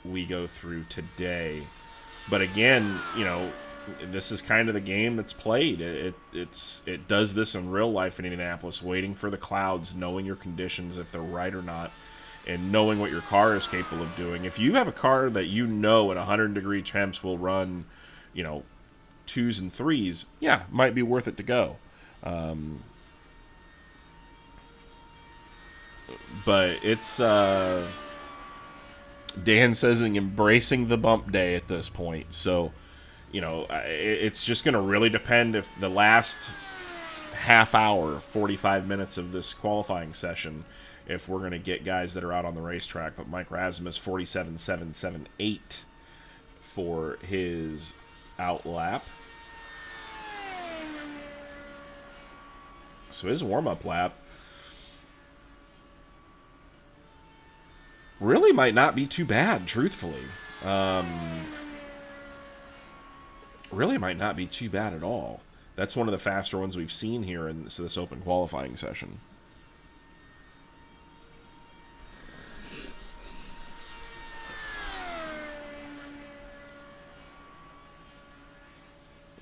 we go through today. But again, you know, this is kind of the game that's played. It does this in real life in Indianapolis, waiting for the clouds, knowing your conditions, if they're right or not, and knowing what your car is capable of doing. If you have a car that you know at 100-degree temps will run, 2s and 3s, yeah, might be worth it to go. But it's Dan says embracing the bump day at this point. So, it's just going to really depend if the last half hour, 45 minutes of this qualifying session, if we're going to get guys that are out on the racetrack. But Mike Rasmus, 47.778 for his out lap. So his warm-up lap really might not be too bad, truthfully. Really might not be too bad at all. That's one of the faster ones we've seen here in this open qualifying session.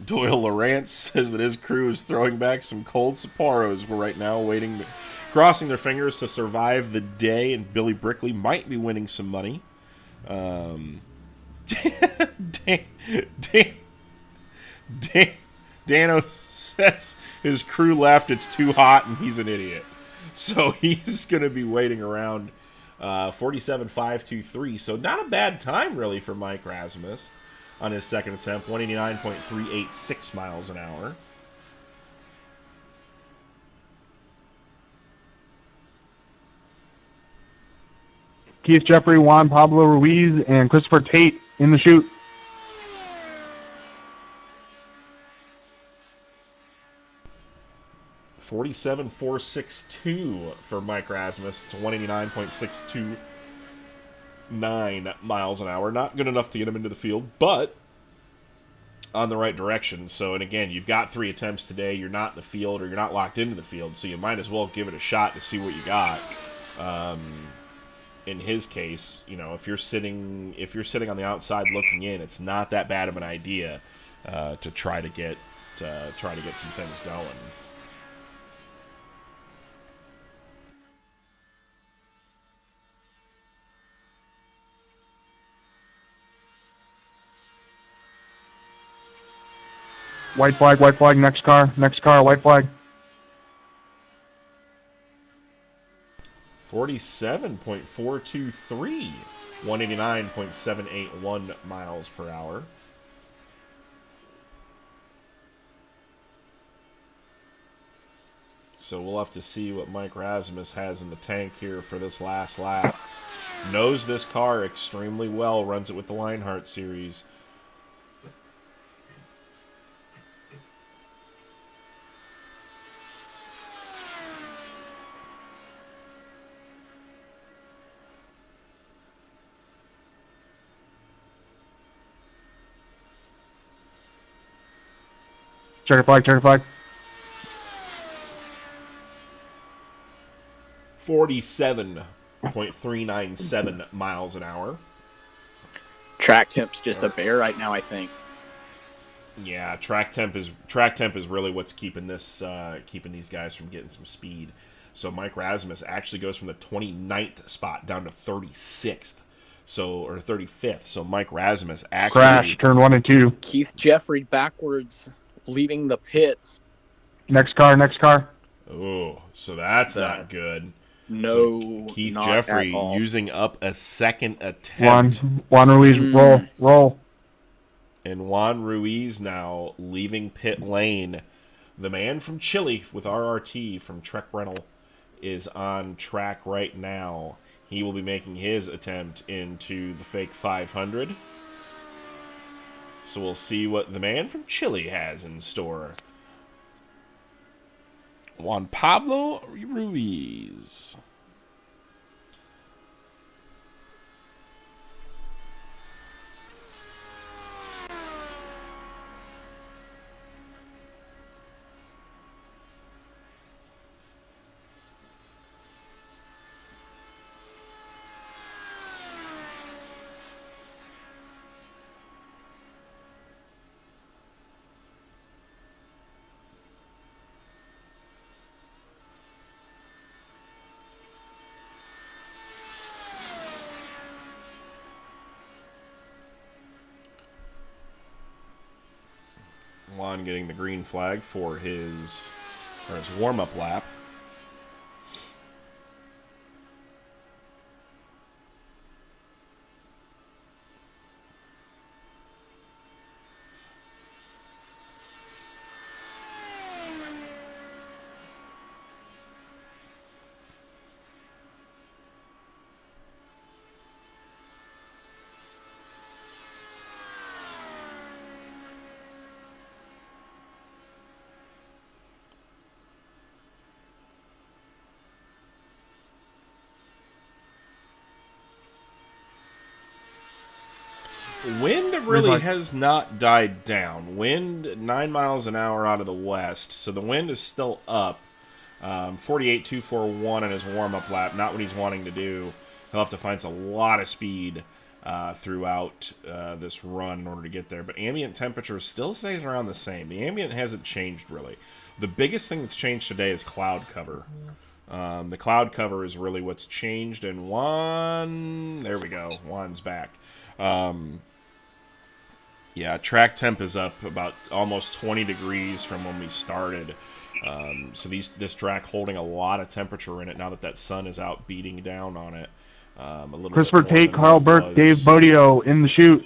Doyle Lawrence says that his crew is throwing back some cold Sapporos. We're right now crossing their fingers to survive the day, and Billy Brickley might be winning some money. Dano says his crew left, it's too hot, and he's an idiot. So he's going to be waiting around 47.523. So not a bad time, really, for Mike Rasmus on his second attempt, 189.386 miles an hour.
Keith Jeffrey, Juan Pablo Ruiz, and Christopher Tate in the chute.
$47,462 for Mike Rasmus. It's 189.629 miles an hour. Not good enough to get him into the field, but on the right direction. So, and again, you've got 3 attempts today. You're not in the field, or you're not locked into the field, so you might as well give it a shot to see what you got. In his case, if you're sitting on the outside looking in, it's not that bad of an idea to try to get some things going.
White flag, next car, white flag.
47.423, 189.781 miles per hour. So we'll have to see what Mike Rasmus has in the tank here for this last lap. Knows this car extremely well, runs it with the Lionheart series.
Checker flag.
47.397 miles an hour.
Track temp's just a bear right now, I think.
Yeah, track temp is really what's keeping these guys from getting some speed. So Mike Rasmus actually goes from the 29th spot down to 36th. Or 35th. So Mike Rasmus actually
crash, turn 1 and 2.
Keith Jeffrey backwards, leaving the pits.
Next car.
Oh, so that's not good.
No,
so Keith
not
Jeffrey
at all.
using up a second attempt.
Juan Ruiz, roll.
And Juan Ruiz now leaving pit lane. The man from Chile with RRT from Trek Rental is on track right now. He will be making his attempt into the fake 500. So we'll see what the man from Chile has in store. Juan Pablo Ruiz. Juan getting the green flag for his warm-up lap. Wind really has not died down. Wind 9 miles an hour out of the west, so the wind is still up. 48.241 in his warm-up lap, not what he's wanting to do. He'll have to find a lot of speed throughout this run in order to get there. But ambient temperature still stays around the same. The ambient hasn't changed, really. The biggest thing that's changed today is cloud cover. The cloud cover is really what's changed, and there we go. Juan's back. Yeah, track temp is up about almost 20 degrees from when we started. So this track holding a lot of temperature in it now that sun is out beating down on it. A little
Christopher
bit more
Tate,
than
Carl
it
Burke,
was.
Dave Bodio in the chute.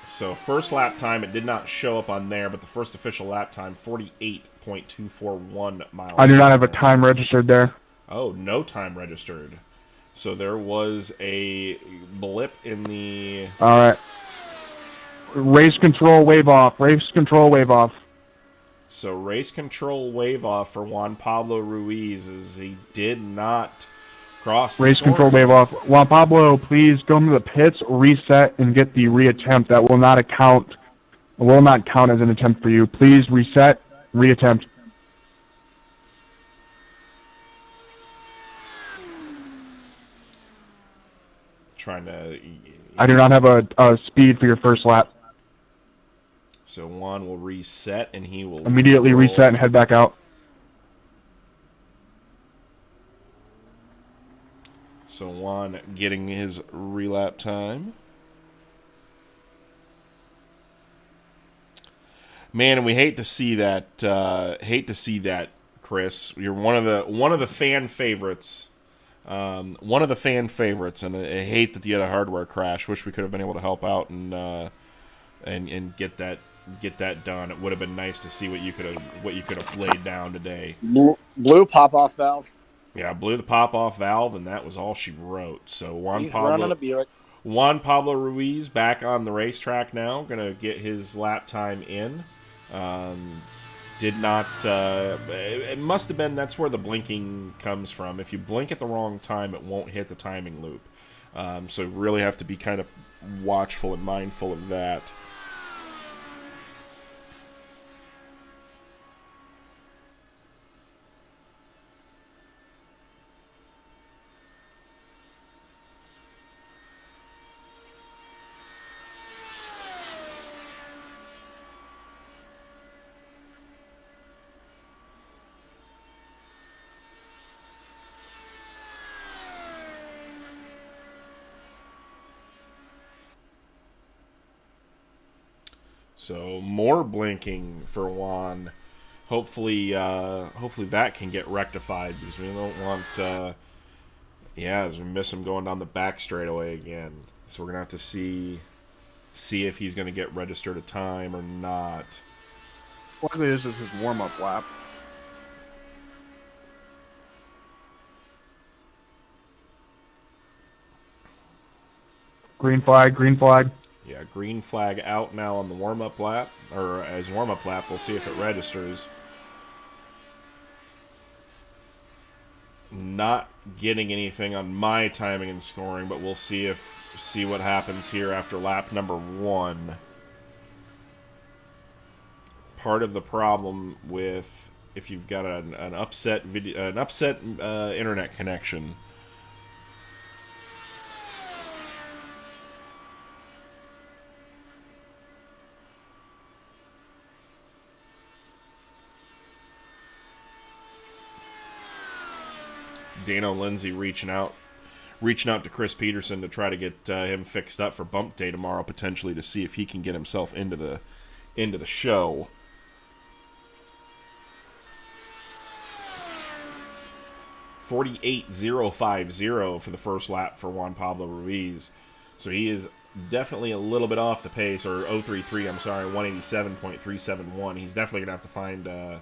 So first lap time, it did not show up on there, but the first official lap time, 48.241 miles.
I do not have a time registered there.
Oh, no time registered. So there was a blip in the...
All right. Race control wave off. Race control wave off.
So race control wave off for Juan Pablo Ruiz as he did not cross the
Race control wave off. Juan Pablo, please go into the pits, reset, and get the reattempt. That will not count as an attempt for you. Please reset, reattempt.
Trying to...
I do not have a speed for your first lap.
So Juan will reset, and he will...
Immediately reset and head back out.
So Juan getting his relap time. Man, and we hate to see that. Chris. You're one of the fan favorites. One of the fan favorites, and I hate that you had a hardware crash. Wish we could have been able to help out and get that done. It would have been nice to see what you could have laid down today.
Blue pop-off valve.
Yeah, blew the pop-off valve, and that was all she wrote. So
He's running a Buick.
Juan Pablo Ruiz back on the racetrack now, going to get his lap time in. Did not... it must have been... That's where the blinking comes from. If you blink at the wrong time, it won't hit the timing loop. So you really have to be kind of watchful and mindful of that. So more blinking for Juan. Hopefully that can get rectified because we don't want, as we miss him going down the back straightaway again. So we're gonna have to see if he's gonna get registered a time or not.
Luckily, this is his warm-up lap.
Green flag, green flag.
Yeah, green flag out now on the warm-up lap, or as warm-up lap. We'll see if it registers. Not getting anything on my timing and scoring, but we'll see what happens here after lap number 1. Part of the problem with if you've got an upset internet connection. Dano Lindsay reaching out to Chris Peterson to try to get him fixed up for bump day tomorrow, potentially, to see if he can get himself into the show. .48.050 for the first lap for Juan Pablo Ruiz. So he is definitely a little bit off the pace, or 033, I'm sorry, 187.371. He's definitely going to have to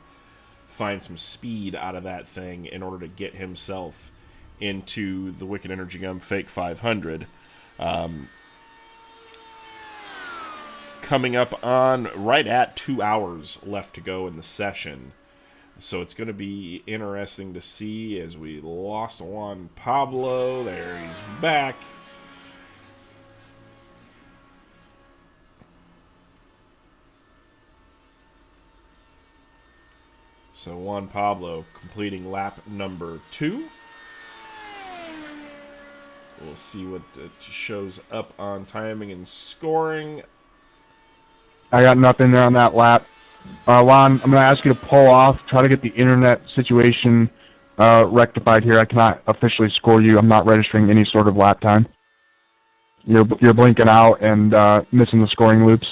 find some speed out of that thing in order to get himself into the Wicked Energy Gum Fake 500. Coming up on right at 2 hours left to go in the session. So it's going to be interesting to see as we lost Juan Pablo. There, he's back. So Juan Pablo completing lap number 2. We'll see what shows up on timing and scoring.
I got nothing there on that lap. Juan, I'm going to ask you to pull off, try to get the internet situation rectified here. I cannot officially score you. I'm not registering any sort of lap time. You're blinking out and missing the scoring loops.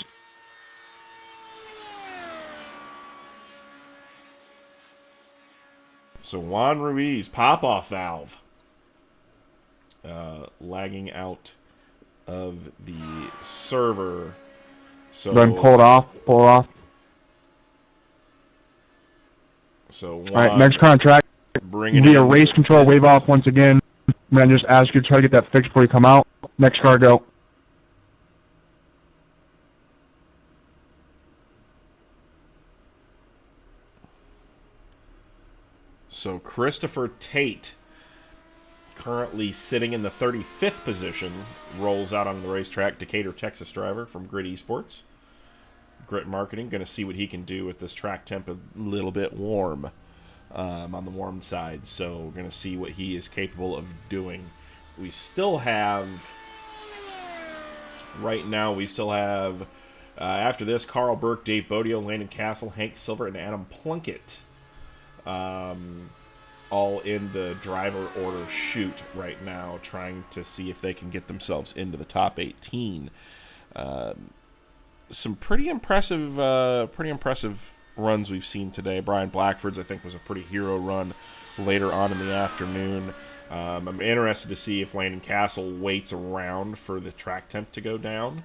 So Juan Ruiz, pop-off valve. Lagging out of the server. So
Go ahead and pull it off.
So Juan,
all right, next contract.
Bring
Be a race control wave off once again. I'm going to just ask you to try to get that fixed before you come out. Next car, go.
So Christopher Tate, currently sitting in the 35th position, rolls out on the racetrack. Decatur, Texas driver from Grit Esports. Grit Marketing, going to see what he can do with this track temp a little bit warm, on the warm side. So we're going to see what he is capable of doing. We still have, right now, after this, Carl Burke, Dave Bodio, Landon Castle, Hank Silver, and Adam Plunkett. All in the driver order shoot right now, trying to see if they can get themselves into the top 18. Some pretty impressive runs we've seen today. Brian Blackford's, I think, was a pretty hero run later on in the afternoon. I'm interested to see if Landon Castle waits around for the track temp to go down.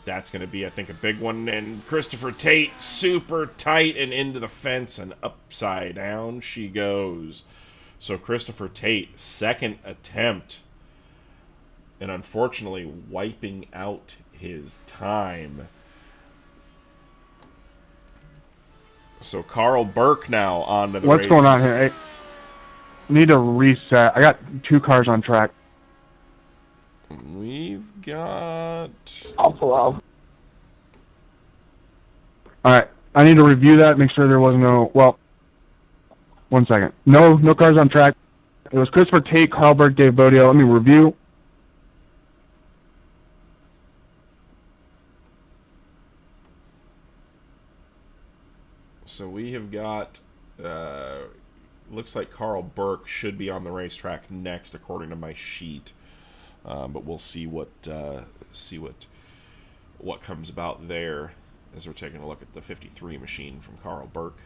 That's going to be, I think, a big one. And Christopher Tate, super tight and into the fence, and upside down she goes. So Christopher Tate, second attempt, and unfortunately wiping out his time. So Carl Burke now on to the races.
What's going on here? Hey, need to reset. I got 2 cars on track.
We've got...
I'll pull out.
All right. I need to review that, make sure there was no... Well, one second. No cars on track. It was Christopher Tate, Carl Burke, Dave Bodio. Let me review.
So we have got... looks like Carl Burke should be on the racetrack next, according to my sheet. But we'll see what comes about there as we're taking a look at the 53 machine from Carl Burke.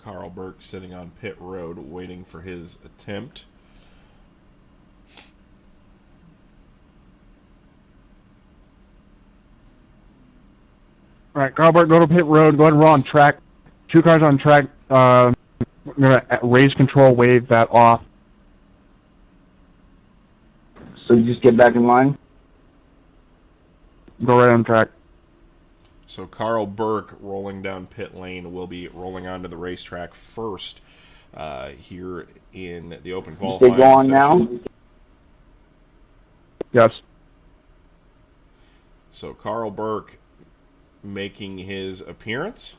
Carl Burke sitting on pit road waiting for his attempt.
All right, Carl Burke, go to pit road. Go ahead and roll on track. 2 cars on track. We're going to raise control, wave that off.
So you just get back in line?
Go right on track.
So Carl Burke rolling down pit lane will be rolling onto the racetrack first here in the open qualifying
They go on
session.
now?
Yes.
So Carl Burke making his appearance.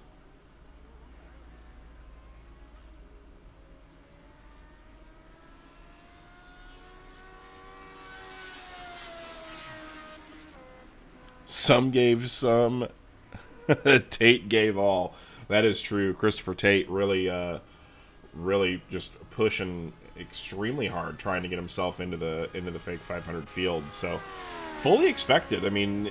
Some gave some. Tate gave all. That is true. Christopher Tate really just pushing extremely hard, trying to get himself into the fake 500 field. So fully expected. I mean,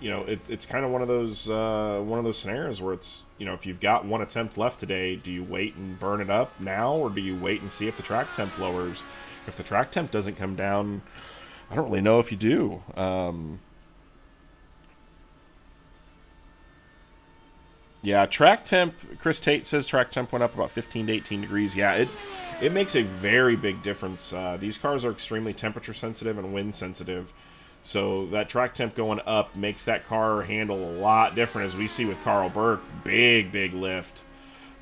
it's kind of one of those scenarios where it's, if you've got one attempt left today, do you wait and burn it up now, or do you wait and see if the track temp lowers? If the track temp doesn't come down, I don't really know if you do. Yeah, track temp, Chris Tate says track temp went up about 15 to 18 degrees. Yeah, it makes a very big difference. These cars are extremely temperature sensitive and wind sensitive. So that track temp going up makes that car handle a lot different, as we see with Carl Burke. Big lift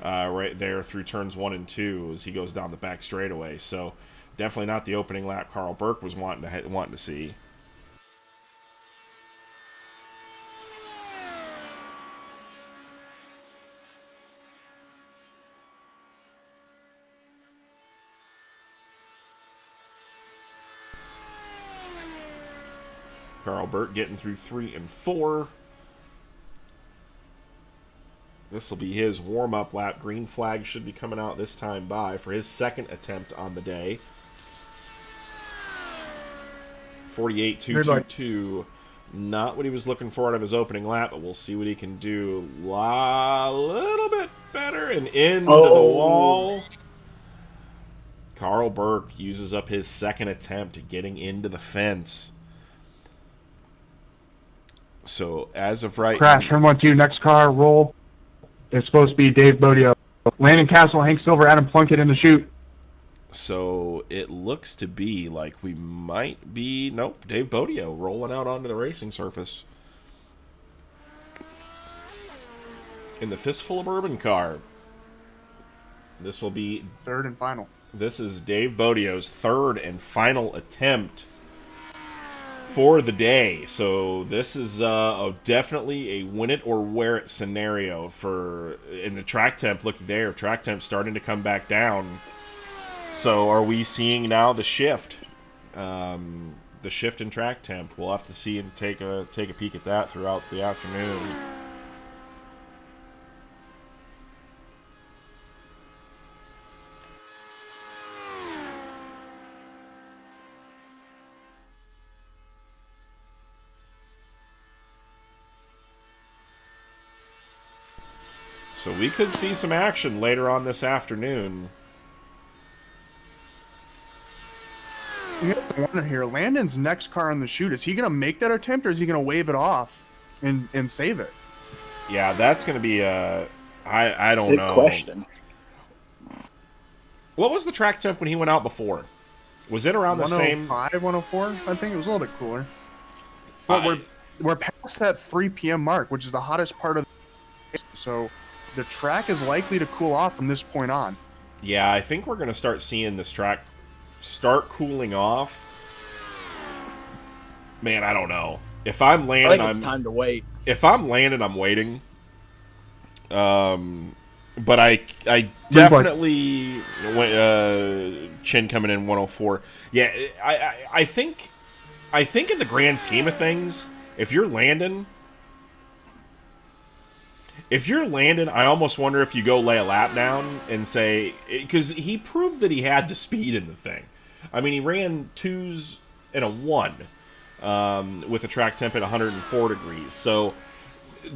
right there through turns 1 and 2 as he goes down the back straightaway. So definitely not the opening lap Carl Burke was wanting to see. Carl Burke getting through 3 and 4. This will be his warm-up lap. Green flag should be coming out this time for his second attempt on the day. 48.222. Not what he was looking for out of his opening lap, but we'll see what he can do. A little bit better and into the wall. Carl Burke uses up his second attempt, getting into the fence. So as of right
Crash, turn 1-2, next car, roll. It's supposed to be Dave Bodio. Landon Castle, Hank Silver, Adam Plunkett in the chute.
So it looks to be like we might be... Nope, Dave Bodio rolling out onto the racing surface. In the Fistful of Bourbon car. This will be...
Third and final.
This is Dave Bodio's third and final attempt for the day. So this is definitely a win it or wear it scenario in the track temp. Look there, track temp starting to come back down. So are we seeing now the shift? The shift in track temp. We'll have to see and take a peek at that throughout the afternoon. So we could see some action later on this afternoon.
You have to wonder here, Landon's next car on the chute, is he going to make that attempt, or is he going to wave it off and save it?
Yeah, that's going to be I don't know.
Good question.
What was the track temp when he went out before? Was it around the same?
105, 104? I think it was a little bit cooler. But we're past that 3 p.m. mark, which is the hottest part of the day. So the track is likely to cool off from this point on.
Yeah, I think we're going to start seeing this track start cooling off. Man, I don't know. If I'm landing,
I think it's time to wait.
If I'm landing, I'm waiting. But I definitely Chin coming in 104. Yeah, I think in the grand scheme of things, if you're landing, I almost wonder if you go lay a lap down and say, because he proved that he had the speed in the thing. I mean, he ran 2s and a 1 with a track temp at 104 degrees. So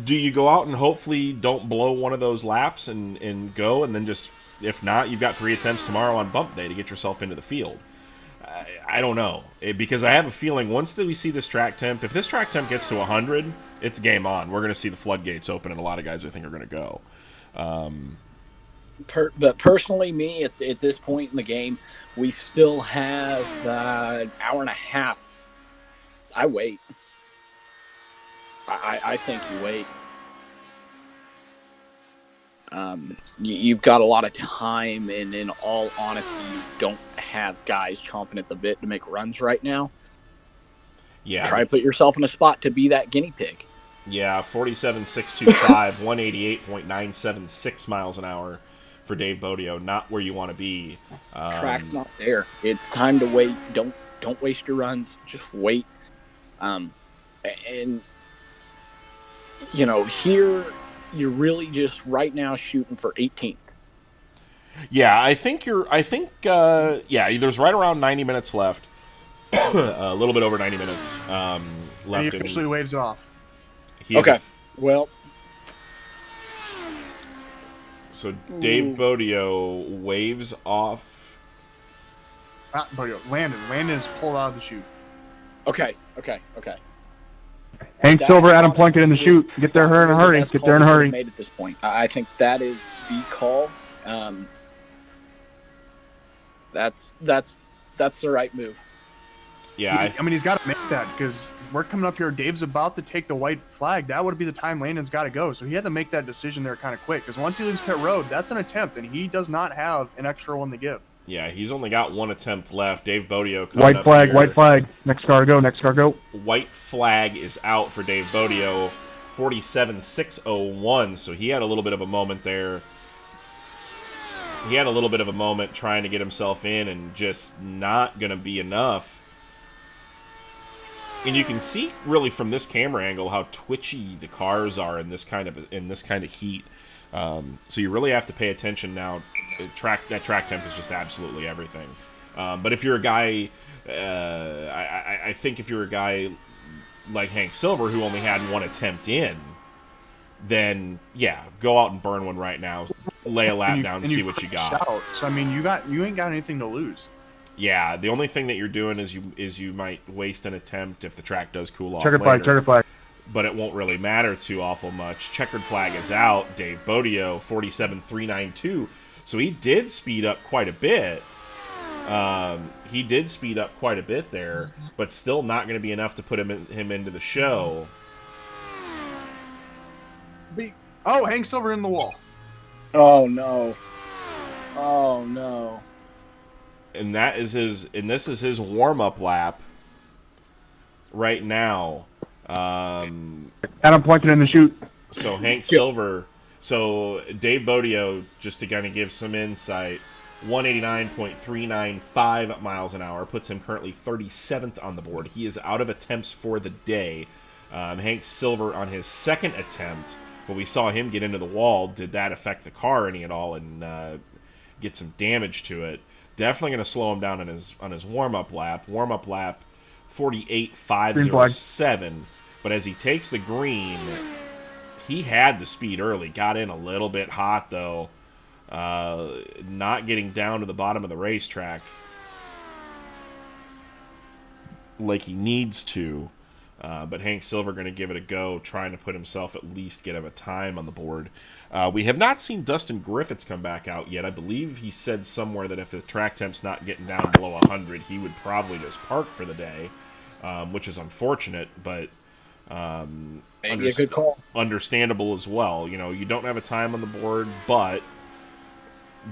do you go out and hopefully don't blow one of those laps and go, and then just, if not, you've got 3 attempts tomorrow on bump day to get yourself into the field? I don't know. Because I have a feeling once that we see this track temp, if this track temp gets to 100, it's game on. We're going to see the floodgates open, and a lot of guys I think are going to go.
But personally, me, at this point in the game, we still have an hour and a half. I wait. I think you wait. You've got a lot of time, and in all honesty, you don't have guys chomping at the bit to make runs right now.
Yeah.
Try to put yourself in a spot to be that guinea pig.
Yeah, 47.625, 188.976 miles an hour for Dave Bodio. Not where you want to be.
Track's not there. It's time to wait. Don't waste your runs. Just wait. And here you're really just right now shooting for 18th.
Yeah, there's right around 90 minutes left. A little bit over 90 minutes left.
And he officially waves off.
So Dave Bodio waves off.
Not Bodio. Landon is pulled out of the chute.
Okay.
Hank Silver, Adam Plunkett in the chute. Get there in a hurry. Get there in a hurry.
Made at this point, I think that is the call. That's the right move.
Yeah,
I mean, he's got to make that because we're coming up here. Dave's about to take the white flag. That would be the time Landon's got to go. So he had to make that decision there kind of quick because once he leaves pit road, that's an attempt, and he does not have an extra one to give.
Yeah, he's only got one attempt left. Dave Bodio.
White flag. Next car go.
White flag is out for Dave Bodio. 47.601. So he had a little bit of a moment there. He had a little bit of a moment trying to get himself in, and just not going to be enough. And you can see really from this camera angle how twitchy the cars are in this kind of heat. So you really have to pay attention now. That track temp is just absolutely everything. But if you're a guy, I think if you're a guy like Hank Silver who only had one attempt in, then yeah, go out and burn one right now. Lay a lap down and see what you got.
Shout. So I mean, you ain't got anything to lose.
Yeah, the only thing that you're doing is you might waste an attempt if the track does cool off
Checkered
later.
flag.
But it won't really matter too awful much. Checkered flag is out. Dave Bodio, 47.392. So he did speed up quite a bit. There, but still not going to be enough to put him into the show.
Hank Silver in the wall.
Oh no.
And this is his warm-up lap right now.
Adam Plunkett in the chute.
So Hank Silver, so Dave Bodio, just to kind of give some insight, 189.395 miles an hour puts him currently 37th on the board. He is out of attempts for the day. Hank Silver on his second attempt, when we saw him get into the wall, did that affect the car any at all and get some damage to it? Definitely going to slow him down on his warm-up lap. Warm-up lap 48.507. But as he takes the green, he had the speed early. Got in a little bit hot, though. Not getting down to the bottom of the racetrack like he needs to. But Hank Silver going to give it a go, trying to put himself at least get him a time on the board. We have not seen Dustin Griffiths come back out yet. I believe he said somewhere that if the track temp's not getting down below 100, he would probably just park for the day, which is unfortunate, but
maybe a good call.
Understandable as well. You don't have a time on the board, but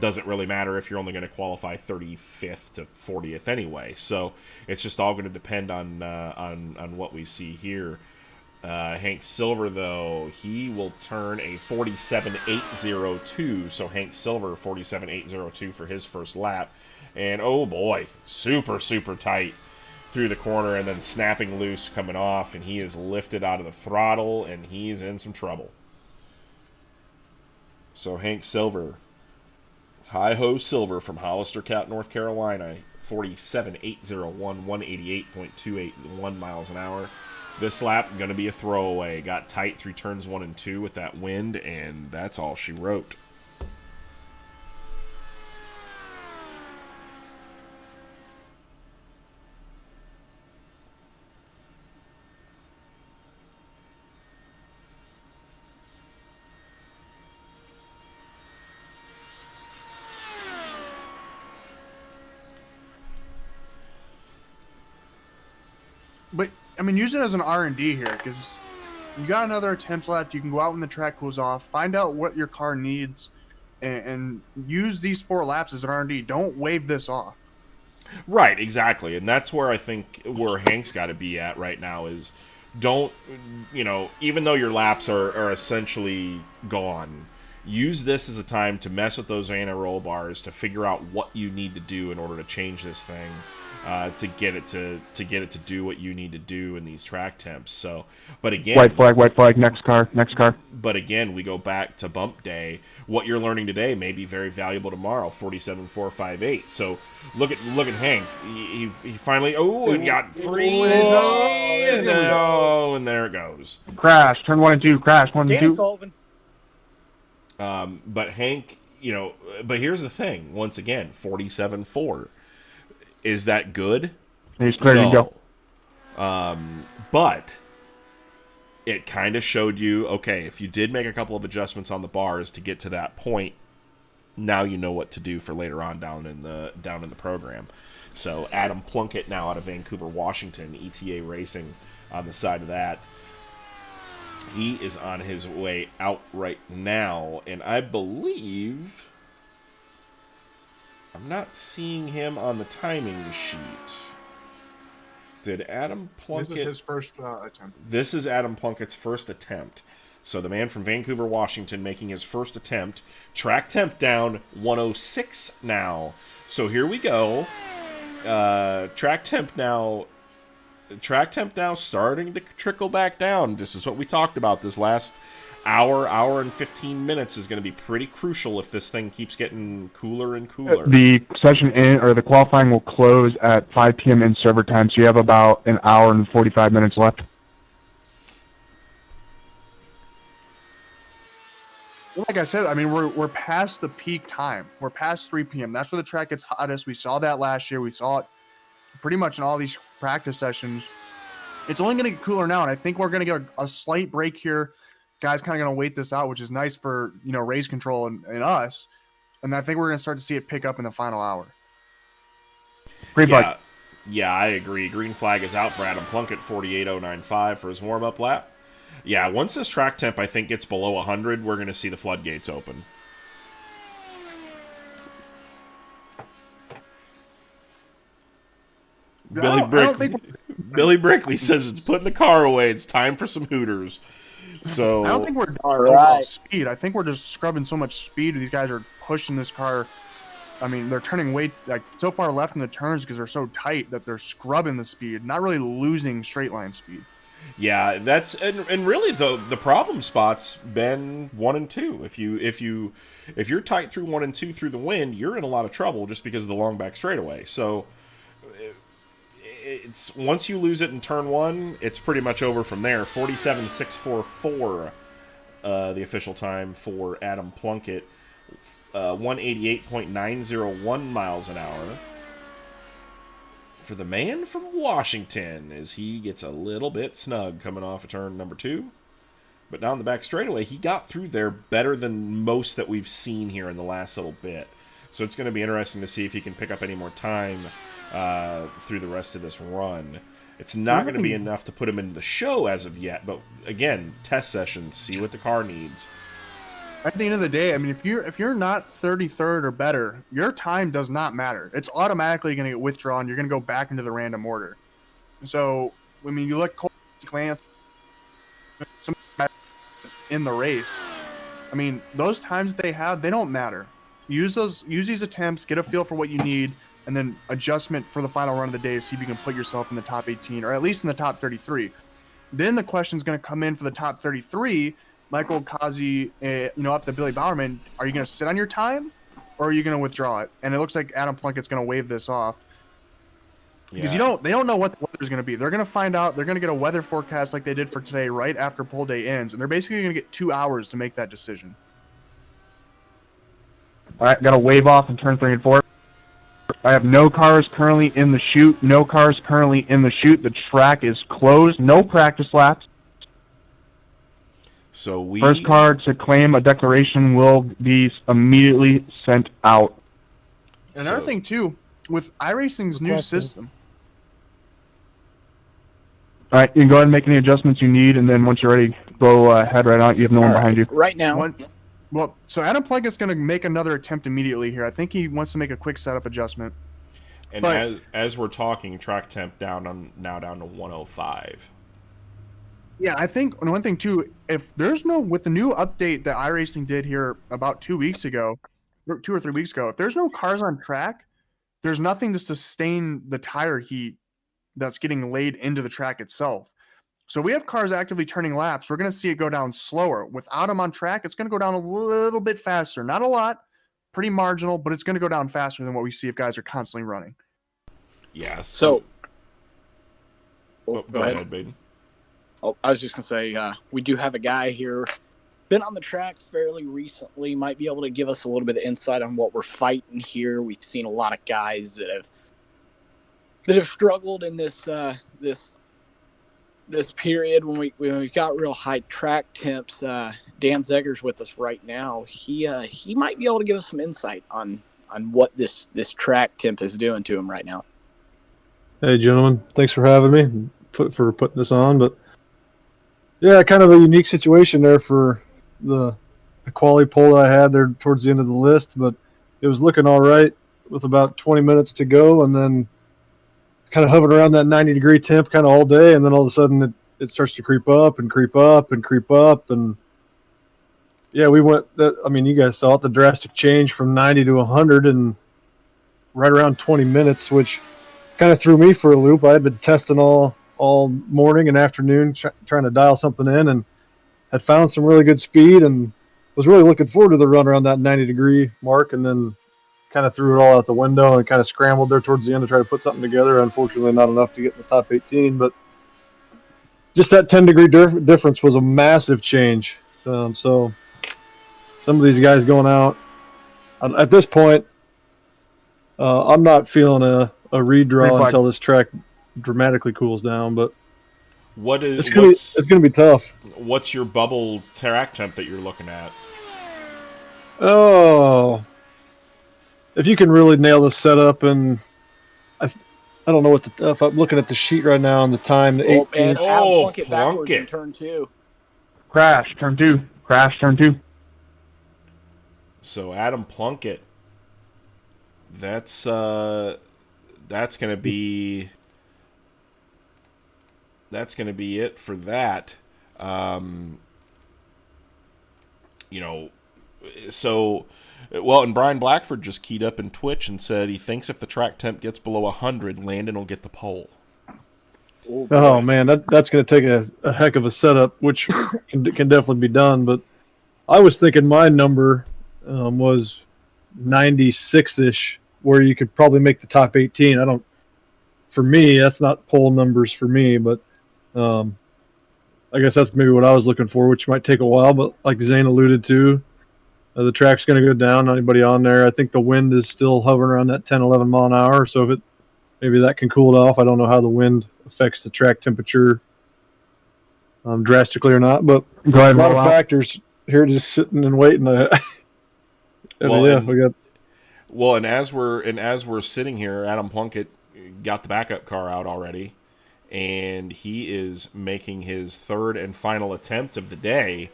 doesn't really matter if you're only going to qualify 35th to 40th anyway. So it's just all going to depend on what we see here. Hank Silver, though, he will turn a 47.802. So Hank Silver, 47.802 for his first lap. And oh boy, super, super tight through the corner and then snapping loose coming off. And he is lifted out of the throttle and he's in some trouble. So Hank Silver, Hi-Ho Silver from Hollister Cat, North Carolina, 47.801, 188.281 miles an hour. This lap, going to be a throwaway. Got tight through turns 1 and 2 with that wind, and that's all she wrote.
But I mean, use it as an R&D here because you got another attempt left. You can go out when the track cools off, find out what your car needs, and use these 4 laps as an R&D. Don't wave this off.
Right, exactly. And that's where I think where Hank's got to be at right now is don't, even though your laps are essentially gone, use this as a time to mess with those anti-roll bars to figure out what you need to do in order to change this thing to get it to do what you need to do in these track temps. So, but again,
white flag, next car.
But again, we go back to bump day. What you're learning today may be very valuable tomorrow. 47.458. So look at Hank. He finally and got free. And there it goes.
Crash. Turn 1 and 2. Crash 1 and 2.
Sullivan.
But Hank, but here's the thing. Once again, 47.4. Is that good?
He's clear to go.
But it kind of showed you, okay, if you did make a couple of adjustments on the bars to get to that point, now you know what to do for later on down in the program. So Adam Plunkett now out of Vancouver, Washington, ETA Racing on the side of that. He is on his way out right now, and I believe I'm not seeing him on the timing sheet. Did Adam Plunkett...
This is his first attempt.
This is Adam Plunkett's first attempt. So the man from Vancouver, Washington, making his first attempt. Track temp down 106 now. So here we go. Track temp now starting to trickle back down. This is what we talked about. This last hour and 15 minutes is going to be pretty crucial if this thing keeps getting cooler and cooler.
The session the qualifying will close at 5 p.m. in server time, so you have about an hour and 45 minutes left.
Like I said, I mean, we're past the peak time. We're past 3 p.m. That's where the track gets hottest. We saw that last year. We saw it pretty much in all these practice sessions. It's only going to get cooler now, and I think we're going to get a slight break here. Guys kind of going to wait this out, which is nice for, race control and us. And I think we're going to start to see it pick up in the final hour.
Yeah, I agree. Green flag is out for Adam Plunkett, 48.095 for his warm-up lap. Yeah, once this track temp, I think, gets below 100, we're going to see the floodgates open. Billy Brickley says it's putting the car away. It's time for some Hooters. So
I don't think we're overall speed. I think we're just scrubbing so much speed. These guys are pushing this car. I mean, they're turning way so far left in the turns because they're so tight that they're scrubbing the speed, not really losing straight line speed.
Yeah, that's and really the problem spot's been 1 and 2. If you're tight through 1 and 2 through the wind, you're in a lot of trouble just because of the long back straightaway. So it's once you lose it in turn 1, it's pretty much over from there. 47.644, the official time for Adam Plunkett, 188.901 miles an hour. For the man from Washington, as he gets a little bit snug coming off of turn number 2. But down the back straightaway, he got through there better than most that we've seen here in the last little bit. So it's going to be interesting to see if he can pick up any more time through the rest of this run. It's not going to be enough to put him into the show as of yet, but again, test session, see what the car needs.
At the end of the day, I mean, if you're not 33rd or better, your time does not matter. It's automatically going to get withdrawn. You're going to go back into the random order. So, I mean, you look glance in the race. I mean, those times they have, they don't matter. Use these attempts, get a feel for what you need, and then adjustment for the final run of the day. See if you can put yourself in the top 18 or at least in the top 33. Then the question's going to come in for the top 33. Michael Kazi, up to Billy Bowerman, are you going to sit on your time or are you going to withdraw it? And it looks like Adam Plunkett's going to wave this off. Because they don't know what the weather's going to be. They're going to find out. They're going to get a weather forecast like they did for today right after pole day ends. And they're basically going to get 2 hours to make that decision.
All right, got to wave off in turn 3 and 4. I have no cars currently in the chute. No cars currently in the chute. The track is closed. No practice laps.
So
first car to claim a declaration will be immediately sent out.
Another thing too, with iRacing's new system.
All right, you can go ahead and make any adjustments you need, and then once you're ready, go ahead right out. You have no one behind you.
Right now.
So Adam Plunkett's going to make another attempt immediately here. I think he wants to make a quick setup adjustment.
And
But-
as we're talking, track temp now down to 105.
Yeah, I think one thing too, if there's no, with the new update that iRacing did here about 2 weeks ago, 2 or 3 weeks ago, if there's no cars on track, there's nothing to sustain the tire heat that's getting laid into the track itself. So we have cars actively turning laps. We're going to see it go down slower. Without them on track, it's going to go down a little bit faster. Not a lot, pretty marginal, but it's going to go down faster than what we see if guys are constantly running.
Yeah.
So,
go ahead, Baden.
Oh, I was just going to say, we do have a guy here, been on the track fairly recently, might be able to give us a little bit of insight on what we're fighting here. We've seen a lot of guys that have struggled in this period when we've got real high track temps. Dan Zegger's with us right now. He might be able to give us some insight on what this track temp is doing to him right now.
Hey, gentlemen, thanks for having me, for putting this on. But yeah, kind of a unique situation there for the quali pole that I had there towards the end of the list, but it was looking all right with about 20 minutes to go, and then kind of hovering around that 90-degree temp kind of all day, and then all of a sudden it starts to creep up and creep up and creep up, and yeah, we went. I mean, you guys saw it, the drastic change from 90 to 100 in right around 20 minutes, which kind of threw me for a loop. I had been testing all morning and afternoon trying to dial something in, and had found some really good speed and was really looking forward to the run around that 90-degree mark, and then kind of threw it all out the window and kind of scrambled there towards the end to try to put something together. Unfortunately, not enough to get in the top 18, but just that 10-degree difference was a massive change. So some of these guys going out at this point, I'm not feeling a redraw until this track dramatically cools down, but it's gonna be tough.
What's your bubble track temp that you're looking at?
Oh, if you can really nail the setup, and I don't know if I'm looking at the sheet right now on the time, the 18.
And Adam Plunkett backwards in turn 2.
Crash, turn 2. Crash, turn 2.
So Adam Plunkett, that's gonna be it for that. And Brian Blackford just keyed up in Twitch and said he thinks if the track temp gets below 100, Landon will get the pole.
Oh man, that's going to take a heck of a setup, which can definitely be done. But I was thinking my number was 96-ish, where you could probably make the top 18. For me, that's not pole numbers for me, but I guess that's maybe what I was looking for, which might take a while. But like Zane alluded to, the track's going to go down. Anybody on there? I think the wind is still hovering around that 10, 11 mile an hour. So maybe that can cool it off. I don't know how the wind affects the track temperature drastically or not, but a lot of factors here, just sitting and waiting.
And as we're sitting here, Adam Plunkett got the backup car out already, and he is making his third and final attempt of the day.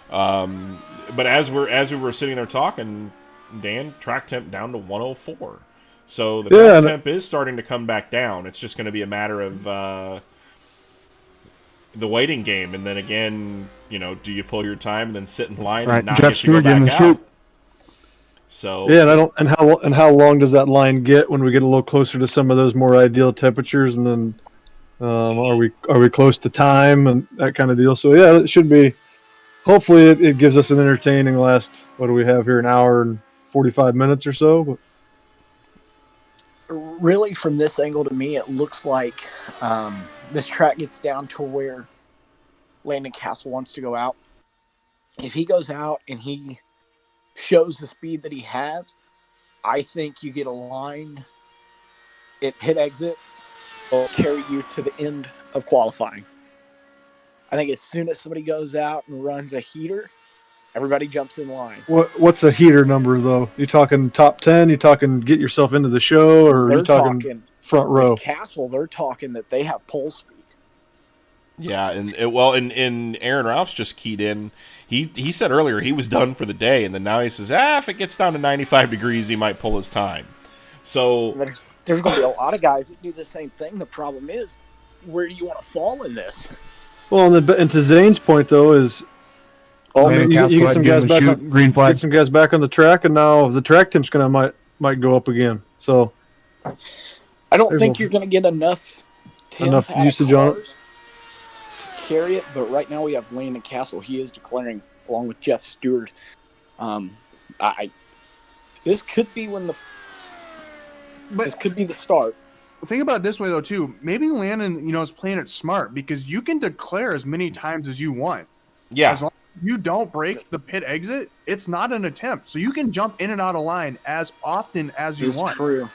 But as we were sitting there talking, Dan, track temp down to 104. So the track temp is starting to come back down. It's just going to be a matter of the waiting game, and then again, do you pull your time and then sit in line and not get to go back out? So
yeah, and how long does that line get when we get a little closer to some of those more ideal temperatures, and then are we close to time and that kind of deal? So yeah, it should be. Hopefully, it gives us an entertaining last. What do we have here? An hour and 45 minutes or so. But
really, from this angle, to me, it looks like this track gets down to where Landon Castle wants to go out. If he goes out and he shows the speed that he has, I think you get a line at pit exit will carry you to the end of qualifying. I think as soon as somebody goes out and runs a heater, everybody jumps in line.
What's a heater number, though? You talking top 10? You talking get yourself into the show, or
they're
you talking front row?
Castle, they're talking that they have pole speed.
Yeah, and Aaron Ralph's just keyed in. He said earlier he was done for the day, and then now he says, if it gets down to 95 degrees, he might pull his time. So
there's going to be a lot of guys that do the same thing. The problem is, where do you want to fall in this?
Well, and to Zane's point though is, I mean, you get some guys back on
green flag.
get some guys back on the track, and now the track temp's might go up again. So
I don't think you're going to get enough
usage on it
to carry it. But right now we have Landon Castle. He is declaring along with Jeff Stewart. This could be this could be the start.
Think about it this way though too. Maybe Landon, is playing it smart because you can declare as many times as you want.
Yeah.
As long as you don't break the pit exit, it's not an attempt. So you can jump in and out of line as often as you want.
True.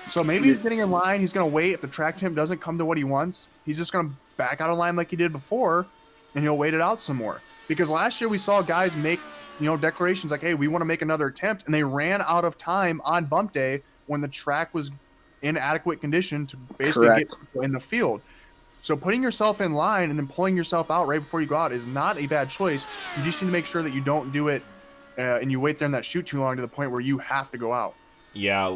So maybe he's getting in line. He's going to wait. If the track temp doesn't come to what he wants, he's just going to back out of line like he did before, and he'll wait it out some more. Because last year we saw guys make, declarations like, hey, we want to make another attempt, and they ran out of time on bump day when the track was in adequate condition to basically get people in the field. So putting yourself in line and then pulling yourself out right before you go out is not a bad choice. You just need to make sure that you don't do it and you wait there in that chute too long to the point where you have to go out.
Yeah,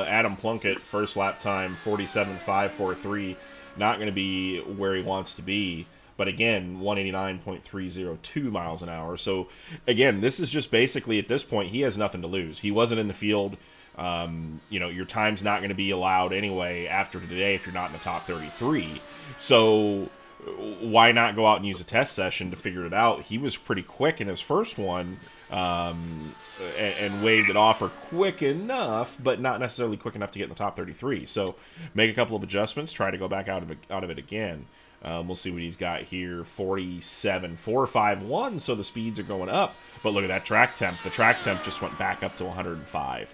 Adam Plunkett, first lap time, 47.543. Not going to be where he wants to be. But again, 189.302 miles an hour. So again, this is just basically at this point, he has nothing to lose. He wasn't in the field. Your time's not going to be allowed anyway after today if you're not in the top 33. So why not go out and use a test session to figure it out? He was pretty quick in his first one. And waved it off for quick enough, but not necessarily quick enough to get in the top 33. So make a couple of adjustments, try to go back out of it again. We'll see what he's got here, 47.451, so the speeds are going up. But look at that track temp. The track temp just went back up to 105.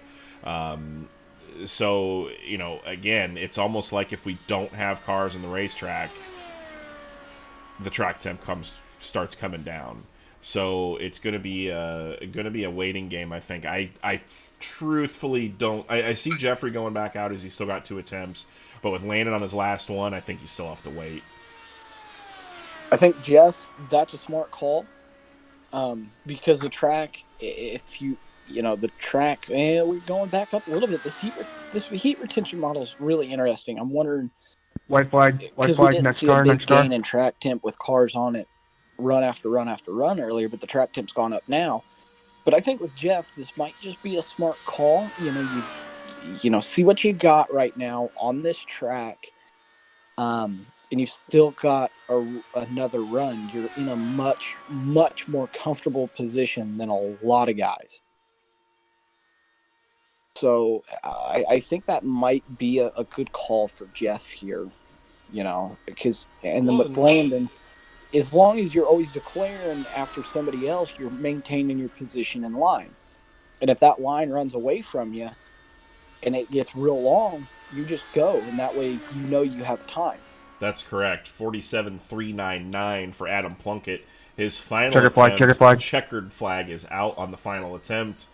So, again, it's almost like if we don't have cars in the racetrack, the track temp starts coming down. So it's going to be a waiting game, I think. I truthfully don't. I see Jeffrey going back out as he's still got 2 attempts, but with Landon on his last one, I think you still have to wait.
I think Jeff, that's a smart call, because the track, if the track, we're going back up a little bit. This heat retention model is really interesting. I'm wondering.
White flag, next car.
Gain in track temp with cars on it. Run after run after run earlier, but the track temp's gone up now. But I think with Jeff, this might just be a smart call. You see what you got right now on this track, and you've still got another run. You're in a much, much more comfortable position than a lot of guys. So I think that might be a good call for Jeff here, because with Landon, as long as you're always declaring after somebody else, you're maintaining your position in line. And if that line runs away from you and it gets real long, you just go. And that way you have time.
That's correct. 47.399 for Adam Plunkett. His final checkered flag is out on the final attempt.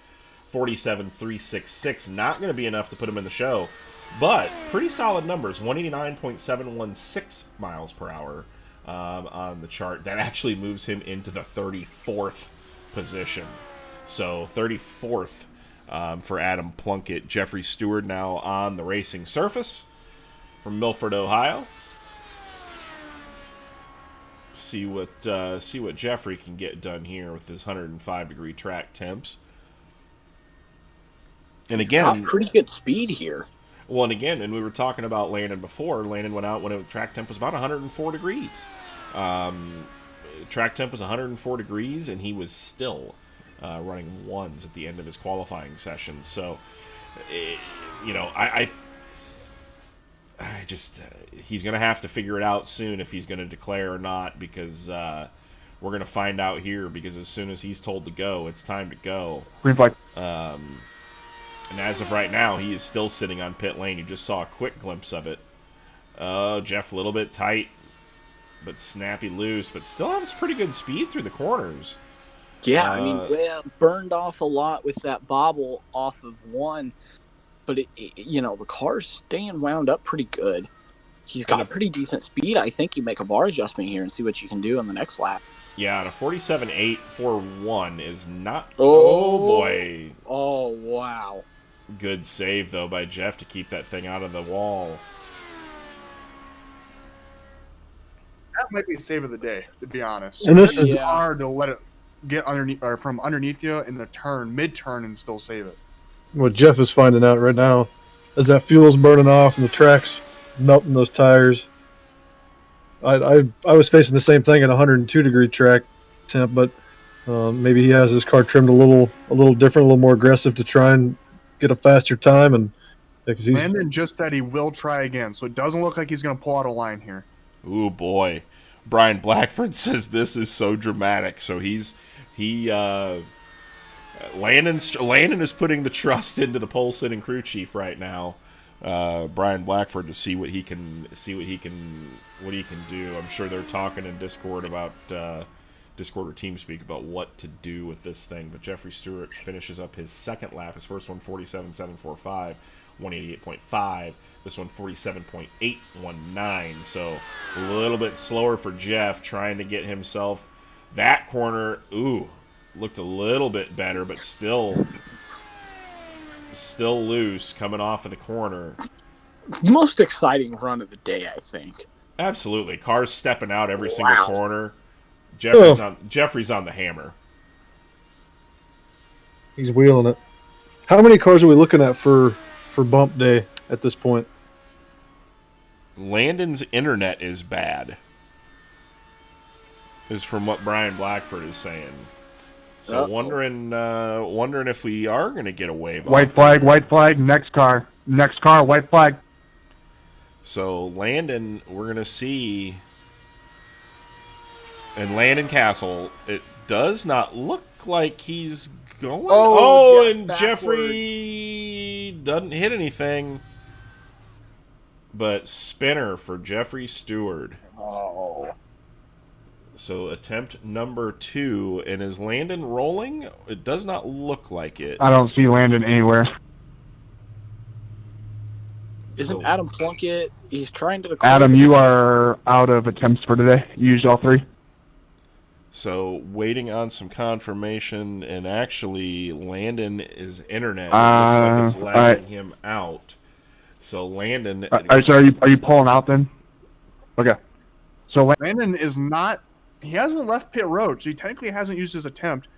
47.366. Not going to be enough to put him in the show. But pretty solid numbers. 189.716 miles per hour. On the chart. That actually moves him into the 34th position. So 34th for Adam Plunkett. Jeffrey Stewart now on the racing surface from Milford, Ohio. See what Jeffrey can get done here with his 105-degree track temps. And
He's
again,
got pretty good speed here.
Well, and we were talking about Landon before. Landon went out when the track temp was about 104 degrees. Track temp was 104 degrees, and he was still running ones at the end of his qualifying session. So, I just he's going to have to figure it out soon if he's going to declare or not, because we're going to find out here, because as soon as he's told to go, it's time to go.
Green flag.
And as of right now, he is still sitting on pit lane. You just saw a quick glimpse of it. Oh, Jeff, a little bit tight, but snappy loose, but still has pretty good speed through the corners.
Yeah, burned off a lot with that bobble off of one, but the car's staying wound up pretty good. He's got a pretty decent speed. I think you make a bar adjustment here and see what you can do on the next lap.
Yeah, and a 47.841 is not...
Oh,
boy.
Oh, wow.
Good save, though, by Jeff to keep that thing out of the wall.
That might be a save of the day, to be honest.
And this
It's
is
hard to let it get underneath or from underneath you in the turn, mid-turn, and still save it.
what Jeff is finding out right now, as that fuel's burning off and the track's melting those tires. I was facing the same thing at 102-degree track temp, but maybe he has his car trimmed a little different, a little more aggressive to try and get a faster time. And because
Landon just said he will try again, so it doesn't look like he's going to pull out a line here.
Ooh, boy. Brian Blackford says this is so dramatic. So Landon is putting the trust into the pole-sitting crew chief right now. Brian Blackford, to see what he can do. I'm sure they're talking in Discord about Discord or TeamSpeak about what to do with this thing. But Jeffrey Stewart finishes up his second lap. His first one 47.745, 188.5. This one 47.819. So a little bit slower for Jeff, trying to get himself that corner. Ooh, looked a little bit better, but still loose coming off of the corner.
Most exciting run of the day, I think.
Absolutely. Cars stepping out every single corner. Jeffrey's on the hammer.
he's wheeling it. How many cars are we looking at for bump day at this point?
Landon's internet is bad, is from what Brian Blackford is saying. So wondering if we are going to get a wave.
White flag, next car, white flag.
So Landon, we're going to see, and Landon Castle, it does not look like he's going. And Jeffrey doesn't hit anything. But spinner for Jeffrey Stewart.
Oh.
So attempt number 2. And is Landon rolling? It does not look like it.
I don't see Landon anywhere.
Isn't Adam Plunkett? He's trying to.
Adam, you are out of attempts for today. You used all 3.
So waiting on some confirmation, and actually Landon is internet. It looks like it's lagging him out. So Landon,
are you pulling out then? Okay. So
Landon is not. He hasn't left pit road, so he technically hasn't used his attempt.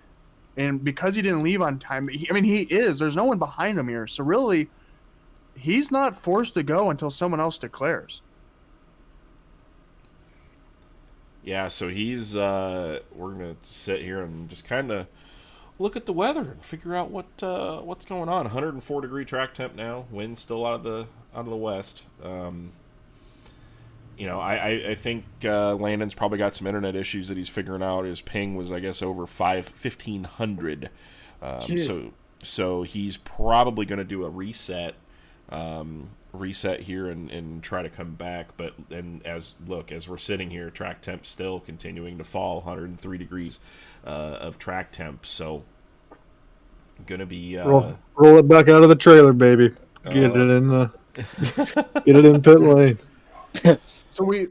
And because he didn't leave on time, he is. There's no one behind him here, so really, he's not forced to go until someone else declares.
Yeah, so he's. We're gonna sit here and just kind of look at the weather and figure out what's going on. 104-degree track temp now. Wind still out of the west. I think Landon's probably got some internet issues that he's figuring out. His ping was, I guess, over 1,500. So he's probably going to do a reset here and try to come back. But as we're sitting here, track temp still continuing to fall, 103 degrees of track temp. So going to be
roll it back out of the trailer, baby. Get it in pit lane.
So we're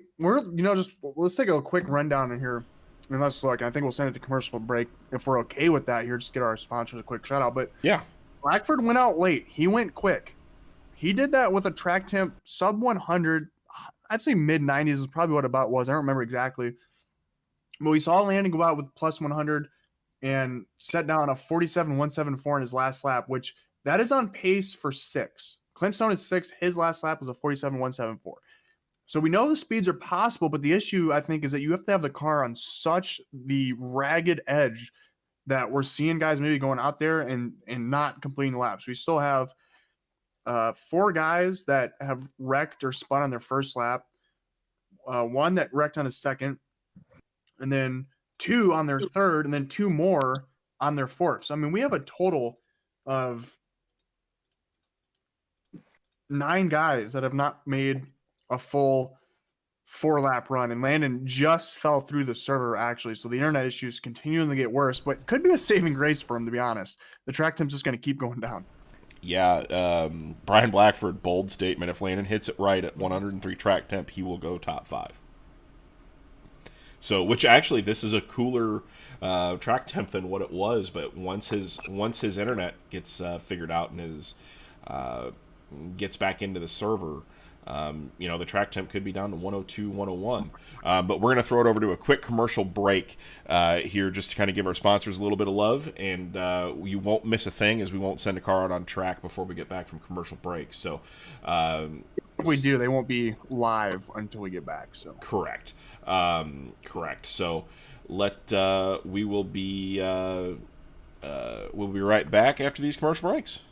let's take a quick rundown in here, and let's look. I think we'll send it to commercial break if we're okay with that here. Just get our sponsors a quick shout out. But
yeah,
Blackford went out late. He went quick. He did that with a track temp sub 100. I'd say mid 90s is probably what about was. I don't remember exactly. But we saw Landon go out with plus 100 and set down a 47.174 in his last lap, which that is on pace for 6. Clint Stone is 6. His last lap was a 47.174. So we know the speeds are possible, but the issue, I think, is that you have to have the car on such the ragged edge that we're seeing guys maybe going out there and not completing the laps. We still have 4 guys that have wrecked or spun on their first lap, 1 that wrecked on his second, and then 2 on their third, and then 2 more on their fourth. So, we have a total of 9 guys that have not made a full 4-lap run, and Landon just fell through the server, actually. So the internet issues continuing to get worse, but could be a saving grace for him, to be honest. The track temp's just going to keep going down.
Yeah, Brian Blackford, bold statement. If Landon hits it right at 103 track temp, he will go top 5. So, which actually, this is a cooler track temp than what it was. But once his internet gets figured out and his gets back into the server, the track temp could be down to 102, 101. But we're going to throw it over to a quick commercial break here just to kind of give our sponsors a little bit of love. And you won't miss a thing, as we won't send a car out on track before we get back from commercial break. So
if we do, they won't be live until we get back. So
correct. So we will be we'll be right back after these commercial breaks.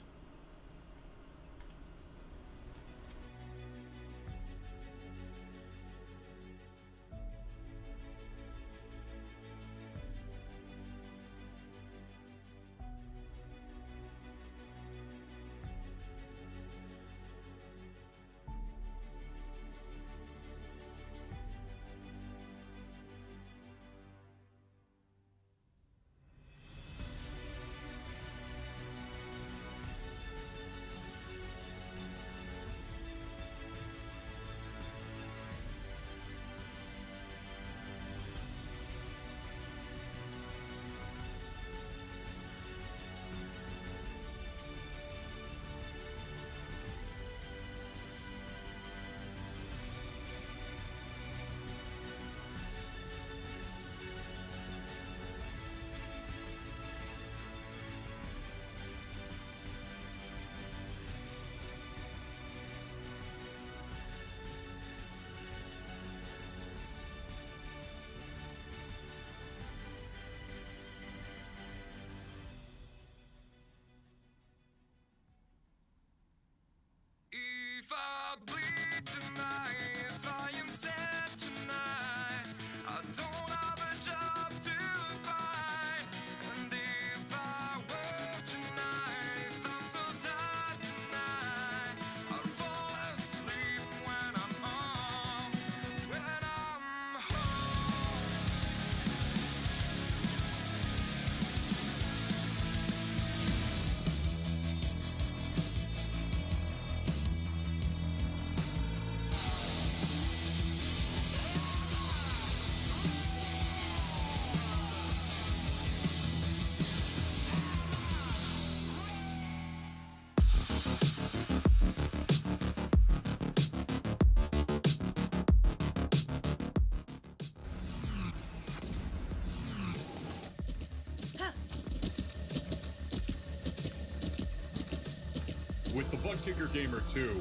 With the Butt Kicker Gamer 2,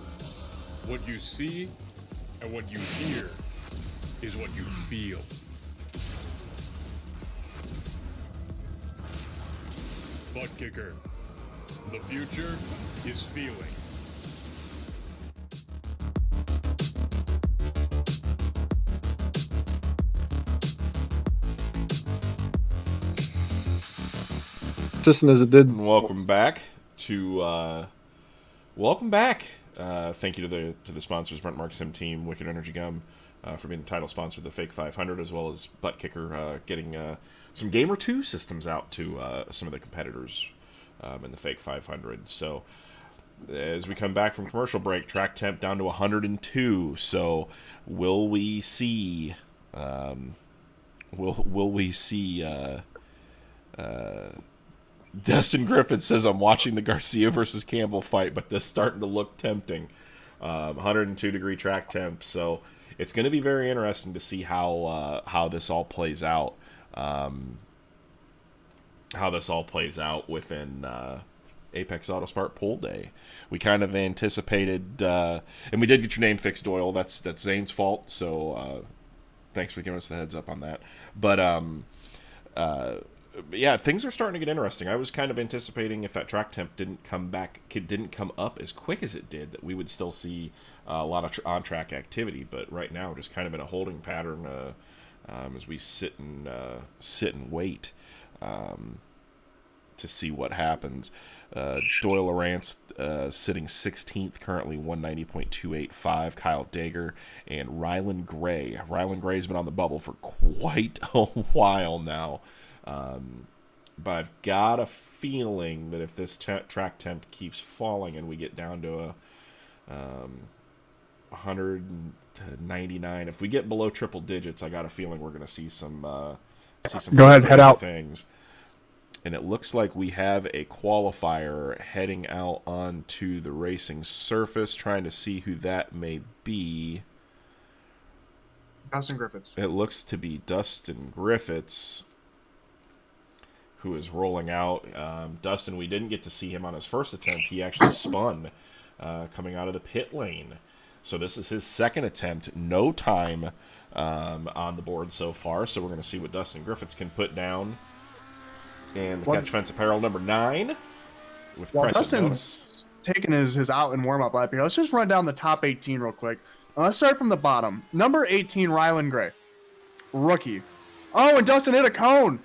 what you see and what you hear is what you feel. Butt Kicker. The future is feeling.
Consistent as it did.
Welcome back to thank you to the sponsors, Brent Mark Sim Team, Wicked Energy Gum, for being the title sponsor of the Fake 500, as well as Butt Kicker getting some Gamer 2 systems out to some of the competitors in the Fake 500. So as we come back from commercial break, track temp down to 102. So will we see Destin Griffin says, I'm watching the Garcia versus Campbell fight, but this starting to look tempting. 102-degree track temp, so it's going to be very interesting to see how this all plays out. Within Apex Autosport Poll Day. We kind of anticipated, and we did get your name fixed, Doyle. That's Zane's fault, so thanks for giving us the heads up on that. But yeah, things are starting to get interesting. I was kind of anticipating, if that track temp didn't come up as quick as it did, that we would still see a lot of on-track activity. But right now, we're just kind of in a holding pattern as we sit and wait to see what happens. Doyle Lawrence sitting 16th currently, 190.285. Kyle Dager and Rylan Gray. Rylan Gray's been on the bubble for quite a while now. But I've got a feeling that if this track temp keeps falling and we get down to a 199, if we get below triple digits, I got a feeling we're going to see some
Go ahead, head out.
things. And it looks like we have a qualifier heading out onto the racing surface, trying to see who that may be.
Dustin Griffiths.
It looks to be Dustin Griffiths, who is rolling out. Dustin, we didn't get to see him on his first attempt. He actually spun coming out of the pit lane. So this is his second attempt. No time on the board so far. So we're going to see what Dustin Griffiths can put down. And the Catch Fence Apparel number 9.
While Dustin's taking his out and warm-up lap here, let's just run down the top 18 real quick. Let's start from the bottom. Number 18, Rylan Gray. Rookie. Oh, and Dustin hit a cone.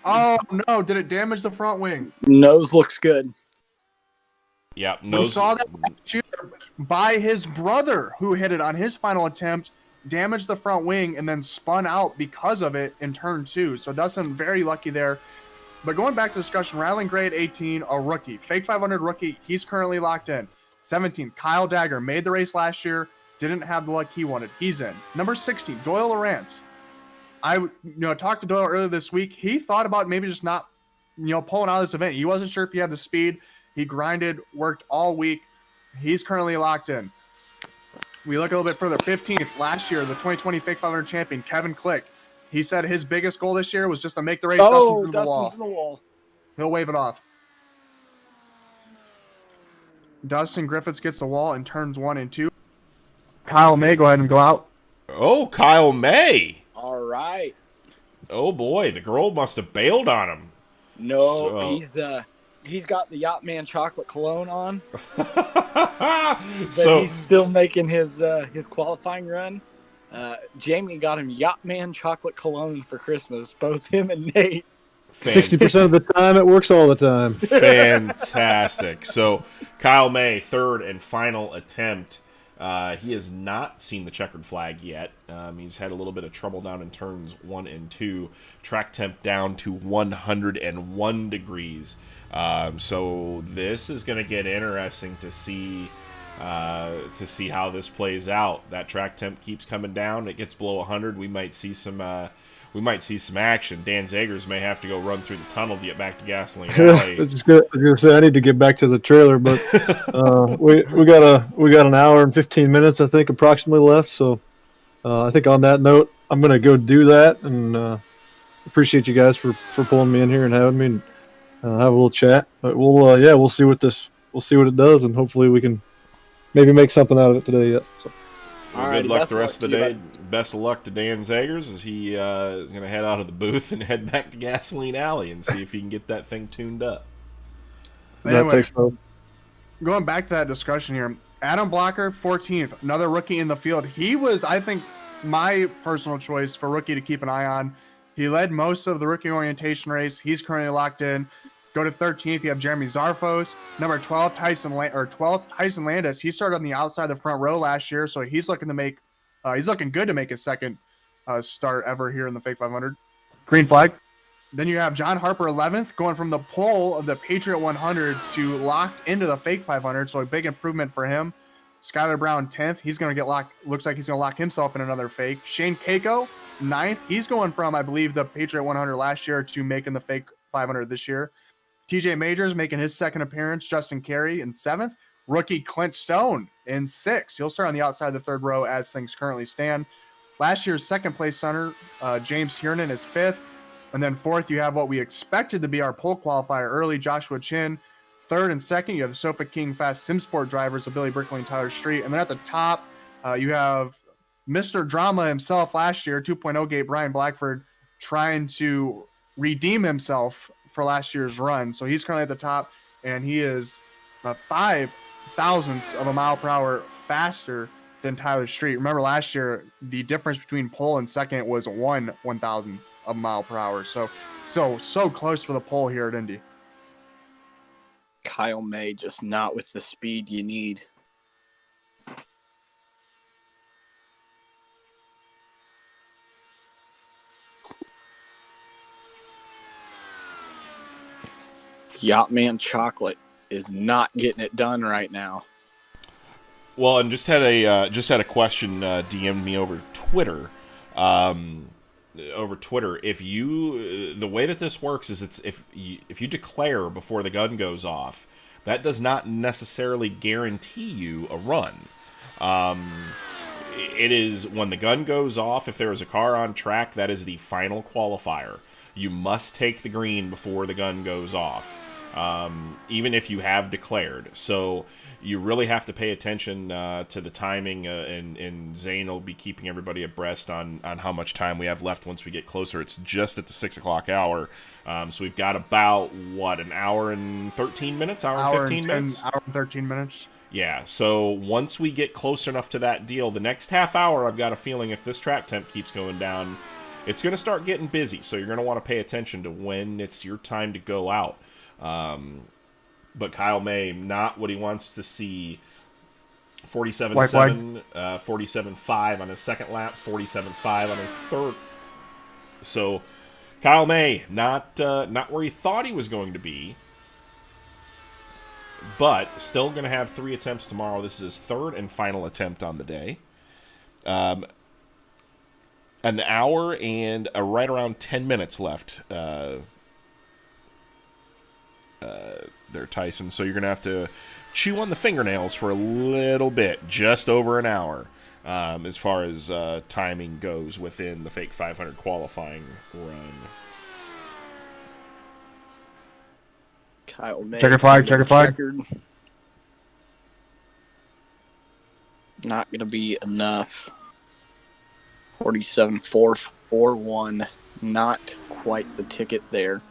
Oh, no. Did it damage the front wing?
Nose looks good.
Yeah, nose.
We saw that last year by his brother, who hit it on his final attempt, damaged the front wing, and then spun out because of it in turn 2. So Dustin, very lucky there. But going back to the discussion, Rylan Gray at 18, a rookie. Fake 500 rookie. He's currently locked in. 17th, Kyle Dagger. Made the race last year. Didn't have the luck he wanted. He's in. Number 16, Doyle Lawrence. I talked to Doyle earlier this week. He thought about maybe just not pulling out of this event. He wasn't sure if he had the speed. He grinded, worked all week. He's currently locked in. We look a little bit further. 15th, last year, the 2020 Fake 500 champion, Kevin Click. He said his biggest goal this year was just to make the race.
Oh,
Dustin through the wall. He'll wave it off. Dustin Griffiths gets the wall in turns 1 and 2.
Kyle May, go ahead and go out.
Oh, Kyle May.
All right.
Oh, boy. The girl must have bailed on him.
No, he's got the Yachtman chocolate cologne on. But he's still making his qualifying run. Jamie got him Yachtman chocolate cologne for Christmas, both him and Nate.
60% of the time, it works all the time.
Fantastic. So, Kyle May, third and final attempt. He has not seen the checkered flag yet. He's had a little bit of trouble down in turns 1 and 2. Track temp down to 101 degrees. So this is going to get interesting to see how this plays out. That track temp keeps coming down. It gets below 100. We might see some action. Dan Zagers may have to go run through the tunnel to get back to Gasoline Alley.
I was gonna say I need to get back to the trailer, but we got an hour and 15 minutes, I think, approximately left. So I think on that note, I'm gonna go do that, and appreciate you guys for pulling me in here and having me and have a little chat. But we'll see what it does, and hopefully we can maybe make something out of it today yet. So.
Well, good luck the rest of the day. Best of luck to Dan Zagers as he is going to head out of the booth and head back to Gasoline Alley and see if he can get that thing tuned up.
Anyway, going back to that discussion here, Adam Blocker, 14th, another rookie in the field. He was, I think, my personal choice for rookie to keep an eye on. He led most of the rookie orientation race. He's currently locked in. Go to 13th, you have Jeremy Zarfos. Number 12, Tyson Landis. He started on the outside of the front row last year, so he's looking good to make his second start ever here in the Fake 500.
Green flag.
Then you have John Harper, 11th, going from the pole of the Patriot 100 to locked into the Fake 500, so a big improvement for him. Skylar Brown, 10th. He's going to get locked. Looks like he's going to lock himself in another Fake. Shane Keiko, 9th. He's going from, I believe, the Patriot 100 last year to making the Fake 500 this year. TJ Majors making his second appearance. Justin Carey in 7th. Rookie Clint Stone in 6th. He'll start on the outside of the third row as things currently stand. Last year's second place center, James Tiernan, is 5th. And then 4th, you have what we expected to be our pole qualifier early, Joshua Chin. 3rd and 2nd, you have the Sofa King Fast SimSport drivers of Billy Brickley and Tyler Street. And then at the top, you have Mr. Drama himself last year, 2.0 gate Brian Blackford, trying to redeem himself for last year's run. So he's currently at the top, and he is 5 thousandths of a mile per hour faster than Tyler Street. Remember last year, the difference between pole and second was 1/1000 of a mile per hour. So close for the pole here at Indy.
Kyle May just not with the speed you need. Yachtman Chocolate is not getting it done right now.
Well, and just had a question DM'd me over Twitter. over Twitter. If you the way that this works is if you declare before the gun goes off, that does not necessarily guarantee you a run. It is when the gun goes off, if there is a car on track, that is the final qualifier. You must take the green before the gun goes off, even if you have declared. So you really have to pay attention to the timing, and Zane will be keeping everybody abreast on how much time we have left once we get closer. It's just at the 6 o'clock hour, so we've got about, an hour and 13 minutes? Hour and 15 minutes?
Hour and 13 minutes.
Yeah, so once we get close enough to that deal, the next half hour, I've got a feeling if this track temp keeps going down, it's going to start getting busy. So you're going to want to pay attention to when it's your time to go out. But Kyle May, not what he wants to see. 47.7, 47.5 on his second lap, 47.5 on his third. So Kyle May, not where he thought he was going to be. But still going to have 3 attempts tomorrow. This is his third and final attempt on the day. An hour and right around 10 minutes left there, Tyson. So you're going to have to chew on the fingernails for a little bit, just over an hour, as far as timing goes within the Fake 500 qualifying run.
Kyle May.
Checker flag.
Not going to be enough. 47.441. Not quite the ticket there.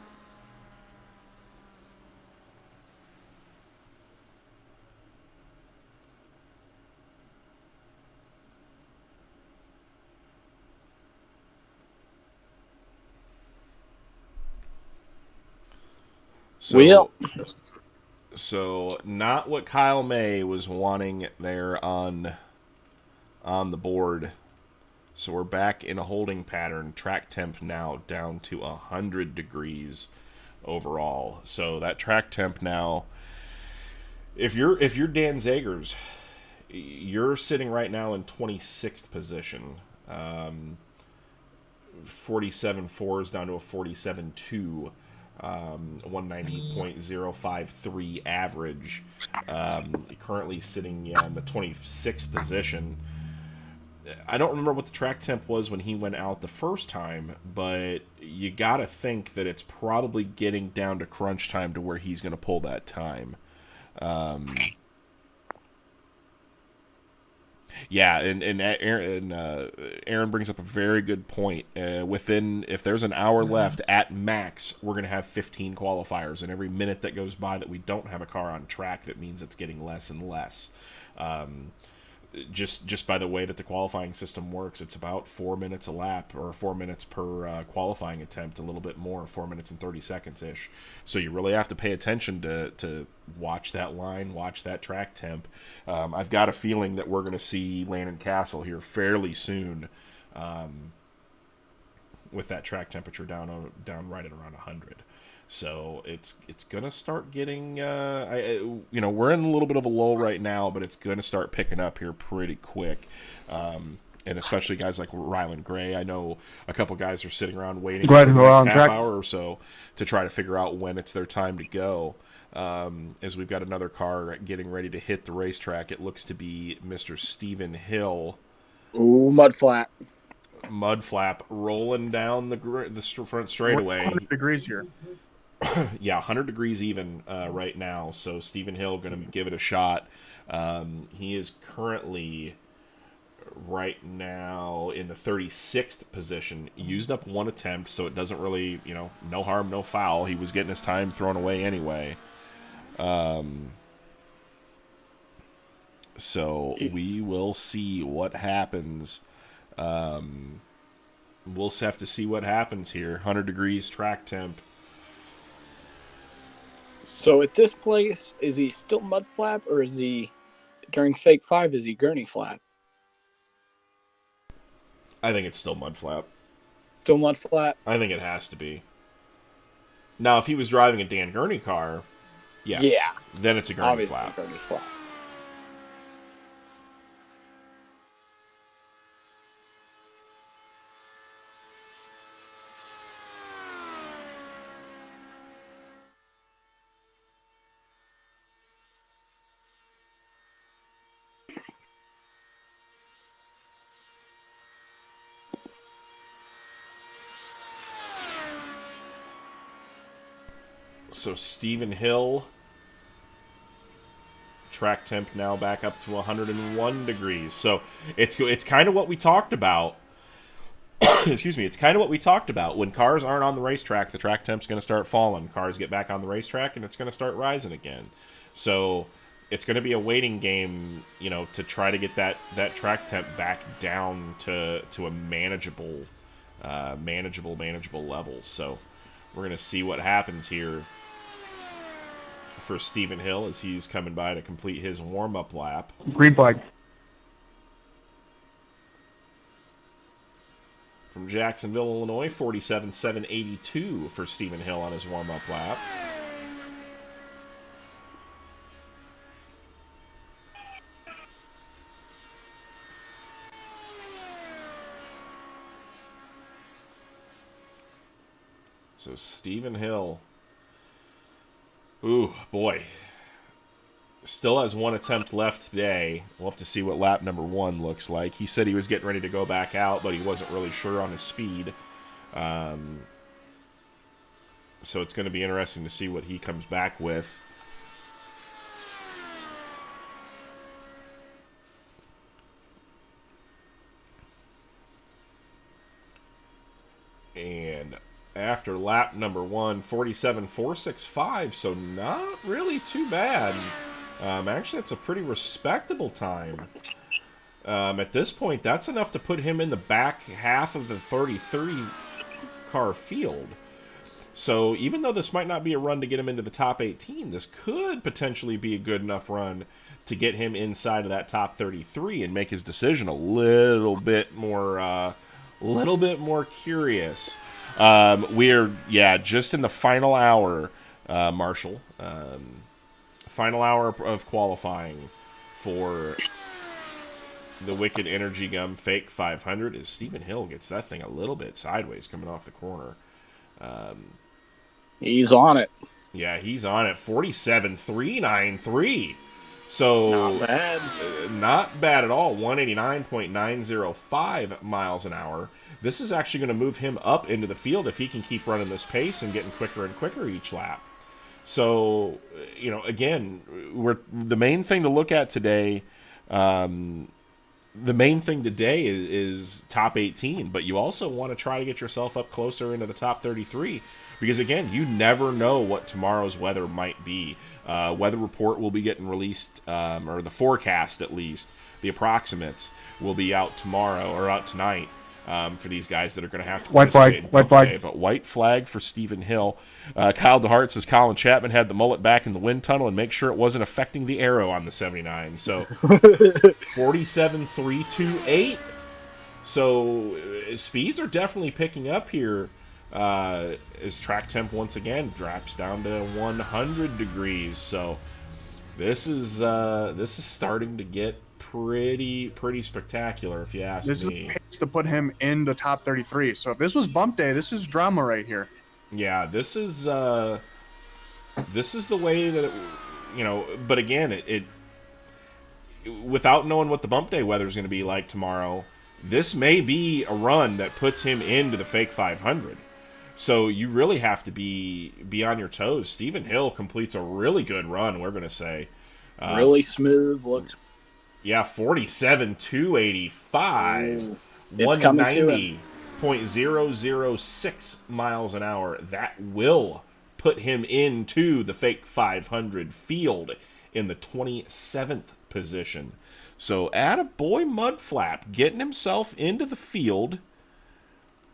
So not what Kyle May was wanting there on the board. So we're back in a holding pattern. Track temp now down to 100 degrees overall. So that track temp now, if you're Dan Zagers, you're sitting right now in 26th position. 47.4 is down to a 47.2. 190.053 average. Currently sitting in the 26th position. I don't remember what the track temp was when he went out the first time, but you got to think that it's probably getting down to crunch time to where he's going to pull that time. Yeah, and Aaron brings up a very good point. If there's an hour left at max, we're going to have 15 qualifiers, and every minute that goes by that we don't have a car on track, that means it's getting less and less. Just by the way that the qualifying system works, it's about 4 minutes a lap, or 4 minutes per qualifying attempt, a little bit more, 4 minutes and 30 seconds-ish. So you really have to pay attention to watch that line, watch that track temp. I've got a feeling that we're going to see Landon Castle here fairly soon, with that track temperature down right at around 100. So it's gonna start getting we're in a little bit of a lull right now, but it's gonna start picking up here pretty quick, and especially guys like Ryland Gray. I know a couple guys are sitting around waiting for the next half hour or so to try to figure out when it's their time to go. As we've got another car getting ready to hit the racetrack, it looks to be Mr. Stephen Hill.
Ooh, mud flap
rolling down the front straightaway.
100 degrees here.
Yeah, 100 degrees even right now. So Stephen Hill going to give it a shot. He is currently right now in the 36th position. Used up one attempt, so it doesn't really, no harm, no foul. He was getting his time thrown away anyway. So we will see what happens. We'll have to see what happens here. 100 degrees track temp.
So at this place, is he still mud flap, or is he, during Fake 5, is he gurney flap?
I think it's still mud flap.
Still mud flap?
I think it has to be. Now, if he was driving a Dan Gurney car, yes.
Yeah.
Then it's a gurney
Obviously
flap.
gurney flap.
So Stephen Hill, track temp now back up to 101 degrees. So it's kind of what we talked about. Excuse me. It's kind of what we talked about. When cars aren't on the racetrack, the track temp's going to start falling. Cars get back on the racetrack, and it's going to start rising again. So it's going to be a waiting game, you know, to try to get that track temp back down to a manageable level. So we're going to see what happens here for Stephen Hill as he's coming by to complete his warm-up lap.
Green flag.
From Jacksonville, Illinois, 47.782 for Stephen Hill on his warm-up lap. So Stephen Hill, ooh, boy, still has one attempt left today. We'll have to see what lap number 1 looks like. He said he was getting ready to go back out, but he wasn't really sure on his speed. So it's going to be interesting to see what he comes back with. And after lap number 1, 47.465, so not really too bad. Actually, that's a pretty respectable time. At this point, that's enough to put him in the back half of the 33 car field. So even though this might not be a run to get him into the top 18, this could potentially be a good enough run to get him inside of that top 33 and make his decision a little bit more curious. We're just in the final hour, Marshall. Final hour of qualifying for the Wicked Energy Gum Fake 500 as Stephen Hill gets that thing a little bit sideways coming off the corner.
He's on it.
Yeah, he's on it. 47.393. So
not bad.
Not bad at all. 189.905 miles an hour. This is actually going to move him up into the field if he can keep running this pace and getting quicker and quicker each lap. So, you know, again, the main thing to look at today, is top 18, but you also want to try to get yourself up closer into the top 33 because, again, you never know what tomorrow's weather might be. Weather report will be getting released, or the forecast at least, the approximates will be out tomorrow or out tonight. For these guys that are going to have to participate in White flag. But white flag for Stephen Hill. Kyle DeHart says Colin Chapman had the mullet back in the wind tunnel and make sure it wasn't affecting the arrow on the 79. So 47.328. So speeds are definitely picking up here as track temp once again drops down to 100 degrees. So this is starting to get pretty spectacular, if you ask me.
This is a pace to put him in the top 33. So if this was bump day, this is drama right here.
Yeah, this is the way that but again, it without knowing what the bump day weather is going to be like tomorrow, this may be a run that puts him into the fake 500. So you really have to be on your toes. Stephen Hill completes a really good run, we're going to say.
Really smooth, looks.
Yeah, 47.285.
It's coming to him.
190.006 miles an hour. That will put him into the fake 500 field in the 27th position. So, attaboy Mudflap, getting himself into the field.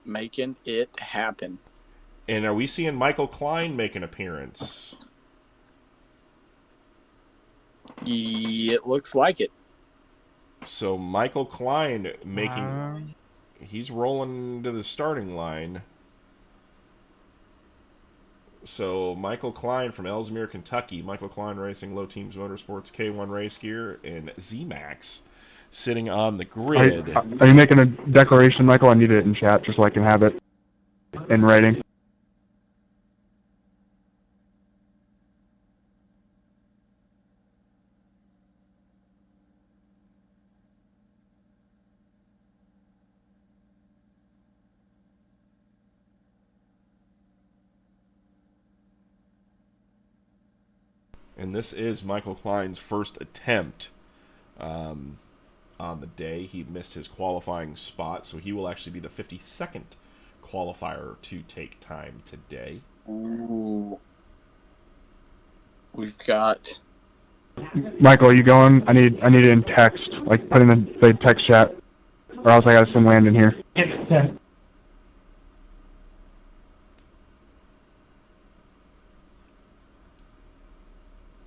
Making it happen.
And are we seeing Michael Klein make an appearance?
It looks like it.
So Michael Klein he's rolling to the starting line. So Michael Klein from Ellesmere, Kentucky. Michael Klein Racing, Low Teams Motorsports, K1 Race Gear, and Z-Max sitting on the grid.
Are you making a declaration, Michael? I need it in chat just so I can have it in writing.
And this is Michael Klein's first attempt on the day. He missed his qualifying spot, so he will actually be the 52nd qualifier to take time today.
Ooh. We've got...
Michael, are you going? I need it in text. Like, put in the text chat. Or else I gotta send Landon here.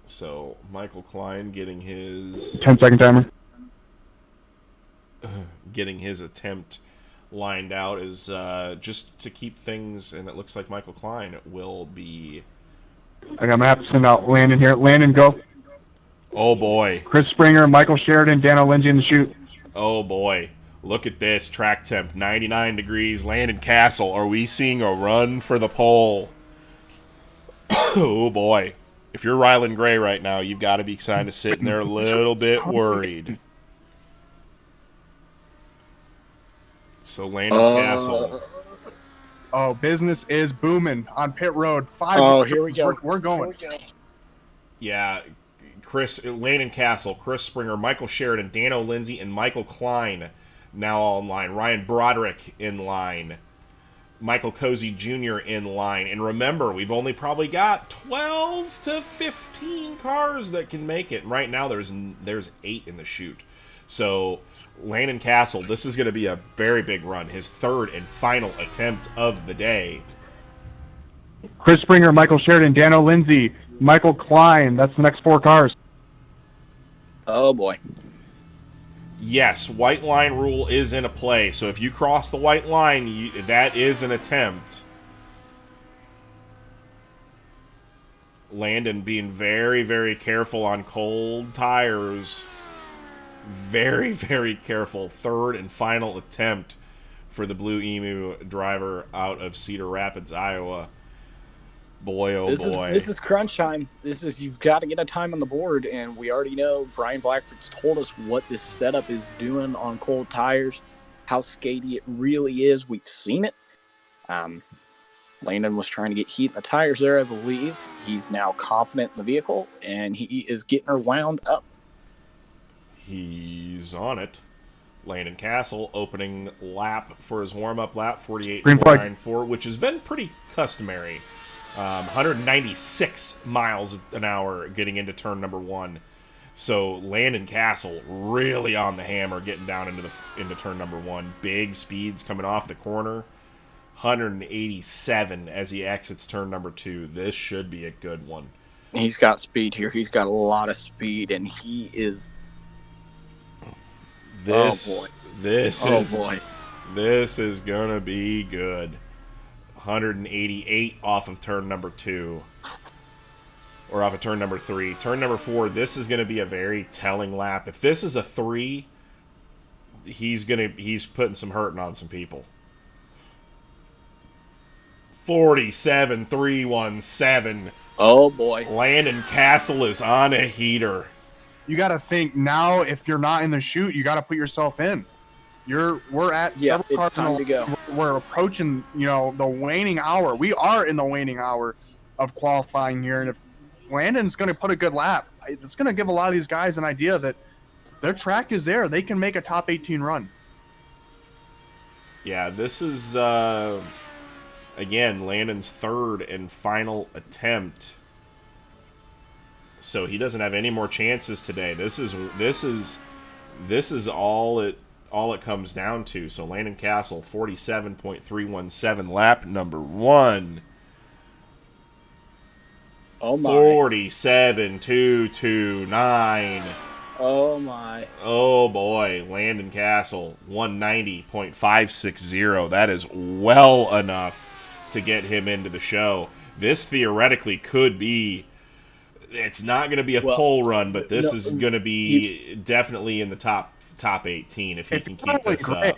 So, Michael Klein getting his...
10-second timer.
Getting his attempt lined out is just to keep things, and it looks like Michael Klein will be...
I'm gonna have to send out Landon here. Landon, go.
Oh boy.
Chris Springer, Michael Sheridan, Dano Lindsay in the chute.
Oh boy. Look at this. Track temp, 99 degrees. Landon Castle. Are we seeing a run for the pole? Oh boy. If you're Rylan Gray right now, you've got to be kind of sitting there a little bit worried. So Landon Castle.
Oh, business is booming on pit road. 5.
Oh, here we go.
We're going.
Yeah, Landon Castle, Chris Springer, Michael Sheridan, Dano Lindsay, and Michael Klein now all in line. Ryan Broderick in line. Michael Cozy Jr. in line. And remember, we've only probably got 12 to 15 cars that can make it. And right now, there's 8 in the chute. So, Landon Castle, this is going to be a very big run. His third and final attempt of the day.
Chris Springer, Michael Sheridan, Dano Lindsay, Michael Klein. That's the next 4 cars.
Oh, boy.
Yes, white line rule is in a play. So if you cross the white line, that is an attempt. Landon being very, very careful on cold tires. Very, very careful. Third and final attempt for the Blue Emu driver out of Cedar Rapids, Iowa. Boy, oh boy.
This is crunch time. You've got to get a time on the board, and we already know Brian Blackford's told us what this setup is doing on cold tires, how skatey it really is. We've seen it. Landon was trying to get heat in the tires there, I believe. He's now confident in the vehicle, and he is getting her wound up.
He's on it. Landon Castle opening lap for his warm-up lap, 48.494, which has been pretty customary. 196 miles an hour getting into turn number 1. So Landon Castle really on the hammer getting down into turn number 1. Big speeds coming off the corner. 187 as he exits turn number 2. This should be a good one.
He's got speed here. He's got a lot of speed, and he is...
This is gonna be good. 188 off of turn number 2. Or off of turn number 3. Turn number 4, this is going to be a very telling lap. If this is a 3, he's putting some hurting on some people. 47.317.
Oh boy.
Landon Castle is on a heater.
You got to think now, if you're not in the chute, you got to put yourself in. We're at several cars
time to go.
We're approaching, the waning hour. We are in the waning hour of qualifying here, and if Landon's going to put a good lap, it's going to give a lot of these guys an idea that their track is there. They can make a top 18 run.
Yeah, this is again Landon's third and final attempt. So he doesn't have any more chances today. This is all it comes down to. So Landon Castle, 47.317, lap number 1.
Oh my.
47.229.
Oh my.
Oh boy, Landon Castle, 190.560. That is well enough to get him into the show. This theoretically could be... It's not going to be a pole run, but this is going to be definitely in the top 18 if he can keep this up.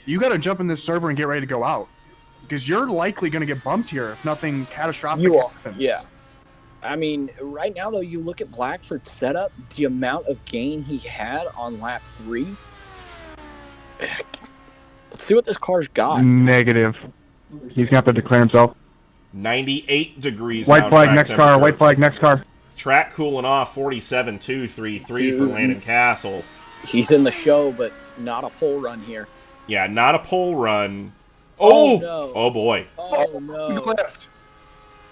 You got to jump in this server and get ready to go out, because you're likely going to get bumped here if nothing catastrophic happens.
Yeah. I mean, right now, though, you look at Blackford's setup, the amount of gain he had on lap 3. Let's see what this car's got.
Negative. He's going to have to declare himself.
98 degrees.
White flag, next car. White flag, next car.
Track cooling off, 47.233 for Landon Castle.
He's in the show, but not a pole run here.
Yeah, not a pole run.
Oh, no.
Oh, boy.
Oh, no.
Big lift.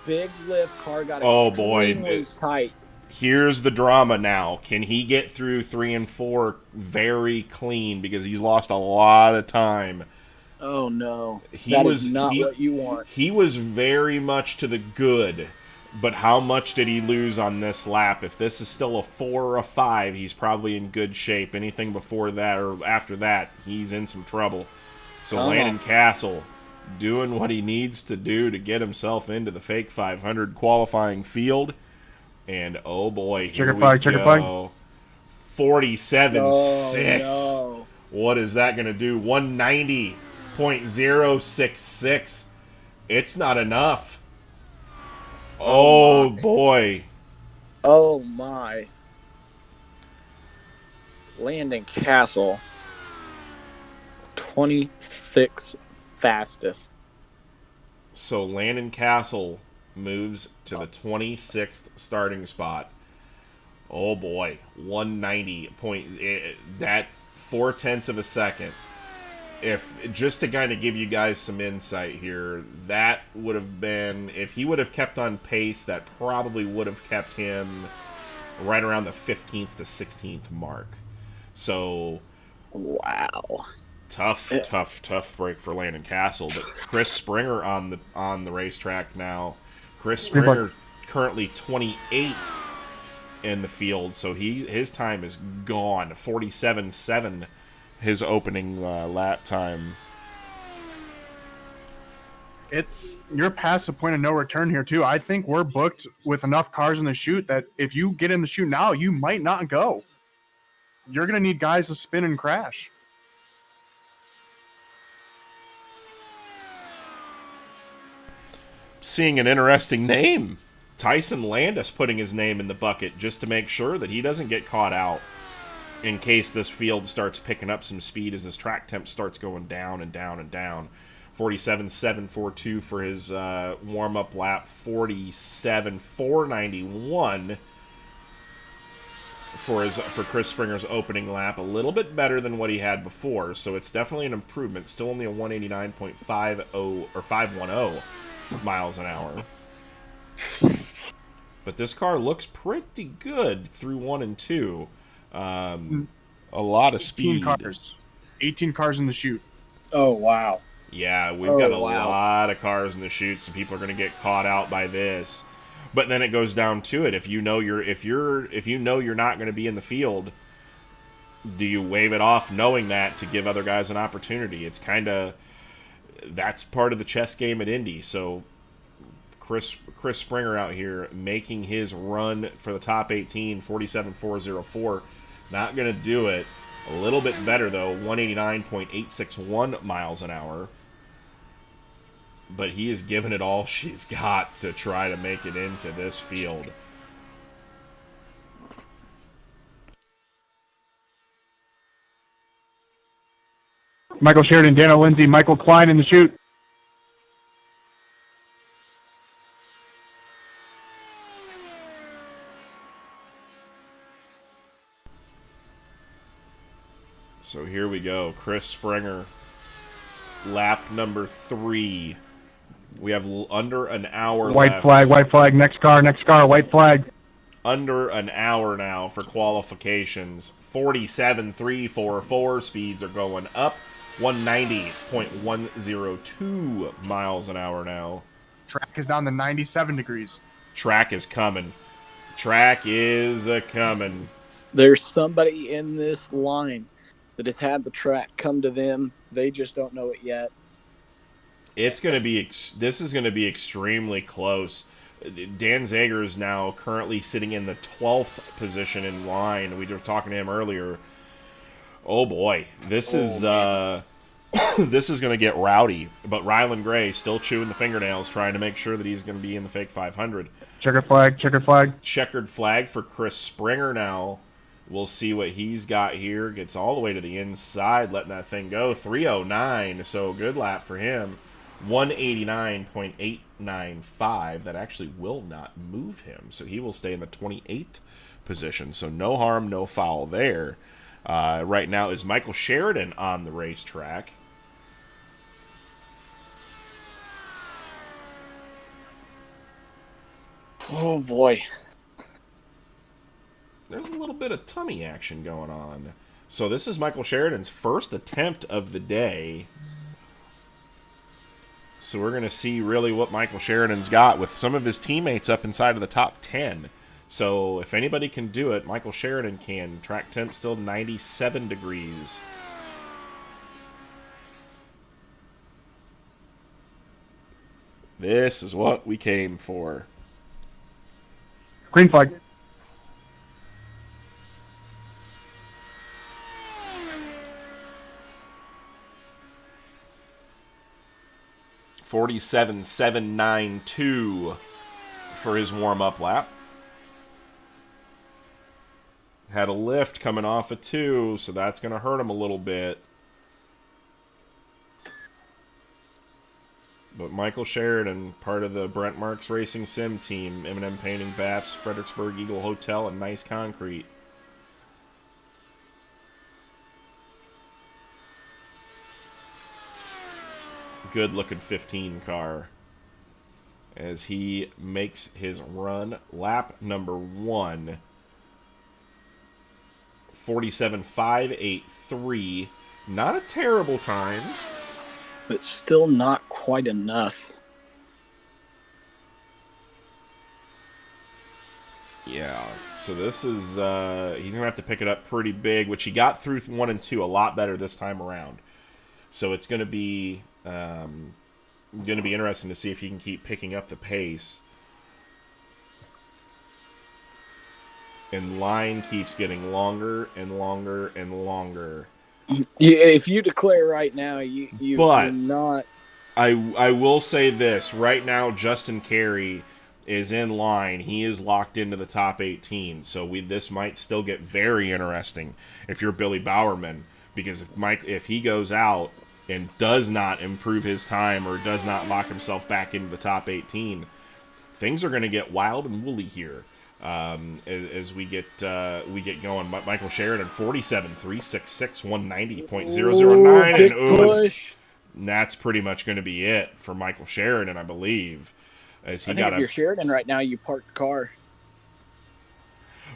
Big lift. Car got
boy.
tight.
Here's the drama now. Can he get through 3 and 4 very clean? Because he's lost a lot of time.
Oh, no. That is not what you want.
He was very much to the good. But how much did he lose on this lap? If this is still a 4 or a 5, he's probably in good shape. Anything before that or after that, he's in some trouble. So Landon Castle doing what he needs to do to get himself into the fake 500 qualifying field. And oh boy, here we go. 47.6.
No.
What is that going to do? 190.066. It's not enough. Oh boy.
Oh my. Landon Castle. 26 fastest.
So Landon Castle moves to the 26th starting spot. Oh boy. 190. That 0.4 of a second. If just to kind of give you guys some insight here, that would have been, if he would have kept on pace, that probably would have kept him right around the 15th to 16th mark. So,
wow,
tough break for Landon Castle. But Chris Springer on the racetrack now. Chris Springer currently 28th in the field, so his time is gone. 47.7. His opening lap time.
You're past the point of no return here too. I think we're booked with enough cars in the chute that if you get in the chute now, you might not go. You're gonna need guys to spin and crash.
Seeing an interesting name. Tyson Landis putting his name in the bucket just to make sure that he doesn't get caught out. In case this field starts picking up some speed as his track temp starts going down and down and down. 47.742 for his warm-up lap. 47.491 for Chris Springer's opening lap. A little bit better than what he had before, so it's definitely an improvement. Still only a 189.50 or 510 miles an hour. But this car looks pretty good through 1 and 2. A lot of speed.
18 cars in the chute.
Oh wow.
Yeah, we've got a lot of cars in the chute, so people are going to get caught out by this. But then it goes down to it. If you know you're not going to be in the field, do you wave it off knowing that to give other guys an opportunity? It's kind of that's part of the chess game at Indy. So Chris Springer out here making his run for the top 18, 47.404. Not going to do it. A little bit better, though, 189.861 miles an hour. But he is giving it all she's got to try to make it into this field.
Michael Sheridan, Daniel Lindsay, Michael Klein in the chute.
So here we go. Chris Springer, lap number 3. We have under an hour left.
White flag, next car, white flag.
Under an hour now for qualifications. 47.344. Speeds are going up. 190.102 miles an hour now.
Track is down to 97 degrees.
Track is coming. Track is a-coming.
There's somebody in this line that has had the track come to them. They just don't know it yet.
It's going to be this is going to be extremely close. Dan Zager is now currently sitting in the 12th position in line. We were talking to him earlier. Oh boy, this is this is going to get rowdy. But Rylan Gray still chewing the fingernails, trying to make sure that he's going to be in the fake 500.
Checkered flag.
Checkered flag for Chris Springer now. We'll see what he's got here. Gets all the way to the inside, letting that thing go. 309, so good lap for him. 189.895. That actually will not move him, so he will stay in the 28th position. So no harm, no foul there. Right now is Michael Sheridan on the racetrack.
Oh boy.
There's a little bit of tummy action going on. So this is Michael Sheridan's first attempt of the day. So we're going to see really what Michael Sheridan's got with some of his teammates up inside of the top 10. So if anybody can do it, Michael Sheridan can. Track temp still 97 degrees. This is what we came for.
Green flag.
$47,792 for his warm-up lap. Had a lift coming off a 2, so that's going to hurt him a little bit. But Michael Sheridan, part of the Brent Marks Racing Sim team, M&M Painting, Baps, Fredericksburg Eagle Hotel, and Nice Concrete. Good-looking 15 car as he makes his run. Lap number 1. 47.583. Not a terrible time,
but still not quite enough.
Yeah, so this is, he's going to have to pick it up pretty big, which he got through 1 and 2 a lot better this time around. So it's going to be interesting to see if he can keep picking up the pace. And line keeps getting longer and longer and longer.
Yeah, if you declare right now, you're not.
I will say this right now. Justin Carey is in line. He is locked into the top 18. So this might still get very interesting if you're Billy Bowerman, because if he goes out and does not improve his time or does not lock himself back into the top 18, things are going to get wild and woolly here. As we get going. Michael Sheridan 47.366 190.009, and that's pretty much going to be it for Michael Sheridan, I believe. As he
I think if you're Sheridan right now, you park the car.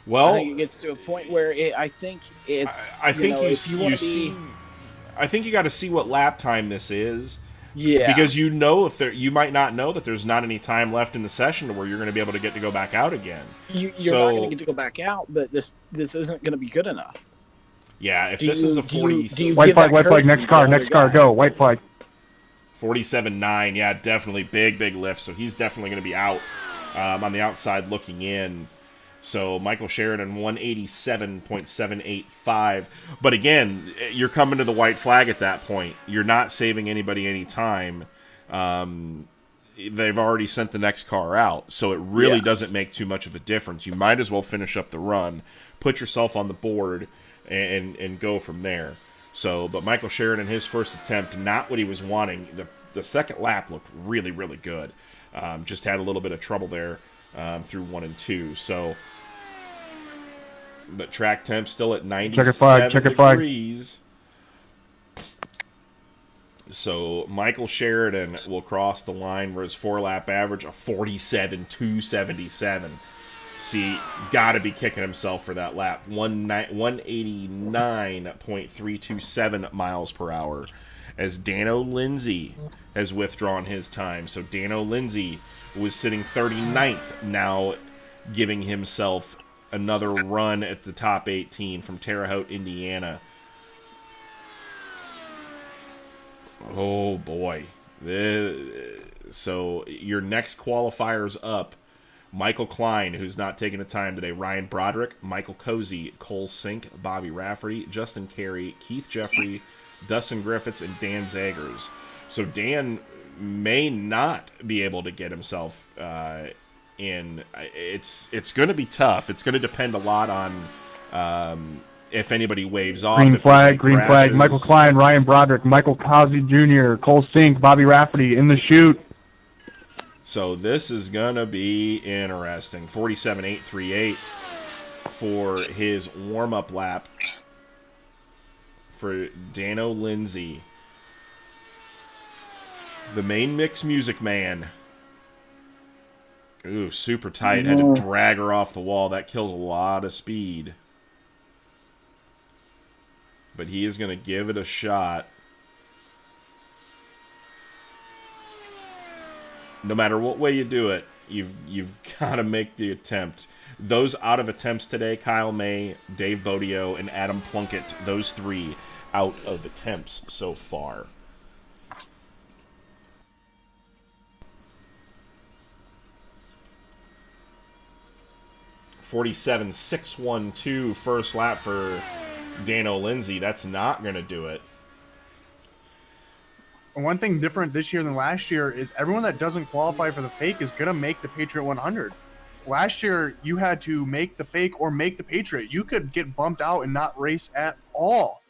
Well,
I think it gets to a point where I think you
got to see what lap time this is.
Yeah,
because you might not know that there's not any time left in the session to where you're going to be able to go back out again.
You're not going to get to go back out, but this isn't going to be good enough.
Yeah, if this is a 40,
white flag, next car, go, white flag.
47.9, yeah, definitely big lift. So he's definitely going to be out on the outside looking in. So Michael Sheridan 187.785. But again, you're coming to the white flag at that point. You're not saving anybody any time. They've already sent the next car out, so it really doesn't make too much of a difference. You might as well finish up the run, put yourself on the board, and go from there. So, but Michael Sheridan, his first attempt, not what he was wanting. The second lap looked really, really good. Just had a little bit of trouble there through 1 and 2. So, but track temp still at 97 degrees. So Michael Sheridan will cross the line for his 4-lap average of 47.277. See, got to be kicking himself for that lap. 189.327 miles per hour. As Dano Lindsay has withdrawn his time. So Dano Lindsay was sitting 39th, now giving himself another run at the top 18 from Terre Haute, Indiana. Oh, boy. So your next qualifiers up. Michael Klein, who's not taking the time today. Ryan Broderick, Michael Cozy, Cole Sink, Bobby Rafferty, Justin Carey, Keith Jeffrey, Dustin Griffiths, and Dan Zagers. So Dan may not be able to get himself in. It's going to be tough. It's going to depend a lot on if anybody waves off.
Green
if there's any
flag,
crashes.
Michael Klein, Ryan Broderick, Michael Causey Jr., Cole Sink, Bobby Rafferty in the chute.
So this is going to be interesting. 47.838 for his warm-up lap for Dano Lindsay. The main mix music man. Ooh, super tight. Had to drag her off the wall. That kills a lot of speed. But he is going to give it a shot. No matter what way you do it, you've got to make the attempt. Those out of attempts today, Kyle May, Dave Bodio, and Adam Plunkett, those three out of attempts so far. .47.612 first lap for Dano Lindsay. That's not going to do it.
One thing different this year than last year is everyone that doesn't qualify for the fake is going to make the Patriot 100. Last year, you had to make the fake or make the Patriot. You could get bumped out and not race at all.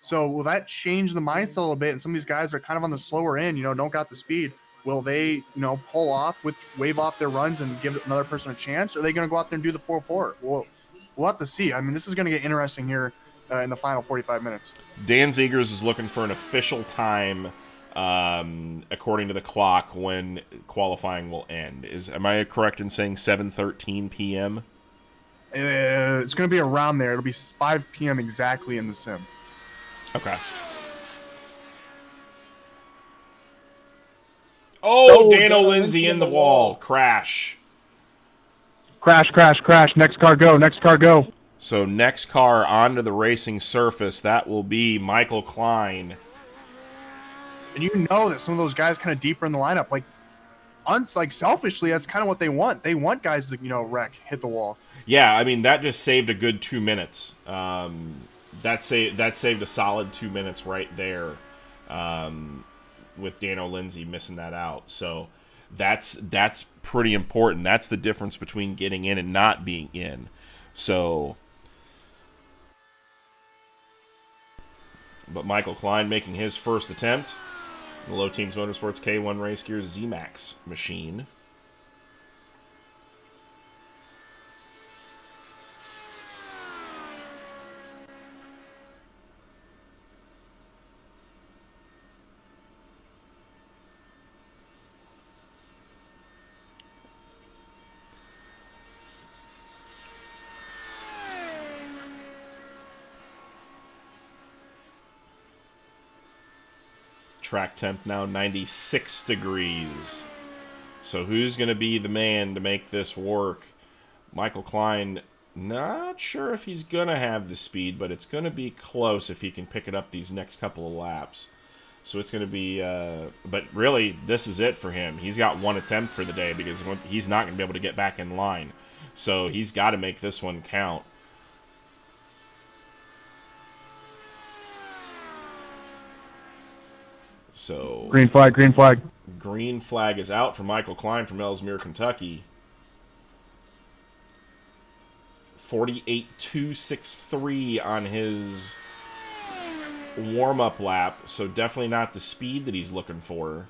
So will that change the mindset a little bit? And some of these guys are kind of on the slower end, don't got the speed. Will they, pull off, wave off their runs and give another person a chance? Or are they going to go out there and do the 4-4? Well, we'll have to see. I mean, this is going to get interesting here in the final 45 minutes.
Dan Zegers is looking for an official time, according to the clock, when qualifying will end. Am I correct in saying 7:13 p.m.?
It's going to be around there. It'll be 5 p.m. exactly in the sim.
Okay. Oh, Dano Lindsay in the wall. Crash.
Crash. Next car go.
So next car onto the racing surface, that will be Michael Klein.
And you know that some of those guys kind of deeper in the lineup, like selfishly, that's kind of what they want. They want guys to, wreck, hit the wall.
Yeah, I mean, that just saved a good 2 minutes. That saved a solid 2 minutes right there, with Dano Lindsay missing that out. So that's pretty important. That's the difference between getting in and not being in. So, but Michael Klein making his first attempt. The Low Teams Motorsports K1 Race Gear Z-Max machine. Track temp now 96 degrees. So who's going to be the man to make this work? Michael Klein, not sure if he's going to have the speed, but it's going to be close if he can pick it up these next couple of laps. So it's going to be, but really, this is it for him. He's got one attempt for the day because he's not going to be able to get back in line. So he's got to make this one count. So
Green flag.
Green flag is out for Michael Klein from Ellesmere, Kentucky. 48.263 on his warm-up lap, so definitely not the speed that he's looking for.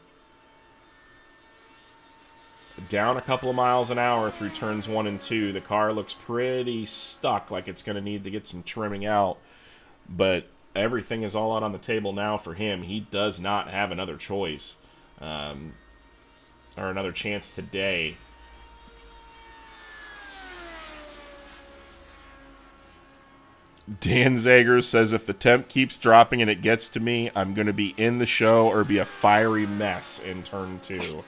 Down a couple of miles an hour through turns 1 and 2. The car looks pretty stuck, like it's going to need to get some trimming out, but everything is all out on the table now for him. He does not have another choice, or another chance today. Dan Zager says, if the temp keeps dropping and it gets to me, I'm going to be in the show or be a fiery mess in turn 2.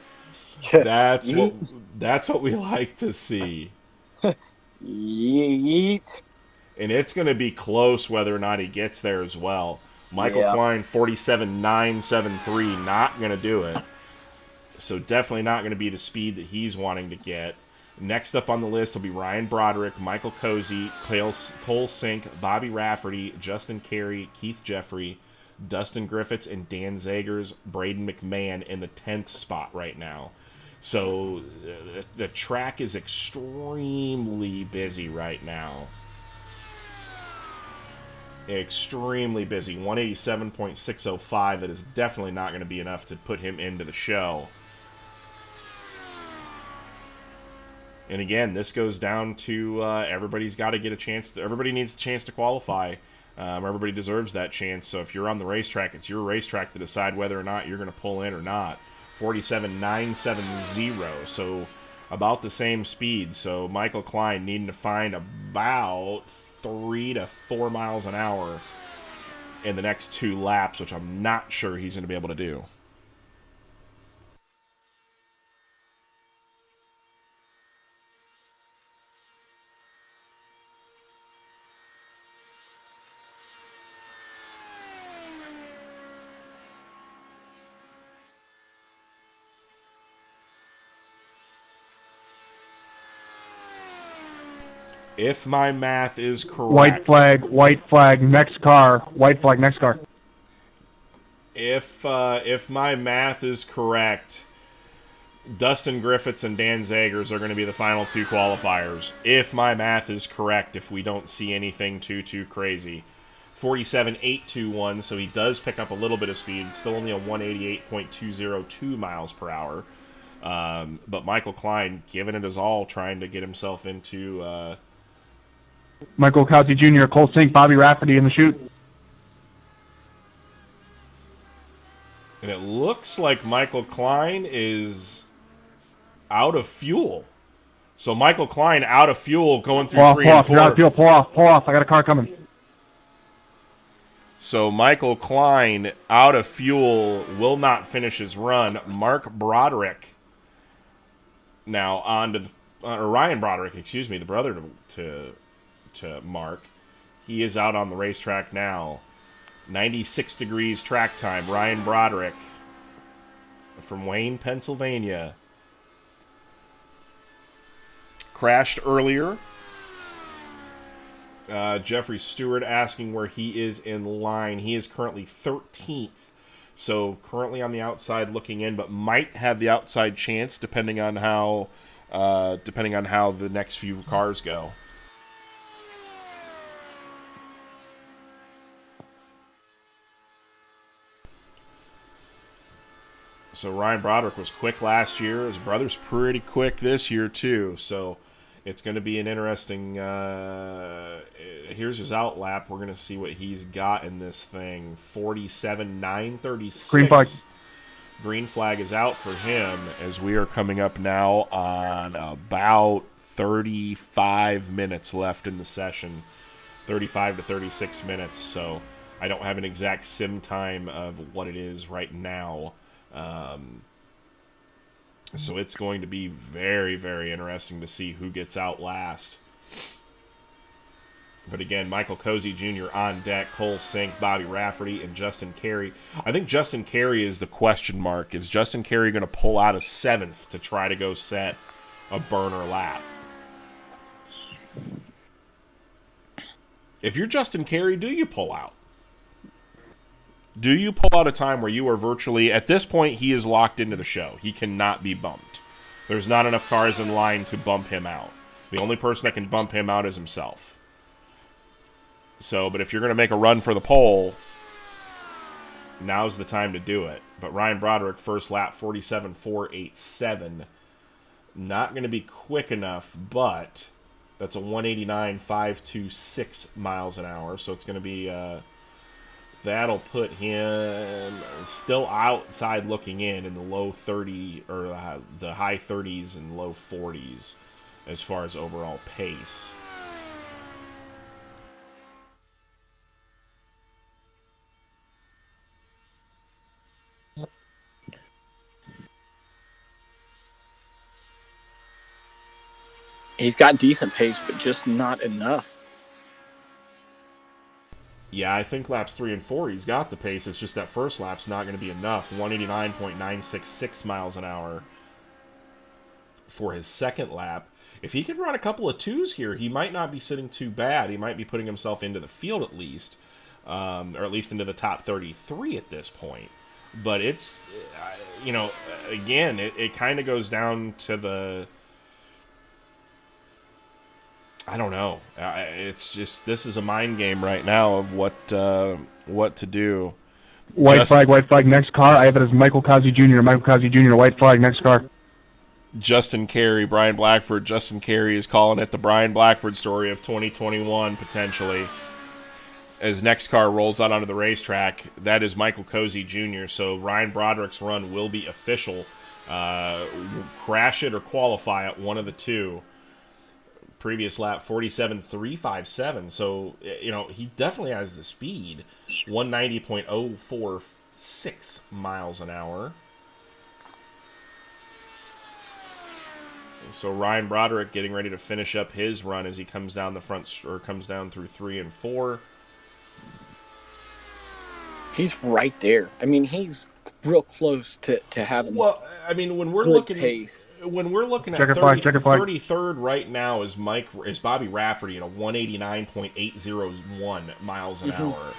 That's what we like to see.
Yeet.
And it's going to be close whether or not he gets there as well. Michael Klein, 47.973, not going to do it. So definitely not going to be the speed that he's wanting to get. Next up on the list will be Ryan Broderick, Michael Cozy, Cole Sink, Bobby Rafferty, Justin Carey, Keith Jeffrey, Dustin Griffiths, and Dan Zagers, Braden McMahon in the 10th spot right now. So the track is extremely busy right now. extremely busy. 187.605. That is definitely not going to be enough to put him into the show. And again, this goes down to everybody's got to get a chance. Everybody needs a chance to qualify. Everybody deserves that chance. So if you're on the racetrack, it's your racetrack to decide whether or not you're going to pull in or not. 47.970. So about the same speed. So Michael Klein needing to find about 3 to 4 miles an hour in the next 2 laps, which I'm not sure he's going to be able to do. If my math is correct.
White flag, next car. White flag, next car.
If my math is correct, Dustin Griffiths and Dan Zagers are going to be the final 2 qualifiers. If my math is correct, if we don't see anything too crazy. 47.821, so he does pick up a little bit of speed. Still only a 188.202 miles per hour. But Michael Klein giving it his all, trying to get himself into...
Michael Kowski Jr., Cole Sink, Bobby Rafferty in the chute.
And it looks like Michael Klein is out of fuel. So Michael Klein out of fuel going through 3 and 4.
You're out of fuel. Pull off. I got a car coming.
So Michael Klein out of fuel, will not finish his run. Mark Broderick now on to Ryan Broderick, excuse me, the brother to Mark. He is out on the racetrack now. 96 degrees track time. Ryan Broderick from Wayne, Pennsylvania. Crashed earlier. Jeffrey Stewart asking where he is in line. He is currently 13th. So currently on the outside looking in, but might have the outside chance depending on how the next few cars go. So Ryan Broderick was quick last year. His brother's pretty quick this year too. So it's going to be an interesting... here's his out lap. We're going to see what he's got in this thing. 47.936.
Green flag.
Green flag is out for him as we are coming up now on about 35 minutes left in the session. 35 to 36 minutes. So I don't have an exact sim time of what it is right now. So it's going to be very, very interesting to see who gets out last. But again, Michael Cozy Jr. on deck, Cole Sink, Bobby Rafferty, and Justin Carey. I think Justin Carey is the question mark. Is Justin Carey going to pull out a 7th to try to go set a burner lap? If you're Justin Carey, do you pull out? Do you pull out a time where you are virtually... At this point, he is locked into the show. He cannot be bumped. There's not enough cars in line to bump him out. The only person that can bump him out is himself. So, but if you're going to make a run for the pole, now's the time to do it. But Ryan Broderick, first lap, 47.487. Not going to be quick enough, but that's a 189.526 miles an hour. So it's going to be... that'll put him still outside looking in the low 30 or the high 30s and low 40s as far as overall pace.
He's got decent pace, but just not enough.
Yeah, I think laps 3 and 4, he's got the pace. It's just that first lap's not going to be enough. 189.966 miles an hour for his second lap. If he could run a couple of 2s here, he might not be sitting too bad. He might be putting himself into the field at least, or at least into the top 33 at this point. But it's, again, it kind of goes down to I don't know. It's just, this is a mind game right now of what to do.
White flag, next car. I have it as Michael Kazi Jr. Michael Kazi Jr. White flag, next car.
Justin Carey, Brian Blackford. Justin Carey is calling it the Brian Blackford story of 2021, potentially. As next car rolls out onto the racetrack, that is Michael Cozy Jr. So Ryan Broderick's run will be official. Crash it or qualify it, one of the two. Previous lap 47.357. So, you know, he definitely has the speed. 190.046 miles an hour. So Ryan Broderick getting ready to finish up his run as he comes down the front, or comes down through 3 and 4.
He's right there. I mean, he's real close to having.
Well, I mean, when we're
good
looking
pace.
When we're looking at 33rd right now is Bobby Rafferty at a 189.801 miles an hour,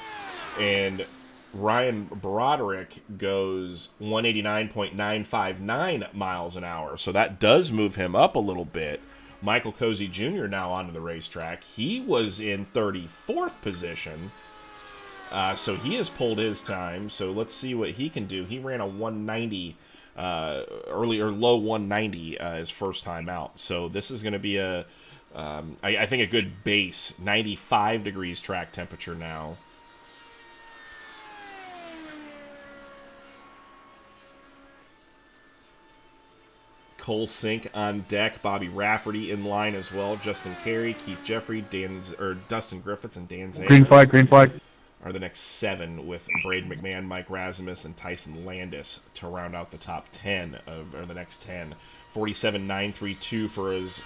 and Ryan Broderick goes 189.959 miles an hour. So that does move him up a little bit. Michael Cozy Jr. now onto the racetrack. He was in 34th position. So he has pulled his time. So let's see what he can do. He ran a 190 low 190 his first time out. So this is going to be I think a good base. 95 degrees track temperature now. Cole Sink on deck. Bobby Rafferty in line as well. Justin Carey, Keith Jeffrey, Dustin Griffiths, and Dan Zayers.
Green flag.
Are the next 7 with Braden McMahon, Mike Rasmus, and Tyson Landis to round out the top 10 or the next 10. 47.932 for his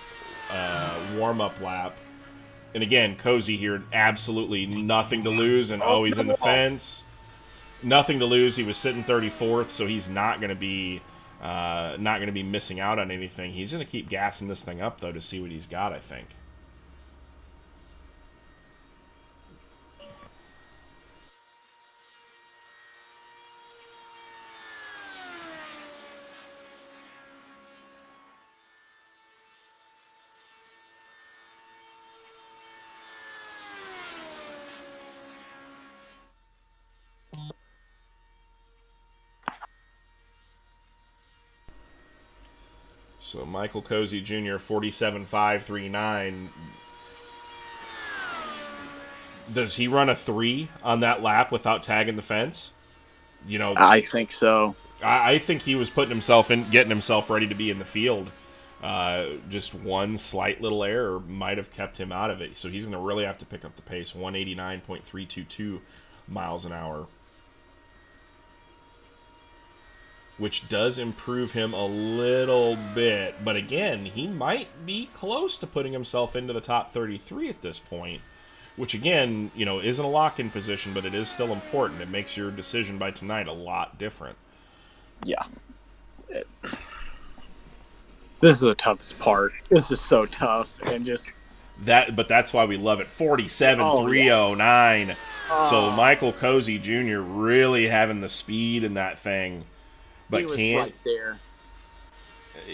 warm-up lap. And again, Cozy here, absolutely nothing to lose, and always in the fence. Nothing to lose. He was sitting 34th, so he's not going to be missing out on anything. He's going to keep gassing this thing up, though, to see what he's got, I think. So Michael Cozy Jr., 47.539. Does he run a 3 on that lap without tagging the fence? You know,
I think so.
I think he was putting himself in, getting himself ready to be in the field. Just one slight little error might have kept him out of it. So he's going to really have to pick up the pace. 189.322 miles an hour. Which does improve him a little bit. But again, he might be close to putting himself into the top 33 at this point. Which again, you know, isn't a lock-in position, but it is still important. It makes your decision by tonight a lot different.
Yeah. This is the toughest part. This is so tough. And just...
But that's why we love it. 47.309. Yeah. So Michael Cozy Jr. really having the speed in that thing. But
he was
can't.
Right there.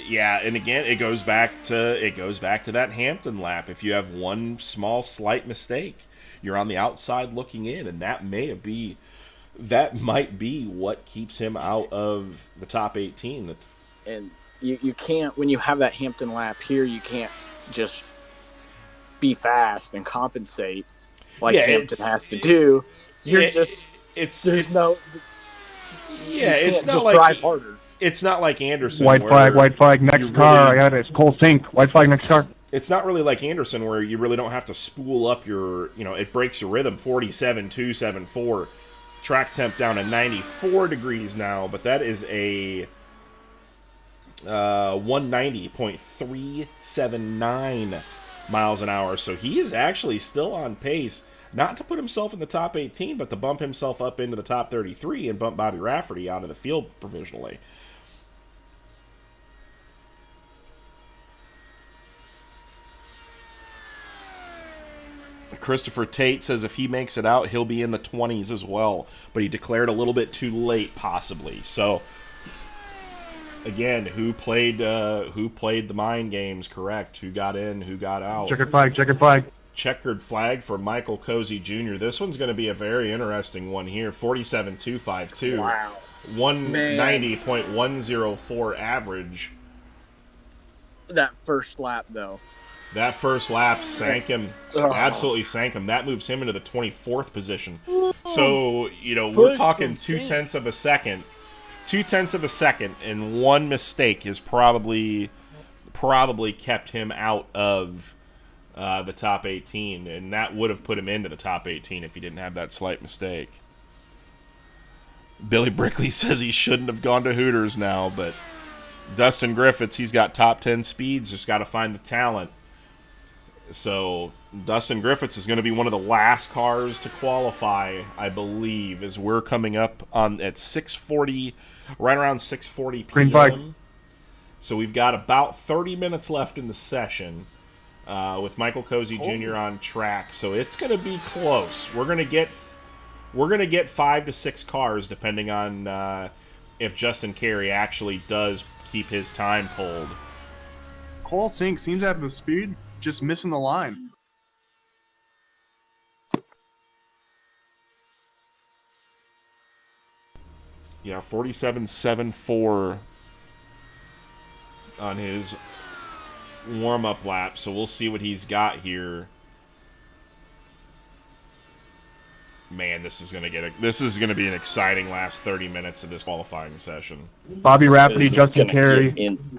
Yeah, and again, it goes back to that Hampton lap. If you have one small slight mistake, you're on the outside looking in, and that might be what keeps him out of the top 18.
And you can't, when you have that Hampton lap here, you can't just be fast and compensate like Hampton has to do. It's
not like
drive harder.
It's not like Anderson.
White flag, next car. I got it. It's Cole Sink. White flag, next car.
It's not really like Anderson where you really don't have to spool up your, it breaks your rhythm. 47.274. Track temp down to 94 degrees now, but that is a 190.379 miles an hour. So he is actually still on pace, not to put himself in the top 18, but to bump himself up into the top 33 and bump Bobby Rafferty out of the field provisionally. Christopher Tate says if he makes it out, he'll be in the 20s as well, but he declared a little bit too late, possibly. So again, who played the mind games correct? Who got in? Who got out?
Checkered flag. Checkered flag.
Checkered flag for Michael Cozy Jr. This one's going to be a very interesting one here. 47.252.
Wow.
190.104 average.
That first lap, though.
That first lap sank him.
Oh.
Absolutely sank him. That moves him into the 24th position. So, we're talking 0.2 of a second. 0.2 of a second, and one mistake has probably kept him out of the top 18, and that would have put him into the top 18 if he didn't have that slight mistake. Billy Brickley says he shouldn't have gone to Hooters now, but Dustin Griffiths, he's got top 10 speeds, just got to find the talent. So Dustin Griffiths is going to be one of the last cars to qualify, I believe, as we're coming up on at 6:40, right around 6:40 p.m.
Green flag.
So we've got about 30 minutes left in the session with Michael Cozy Jr. on track. So it's going to be close. We're going to get 5 to 6 cars, depending on if Justin Carey actually does keep his time pulled.
Cole Sink seems to have the speed, just missing the line.
Yeah, 47.74 on his warm-up lap, so we'll see what he's got here. Man, this is gonna be an exciting last 30 minutes of this qualifying session.
Bobby Rafferty, Justin Carey,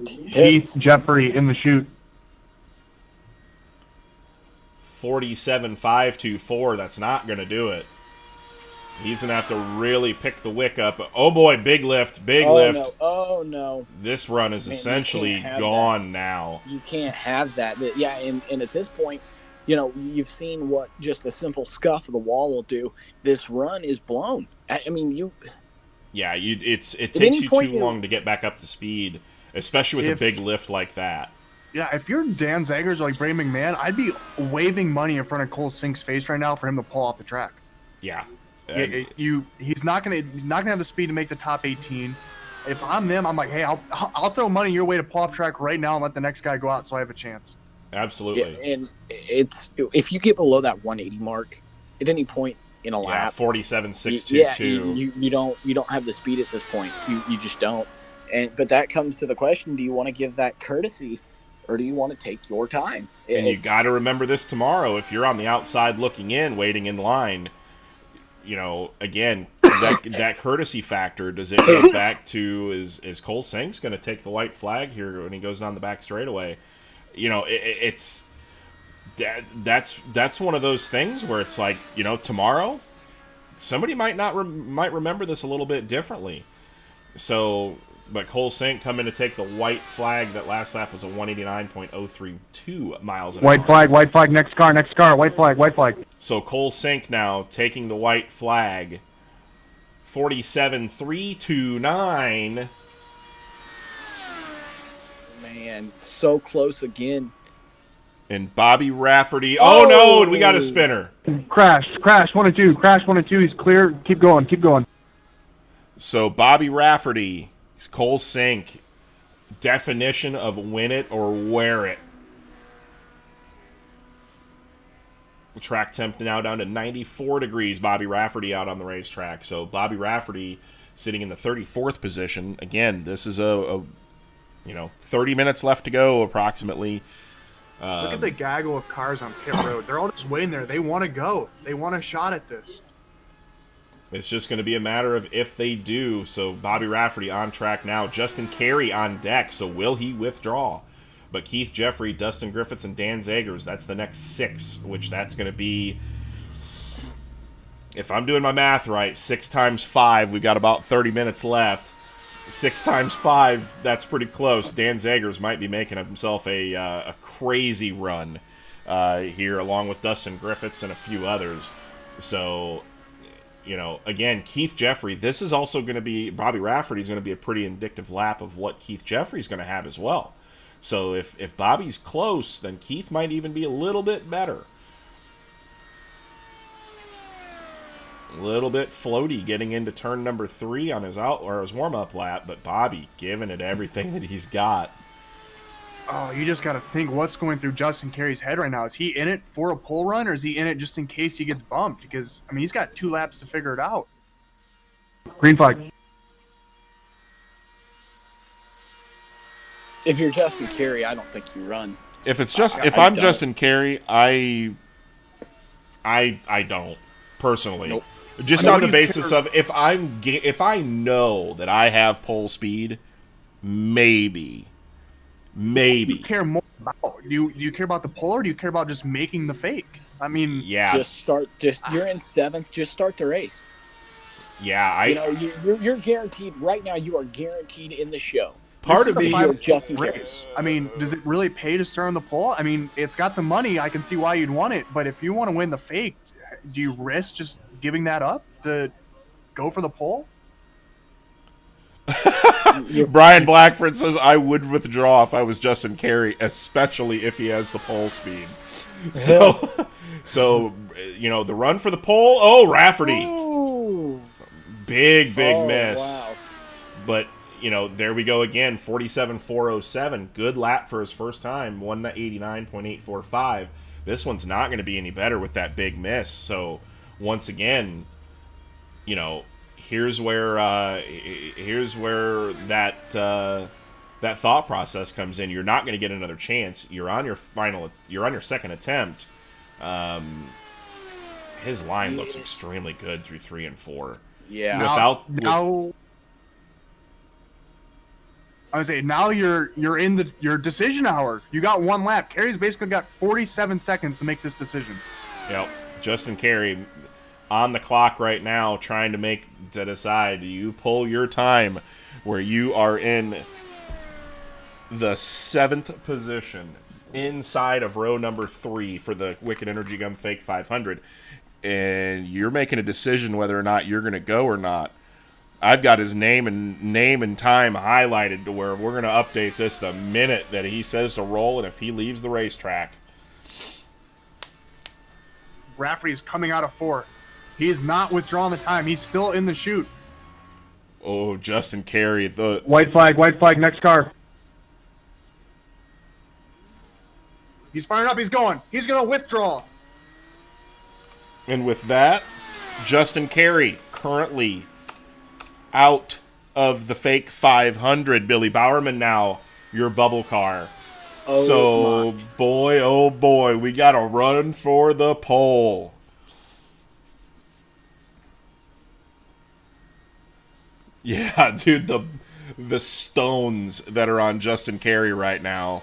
Keith Jeffrey in the chute.
47.524. That's not gonna do it. He's gonna have to really pick the wick up. Oh boy, big lift, big lift.
No. Oh no!
This run is essentially gone now.
You can't have that. Yeah, and at this point, you've seen what just a simple scuff of the wall will do. This run is blown. I mean,
Yeah, it takes you too long to get back up to speed, especially with a big lift like that.
Yeah, if you're Dan Zagers or like Brady McMahon, I'd be waving money in front of Cole Sink's face right now for him to pull off the track.
Yeah.
He's not gonna have the speed to make the top 18. If I'm them, I'm like, hey, I'll throw money your way to pull off track right now and let the next guy go out so I have a chance.
Absolutely.
Yeah, and it's if you get below that 180 mark at any point in a lap,
47.622.
you don't have the speed at this point. You just don't. But that comes to the question: do you want to give that courtesy, or do you want to take your time?
And you got to remember this tomorrow. If you're on the outside looking in, waiting in line, again, that courtesy factor, does it go back to is Cole Sink's going to take the white flag here when he goes down the back straightaway? That's one of those things where it's like, tomorrow somebody might remember this a little bit differently. So, but Cole Sink coming to take the white flag. That last lap was a 189.032 miles an hour.
White flag, next car, white flag.
So Cole Sink now taking the white flag. 47.329.
Man, so close again.
And Bobby Rafferty. Oh no, we got a spinner.
Crash, 1 and 2, crash 1 and 2. He's clear. Keep going.
So Bobby Rafferty, Cole Sink, definition of win it or wear it. The track temp now down to 94 degrees. Bobby Rafferty out on the racetrack. So Bobby Rafferty sitting in the 34th position. Again, this is a 30 minutes left to go approximately.
Look at the gaggle of cars on pit road. They're all just waiting there. They want to go. They want a shot at this.
It's just going to be a matter of if they do. So Bobby Rafferty on track now. Justin Carey on deck. So will he withdraw? But Keith Jeffrey, Dustin Griffiths, and Dan Zagers, that's the next 6, which that's going to be, if I'm doing my math right, 6 times 5. We've got about 30 minutes left. 6 times 5, that's pretty close. Dan Zagers might be making himself a crazy run here, along with Dustin Griffiths and a few others. So, again, Keith Jeffrey, this is also going to be, Bobby Rafferty's going to be a pretty indicative lap of what Keith Jeffrey's going to have as well. So if Bobby's close, then Keith might even be a little bit better. A little bit floaty getting into turn number 3 on his his warm-up lap, but Bobby giving it everything that he's got.
Oh, you just got to think what's going through Justin Carey's head right now. Is he in it for a pole run, or is he in it just in case he gets bumped? Because, I mean, he's got 2 laps to figure it out.
Green flag.
If you're Justin Carey, I don't think you run.
If I'm Justin Carey, I don't personally.
Nope.
Just on the basis of if I know that I have pole speed, maybe.
Do you care more about? Do you care about the pole, or do you care about just making the fake? I mean,
yeah.
You're in 7th. Just start the race.
Yeah,
you're guaranteed right now. You are guaranteed in the show.
Part of
me, Justin
race. I mean, does it really pay to start on the pole? I mean, it's got the money. I can see why you'd want it, but if you want to win the fake, do you risk just giving that up to go for the pole?
Brian Blackford says, I would withdraw if I was Justin Carey, especially if he has the pole speed. So the run for the pole. Oh, Rafferty.
Ooh.
Big miss.
Wow.
But, there we go again. 47.407. Good lap for his first time. 189.845. This one's not going to be any better with that big miss. So, once again, here's where that thought process comes in. You're not going to get another chance. You're on your second attempt. His line looks extremely good through 3 and 4.
Yeah.
Now I would say now you're in your decision hour. You got 1 lap. Carey's basically got 47 seconds to make this decision.
Yep. Justin Carey on the clock right now, trying to decide, do you pull your time where you are in the 7th position inside of row number 3 for the Wicked Energy Gum Fake 500, and you're making a decision whether or not you're going to go or not. I've got his name and time highlighted to where we're going to update this the minute that he says to roll and if he leaves the racetrack.
Rafferty's coming out of 4. He is not withdrawing the time. He's still in the chute.
Oh, Justin Carey. The
white flag, next car.
He's firing up. He's going. He's going to withdraw.
And with that, Justin Carey currently out of the Fake 500. Billy Bowerman now your bubble car. Oh boy, we got to run for the pole. Yeah, dude, the stones that are on Justin Carey right now.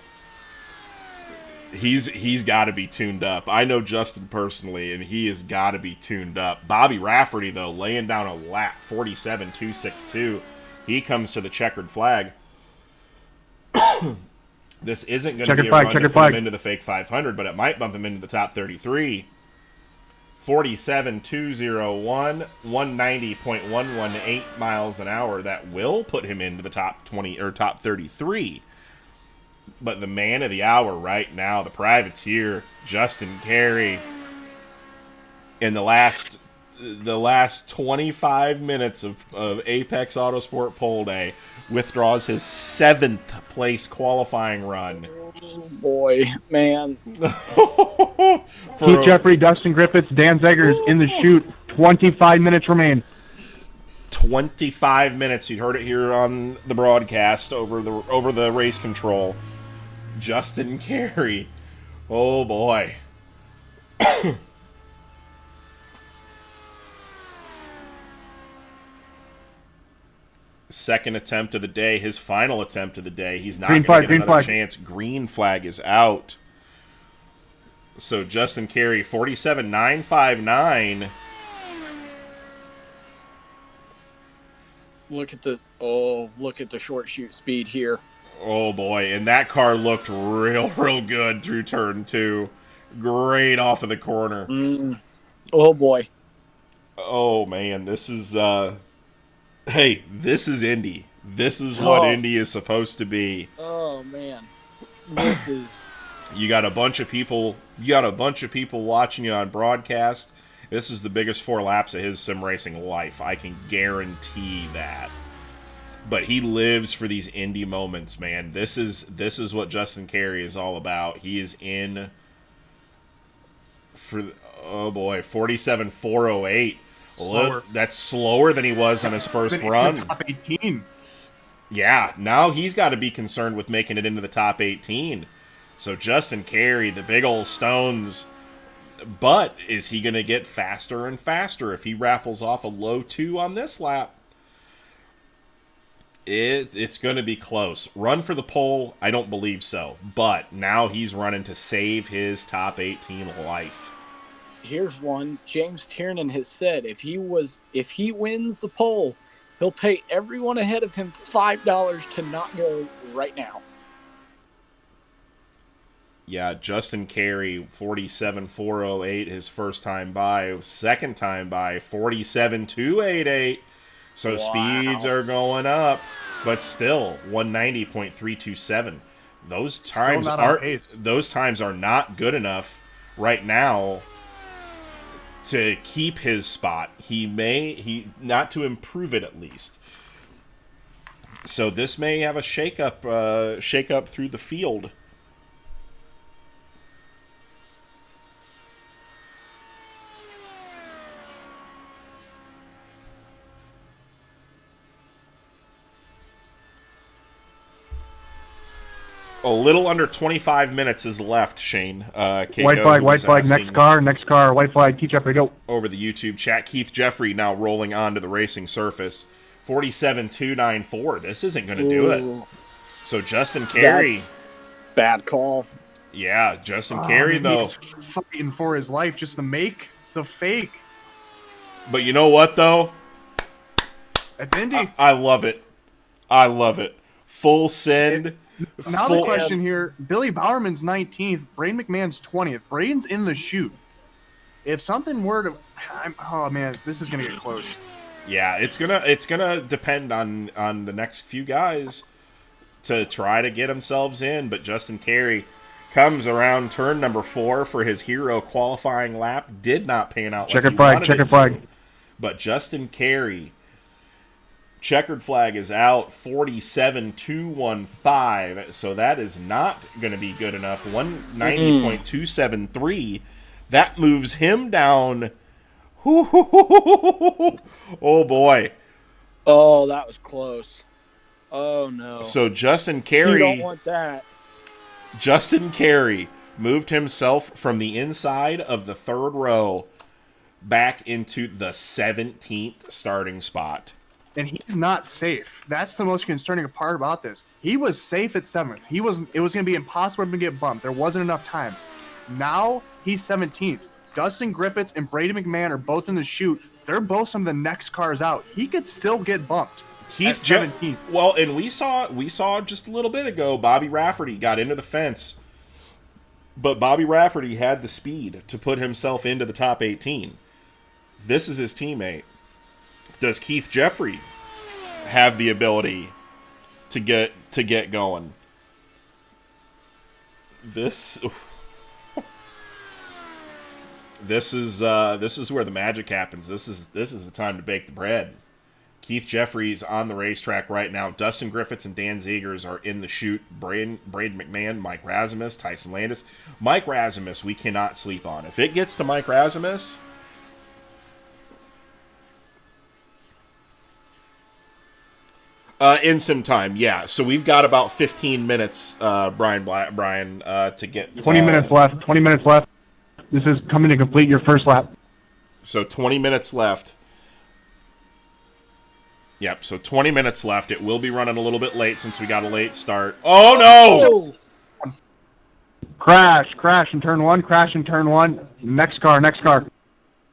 He's got to be tuned up. I know Justin personally, and he has got to be tuned up. Bobby Rafferty, though, laying down a lap, 47.262. He comes to the checkered flag. This isn't going to be a run to put him into the Fake 500, but it might bump him into the top 33. 47.201, 190.118 miles an hour. That will put him into the top 20 or top 33. But the man of the hour right now, the privateer, Justin Carey, in the last 25 minutes of Apex Autosport Pole Day, withdraws his 7th place qualifying run.
Oh boy, man.
Pete Jeffrey, Dustin Griffiths, Dan Zegers in the chute. 25 minutes remain.
25 minutes. You heard it here on the broadcast over the race control. Justin Carey. Oh boy. Second attempt of the day, his final attempt of the day. He's not going to get another chance. Green flag is out. So Justin Carey, 47.959.
Look at the short chute speed here.
Oh boy, and that car looked real good through turn 2. Great off of the corner.
Oh boy.
Oh man, this is hey, this is Indy. This is what Indy is supposed to be.
Oh man. This is
you got a bunch of people watching you on broadcast, This is the biggest 4 laps of his sim racing life. I can guarantee that. But he lives for these Indy moments, man. This is what Justin Carey is all about. He is in for, oh boy, 47.408.
Slower.
That's slower than he was on his first
Been in
run.
the top 18.
Yeah, now he's got to be concerned with making it into the top 18. So Justin Carey, the big old stones. But is he going to get faster and faster if he raffles off a low 2 on this lap? It's going to be close. Run for the pole? I don't believe so. But now he's running to save his top 18 life.
Here's one. James Tiernan has said if he wins the pole, he'll pay everyone ahead of him $5 to not go right now.
Yeah, Justin Carey, 47.408, his first time by. Second time by, 47.288. So
Wow.
speeds are going up, but still 190.327. Those times are not good enough right now to keep his spot. He not to improve it at least. So this may have a shake up through the field. A little under 25 minutes is left, Shane. Keiko,
White flag, next car, white flag, Keith Jeffrey, go.
Over the YouTube chat, Keith Jeffrey now rolling onto the racing surface. 47.294. This isn't going to do it. So Justin Carey.
That's bad call.
Yeah, Justin Carey, though.
He's fighting for his life just to make the fake.
But you know what, though?
That's Indy.
I love it. I love it. Full send.
Now the question here, Billy Bowerman's 19th, Braden McMahon's 20th. Braden's in the chute. If something were to... oh, man, this is going to get close.
Yeah, it's gonna depend on the next few guys to try to get themselves in, but Justin Carey comes around turn number 4 for his hero qualifying lap. Did not pan out.
Checkered flag.
But Justin Carey, checkered flag is out, 47.215. So that is not going to be good enough. 190.273. That moves him down. Oh boy.
Oh, that was close. Oh no.
So Justin Carey.
You don't want that.
Justin Carey moved himself from the inside of the third row back into the 17th starting spot.
And he's not safe. That's the most concerning part about this. He was safe at 7th. It was going to be impossible to get bumped. There wasn't enough time. Now he's 17th. Dustin Griffiths and Brady McMahon are both in the chute. They're both some of the next cars out. He could still get bumped.
Keith 17th. Well, and we saw just a little bit ago, Bobby Rafferty got into the fence. But Bobby Rafferty had the speed to put himself into the top 18. This is his teammate. Does Keith Jeffrey have the ability to get going? This is where the magic happens. This is the time to bake the bread. Keith Jeffrey's on the racetrack right now. Dustin Griffiths and Dan Zegers are in the chute. Braden McMahon, Mike Razimus, Tyson Landis. Mike Razimus, we cannot sleep on. If it gets to Mike Razimus, in some time, yeah. So we've got about 15 minutes, Brian, to get
20 minutes left. 20 minutes left. This is coming to complete your first lap.
So 20 minutes left. Yep, so 20 minutes left. It will be running a little bit late since we got a late start. Oh, no!
Crash in turn 1, Next car.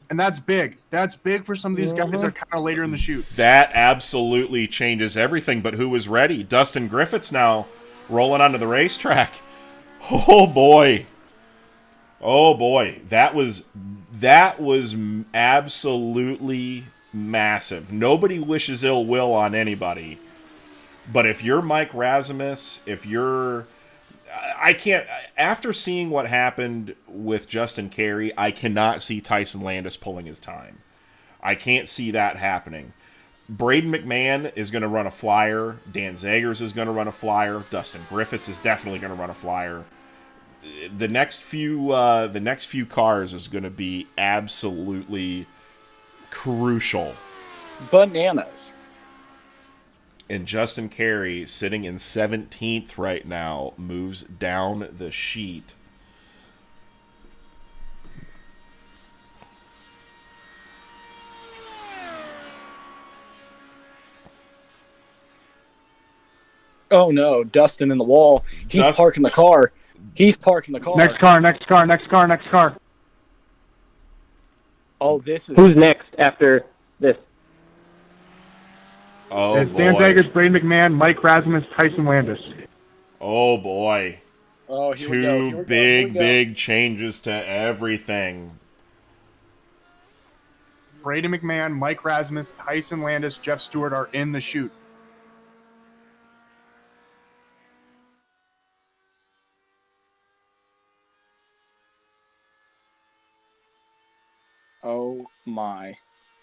And that's big. That's big for some of these guys that are kind of later in the chute.
That absolutely changes everything, but who was ready? Dustin Griffiths now rolling onto the racetrack. Oh, boy. That was absolutely massive. Nobody wishes ill will on anybody. But if you're Mike Razimus, if you're I can't. After seeing what happened with Justin Carey, I cannot see Tyson Landis pulling his time. I can't see that happening. Braden McMahon is going to run a flyer. Dan Zagers is going to run a flyer. Dustin Griffiths is definitely going to run a flyer. The next few cars is going to be absolutely crucial.
Bananas.
And Justin Carey, sitting in 17th right now, moves down the sheet.
Oh no, Dustin in the wall. He's parking the car. He's parking the car.
Next car.
Oh, this is...
Who's next after this?
Oh,
it's Dan Zagers, Braden McMahon, Mike Rasmus, Tyson Landis.
Oh, boy.
Oh,
Two big changes to everything.
Braden McMahon, Mike Rasmus, Tyson Landis, Jeff Stewart are in the chute.
Oh my.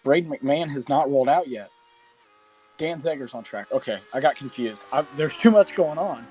Braden McMahon has not rolled out yet. Dan Zagers on track. Okay, I got confused. There's too much going on.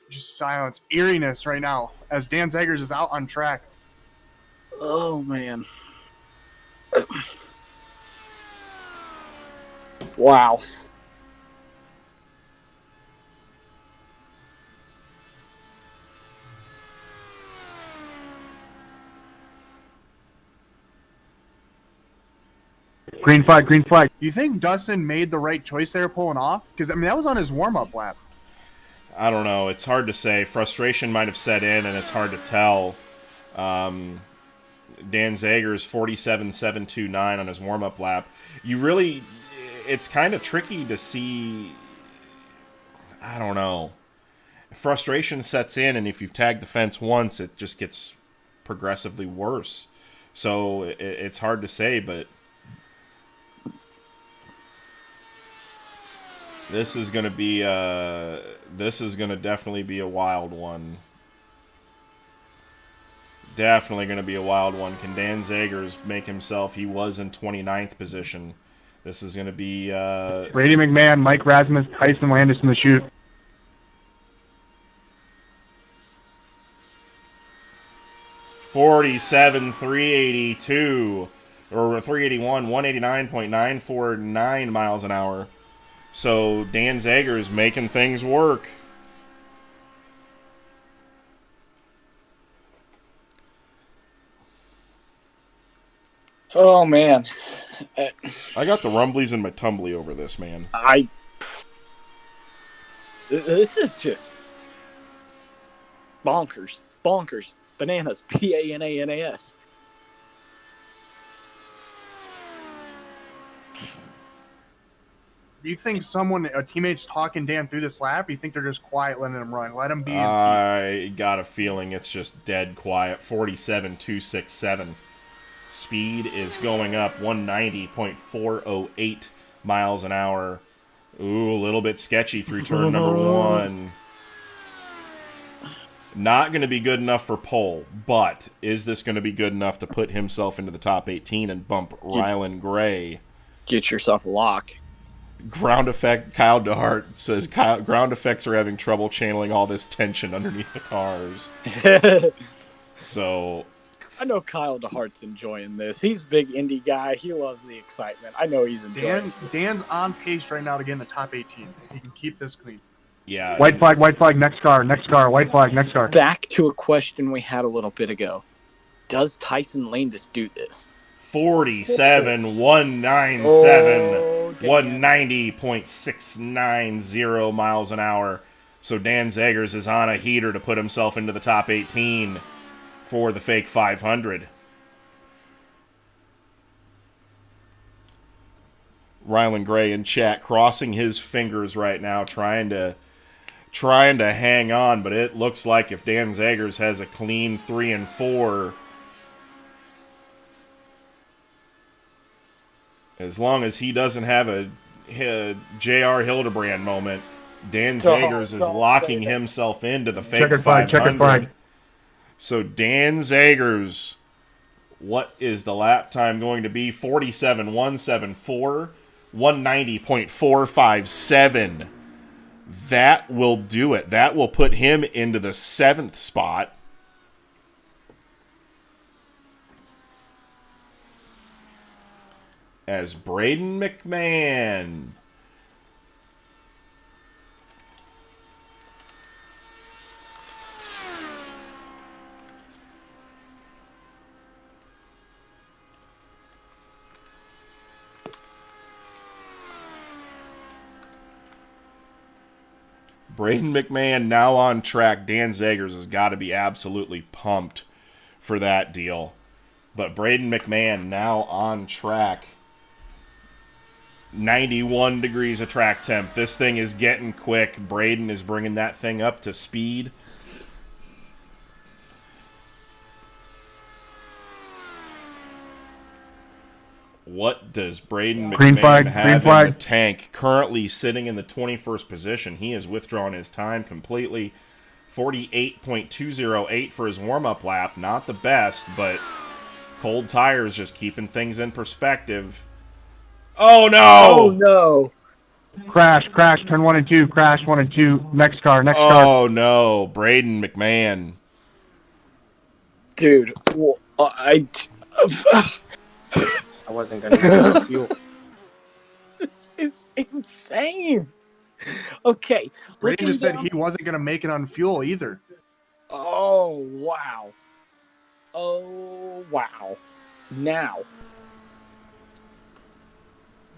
Just silence, eeriness right now as Dan Zagers is out on track.
Oh, man. Wow.
Green flag.
You think Dustin made the right choice there pulling off? Because, I mean, that was on his warm-up lap.
I don't know. It's hard to say. Frustration might have set in, and it's hard to tell. Dan Zagers 47.729 on his warm-up lap. It's kind of tricky to see. I don't know. Frustration sets in, and if you've tagged the fence once, it just gets progressively worse. So it's hard to say, but this is going to definitely be a wild one. Definitely going to be a wild one. Can Dan Zagers make himself? He was in 29th position. This is going to be...
Brady McMahon, Mike Rasmus, Tyson Landis in the chute.
.382 or 381, 189.949 miles an hour. So Dan Zagers making things work.
Oh, man.
I got the rumblies and my tumbly over this, man.
This is just bonkers. Bananas. Bananas.
Do you think a teammate's talking Dan through this lap? Or you think they're just quiet, letting him run? Let him be in peace.
I got a feeling it's just dead quiet. 47.267. Speed is going up 190.408 miles an hour. Ooh, a little bit sketchy through turn number 1. Not going to be good enough for pole, but is this going to be good enough to put himself into the top 18 and bump Rylan Gray?
Get yourself a lock.
Ground effect, Kyle DeHart says ground effects are having trouble channeling all this tension underneath the cars. So
I know Kyle DeHart's enjoying this. He's a big indie guy. He loves the excitement. I know he's enjoying this.
Dan's on pace right now to get in the top 18. If he can keep this clean.
Yeah.
White flag, next car, white flag, next car.
Back to a question we had a little bit ago. Does Tyson Landis do this?
47, 197,
Oh, damn.
190.690 miles an hour. So Dan Zegers is on a heater to put himself into the top 18 for the fake 500. Rylan Gray in chat crossing his fingers right now, trying to hang on, but it looks like if Dan Zegers has a clean 3 and 4, as long as he doesn't have a J.R. Hildebrand moment, Dan Zegers is locking himself into the fake 500.
Checkered flag.
So Dan Zegers, what is the lap time going to be? 47.174, 190.457. That will do it. That will put him into the 7th spot. As Braden McMahon now on track. Dan Zegers has got to be absolutely pumped for that deal. But Braden McMahon now on track. 91 degrees of track temp. This thing is getting quick. Braden is bringing that thing up to speed. What does Braden McMahon have in the tank? Currently sitting in the 21st position. He has withdrawn his time completely. 48.208 for his warm-up lap. Not the best, but cold tires just keeping things in perspective. Oh, no!
Oh, no.
Crash, turn 1 and 2, crash 1 and 2, next car.
Oh, no, Braden McMahon.
Dude, well, I
wasn't going to use fuel.
This is insane. Okay.
Braden just said he wasn't going to make it on fuel either.
Oh, wow. Oh, wow. Now.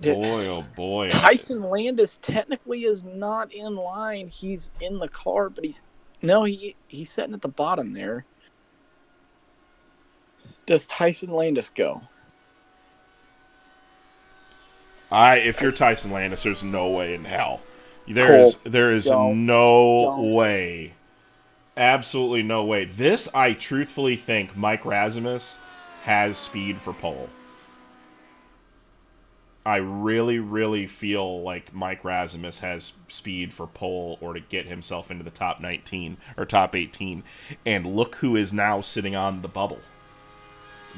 Boy, oh boy.
Tyson Landis technically is not in line. He's in the car, but he's sitting at the bottom there. Does Tyson Landis go?
If you're Tyson Landis, there's no way in hell. There is no way. Absolutely no way. This, I truthfully think Mike Razimus has speed for pole. I really, really feel like Mike Razimus has speed for pole or to get himself into the top 19 or top 18. And look who is now sitting on the bubble.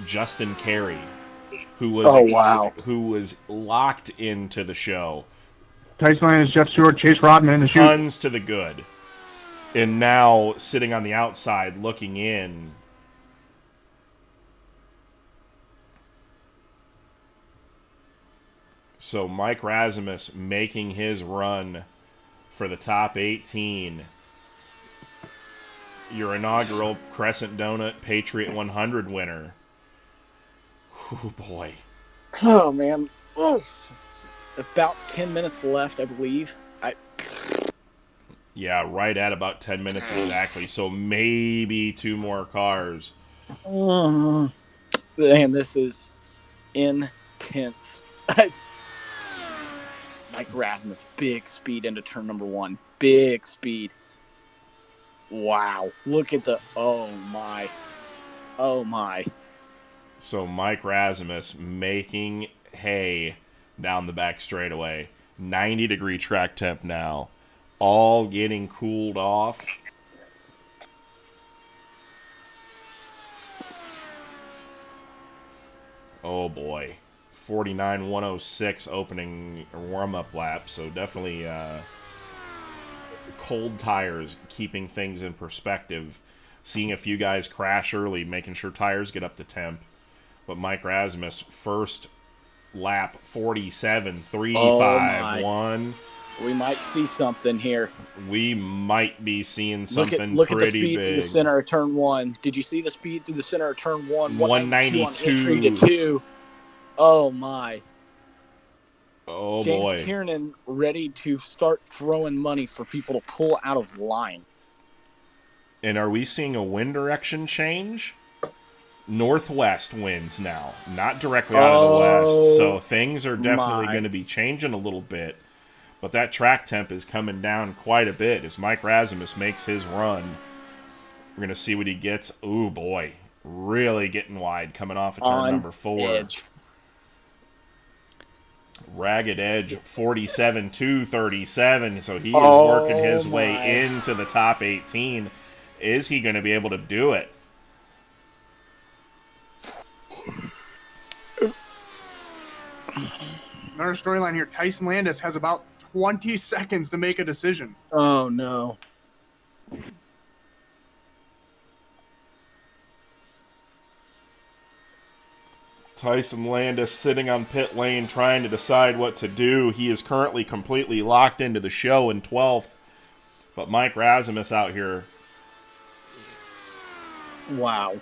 Justin Carey, who was locked into the show.
Tyson Landis, Jeff Stewart, Chase Rodman,
tons to the good. And now sitting on the outside looking in. So Mike Razimus making his run for the top 18. Your inaugural Crescent Donut Patriot 100 winner. Oh, boy.
Oh, man. Oh. About 10 minutes left, I believe.
Yeah, right at about 10 minutes exactly. So maybe 2 more cars.
Man, this is intense. Mike Rasmus, big speed into turn number 1. Big speed. Wow. Look at the... Oh, my. Oh, my.
So Mike Rasmus making hay down the back straightaway. 90-degree track temp now. All getting cooled off. Oh, boy. 49.106 opening warm-up lap, so definitely cold tires keeping things in perspective. Seeing a few guys crash early, making sure tires get up to temp. But Mike Rasmus, first lap 47.351.
We might see something here.
We might be seeing something
look at the
pretty
speed
big.
through the center of turn 1. Did you see the speed through the center of turn 1?
192
to 2. Oh my.
Oh
James
boy.
Tiernan ready to start throwing money for people to pull out of line.
And are we seeing a wind direction change? Northwest winds now, not directly out of the west. So things are definitely going to be changing a little bit. But that track temp is coming down quite a bit as Mike Rasmus makes his run. We're going to see what he gets. Ooh, boy. Really getting wide coming off of turn number 4.
Edge.
Ragged Edge 47-237. So he is working his way into the top 18. Is he going to be able to do it?
Another storyline here. Tyson Landis has about 20 seconds to make a decision.
Oh, no.
Tyson Landis sitting on pit lane trying to decide what to do. He is currently completely locked into the show in 12th. But Mike Rasmus out here.
Wow.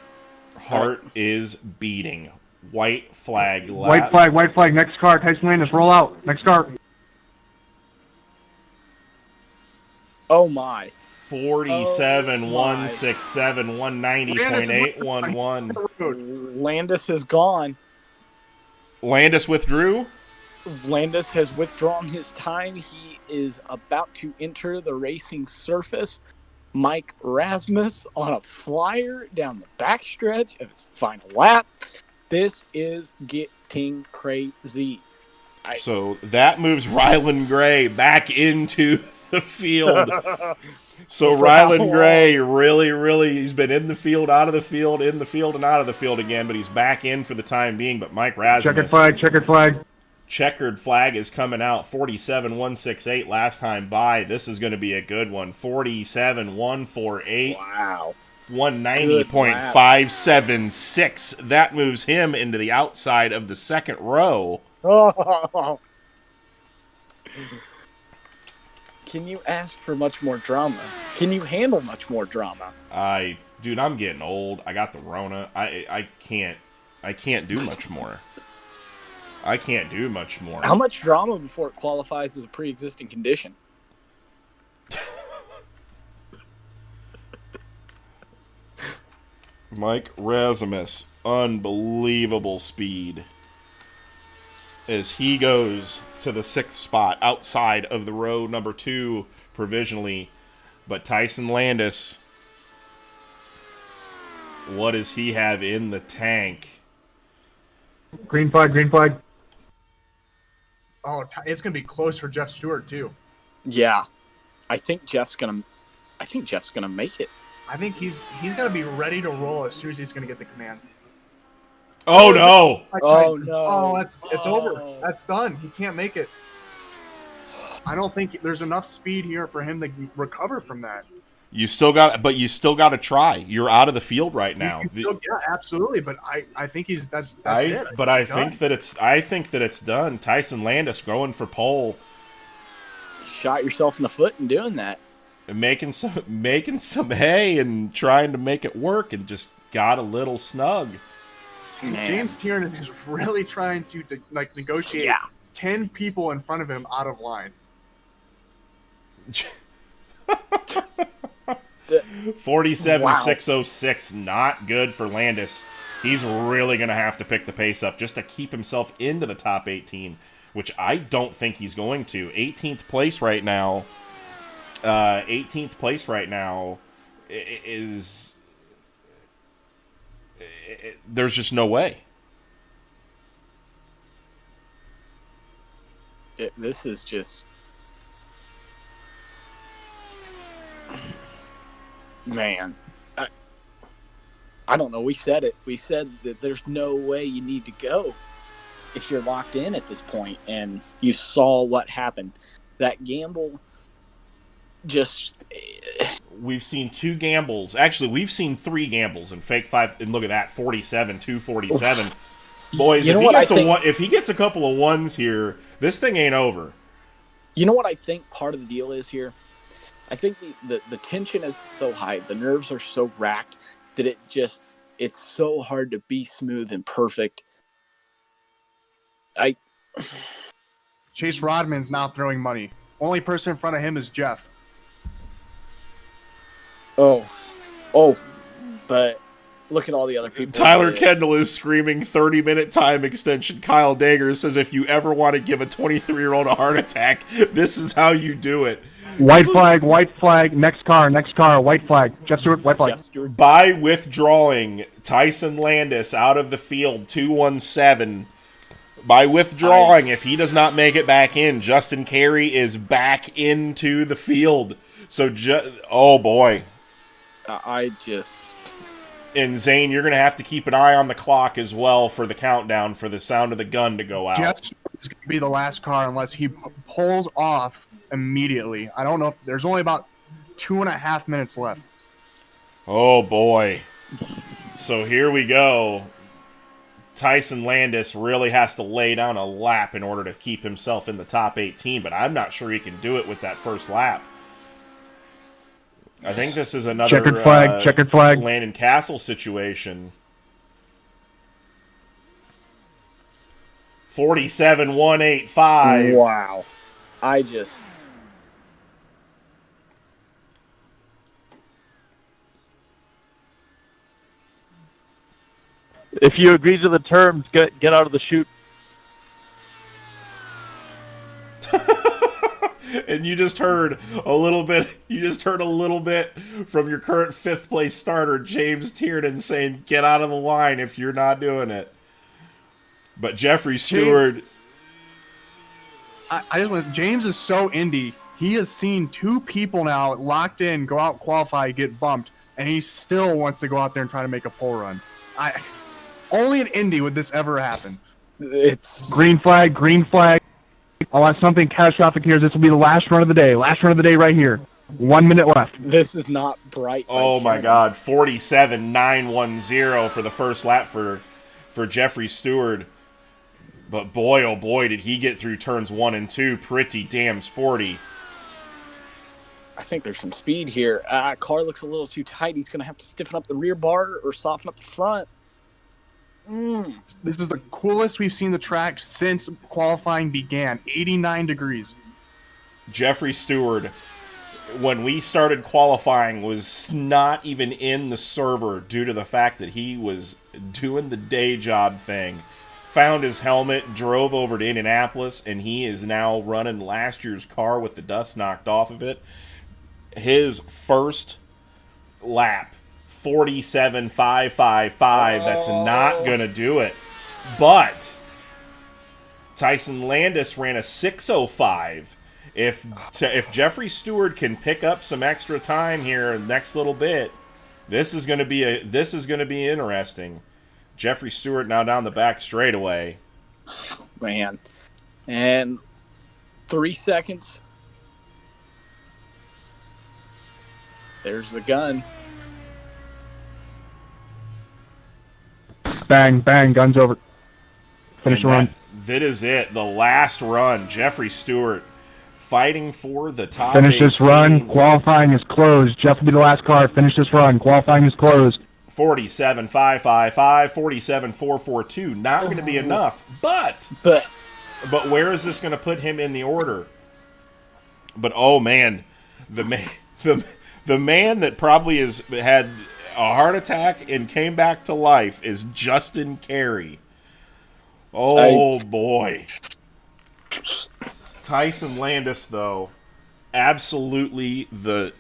Heart is beating. White flag lap.
White flag, next car. Tyson Landis, roll out. Next car.
Oh my.
47, 167, 190.811.
Landis is gone.
Landis withdrew?
Landis has withdrawn his time. He is about to enter the racing surface. Mike Rasmus on a flyer down the backstretch of his final lap. This is getting crazy.
So that moves Ryland Gray back into the field. So Ryland Gray really, he's been in the field, out of the field, in the field, and out of the field again, but he's back in for the time being. But Mike Rasmus.
Checkered flag.
Checkered flag is coming out. 47-168 last time by. This is going to be a good one. 47-148.
Wow.
190.576. That moves him into the outside of the second row.
Oh. Can you ask for much more drama? Can you handle much more drama?
Dude, I'm getting old. I got the Rona. I can't do much more. I can't do much more.
How much drama before it qualifies as a pre-existing condition?
Mike Rasmus, unbelievable speed as he goes to the 6th spot outside of the row number 2 provisionally. But Tyson Landis, what does he have in the tank?
Green flag.
Oh, it's going to be close for Jeff Stewart, too.
Yeah. I think Jeff's gonna make it.
I think he's going to be ready to roll as soon as he's going to get the command.
Oh, no.
Oh, no.
Oh, it's over. That's done. He can't make it. I don't think there's enough speed here for him to recover from that.
You still got to try. You're out of the field right now.
Yeah, absolutely. But I think that's it.
But I think that it's done. Tyson Landis going for pole.
Shot yourself in the foot in doing that.
And making some hay and trying to make it work, and just got a little snug.
Man.
James Tiernan is really trying to negotiate 10 people in front of him out of line.
47-606, not good for Landis. He's really going to have to pick the pace up just to keep himself into the top 18, which I don't think he's going to. 18th place right now. 18th place right now is... there's just no way.
This is just... Man, I don't know. We said it. We said that there's no way you need to go if you're locked in at this point, and you saw what happened. That gamble just...
We've seen 2 gambles. Actually, we've seen 3 gambles in Fake 5. And look at that, 47-247. Boys, if he gets a couple of ones here, this thing ain't over.
You know what I think part of the deal is here? I think the tension is so high, the nerves are so racked that it's so hard to be smooth and perfect
Chase Rodman's now throwing money. Only person in front of him is Jeff.
Oh, but look at all the other people.
Tyler Kendall is screaming 30-minute time extension. Kyle Dager says if you ever want to give a 23-year-old a heart attack, this is how you do it.
White flag, next car, white flag. Jeff Stewart, white flag.
By withdrawing Tyson Landis out of the field, 217. By withdrawing, if he does not make it back in, Justin Carey is back into the field. So, oh boy. And Zane, you're going to have to keep an eye on the clock as well for the countdown for the sound of the gun to go out.
Jeff is going to be the last car unless he pulls off immediately. I don't know if there's only about 2.5 minutes left.
Oh boy. So here we go. Tyson Landis really has to lay down a lap in order to keep himself in the top 18, but I'm not sure he can do it with that first lap. I think this is another
checkered flag.
Landon Castle situation. 47.185.
Wow.
If you agree to the terms, get out of the chute.
And you just heard a little bit. You just heard a little bit from your current 5th place starter, James Tiernan, saying, "Get out of the line if you're not doing it." But Jeffrey Stewart.
James is so indie. He has seen 2 people now locked in, go out, qualify, get bumped, and he still wants to go out there and try to make a pole run. Only in Indy would this ever happen.
It's
green flag. Unless something catastrophic here, this will be the last run of the day. Last run of the day right here. 1 minute left.
This is not bright.
Oh my God, 47.910 for the first lap for Jeffrey Stewart. But boy, oh boy, did he get through turns 1 and 2 pretty damn sporty.
I think there's some speed here. Car looks a little too tight. He's going to have to stiffen up the rear bar or soften up the front.
This is the coolest we've seen the track since qualifying began. 89 degrees.
Jeffrey Stewart, when we started qualifying, was not even in the server due to the fact that he was doing the day job thing. Found his helmet, drove over to Indianapolis, and he is now running last year's car with the dust knocked off of it. His first lap, 47.555. That's not going to do it. But Tyson Landis ran a 6:05. If Jeffrey Stewart can pick up some extra time here in the next little bit, this is going to be interesting. Jeffrey Stewart now down the back straightaway.
Man. And 3 seconds. There's the gun.
Bang, bang, guns over. Finish the run.
That is it. The last run. Jeffrey Stewart fighting for the top
Finish
18.
this run. Qualifying is closed. Jeff will be the last car. Finish this run. Qualifying is closed.
47.555, 47.442. Not going to be enough. But where is this going to put him in the order? But oh man, the man that probably has had a heart attack and came back to life is Justin Carey. Oh boy. Tyson Landis, though, absolutely the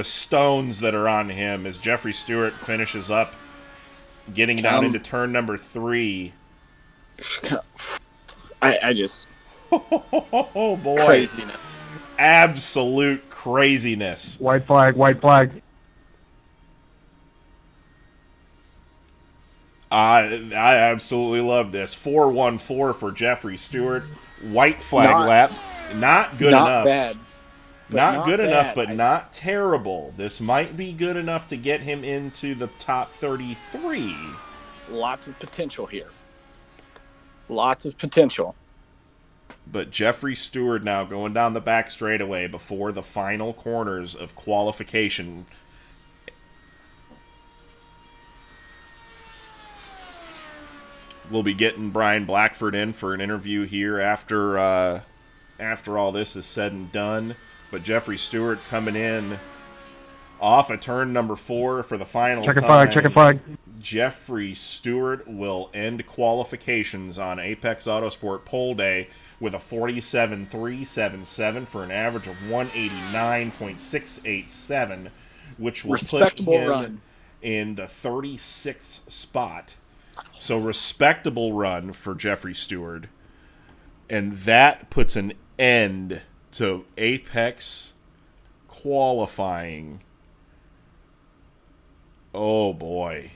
stones that are on him as Jeffrey Stewart finishes up, getting down into turn number 3.
I just...
Oh boy.
Craziness.
Absolute craziness.
White flag, white flag.
I absolutely love this. 4:14 for Jeffrey Stewart. White flag lap. Not good enough.
Bad.
Not good enough, but not terrible. This might be good enough to get him into the top 33.
Lots of potential here. Lots of potential.
But Jeffrey Stewart now going down the back straightaway before the final corners of qualification. we'll be getting Brian Blackford in for an interview here after all this is said and done. But Jeffrey Stewart coming in off a turn number 4 for the final
Checker
time.
flag, checker flag.
Jeffrey Stewart will end qualifications on Apex Autosport pole day with a 47.377 for an average of 189.687, which will put him
run
in the 36th spot. So respectable run for Jeffrey Stewart. And that puts an end to Apex qualifying. Oh boy.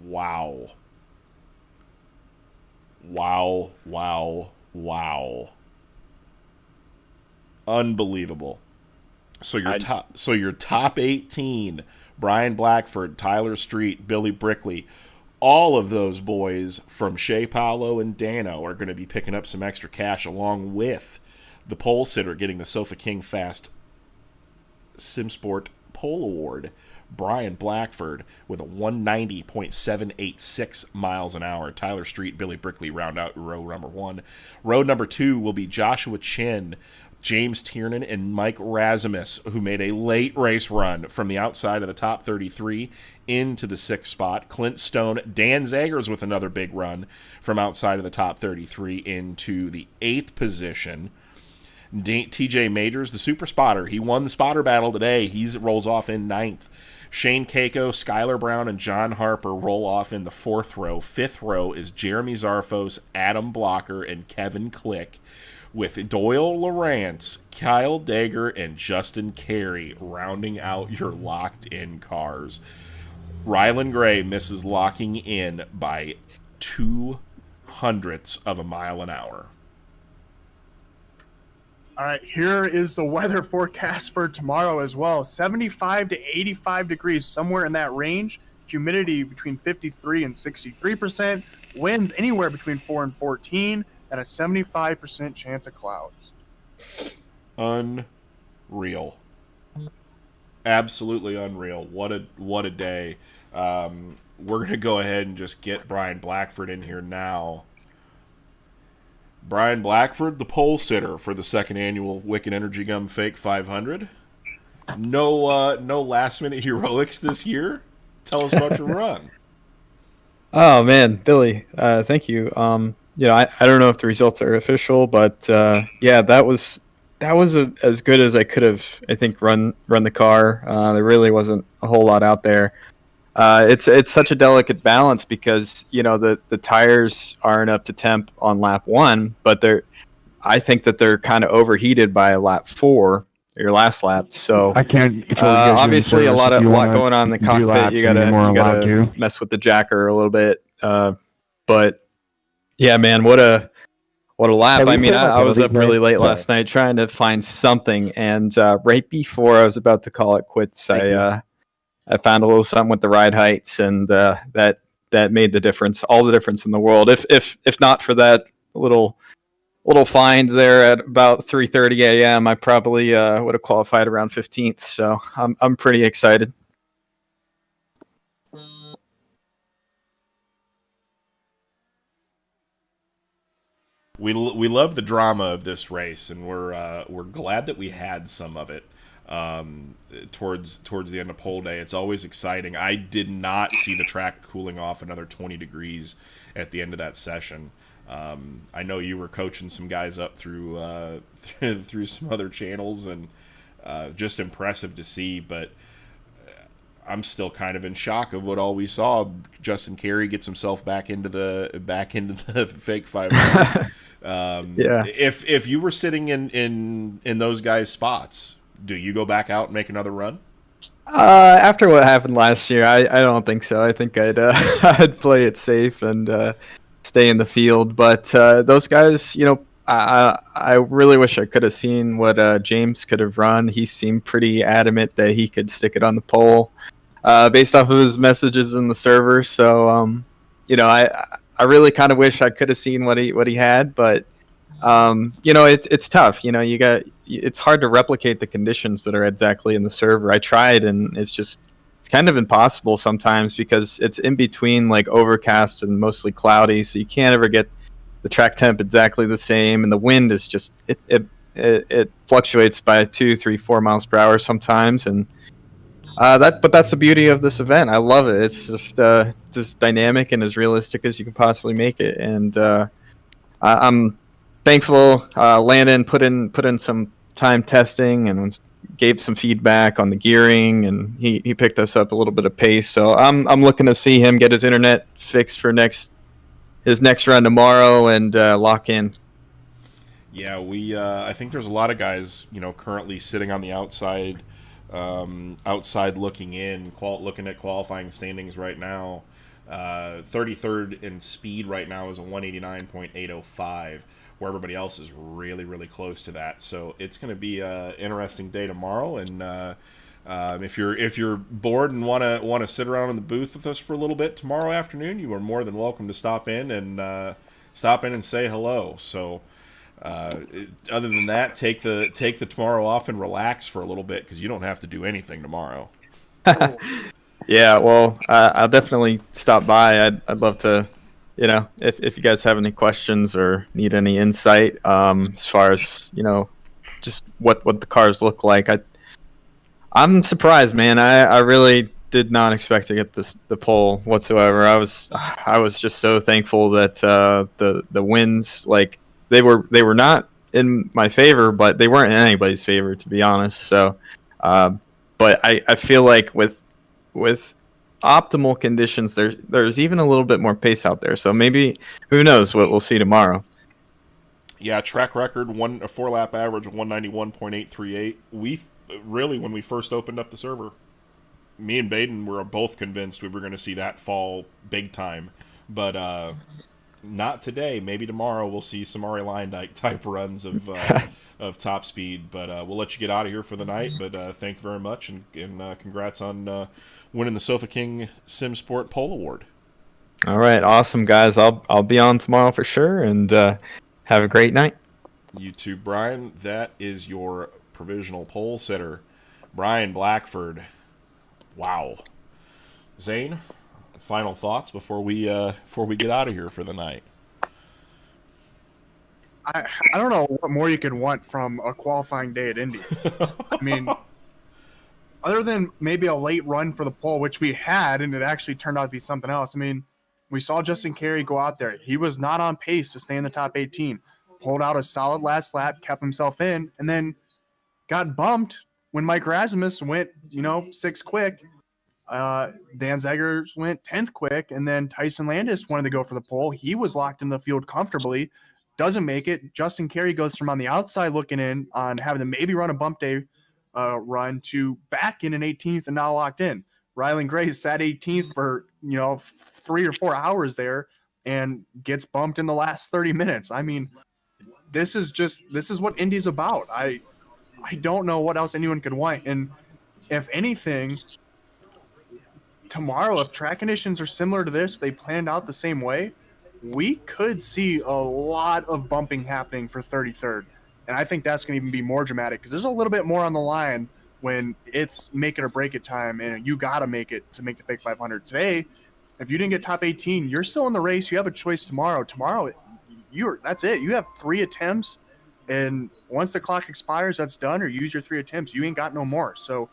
Wow. Wow, wow, wow. Unbelievable. So your top 18, Brian Blackford, Tyler Street, Billy Brickley, all of those boys from Shea Paulo and Dano are going to be picking up some extra cash, along with the pole sitter getting the Sofa King Fast SimSport Pole Award. Brian Blackford with a 190.786 miles an hour. Tyler Street, Billy Brickley round out row number 1. Row number 2 will be Joshua Chin, James Tiernan, and Mike Razimus, who made a late race run from the outside of the top 33 into the 6th spot. Clint Stone, Dan Zagers with another big run from outside of the top 33 into the 8th position. TJ Majors, the super spotter, he won the spotter battle today. He rolls off in 9th. Shane Keiko, Skylar Brown, and John Harper roll off in the 4th row. 5th row is Jeremy Zarfos, Adam Blocker, and Kevin Click, with Doyle Lawrence, Kyle Dagger, and Justin Carey rounding out your locked-in cars. Rylan Gray misses locking in by 0.02 of a mile an hour.
All right, here is the weather forecast for tomorrow as well. 75 to 85 degrees, somewhere in that range. Humidity between 53 and 63%. Winds anywhere between 4 and 14, and a 75% chance of clouds.
Unreal. Absolutely unreal. What a day. We're going to go ahead and just get Brian Blackford in here now. Brian Blackford, the pole sitter for the 2nd annual Wicked Energy Gum Fake 500. No last-minute heroics this year. Tell us about your run.
Oh, man, Billy, thank you. I don't know if the results are official, but yeah, that was as good as I could have, I think, run the car. There really wasn't a whole lot out there. It's such a delicate balance because the tires aren't up to temp on lap 1, but I think that they're kind of overheated by lap 4, your last lap. So
I can't.
Obviously, a lot going on in the cockpit. You gotta mess with the jacker a little bit. But yeah, man, what a lap! I mean, I was up really late last night trying to find something, and right before I was about to call it quits, I found a little something with the ride heights, and that made the difference, all the difference in the world. If not for that little find there at about 3:30 a.m., I probably would have qualified around 15th. So I'm pretty excited.
We love the drama of this race, and we're glad that we had some of it. Towards the end of pole day. It's always exciting. I did not see the track cooling off another 20 degrees at the end of that session. I know you were coaching some guys up through through some other channels, and just impressive to see, but I'm still kind of in shock of what all we saw. Justin Carey gets himself back into the fake 500.
Yeah.
If you were sitting in those guys' spots, do you go back out and make another run?
After what happened last year, I don't think so. I think I'd play it safe and stay in the field. But those guys, I really wish I could have seen what James could have run. He seemed pretty adamant that he could stick it on the pole, based off of his messages in the server. So, I really kind of wish I could have seen what he had, but it's tough. It's hard to replicate the conditions that are exactly in the server. I tried, and it's just it's kind of impossible sometimes because it's in between like overcast and mostly cloudy, so you can't ever get the track temp exactly the same, and the wind is just it fluctuates by 2, 3, 4 miles per hour sometimes, and but that's the beauty of this event. I love it. It's just dynamic and as realistic as you can possibly make it, and I'm thankful Landon put in some time testing and gave some feedback on the gearing, and he picked us up a little bit of pace. So I'm looking to see him get his internet fixed for his next run tomorrow and lock in.
Yeah, I think there's a lot of guys, currently sitting on the outside, looking in, looking at qualifying standings right now. 33rd in speed right now is a 189.805, where everybody else is really, really close to that. So it's going to be an interesting day tomorrow. And if you're bored and want to sit around in the booth with us for a little bit tomorrow afternoon, you are more than welcome to stop in and say hello. So. Other than that, take the tomorrow off and relax for a little bit, because you don't have to do anything tomorrow.
Yeah, well, I'll definitely stop by. I'd love to, if you guys have any questions or need any insight, as far as just what the cars look like. I'm surprised, man. I really did not expect to get the pole whatsoever. I was just so thankful that the wins, like, they were not in my favor, but they weren't in anybody's favor, to be honest. So, but I feel like with optimal conditions, there's even a little bit more pace out there. So maybe, who knows what we'll see tomorrow.
Yeah, track record, a 4-lap average of 191.838. We really, when we first opened up the server, me and Baden were both convinced we were going to see that fall big time. But not today. Maybe tomorrow we'll see some Ari Leindyke type runs of top speed. But we'll let you get out of here for the night. But thank you very much, and congrats on winning the Sofa King Sim Sport Pole Award.
All right, awesome, guys. I'll be on tomorrow for sure, and have a great night.
You too, Brian. That is your provisional pole sitter, Brian Blackford. Wow. Zane, final thoughts before we get out of here for the night.
I don't know what more you could want from a qualifying day at Indy. I mean, other than maybe a late run for the pole, which we had, and it actually turned out to be something else. I mean, we saw Justin Carey go out there. He was not on pace to stay in the top 18. Pulled out a solid last lap, kept himself in, and then got bumped when Mike Rasmus went, 6th quick. Dan Zegers went 10th quick, and then Tyson Landis wanted to go for the pole. He was locked in the field comfortably, doesn't make it. Justin Carey goes from on the outside looking in on having to maybe run a bump day run to back in an 18th and now locked in. Rylan Gray sat 18th for 3 or 4 hours there and gets bumped in the last 30 minutes. I mean, this is what Indy's about. I don't know what else anyone could want. And if anything, tomorrow, if track conditions are similar to this, they planned out the same way, we could see a lot of bumping happening for 33rd. And I think that's going to even be more dramatic because there's a little bit more on the line when it's make it or break it time, and you got to make it to make the fake 500. Today, if you didn't get top 18, you're still in the race. You have a choice tomorrow. Tomorrow, that's it. You have 3 attempts, and once the clock expires, that's done, or use your 3 attempts. You ain't got no more. So,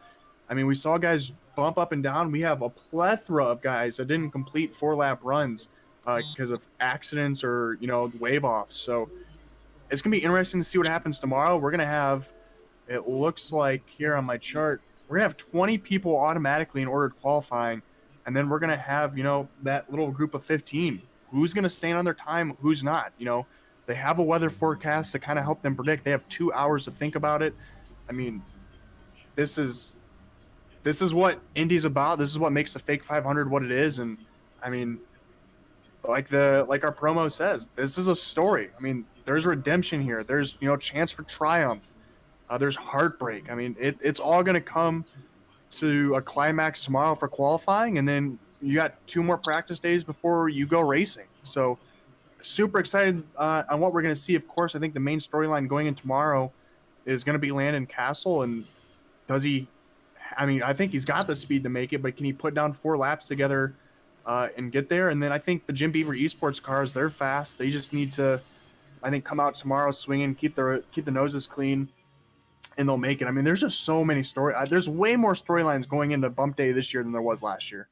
I mean, we saw guys bump up and down. We have a plethora of guys that didn't complete 4-lap runs because of accidents or, wave offs. So it's going to be interesting to see what happens tomorrow. We're going to have, it looks like here on my chart, we're going to have 20 people automatically in ordered qualifying. And then we're going to have, that little group of 15. Who's going to stand on their time? Who's not? They have a weather forecast to kind of help them predict. They have 2 hours to think about it. I mean, this is what Indy's about. This is what makes the fake 500 what it is. And I mean, like our promo says, this is a story. I mean, there's redemption here. There's, chance for triumph. There's heartbreak. I mean, it's all going to come to a climax tomorrow for qualifying. And then you got 2 more practice days before you go racing. So super excited on what we're going to see. Of course, I think the main storyline going in tomorrow is going to be Landon Castle. And does he
I mean, I think he's got the speed to make it, but can he put down 4 laps together and get there? And then I think the Jim Beaver Esports cars, they're fast. They just need to, I think, come out tomorrow swinging, keep the noses clean, and they'll make it. I mean, there's just so many there's way more storylines going into Bump Day this year than there was last year.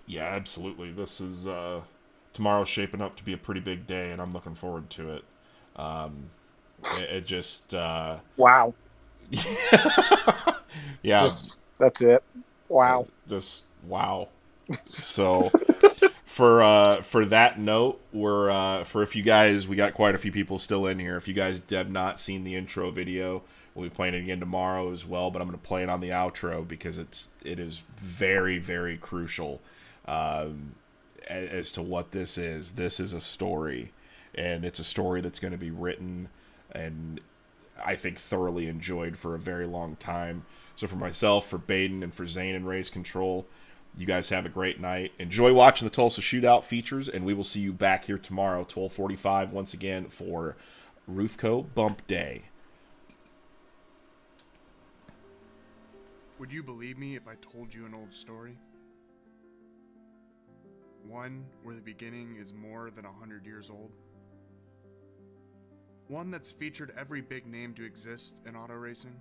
Yeah, absolutely. This is tomorrow's shaping up to be a pretty big day, and I'm looking forward to it. It just
wow.
Yeah,
that's it. Wow.
Just wow. So for that note, we're for if you guys, we got quite a few people still in here. If you guys have not seen the intro video, we'll be playing it again tomorrow as well. But I'm going to play it on the outro because it is very, very crucial as to what this is. This is a story, and it's a story that's going to be written and I think thoroughly enjoyed for a very long time. So for myself, for Baden, and for Zane and Race Control, you guys have a great night. Enjoy watching the Tulsa Shootout features, and we will see you back here tomorrow, 12:45, once again for Roofco Bump Day.
Would you believe me if I told you an old story? One where the beginning is more than 100 years old. One that's featured every big name to exist in auto racing.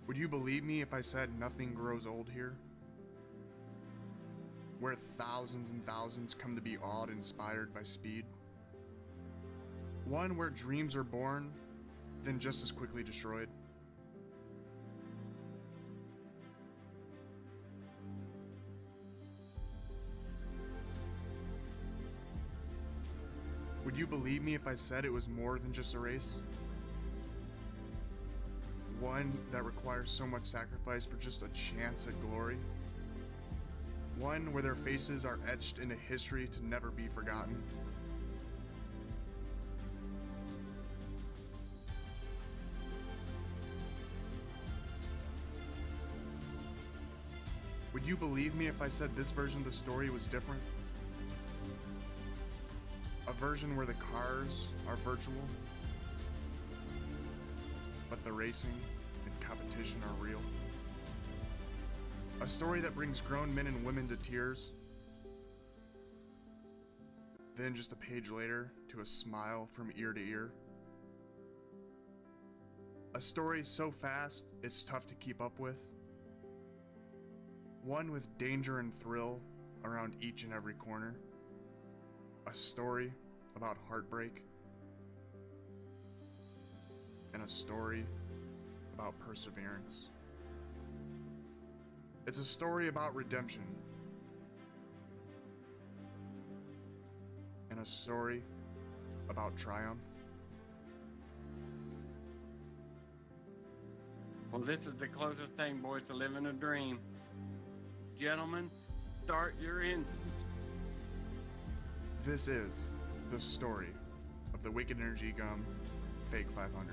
Would you believe me if I said nothing grows old here? Where thousands and thousands come to be awed and inspired by speed. One where dreams are born, then just as quickly destroyed. Would you believe me if I said it was more than just a race? One that requires so much sacrifice for just a chance at glory. One where their faces are etched into history to never be forgotten. Would you believe me if I said this version of the story was different? A version where the cars are virtual, but the racing and competition are real. A story that brings grown men and women to tears, then just a page later to a smile from ear to ear. A story so fast it's tough to keep up with. One with danger and thrill around each and every corner. A story about heartbreak. And a story about perseverance. It's a story about redemption. And a story about triumph.
Well, this is the closest thing, boys, to living a dream. Gentlemen, start your engines.
This is the story of the Wicked Energy Gum Fake 500.